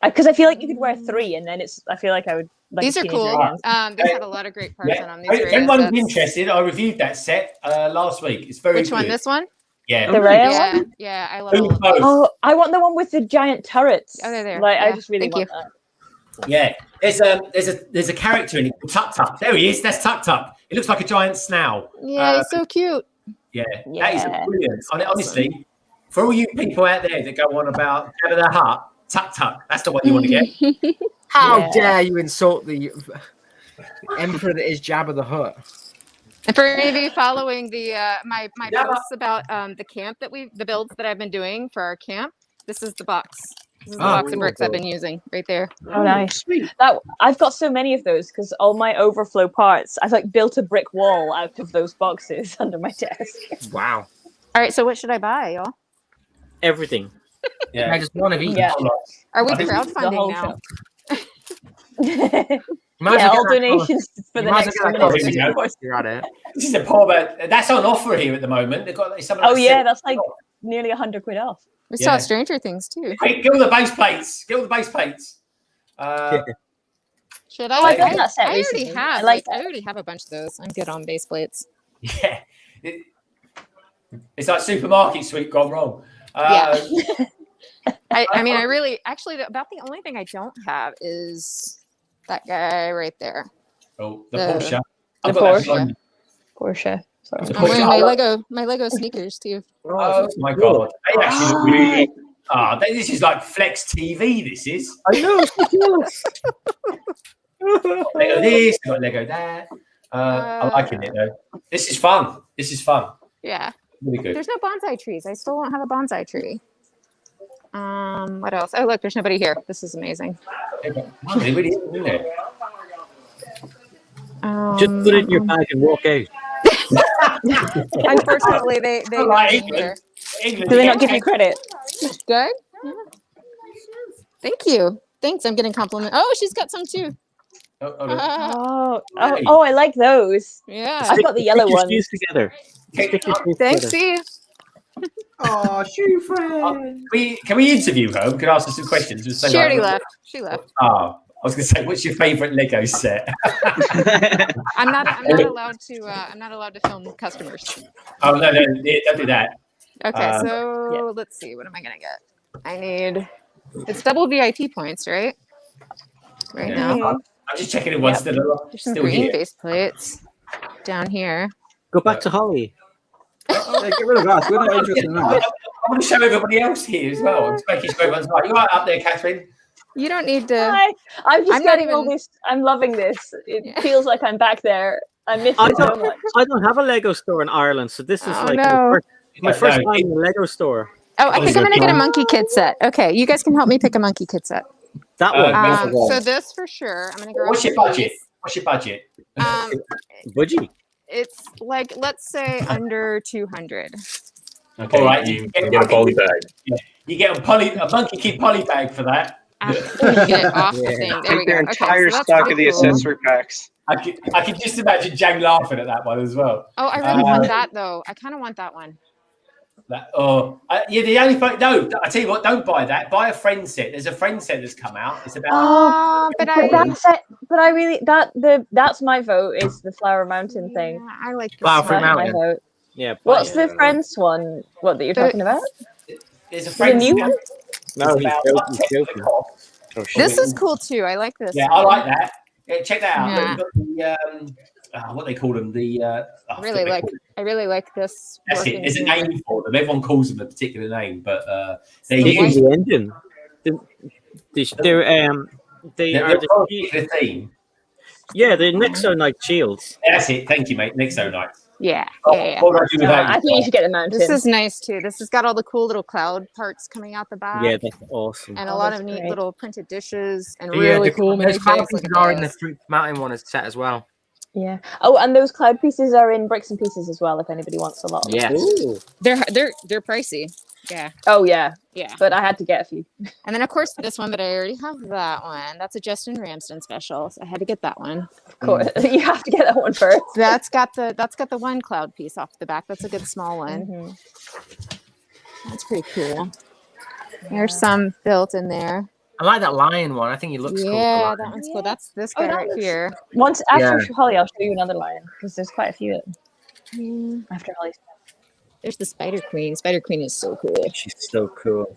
[SPEAKER 3] Because I feel like you could wear 3 and then I feel like I would like
[SPEAKER 12] These
[SPEAKER 3] a
[SPEAKER 12] are
[SPEAKER 3] teenager
[SPEAKER 12] cool.
[SPEAKER 3] again.
[SPEAKER 12] These have a lot of great parts on them. These
[SPEAKER 1] If
[SPEAKER 12] various
[SPEAKER 1] anyone's
[SPEAKER 12] sets.
[SPEAKER 1] interested, I reviewed that set last week. It's very
[SPEAKER 12] Which one?
[SPEAKER 1] good.
[SPEAKER 12] This one?
[SPEAKER 1] Yeah.
[SPEAKER 3] The rare
[SPEAKER 12] Yeah,
[SPEAKER 3] one?
[SPEAKER 12] yeah. I love
[SPEAKER 1] Ooh,
[SPEAKER 12] all of them.
[SPEAKER 1] both.
[SPEAKER 3] Oh, I want the one with the giant turrets.
[SPEAKER 12] Oh, they're there.
[SPEAKER 3] Like I
[SPEAKER 12] Yeah,
[SPEAKER 3] just really
[SPEAKER 12] thank
[SPEAKER 3] want that.
[SPEAKER 1] Yeah. There's a character in it called Tuk Tuk. There he is. That's Tuk Tuk. It looks like a giant snail.
[SPEAKER 12] Yeah, he's so cute.
[SPEAKER 1] Yeah. That is
[SPEAKER 3] Yeah.
[SPEAKER 1] brilliant. Honestly, for all you people out there that go on about Jabba the Hutt, Tuk Tuk. That's the one you want to get.
[SPEAKER 6] How
[SPEAKER 3] Yeah.
[SPEAKER 6] dare you insult the emperor that is Jabba the Hutt?
[SPEAKER 12] And for any of you following the my
[SPEAKER 1] Yeah.
[SPEAKER 12] posts about the camp the builds that I've been doing for our camp, this is the box. This is the
[SPEAKER 6] Oh,
[SPEAKER 12] box of
[SPEAKER 6] cool,
[SPEAKER 12] bricks I've
[SPEAKER 6] cool.
[SPEAKER 12] been using right there.
[SPEAKER 3] Oh, nice. That I've got so many of those because all my overflow parts, I've like built a brick wall out of those boxes under my desk.
[SPEAKER 6] Wow.
[SPEAKER 12] All right, so what should I buy, y'all?
[SPEAKER 4] everything.
[SPEAKER 6] I just one of each.
[SPEAKER 3] Yeah.
[SPEAKER 12] Are we
[SPEAKER 1] I think
[SPEAKER 3] The
[SPEAKER 12] crowdfunding
[SPEAKER 3] whole
[SPEAKER 12] now?
[SPEAKER 3] show.
[SPEAKER 6] Might as
[SPEAKER 3] Yeah,
[SPEAKER 6] well
[SPEAKER 3] all
[SPEAKER 6] get that
[SPEAKER 3] donations for
[SPEAKER 6] You
[SPEAKER 3] the
[SPEAKER 6] might
[SPEAKER 3] next
[SPEAKER 6] as well
[SPEAKER 3] one.
[SPEAKER 6] get that
[SPEAKER 1] Here we
[SPEAKER 6] costume
[SPEAKER 1] go.
[SPEAKER 6] whilst you're at it.
[SPEAKER 1] This is a poor man. That's on offer here at the moment. They've got something
[SPEAKER 3] Oh
[SPEAKER 1] like
[SPEAKER 3] yeah, that's like nearly 100 quid off.
[SPEAKER 12] We saw
[SPEAKER 1] Yeah.
[SPEAKER 12] Stranger Things too.
[SPEAKER 1] Quick, get all the base plates. Get all the base plates.
[SPEAKER 12] Should
[SPEAKER 3] Oh, I
[SPEAKER 12] I?
[SPEAKER 3] got that set
[SPEAKER 12] I already
[SPEAKER 3] recently.
[SPEAKER 12] have.
[SPEAKER 3] I like
[SPEAKER 12] I
[SPEAKER 3] that.
[SPEAKER 12] already have a bunch of those. I'm good on base plates.
[SPEAKER 1] Yeah. It's like supermarket sweep gone wrong.
[SPEAKER 12] Yeah. I mean, I really actually about the only thing I don't have is that guy right there.
[SPEAKER 1] Oh, the
[SPEAKER 12] The-
[SPEAKER 1] Porsche.
[SPEAKER 3] The
[SPEAKER 1] I've got that
[SPEAKER 12] Porsche.
[SPEAKER 1] behind me.
[SPEAKER 3] Porsche. Sorry.
[SPEAKER 1] The
[SPEAKER 12] I'm wearing my
[SPEAKER 1] Porsche.
[SPEAKER 12] Lego sneakers too.
[SPEAKER 1] Oh my god. They actually look really. This is like Flex TV, this is.
[SPEAKER 6] I know.
[SPEAKER 1] Lego this, got Lego that. I'm liking it though. This is fun. This is fun.
[SPEAKER 12] Yeah.
[SPEAKER 1] Really good.
[SPEAKER 12] There's no bonsai trees. I still don't have a bonsai tree. What else? Oh, look, there's nobody here. This is amazing.
[SPEAKER 1] It really is, isn't it?
[SPEAKER 4] Just put it in your bag and walk out.
[SPEAKER 12] Unfortunately, they
[SPEAKER 1] Like
[SPEAKER 12] don't either.
[SPEAKER 1] England,
[SPEAKER 3] Do they not give you credit?
[SPEAKER 12] Good. Yeah. Thank you. Thanks. I'm getting compliment. Oh, she's got some too.
[SPEAKER 3] Oh, I like those.
[SPEAKER 12] Yeah.
[SPEAKER 3] I've got the yellow
[SPEAKER 4] Stick your
[SPEAKER 3] ones.
[SPEAKER 4] shoes together. Stick your shoes
[SPEAKER 12] Thanks,
[SPEAKER 4] together.
[SPEAKER 12] Steve.
[SPEAKER 11] Oh, shoe friend.
[SPEAKER 1] Can we interview her? We can ask her some questions. Just say,
[SPEAKER 12] She already
[SPEAKER 1] like,
[SPEAKER 12] left. She left.
[SPEAKER 1] Oh, I was going to say, what's your favourite Lego set?
[SPEAKER 12] I'm not allowed to film customers.
[SPEAKER 1] Oh no, don't do that.
[SPEAKER 12] Okay, so let's see. What am I gonna get? I need. It's double VIP points, right? Right
[SPEAKER 1] Yeah.
[SPEAKER 12] now.
[SPEAKER 1] I'm just checking it once.
[SPEAKER 12] There's some green
[SPEAKER 1] here.
[SPEAKER 12] base plates down here.
[SPEAKER 4] Go back to Holly.
[SPEAKER 11] Yeah, get rid of us. We're not interested in that.
[SPEAKER 1] I want to show everybody else here as well. I'm just making sure everyone's right. You right up there, Catherine?
[SPEAKER 12] You don't need to.
[SPEAKER 3] Hi. I'm just
[SPEAKER 12] I'm not
[SPEAKER 3] getting all
[SPEAKER 12] even-
[SPEAKER 3] this. I'm loving this. It feels like I'm back there. I miss
[SPEAKER 4] I
[SPEAKER 3] it so
[SPEAKER 4] don't,
[SPEAKER 3] much.
[SPEAKER 4] I don't have a Lego store in Ireland, so this is
[SPEAKER 12] Oh,
[SPEAKER 4] like
[SPEAKER 12] no.
[SPEAKER 4] my first time in a Lego store.
[SPEAKER 12] Oh, I think I'm gonna get a monkey kid set. Okay, you guys can help me pick a monkey kid set.
[SPEAKER 4] That one.
[SPEAKER 12] So this for sure. I'm gonna grab.
[SPEAKER 1] What's your budget? What's your budget?
[SPEAKER 4] Budgie.
[SPEAKER 12] It's like let's say under 200.
[SPEAKER 2] Okay,
[SPEAKER 1] All right,
[SPEAKER 2] you can get a poly bag.
[SPEAKER 1] Yeah. You get a monkey kid poly bag for that.
[SPEAKER 12] You get it off the thing. There we
[SPEAKER 5] Their
[SPEAKER 12] go. Okay,
[SPEAKER 5] entire
[SPEAKER 12] so that's
[SPEAKER 5] stock of
[SPEAKER 12] pretty
[SPEAKER 5] the
[SPEAKER 12] cool.
[SPEAKER 5] accessory packs.
[SPEAKER 1] I can just imagine Jang laughing at that one as well.
[SPEAKER 12] Oh, I really want that though. I kind of want that one.
[SPEAKER 1] Yeah, the only thing, no, I tell you what, don't buy that. Buy a friend set. There's a friend set that's come out. It's about.
[SPEAKER 3] Oh,
[SPEAKER 12] but
[SPEAKER 3] I really that's my vote is the Flower Mountain thing.
[SPEAKER 12] I like this
[SPEAKER 6] Flower Fruit
[SPEAKER 12] one.
[SPEAKER 3] My
[SPEAKER 6] Mountain.
[SPEAKER 3] vote.
[SPEAKER 4] Yeah.
[SPEAKER 3] What's the Friends one? What that you're talking about?
[SPEAKER 1] There's a
[SPEAKER 3] The
[SPEAKER 1] friend
[SPEAKER 3] new
[SPEAKER 1] set.
[SPEAKER 3] one?
[SPEAKER 4] No,
[SPEAKER 1] It's
[SPEAKER 4] he's
[SPEAKER 1] about
[SPEAKER 4] joking.
[SPEAKER 1] $10
[SPEAKER 4] Joking.
[SPEAKER 1] cost.
[SPEAKER 4] Oh, shit.
[SPEAKER 12] This is cool too. I like this.
[SPEAKER 1] Yeah, I like that. Yeah, check that out.
[SPEAKER 12] Yeah.
[SPEAKER 1] Look, you've got the what they call them.
[SPEAKER 12] I really like this.
[SPEAKER 1] That's it.
[SPEAKER 12] working
[SPEAKER 1] There's a
[SPEAKER 12] too.
[SPEAKER 1] name for them. Everyone calls them a particular name, but they're
[SPEAKER 4] The
[SPEAKER 1] used.
[SPEAKER 4] engine. They're they
[SPEAKER 1] They're
[SPEAKER 4] are
[SPEAKER 1] for a
[SPEAKER 4] the,
[SPEAKER 1] particular theme.
[SPEAKER 4] yeah, they're Nexonite shields.
[SPEAKER 1] That's it. Thank you, mate. Nexonites.
[SPEAKER 12] Yeah.
[SPEAKER 1] Oh,
[SPEAKER 12] Yeah.
[SPEAKER 1] what would I do without
[SPEAKER 3] I think you should get the mountain.
[SPEAKER 12] This is nice too. This has got all the cool little cloud parts coming out the back.
[SPEAKER 4] Yeah, that's awesome.
[SPEAKER 12] And a
[SPEAKER 3] Oh,
[SPEAKER 12] lot
[SPEAKER 3] that's
[SPEAKER 12] of neat
[SPEAKER 3] great.
[SPEAKER 12] little printed dishes and
[SPEAKER 6] Yeah,
[SPEAKER 12] really cool
[SPEAKER 6] those
[SPEAKER 12] minifigs.
[SPEAKER 6] cloud
[SPEAKER 12] Look
[SPEAKER 6] pieces
[SPEAKER 12] at
[SPEAKER 6] are in the
[SPEAKER 12] those.
[SPEAKER 6] Fruit Mountain one as set as well.
[SPEAKER 3] Yeah. Oh, and those cloud pieces are in bricks and pieces as well. If anybody wants a lot of them.
[SPEAKER 6] Yes.
[SPEAKER 4] Ooh.
[SPEAKER 12] They're pricey. Yeah.
[SPEAKER 3] Oh yeah.
[SPEAKER 12] Yeah.
[SPEAKER 3] But I had to get a few.
[SPEAKER 12] And then of course this one, but I already have that one. That's a Justin Ramsden special. So I had to get that one.
[SPEAKER 3] Of course, you have to get that one first.
[SPEAKER 12] That's got the one cloud piece off the back. That's a good small one.
[SPEAKER 3] Mhm.
[SPEAKER 12] That's pretty cool. There's some built in there.
[SPEAKER 6] I like that lion one. I think he looks cool.
[SPEAKER 12] Yeah, that one's cool. That's this guy
[SPEAKER 3] that
[SPEAKER 12] right
[SPEAKER 3] looks-
[SPEAKER 12] here.
[SPEAKER 3] Once after
[SPEAKER 6] Yeah.
[SPEAKER 3] Holly, I'll show you another lion because there's quite a few of them
[SPEAKER 12] Yeah.
[SPEAKER 3] after Holly's.
[SPEAKER 12] There's the Spider Queen. Spider Queen is so cool.
[SPEAKER 4] She's so cool.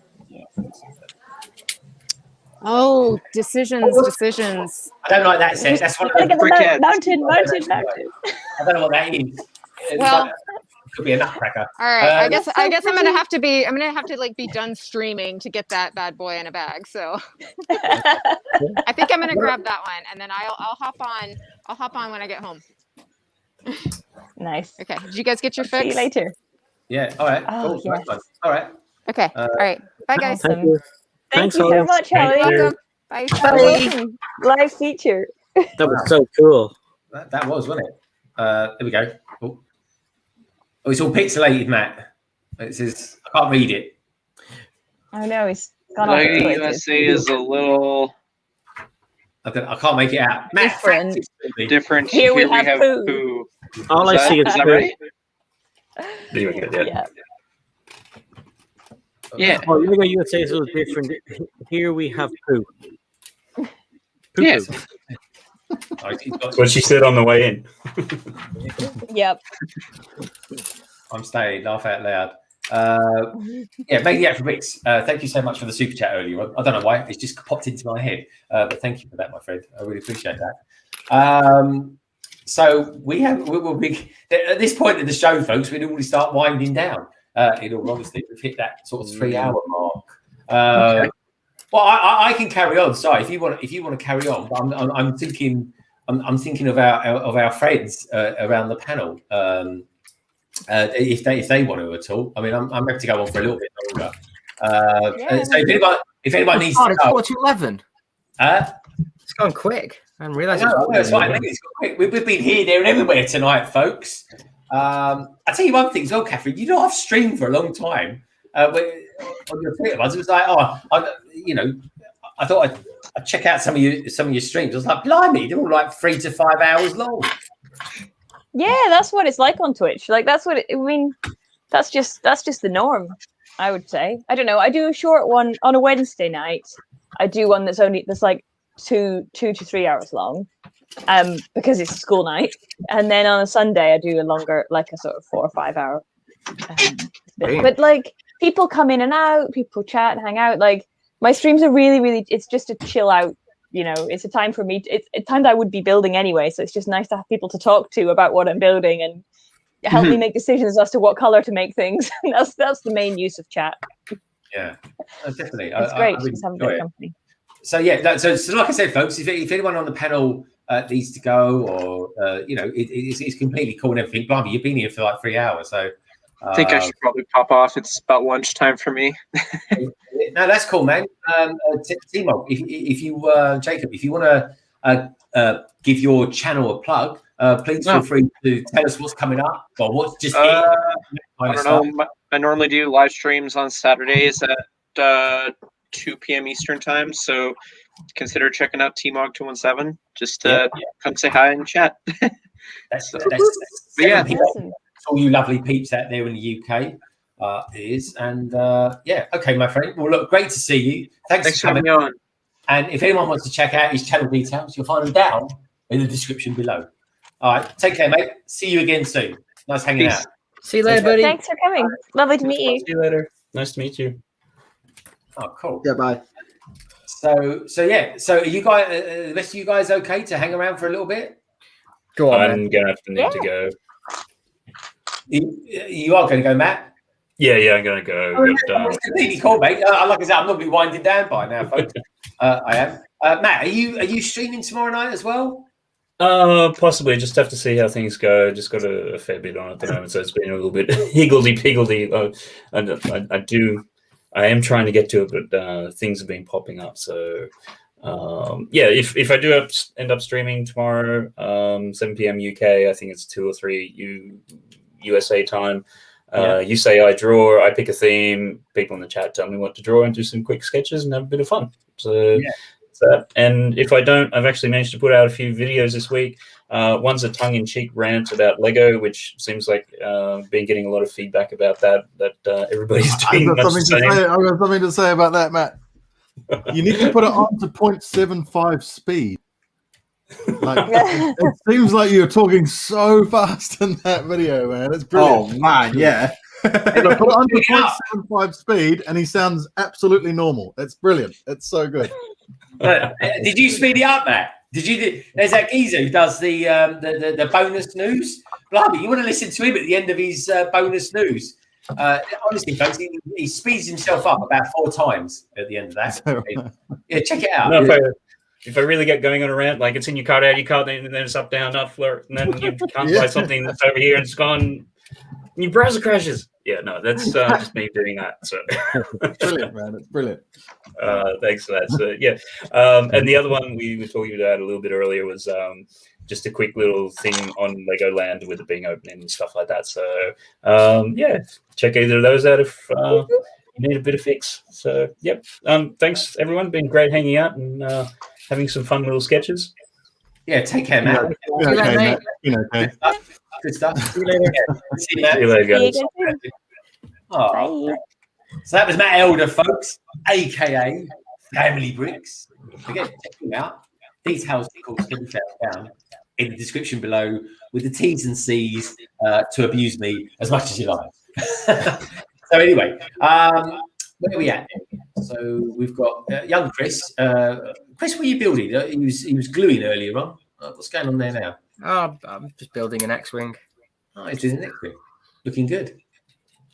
[SPEAKER 12] Oh, decisions.
[SPEAKER 1] I don't like that set. That's one
[SPEAKER 3] Gotta
[SPEAKER 1] of the
[SPEAKER 3] get the
[SPEAKER 1] brickheads.
[SPEAKER 3] mountain.
[SPEAKER 1] I don't know what that is. It's
[SPEAKER 12] Well-
[SPEAKER 1] like- it could be a nutcracker.
[SPEAKER 12] All right, I guess
[SPEAKER 3] so
[SPEAKER 12] I'm gonna
[SPEAKER 3] pretty.
[SPEAKER 12] have to be done streaming to get that bad boy in a bag. So I think I'm gonna grab that one, and then I'll hop on. I'll hop on when I get home.
[SPEAKER 3] Nice.
[SPEAKER 12] Okay. Did you guys get your
[SPEAKER 3] See you
[SPEAKER 12] fix?
[SPEAKER 3] later.
[SPEAKER 1] Yeah. All right.
[SPEAKER 3] Oh,
[SPEAKER 1] Cool.
[SPEAKER 3] yes.
[SPEAKER 1] Nice. All right.
[SPEAKER 12] Okay. All right. Bye, guys.
[SPEAKER 4] Thank you.
[SPEAKER 3] Thank
[SPEAKER 4] Thanks,
[SPEAKER 3] you so
[SPEAKER 4] Holly.
[SPEAKER 3] much,
[SPEAKER 4] Thank
[SPEAKER 3] Holly.
[SPEAKER 4] you.
[SPEAKER 12] Welcome. Bye.
[SPEAKER 3] Welcome. Live feature.
[SPEAKER 4] That was so cool.
[SPEAKER 1] That was, wasn't it? There we go. Oh, it's all pixelated, Matt. It says I can't read it.
[SPEAKER 3] I know he's gone off
[SPEAKER 5] Lego
[SPEAKER 3] the
[SPEAKER 5] USA is a little
[SPEAKER 1] I can't make it out. Matt,
[SPEAKER 3] different.
[SPEAKER 5] different.
[SPEAKER 3] Here we have poo.
[SPEAKER 4] All I see is
[SPEAKER 5] that
[SPEAKER 4] poo.
[SPEAKER 5] right?
[SPEAKER 3] Yeah.
[SPEAKER 5] Yeah.
[SPEAKER 4] Oh, Lego USA is a little different. Here we have poo. Poo.
[SPEAKER 5] Yes.
[SPEAKER 2] That's what she said on the way in.
[SPEAKER 3] Yep.
[SPEAKER 1] I'm staying. Laugh out loud. Yeah, CrankyBricks. Thank you so much for the super chat earlier. I don't know why it's just popped into my head, but thank you for that, my friend. I really appreciate that. So we'll be at this point in the show, folks. We normally start winding down. In all honesty, we've hit that sort of 3-hour mark.
[SPEAKER 5] Okay.
[SPEAKER 1] Well, I can carry on. Sorry, if you want to carry on. I'm thinking of our friends around the panel. If they want to at all. I mean, I'm ready to go on for a little bit longer. So if anybody needs to go,
[SPEAKER 6] it's 11. It's gone quick. I didn't realise.
[SPEAKER 1] That's what I mean. It's quick. We've been here, there, and everywhere tonight, folks. I tell you one thing as well, Catherine. You know, I've streamed for a long time. On your Twitter, it was like, I thought I'd check out some of your streams. I was like, blimey, they're all like 3 to 5 hours long.
[SPEAKER 3] Yeah, that's what it's like on Twitch. Like that's what I mean. That's just the norm, I would say. I don't know. I do a short one on a Wednesday night. I do one that's like 2 to 3 hours long, because it's a school night. And then on a Sunday, I do a longer, like a sort of 4 or 5 hour. But like people come in and out, people chat and hang out. Like my streams are really, really. It's just a chill out. You know, it's a time for me. It's a time that I would be building anyway. So it's just nice to have people to talk to about what I'm building and help me make decisions as to what color to make things. that's the main use of chat.
[SPEAKER 1] Yeah, definitely.
[SPEAKER 3] It's great.
[SPEAKER 1] I really
[SPEAKER 3] Just having
[SPEAKER 1] enjoy
[SPEAKER 3] good
[SPEAKER 1] it.
[SPEAKER 3] company.
[SPEAKER 1] So yeah, so like I said, folks, if anyone on the panel needs to go, or it's completely cool and everything. Blimey, you've been here for like 3 hours, so
[SPEAKER 5] I think I should probably pop off. It's about lunchtime for me.
[SPEAKER 1] No, that's cool, man. Timo, if you Jacob, if you want to give your channel a plug, please feel free to tell us what's coming up or what's just
[SPEAKER 5] I don't know. I normally do live streams on Saturdays at 2 p.m. Eastern time, so consider checking out TMOG217 just to come say hi and chat.
[SPEAKER 1] That's
[SPEAKER 5] yeah.
[SPEAKER 1] All you lovely peeps out there in the UK okay, my friend. Well, look, great to see you. Thanks for coming
[SPEAKER 5] on.
[SPEAKER 1] And if anyone wants to check out his channel details, you'll find them down in the description below. All right, take care, mate. See you again soon. Nice hanging out.
[SPEAKER 6] See you later, buddy.
[SPEAKER 3] Thanks for coming. Lovely to meet you.
[SPEAKER 2] See you later. Nice to meet you.
[SPEAKER 1] Oh, cool.
[SPEAKER 11] Yeah, bye.
[SPEAKER 1] So are you guys, the rest of you guys, okay to hang around for a little bit?
[SPEAKER 6] Go on.
[SPEAKER 2] I'm gonna have to need to go.
[SPEAKER 1] You are going to go, Matt?
[SPEAKER 2] Yeah, I'm gonna go.
[SPEAKER 1] It's completely cool, mate. Like I said, I'm not going to be winding down by now, folks. I am. Matt, are you streaming tomorrow night as well?
[SPEAKER 2] Possibly. Just have to see how things go. Just got a fair bit on at the moment, so it's been a little bit higgledy-piggledy. I am trying to get to it, but things have been popping up. So, if I do end up streaming tomorrow, 7 p.m. UK, I think it's 2 or 3 USA time. You say I draw, I pick a theme, people in the chat tell me what to draw and do some quick sketches and have a bit of fun. So that. And if I don't, I've actually managed to put out a few videos this week. One's a tongue-in-cheek rant about Lego, which seems like been getting a lot of feedback about that everybody's doing.
[SPEAKER 9] I've got something to say about that, Matt. You need to put it on to 0.75 speed. Like, it seems like you're talking so fast in that video, man. It's brilliant.
[SPEAKER 11] Oh man, yeah.
[SPEAKER 9] Put it on to 0.75 speed, and he sounds absolutely normal. It's brilliant. It's so good.
[SPEAKER 1] Did you speed it up, Matt? There's that geezer who does the bonus news. Blimey, you want to listen to him at the end of his bonus news. Honestly, folks, he speeds himself up about 4 times at the end of that. Yeah, check it out.
[SPEAKER 2] No, if I really get going on a rant, like it's in your card, out of your card, and then it's up, down, up, flirt, and then you can't buy something that's over here and it's gone, and your browser crashes. Yeah, no, that's just me doing that. So
[SPEAKER 9] brilliant, man. It's brilliant.
[SPEAKER 2] Thanks for that. So and the other one we were talking about a little bit earlier was just a quick little thing on Legoland with it being open and stuff like that. So check either of those out if need a bit of fix. So, yep. Thanks, everyone. Been great hanging out and having some fun little sketches.
[SPEAKER 1] Yeah, take care, Matt.
[SPEAKER 9] Okay, Matt. Okay.
[SPEAKER 1] Good stuff.
[SPEAKER 4] See you later.
[SPEAKER 1] See you, Matt.
[SPEAKER 2] See you later, guys.
[SPEAKER 1] Oh. So that was Matt Elder, folks, aka Family Bricks. Again, check him out. Details, of course, can be found down in the description below with the T's and C's to abuse me as much as you like. So anyway, where are we at? So we've got young Chris. Chris, what are you building? He was gluing earlier on. What's going on there now?
[SPEAKER 6] Oh, I'm just building an X-wing.
[SPEAKER 1] Oh, he's doing an X-wing. Looking good.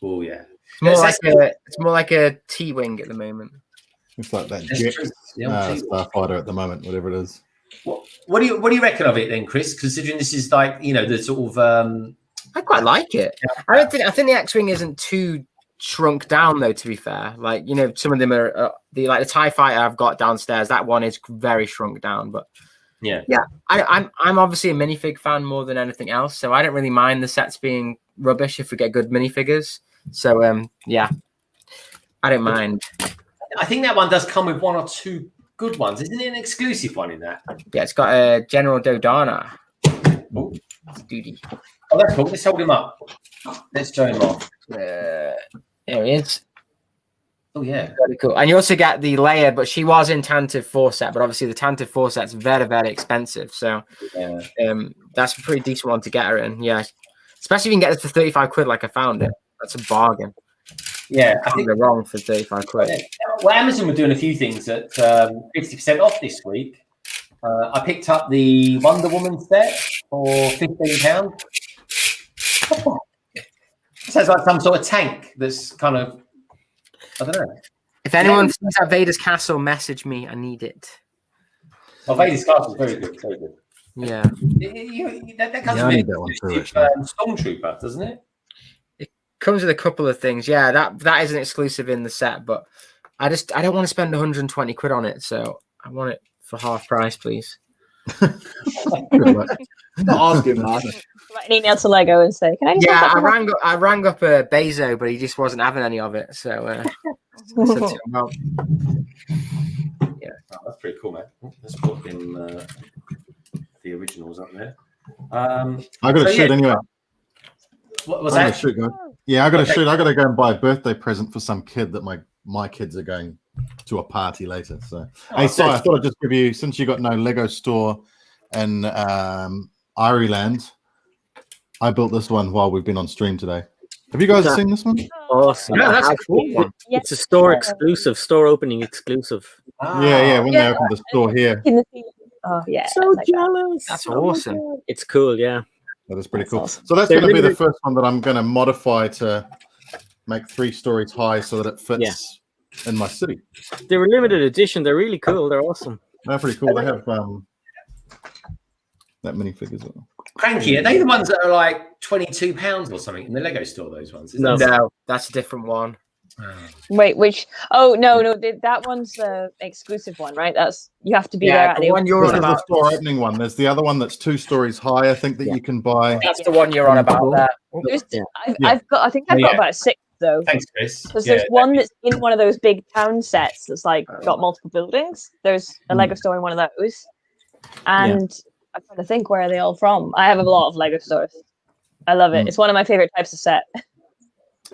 [SPEAKER 1] Oh yeah.
[SPEAKER 6] It's more like a T-wing at the moment.
[SPEAKER 9] It's like that jet starfighter at the moment, whatever it is.
[SPEAKER 1] What do you reckon of it then, Chris? Considering this is like the sort of
[SPEAKER 6] I quite like it. I think the X-wing isn't too shrunk down though. To be fair, like some of them are the TIE fighter I've got downstairs. That one is very shrunk down, but yeah. I'm obviously a minifig fan more than anything else, so I don't really mind the sets being rubbish if we get good minifigures. So yeah, I don't mind.
[SPEAKER 1] I think that one does come with one or two good ones. Isn't it an exclusive one in that?
[SPEAKER 6] Yeah, it's got a General Dodana.
[SPEAKER 1] Oh,
[SPEAKER 6] duty.
[SPEAKER 1] Oh, that's cool. Let's hold him up. Let's show him off.
[SPEAKER 6] There he is.
[SPEAKER 1] Oh yeah,
[SPEAKER 6] very cool. And you also get the Leia, but she was in Tantive 4 set, but obviously the Tantive 4 set's very, very expensive. So that's a pretty decent one to get her in. Yeah, especially if you can get it for 35 quid, like I found it. That's a bargain.
[SPEAKER 1] Yeah, I think
[SPEAKER 6] they're wrong for 35 quid.
[SPEAKER 1] Well, Amazon were doing a few things at 50% off this week. I picked up the Wonder Woman set for £15. It sounds like some sort of tank that's kind of, I don't know.
[SPEAKER 6] If anyone sees that Vader's Castle, message me. I need it.
[SPEAKER 1] Oh, Vader's Castle is very good. Very good.
[SPEAKER 6] Yeah.
[SPEAKER 1] That comes with a Stormtrooper, doesn't it?
[SPEAKER 6] It comes with a couple of things. Yeah, that is an exclusive in the set, but I don't want to spend 120 quid on it, so I want it for half price, please.
[SPEAKER 11] Not asking, man.
[SPEAKER 3] Write an email to Lego and say, "Can I?"
[SPEAKER 6] Yeah, I rang up Bezo, but he just wasn't having any of it. So I said to him, well,
[SPEAKER 1] yeah, that's pretty cool, man. Let's put in the originals up there.
[SPEAKER 9] I got to shoot anyway.
[SPEAKER 1] What was that?
[SPEAKER 9] Shoot, guys. Yeah, I got to shoot. I got to go and buy a birthday present for some kid that my kids are going to a party later. So, hey, Si, I thought I'd just give you, since you got no Lego store in Ireland, I built this one while we've been on stream today. Have you guys seen this one?
[SPEAKER 4] Awesome.
[SPEAKER 6] Yeah, that's a cool one.
[SPEAKER 4] It's a store exclusive, store opening exclusive.
[SPEAKER 9] Yeah, when they opened the store here.
[SPEAKER 3] Oh yeah.
[SPEAKER 4] So jealous.
[SPEAKER 6] That's awesome.
[SPEAKER 4] It's cool, yeah.
[SPEAKER 9] That is pretty cool. Awesome. So that's going to be the first one that I'm going to modify to make 3 stories high so that it fits in my city.
[SPEAKER 4] They were limited edition. They're really cool. They're awesome.
[SPEAKER 9] They're pretty cool. They have that minifigures.
[SPEAKER 1] Cranky, are they the ones that are like £22 or something in the Lego store? Those ones?
[SPEAKER 6] No, that's a different one.
[SPEAKER 3] Wait, which? Oh no, that one's the exclusive one, right? That's you have to be there. At the
[SPEAKER 6] one you're on about.
[SPEAKER 9] The store opening one. There's the other one that's 2 stories high. I think that you can buy.
[SPEAKER 6] That's the one you're on about. There.
[SPEAKER 3] I think I've got about 6 though.
[SPEAKER 1] Thanks, Chris.
[SPEAKER 3] Because there's one that's in one of those big town sets that's like got multiple buildings. There's a Lego store in one of those, and I'm trying to think where are they all from. I have a lot of Lego stores. I love it. It's one of my favorite types of set.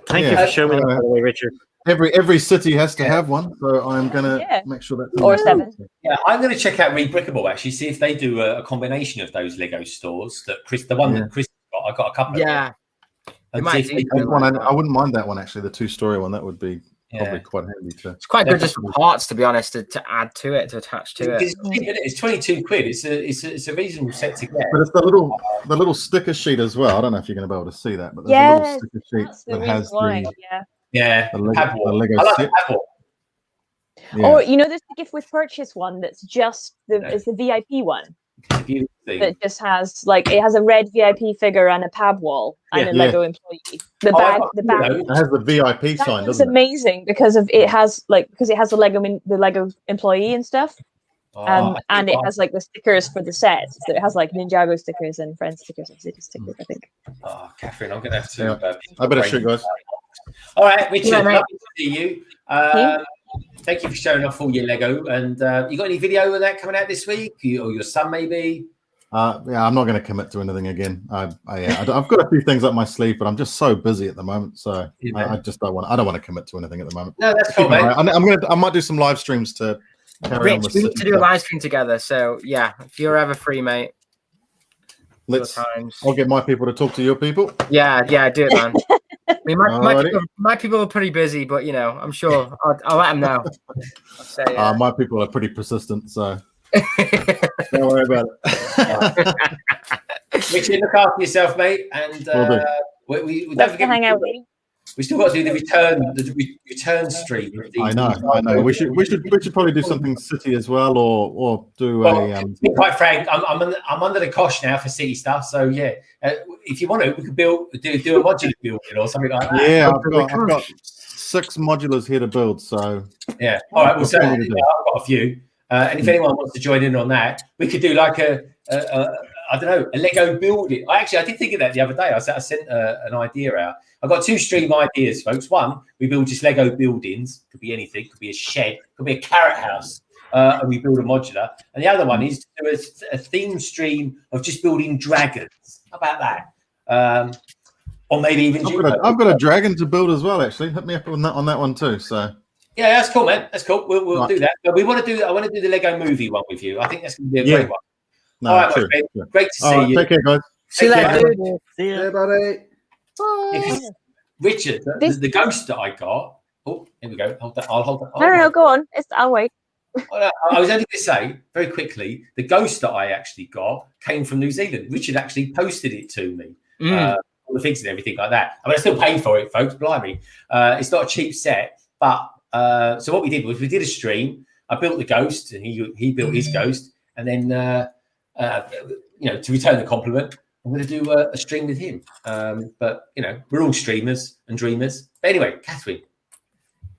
[SPEAKER 4] Thank you for showing me that, by the way, Richard.
[SPEAKER 9] Every city has to have one, so I'm gonna make sure that.
[SPEAKER 3] Or 7.
[SPEAKER 1] Yeah, I'm gonna check out Rebrickable actually, see if they do a combination of those Lego stores. That Chris, the one that Chris got, I got a couple.
[SPEAKER 6] Yeah.
[SPEAKER 1] Of
[SPEAKER 9] I wouldn't mind that one actually. The 2-story one, that would be probably quite handy too.
[SPEAKER 6] It's quite good just for parts, to be honest, to add to it, to attach to it.
[SPEAKER 1] It's 22 quid. It's a reasonable set to get.
[SPEAKER 9] But it's the little sticker sheet as well. I don't know if you're going to be able to see that, but there's a little sticker sheet that has the Lego set.
[SPEAKER 3] Yeah. Or there's the gift with purchase one that's just it's the VIP one. That just has it has a red VIP figure and a pab wall and a Lego employee. The bag
[SPEAKER 9] it has the VIP sign.
[SPEAKER 3] It's amazing because it has the Lego employee and stuff. And it has the stickers for the set. So it has Ninjago stickers and Friends stickers and City stickers, I think.
[SPEAKER 1] Oh, Catherine, I'm gonna have to.
[SPEAKER 9] I better shoot, guys.
[SPEAKER 1] All right, Richard. to see you. Thank you for showing off all your Lego. And you got any video of that coming out this week, or your son maybe?
[SPEAKER 9] Yeah, I'm not going to commit to anything again. I've got a few things up my sleeve, but I'm just so busy at the moment. So I just don't want. I don't want to commit to anything at the moment.
[SPEAKER 1] No, that's cool, mate.
[SPEAKER 9] I might do some live streams to carry on
[SPEAKER 6] Rich,
[SPEAKER 9] with
[SPEAKER 6] we need to do a
[SPEAKER 9] stuff.
[SPEAKER 6] live stream together. So yeah, if you're ever free, mate.
[SPEAKER 9] I'll get my people to talk to your people.
[SPEAKER 6] Yeah, do it, man. I mean, my people are pretty busy, but you know, I'm sure I'll let them know. So,
[SPEAKER 9] my people are pretty persistent, so don't worry about it.
[SPEAKER 1] Richard, look after yourself, mate, and we don't forget
[SPEAKER 3] hang out with you.
[SPEAKER 1] We still got to do the return stream.
[SPEAKER 9] I know. We should probably do something city as well, or do
[SPEAKER 1] to be quite frank, I'm under the cosh now for city stuff. So yeah, if you want to, we could do a modular building or something like that.
[SPEAKER 9] Yeah, I've got 6 modulars here to build. So
[SPEAKER 1] yeah, all right. Well, certainly I've got a few. And if anyone wants to join in on that, we could do like a I don't know, a Lego building. I did think of that the other day. I sent an idea out. I've got 2 stream ideas, folks. One, we build just Lego buildings. Could be anything. Could be a shed. Could be a carrot house. And we build a modular. And the other one is to do a theme stream of just building dragons. How about that? Or maybe even
[SPEAKER 9] I've got a dragon to build as well. Actually, hit me up on that one too. So
[SPEAKER 1] yeah, that's cool, man. That's cool. We'll do that. But I want to do the Lego movie one with you. I think that's going to be a great one.
[SPEAKER 9] No,
[SPEAKER 1] all right, true. Great to see you.
[SPEAKER 9] Take care, guys.
[SPEAKER 6] See you later.
[SPEAKER 11] See you, buddy.
[SPEAKER 1] Richard, the ghost that I got. Oh, here we go. Hold that. I'll hold that.
[SPEAKER 3] No, go on. I'll wait.
[SPEAKER 1] I was only going to say very quickly, the ghost that I actually got came from New Zealand. Richard actually posted it to me. All the things and everything like that. I mean, I still paid for it, folks. Blimey, it's not a cheap set. But so what we did was we did a stream. I built the ghost, and he built his ghost, and then to return the compliment, I'm going to do a stream with him. But we're all streamers and dreamers. But anyway, Catherine.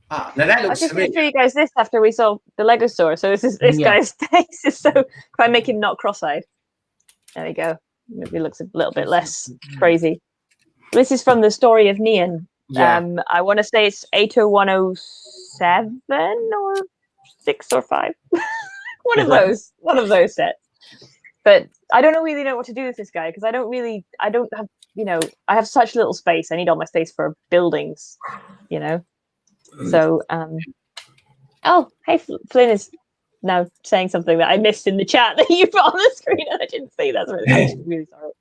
[SPEAKER 1] Now that looks.
[SPEAKER 3] I just going to show you guys this after we saw the Lego store. So this guy's face is so. If I make him not cross-eyed, there we go. Maybe it looks a little bit less crazy. This is from the Story of Neon. Yeah. I want to say it's 80107 or 6 or 5. one of those sets. But I don't really know what to do with this guy because I don't have, I have such little space. I need all my space for buildings, So, oh, hey, Flynn is now saying something that I missed in the chat that you put on the screen and I didn't see. That's really sorry.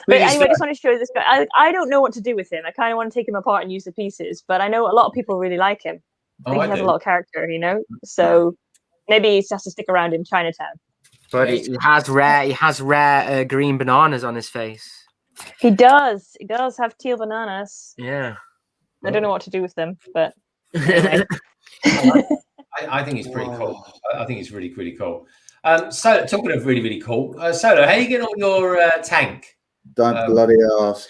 [SPEAKER 3] But anyway, I just want to show this guy. I don't know what to do with him. I kind of want to take him apart and use the pieces, but I know a lot of people really like him. I think he has a lot of character, So maybe he has to stick around in Chinatown.
[SPEAKER 6] But he has rare green bananas on his face.
[SPEAKER 3] He does. He does have teal bananas.
[SPEAKER 6] Yeah.
[SPEAKER 3] I don't know what to do with them, but
[SPEAKER 1] anyway. I think it's pretty cool. I think it's really, really cool. So talking of really, really cool, Solo, how are you getting on your tank?
[SPEAKER 11] Don't bloody ask.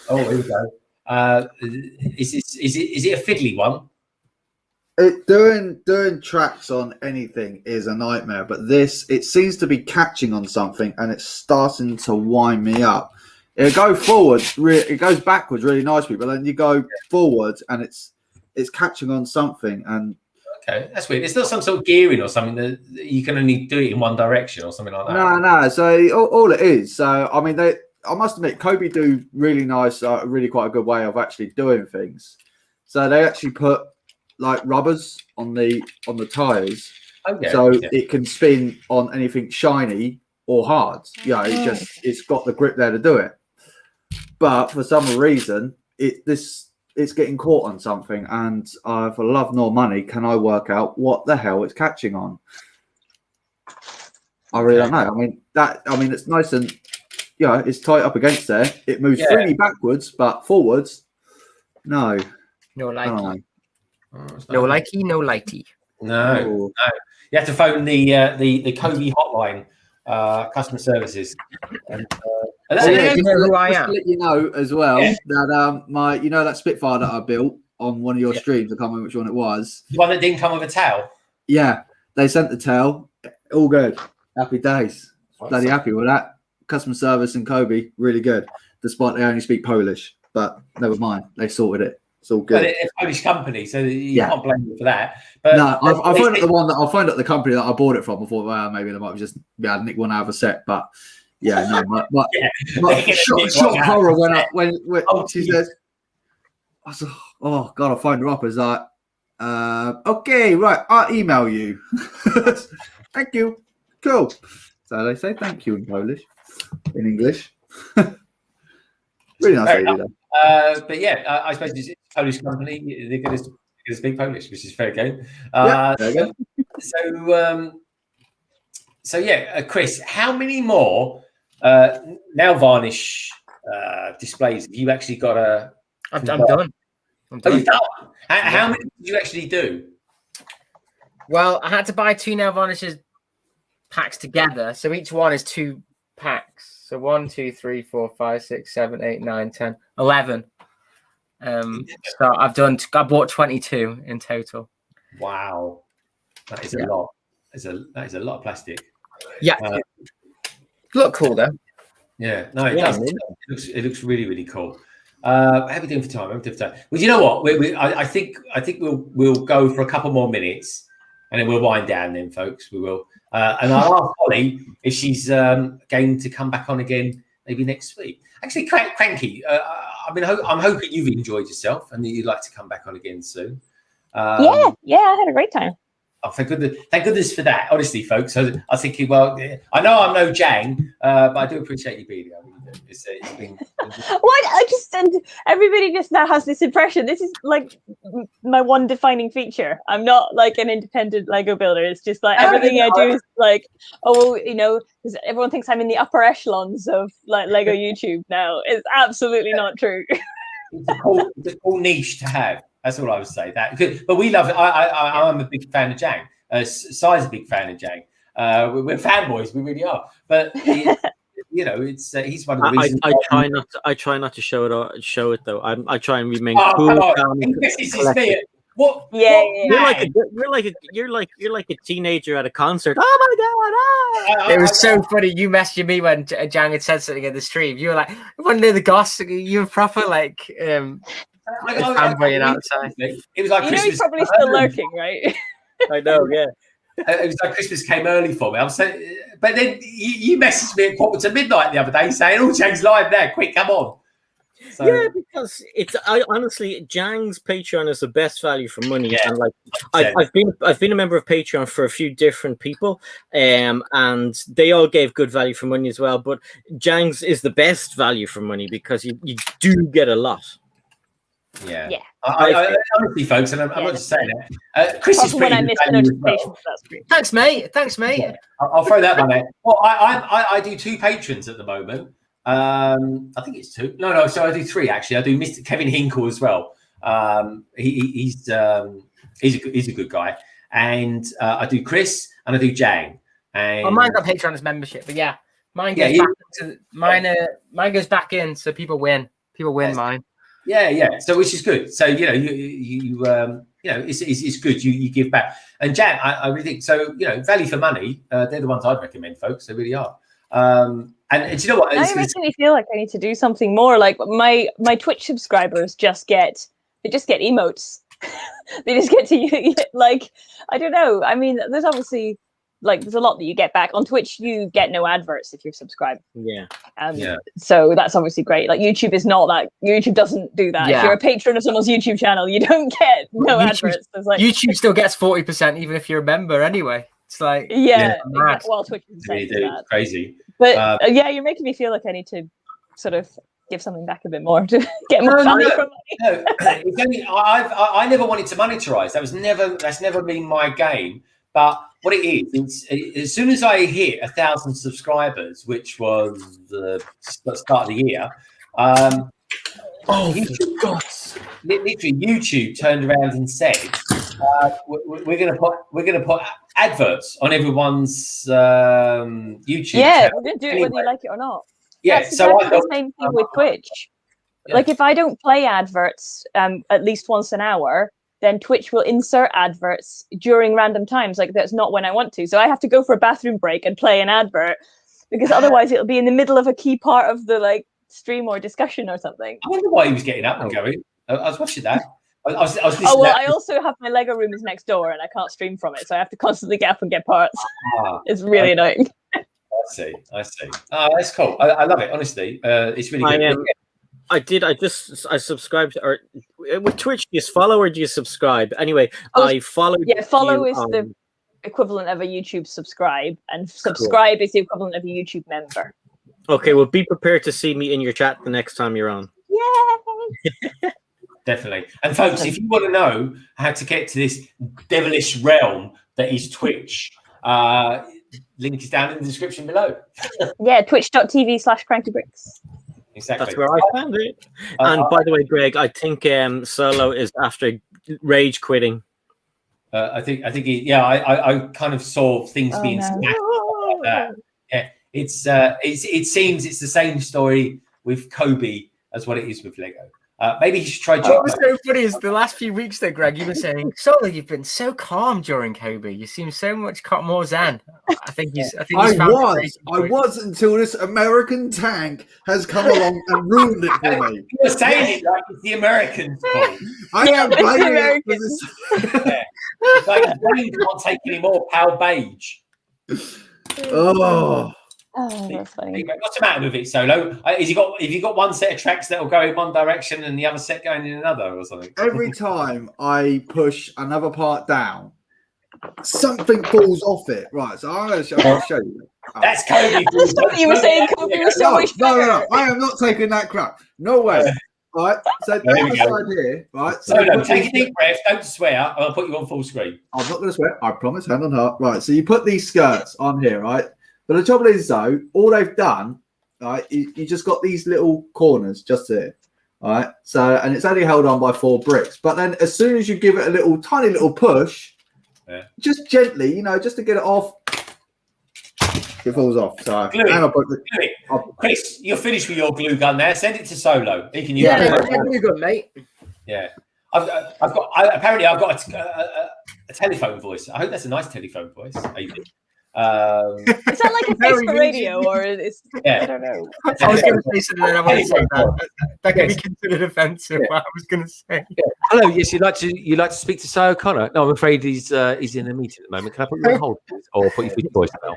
[SPEAKER 1] Oh, here we go. Is it a fiddly one?
[SPEAKER 11] Doing tracks on anything is a nightmare, but it seems to be catching on something and it's starting to wind me up. It goes backwards really nicely, but then you go forwards and it's catching on something. And
[SPEAKER 1] okay, that's weird. It's not some sort of gearing or something that you can only do it in one direction or something like that.
[SPEAKER 11] No. So all it is. So I mean, I must admit, Kobe do really nice, really quite a good way of actually doing things. So they actually put like rubbers on the tires, it can spin on anything shiny or hard. It's got the grip there to do it. But for some reason, it's getting caught on something, and for love nor money can I work out what the hell it's catching on. I really don't know. I mean it's nice and it's tight up against there. It moves freely backwards, but forwards, no.
[SPEAKER 6] No likey. No likey, no lighty.
[SPEAKER 1] No. You have to phone the Kobe hotline, customer services. And,
[SPEAKER 6] you know who I am.
[SPEAKER 11] To let you know as well that that Spitfire that I built on one of your streams, I can't remember which one it was.
[SPEAKER 1] The one that didn't come with a tail.
[SPEAKER 11] Yeah, they sent the tail. All good. Happy days. Bloody happy with that. Customer service and Kobe, really good. Despite they only speak Polish, but never mind. They sorted it. It's all good.
[SPEAKER 1] But it's a Polish company, so you can't blame them for that. But
[SPEAKER 11] No, I phoned up the one that I phoned up the company that I bought it from. I thought, well, maybe they might have just nicked one out of a set, but yeah, no, my shock horror when she says, I said, oh god, I phoned her up. It's like, okay, right, I'll email you. Thank you. Cool. So they say thank you in Polish, in English. Really nice lady, though.
[SPEAKER 1] But yeah, I suppose it's a Polish company. They're going to speak Polish, which is fair game. So yeah, Chris, how many more nail varnish displays have you actually got?
[SPEAKER 6] I'm done.
[SPEAKER 1] Oh, you've done? How many did you actually do?
[SPEAKER 6] Well, I had to buy 2 nail varnishes packs together, so each one is 2 packs. So 1, 2, 3, 4, 5, 6, 7, 8, 9, 10, 11. So I bought 22 in total.
[SPEAKER 1] Wow, that is a lot. That is a lot of plastic.
[SPEAKER 6] Yeah, look cool though.
[SPEAKER 1] Yeah, no, it does. It looks really, really cool. How are we doing for time? Well, you know what? I think we'll go for a couple more minutes, and then we'll wind down. Then, folks, we will. And I'll ask Holly if she's going to come back on again maybe next week. Actually, Cranky, I'm hoping you've enjoyed yourself and that you'd like to come back on again soon.
[SPEAKER 3] Yeah, I had a great time.
[SPEAKER 1] Oh, thank goodness for that. Honestly, folks, I was thinking, well, I know I'm no Jang, but I do appreciate you being here. It's been.
[SPEAKER 3] Everybody just now has this impression. This is like my one defining feature. I'm not like an independent Lego builder. It's just like everything I do is like, because everyone thinks I'm in the upper echelons of like Lego YouTube now. It's absolutely not true.
[SPEAKER 1] It's a cool niche to have. That's all I would say. But we love it. I'm a big fan of Jang. Si's a big fan of Jang. We're fanboys. We really are. But it's he's one of the reasons.
[SPEAKER 4] I try not to show it though. I try and remain
[SPEAKER 1] cool.
[SPEAKER 4] What?
[SPEAKER 3] Yeah.
[SPEAKER 4] You're like a teenager at a concert. Oh my god!
[SPEAKER 6] It was so funny. You messaged me when Jang had said something in the stream. You were like, "I want to know the gossip." You were proper like. Fanboying outside.
[SPEAKER 1] It was like Christmas.
[SPEAKER 3] He's probably still lurking, right?
[SPEAKER 4] I know, yeah.
[SPEAKER 1] It was like Christmas came early for me. But then you messaged me at midnight the other day saying, "Oh, Jang's live now! Quick, come on!" So,
[SPEAKER 4] yeah, because honestly, Jang's Patreon is the best value for money, and like I've been a member of Patreon for a few different people, and they all gave good value for money as well. But Jang's is the best value for money because you do get a lot.
[SPEAKER 1] Yeah. I honestly, folks, and I'm not just saying that. Chris is pretty.
[SPEAKER 3] When I missed the notification for that screen.
[SPEAKER 6] Thanks, mate.
[SPEAKER 1] Yeah. I'll throw that one out. Well, I do 2 patrons at the moment. I think it's 2. No. So I do 3 actually. I do Mr. Kevin Hinkle as well. He's a good guy, and I do Chris and I do Jang. And
[SPEAKER 6] mine got Patreon as membership, but yeah, mine goes back in, so people win. People win mine.
[SPEAKER 1] Yeah. So which is good. So it's good. You give back. And Jang, I really think so. Value for money. They're the ones I'd recommend, folks. They really are. And do you know what?
[SPEAKER 3] Now you're making me feel like I need to do something more. Like my Twitch subscribers just get emotes. They just get to like I don't know. I mean, there's obviously there's a lot that you get back on Twitch. You get no adverts if you're subscribed.
[SPEAKER 4] Yeah.
[SPEAKER 3] So that's obviously great. Like YouTube is not that. YouTube doesn't do that.
[SPEAKER 6] Yeah.
[SPEAKER 3] If you're a patron of someone's YouTube channel, you don't get no adverts. It's like
[SPEAKER 6] YouTube still gets 40% even if you're a member anyway. It's like
[SPEAKER 3] well, Twitch is
[SPEAKER 1] it's crazy.
[SPEAKER 3] But you're making me feel like I need to sort of give something back a bit more to get more value from money.
[SPEAKER 1] I never wanted to monetize. That's never been my game. But what it is, as soon as I hit 1,000 subscribers, which was the start of the year, literally YouTube turned around and said, "We're gonna put adverts on everyone's YouTube."
[SPEAKER 3] Yeah,
[SPEAKER 1] channel.
[SPEAKER 3] we're gonna do it whether you like it or not.
[SPEAKER 1] Yeah,
[SPEAKER 3] that's exactly the same thing with Twitch. Yeah. Like if I don't play adverts at least once an hour, then Twitch will insert adverts during random times. Like that's not when I want to. So I have to go for a bathroom break and play an advert because otherwise it'll be in the middle of a key part of the stream or discussion or something.
[SPEAKER 1] I wonder why he was getting up and going. I was watching that. I was listening
[SPEAKER 3] Oh well,
[SPEAKER 1] to that.
[SPEAKER 3] I also have my Lego room is next door, and I can't stream from it, so I have to constantly get up and get parts. It's really annoying.
[SPEAKER 1] I see. Oh, that's cool. I love it. Honestly, it's really good.
[SPEAKER 4] I subscribed, or with Twitch, do you follow or do you subscribe? Anyway, I followed.
[SPEAKER 3] Yeah, follow
[SPEAKER 4] you
[SPEAKER 3] is
[SPEAKER 4] on-
[SPEAKER 3] the equivalent of a YouTube subscribe, and subscribe is the equivalent of a YouTube member.
[SPEAKER 4] Okay, well, be prepared to see me in your chat the next time you're on.
[SPEAKER 3] Yay!
[SPEAKER 1] Definitely. And folks, if you want to know how to get to this devilish realm that is Twitch, link is down in the description below.
[SPEAKER 3] Yeah, twitch.tv/CrankyBricks.
[SPEAKER 1] Exactly.
[SPEAKER 4] That's where I found it. And by the way, Greg, I think Solo is after rage quitting.
[SPEAKER 1] I think I kind of saw things being smashed like that. Yeah, it seems it's the same story with Kobe as what it is with Lego. Maybe he should try.
[SPEAKER 6] What was so funny is the last few weeks though, Greg, you were saying, Solo, you've been so calm during Kobe. You seem so much more zen. I think he's
[SPEAKER 11] I was until this American tank has come along and ruined it for me.
[SPEAKER 1] You're saying it like it's the Americans' fault.
[SPEAKER 11] I am blaming it for this.
[SPEAKER 1] It's like his brain can't take any more pale beige.
[SPEAKER 11] Oh.
[SPEAKER 3] Oh, that's funny.
[SPEAKER 1] What's the matter with it, Solo? Have you got one set of tracks that will go in one direction and the other set going in another, or something?
[SPEAKER 11] Every time I push another part down, something falls off it. Right, so I'll show you.
[SPEAKER 1] That's Kobe.
[SPEAKER 3] I thought you were saying Kobe was so much better.
[SPEAKER 11] No, I am not taking that crap. No way. Right, so the other side here, right?
[SPEAKER 1] Solo, take a deep breath, don't swear, and I'll put you on full screen.
[SPEAKER 11] I'm not going to swear, I promise, hand on heart. Right, so you put these skirts on here, right? But the trouble is, though, all they've done, right, you just got these little corners just here, right? So, and it's only held on by 4 bricks. But then as soon as you give it a tiny little push, just gently, just to get it off, it falls off. So,
[SPEAKER 1] Glue it. Chris, you're finished with your glue gun now. Send it to Solo. He can use
[SPEAKER 6] glue gun, mate.
[SPEAKER 1] Yeah. Apparently I've got a telephone voice. I hope that's a nice telephone voice.
[SPEAKER 3] Is that like a face for radio, or is?
[SPEAKER 1] Yeah.
[SPEAKER 3] I don't know.
[SPEAKER 6] I was going to say something, and I want to say that could be considered offensive. What I was going to say.
[SPEAKER 13] Hello. Yes, you'd like to speak to Si O'Connor? No, I'm afraid he's in a meeting at the moment. Can I put you on hold, please? Or put you through the voicemail?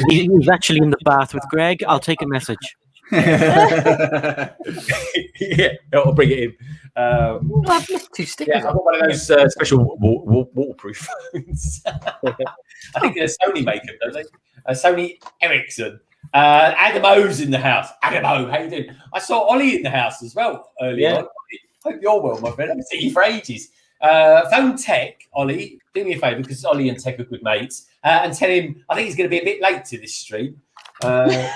[SPEAKER 4] He's actually in the bath with Greg. I'll take a message.
[SPEAKER 1] Yeah, I'll bring it in.
[SPEAKER 6] I've missed 2 stickers.
[SPEAKER 1] Yeah, I've got one of those special waterproof phones. I think they're Sony maker, don't they? Sony Ericsson. Adam O's in the house. Adam O, how you doing? I saw Ollie in the house as well earlier on. Hope you're well, my friend. I haven't seen you for ages. Phone Tek, Ollie, do me a favour because Ollie and Tek are good mates, and tell him I think he's going to be a bit late to this stream, to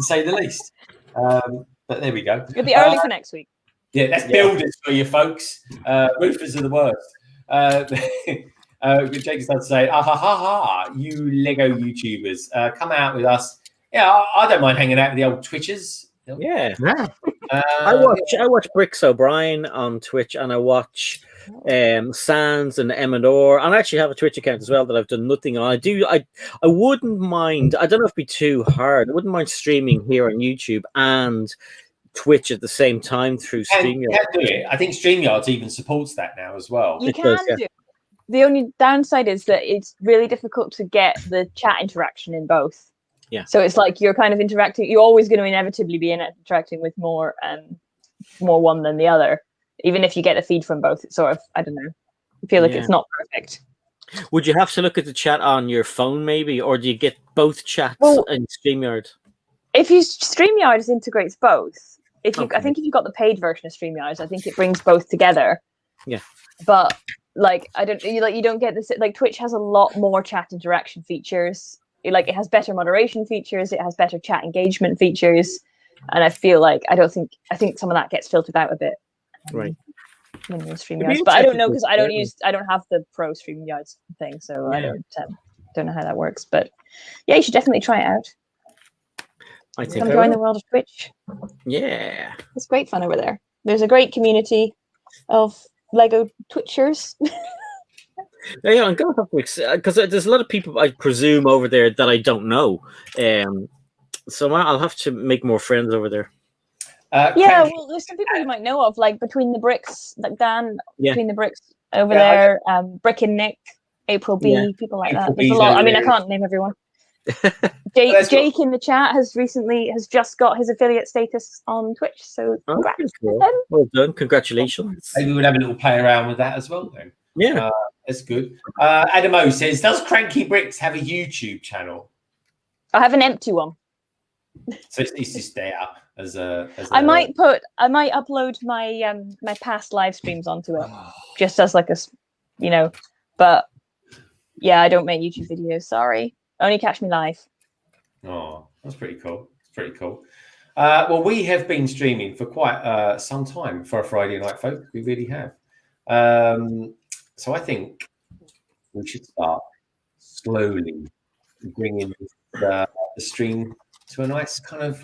[SPEAKER 1] say the least. But there we go.
[SPEAKER 3] It'll be early for next week.
[SPEAKER 1] Yeah, that's builders for you folks. Roofers are the worst. Jake's not saying, you Lego YouTubers, come out with us. Yeah, I don't mind hanging out with the old Twitchers.
[SPEAKER 4] Yeah. I watch Bricks O'Brien on Twitch, and I watch Sans and Emanor, and I actually have a Twitch account as well that I've done nothing on. I wouldn't mind. I don't know if it'd be too hard. I wouldn't mind streaming here on YouTube and Twitch at the same time through StreamYard.
[SPEAKER 1] You can do it. I think StreamYard even supports that now as well.
[SPEAKER 3] You can do. The only downside is that it's really difficult to get the chat interaction in both.
[SPEAKER 4] Yeah.
[SPEAKER 3] So it's like you're kind of interacting. You're always going to inevitably be interacting with more one than the other. Even if you get a feed from both, it's sort of, I don't know. I feel like it's not perfect.
[SPEAKER 4] Would you have to look at the chat on your phone maybe, or do you get both chats in StreamYard?
[SPEAKER 3] If you StreamYard integrates both. I think if you've got the paid version of StreamYard, I think it brings both together.
[SPEAKER 4] Yeah.
[SPEAKER 3] But like you don't get this. Like Twitch has a lot more chat interaction features. It has better moderation features. It has better chat engagement features, and I feel like I think some of that gets filtered out a bit.
[SPEAKER 4] Right.
[SPEAKER 3] In StreamYard, but I don't know because I don't have the pro StreamYard thing, so I don't know how that works. But yeah, you should definitely try it out.
[SPEAKER 4] I think
[SPEAKER 3] Come join the world of Twitch.
[SPEAKER 4] Yeah,
[SPEAKER 3] it's great fun over there. There's a great community of Lego Twitchers.
[SPEAKER 4] Yeah, I'm gonna have to because there's a lot of people I presume over there that I don't know, so I'll have to make more friends over there.
[SPEAKER 3] Yeah, well, there's some people you might know of, like Between the Bricks, like Dan, Between the Bricks over there, Brick and Nick, April B, people like that. There's a lot. I mean, I can't name everyone. Jake in the chat has just got his affiliate status on Twitch, so congrats to him.
[SPEAKER 4] Well done, congratulations.
[SPEAKER 1] Maybe we'll have a little play around with that as well then.
[SPEAKER 4] Yeah,
[SPEAKER 1] that's good. Adamo says, does CrankyBricks have a YouTube channel?
[SPEAKER 3] I have an empty one.
[SPEAKER 1] So it's just there as a.
[SPEAKER 3] I might upload my my past live streams onto it, just as like a, but yeah, I don't make YouTube videos. Sorry, only catch me live.
[SPEAKER 1] Oh, that's pretty cool. It's pretty cool. Well, we have been streaming for quite some time for a Friday night, folk. We really have. So I think we should start slowly bringing the stream to a nice kind of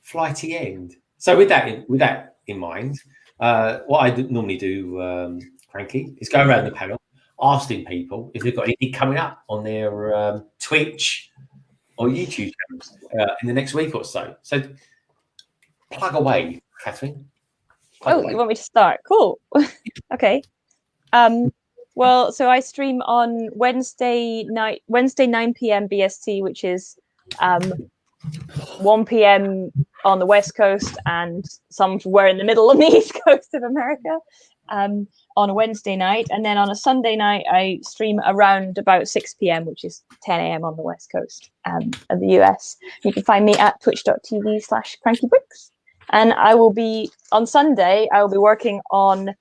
[SPEAKER 1] flighty end. So with that in mind, what I normally do, Cranky, is go around the panel asking people if they've got anything coming up on their Twitch or YouTube channels in the next week or so. So plug away, Catherine.
[SPEAKER 3] You want me to start? Cool. Okay. Well, so I stream on Wednesday 9 p.m. BST, which is 1 p.m. on the West Coast and somewhere in the middle on the East Coast of America on a Wednesday night. And then on a Sunday night, I stream around about 6 p.m., which is 10 a.m. on the West Coast of the US. You can find me at twitch.tv/CrankyBricks. And I will be, on Sunday, I will be working on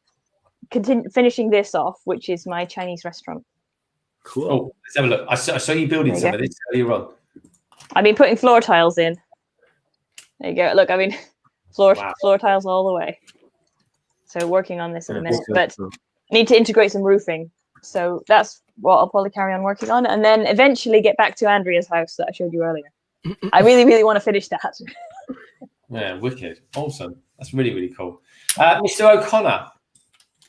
[SPEAKER 3] finishing this off, which is my Chinese restaurant.
[SPEAKER 1] Cool. Oh, let's have a look. I saw you building some of this earlier on.
[SPEAKER 3] I've been putting floor tiles in. There you go. Look, I mean, floor tiles all the way. So working on this in a minute, but I need to integrate some roofing. So that's what I'll probably carry on working on, and then eventually get back to Andrea's house that I showed you earlier. I really, really want to finish that.
[SPEAKER 1] Yeah, wicked. Awesome. That's really, really cool. Mr. O'Connor,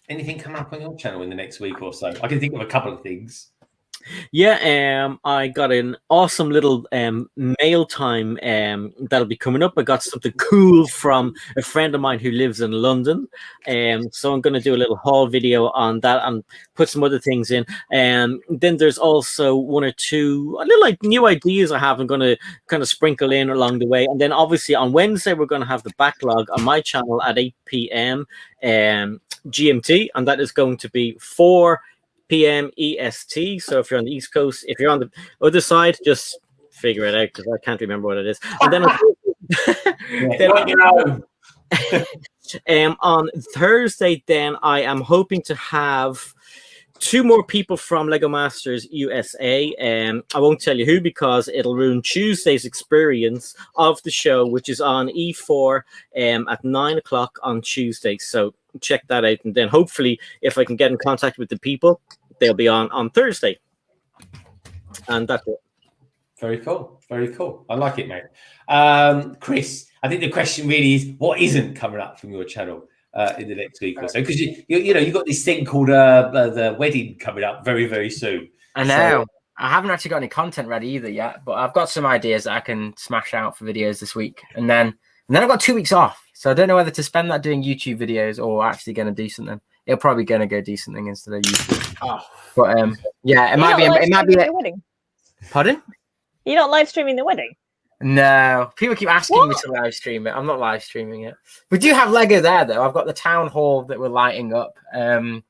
[SPEAKER 1] anything come up on your channel in the next week or so? I can think of a couple of things.
[SPEAKER 4] Yeah, I got an awesome little mail time that'll be coming up. I got something cool from a friend of mine who lives in London, so I'm going to do a little haul video on that and put some other things in. Then there's also one or two little like new ideas I have. I'm going to kind of sprinkle in along the way, and then obviously on Wednesday we're going to have the backlog on my channel at 8 p.m. GMT, and that is going to be 4 p.m. EST. So if you're on the East Coast, if you're on the other side, just figure it out because I can't remember what it is. And then on Thursday, then I am hoping to have 2 more people from Lego Masters USA. I won't tell you who because it'll ruin Tuesday's experience of the show, which is on E4 at 9 o'clock on Tuesday. So check that out, and then hopefully if I can get in contact with the people, they'll be on Thursday. And that's it.
[SPEAKER 1] Very cool. Very cool. I like it, mate. Chris, I think the question really is what isn't coming up from your channel in the next week or so, because you got this thing called the wedding coming up very, very soon.
[SPEAKER 6] I know. So, I haven't actually got any content ready either yet, but I've got some ideas that I can smash out for videos this week, and then I've got 2 weeks off. So I don't know whether to spend that doing YouTube videos or actually going to do something. It'll probably going to go do something instead of YouTube.
[SPEAKER 1] Oh.
[SPEAKER 6] But yeah, it might be
[SPEAKER 3] the wedding.
[SPEAKER 6] Pardon?
[SPEAKER 3] You're not live streaming the wedding?
[SPEAKER 6] No. People keep asking me to live stream it. I'm not live streaming it. We do have Lego there though. I've got the town hall that we're lighting up. And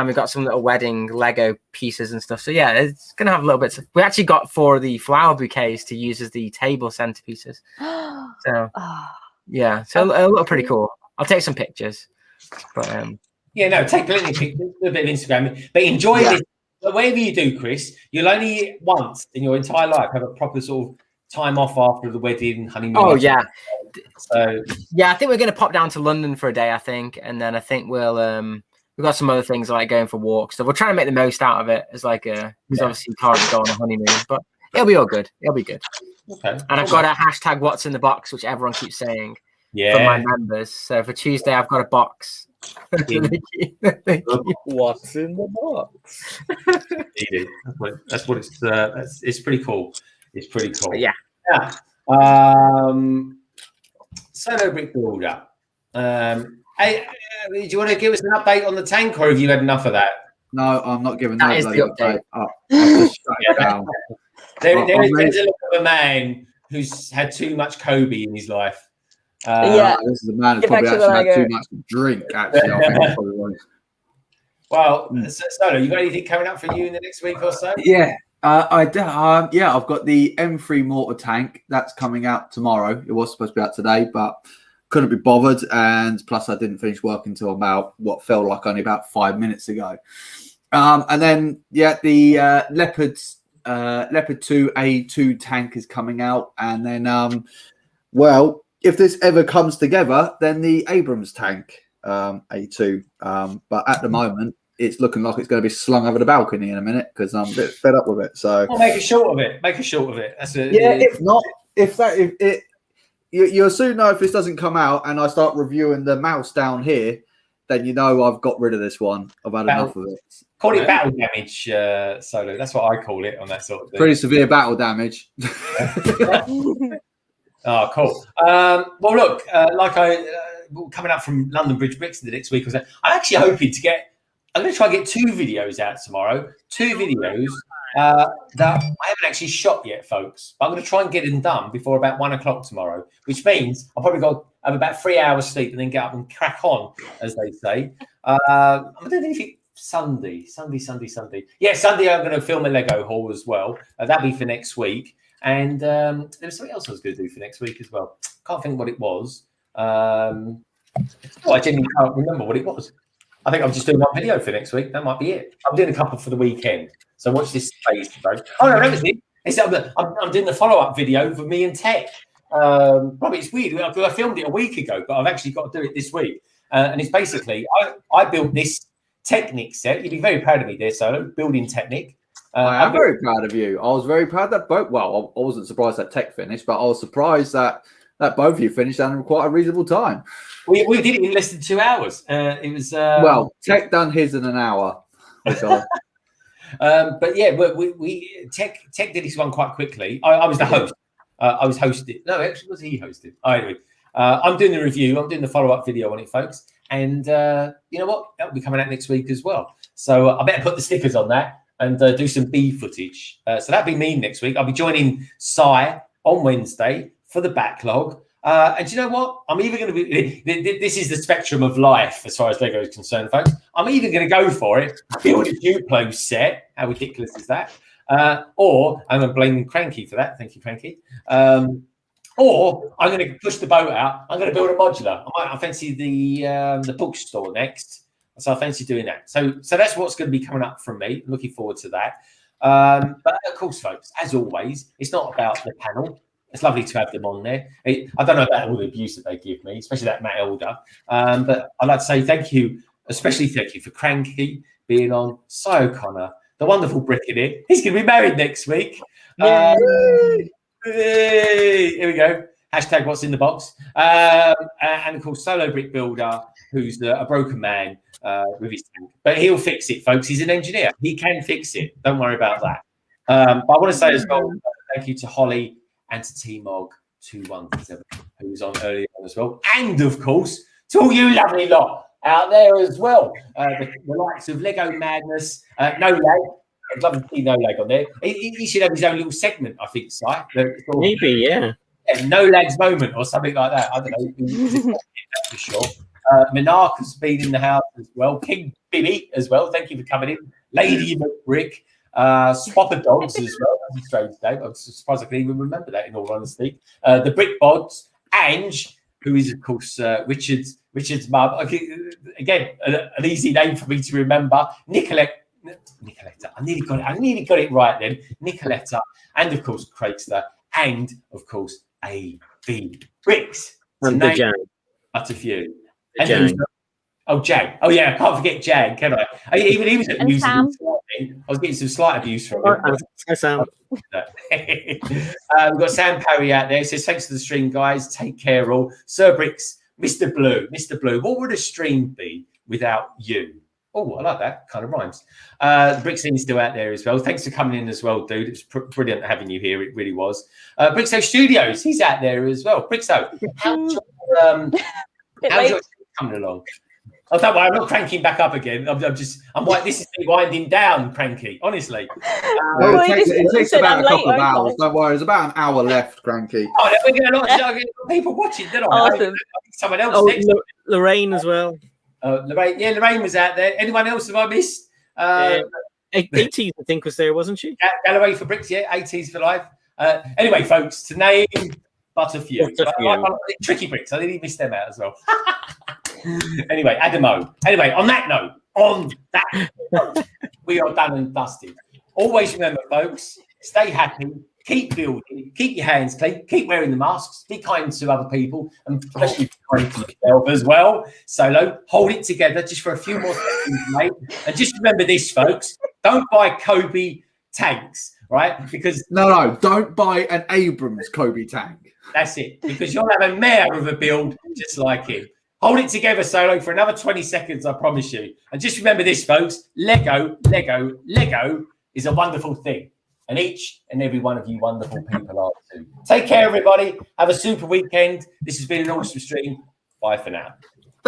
[SPEAKER 6] we've got some little wedding Lego pieces and stuff. So yeah, it's gonna have little bits. We actually got 4 of the flower bouquets to use as the table centerpieces. So yeah, so it'll look pretty cool. I'll take some pictures. But
[SPEAKER 1] yeah, no, take plenty of pictures, a bit of Instagram, but enjoy this. Whatever you do, Chris, you'll only once in your entire life have a proper sort of time off after the wedding, honeymoon.
[SPEAKER 6] Oh yeah.
[SPEAKER 1] So
[SPEAKER 6] yeah, I think we're gonna pop down to London for a day, I think, and then I think we'll we've got some other things like going for walks. So we're trying to make the most out of it as like because obviously you can't go on a honeymoon, but it'll be all good. It'll be good.
[SPEAKER 1] Okay.
[SPEAKER 6] And I've got a hashtag what's in the box, which everyone keeps saying for my members. So for Tuesday, I've got a box.
[SPEAKER 4] What's in the box?
[SPEAKER 1] That's what it's pretty cool. It's pretty cool.
[SPEAKER 6] But yeah.
[SPEAKER 1] Solo Brick Builder. Hey, do you want to give us an update on the tank, or have you had enough of that?
[SPEAKER 11] No, I'm not giving
[SPEAKER 1] That
[SPEAKER 11] no
[SPEAKER 1] is
[SPEAKER 11] bloody
[SPEAKER 1] the
[SPEAKER 11] update.
[SPEAKER 1] update.
[SPEAKER 11] I've just shut it down.
[SPEAKER 1] There's a look of a man who's had too much Kobe in his life.
[SPEAKER 11] This is a man who's probably actually had too much to drink. Actually, I think that's probably what it is.
[SPEAKER 1] Well, Solo, you got anything coming up for you in the next week or so?
[SPEAKER 11] Yeah, I've got the M3 mortar tank that's coming out tomorrow. It was supposed to be out today, but couldn't be bothered, and plus I didn't finish work until about what felt like only about 5 minutes ago. And then the Leopard 2 A2 tank is coming out, and then well, if this ever comes together, then the Abrams tank A2. But at the moment, it's looking like it's going to be slung over the balcony in a minute because I'm a bit fed up with it. So
[SPEAKER 1] make a short of it. Make a short of it. That's it.
[SPEAKER 11] Yeah, if not, you'll soon know if this doesn't come out and I start reviewing the mouse down here, then you know I've got rid of this one. I've had enough of it.
[SPEAKER 1] Call it battle damage, Solo. That's what I call it on that sort of thing.
[SPEAKER 11] Pretty severe battle damage.
[SPEAKER 1] Oh, cool. Well, look, coming up from London Bridge Bricks in the next week or so, I'm actually hoping to get. I'm going to try and get 2 videos out tomorrow. 2 videos that I haven't actually shot yet, folks. But I'm going to try and get them done before about 1 o'clock tomorrow, which means I'll probably go have about 3 hours sleep and then get up and crack on, as they say. I'm going to do anything Sunday. Yeah, Sunday I'm going to film a Lego haul as well. That'll be for next week. And there was something else I was going to do for next week as well. Can't think what it was. I genuinely can't remember what it was. I think I'm just doing 1 video for next week. That might be it. I'm doing a couple for the weekend. So watch this space, folks. Oh, no, that was it. I'm doing the follow-up video for me and Tek. Probably it's weird. I filmed it a week ago, but I've actually got to do it this week. And it's basically, I built this Technic set. You'd be very proud of me there, Solo, building Technic.
[SPEAKER 11] I'm very proud of you. I was very proud that both. Well, I wasn't surprised that Tek finished, but I was surprised that both of you finished in quite a reasonable time.
[SPEAKER 1] We did it in less than 2 hours. It was
[SPEAKER 11] well, Tek done his in an hour.
[SPEAKER 1] But yeah, we Tek did his one quite quickly. I was the host. I was hosted. No, actually, was he hosted? Anyway, I'm doing the review. I'm doing the follow-up video on it, folks. And you know what? That'll be coming out next week as well. So I better put the stickers on that and do some B footage. So that'll be me next week. I'll be joining Sai on Wednesday for the backlog. And you know what? I'm either going to be. This is the spectrum of life as far as Lego is concerned, folks. I'm either going to go for it, build a Duplo set. How ridiculous is that? Or I'm going to blame Cranky for that. Thank you, Cranky. Or I'm going to push the boat out. I'm going to build a modular. I fancy the bookstore next. So I fancy doing that. So that's what's going to be coming up from me. Looking forward to that. But of course, folks, as always, it's not about the panel. It's lovely to have them on there. I don't know about all the abuse that they give me, especially that Matt Elder. But I'd like to say thank you, especially thank you for Cranky being on, Cy O'Connor, the wonderful Bricketer. He's going to be married next week. Here we go. Hashtag what's in the box. And of course, Solo Brick Builder, who's a broken man with his tank. But he'll fix it, folks. He's an engineer. He can fix it. Don't worry about that. But I want to say as well, thank you to Holly and to T-Mog2137, who was on earlier on as well. And, of course, to all you lovely lot out there as well. The likes of Lego Madness, No Lag. I'd love to see No Lag on there. He should have his own little segment, I think, Si.
[SPEAKER 4] Maybe, yeah.
[SPEAKER 1] No Lag's moment or something like that. I don't know. That's for sure. Minark has been in the house as well. King Billy as well. Thank you for coming in. Lady McBrick. Swapper Dogs as well. That's a strange name. I'm surprised I can even remember that, in all honesty. The Brick Bods. Ange, who is, of course, Richard's mum. Okay, again, an easy name for me to remember. Nicoletta. I nearly got it right then. Nicoletta. And, of course, Craigster. And, of course, A.V. Bricks.
[SPEAKER 4] And the Jang.
[SPEAKER 1] That's a few.
[SPEAKER 4] Jang.
[SPEAKER 1] Oh, Jang. Oh, yeah, I can't forget Jang, can I? Even he was abusing me slightly. I was getting some slight abuse from him.
[SPEAKER 4] Hi, Sam.
[SPEAKER 1] We've got Sam Parry out there. It says, thanks for the stream, guys. Take care all. Sir Bricks, Mr. Blue. What would a stream be without you? Oh, I like that. Kind of rhymes. The Brick's still out there as well. Thanks for coming in as well, dude. It was brilliant having you here. It really was. Brickso Studios, he's out there as well. Brickso, how how's your coming along? Oh, don't worry, I'm not cranking back up again. This is me winding down, Cranky. Honestly,
[SPEAKER 11] it takes about a couple of hours. Don't worry, there's about an hour left, Cranky.
[SPEAKER 1] Oh, we're getting a lot of people watching, didn't I?
[SPEAKER 4] Awesome.
[SPEAKER 1] I think someone else next.
[SPEAKER 4] Lorraine as well.
[SPEAKER 1] Lorraine was out there. Anyone else have I missed?
[SPEAKER 4] 80s, I think, was there, wasn't she?
[SPEAKER 1] Galloway for Bricks, 80s for life. Anyway, folks, to name but a few. Tricky Bricks, I didn't miss them out as well. Anyway, Adamo. Anyway, on that note, we are done and dusted. Always remember, folks, stay happy, keep building, keep your hands clean, keep wearing the masks, be kind to other people, and especially be kind to yourself as well. Solo, hold it together just for a few more seconds, mate. And just remember this, folks, don't buy Kobe tanks, right? Because
[SPEAKER 11] no, don't buy an Abrams Kobe tank.
[SPEAKER 1] That's it, because you'll have a mare of a build just like him. Hold it together, Solo, for another 20 seconds, I promise you. And just remember this, folks, Lego is a wonderful thing. And each and every one of you wonderful people are too. Take care, everybody. Have a super weekend. This has been an awesome stream. Bye for now.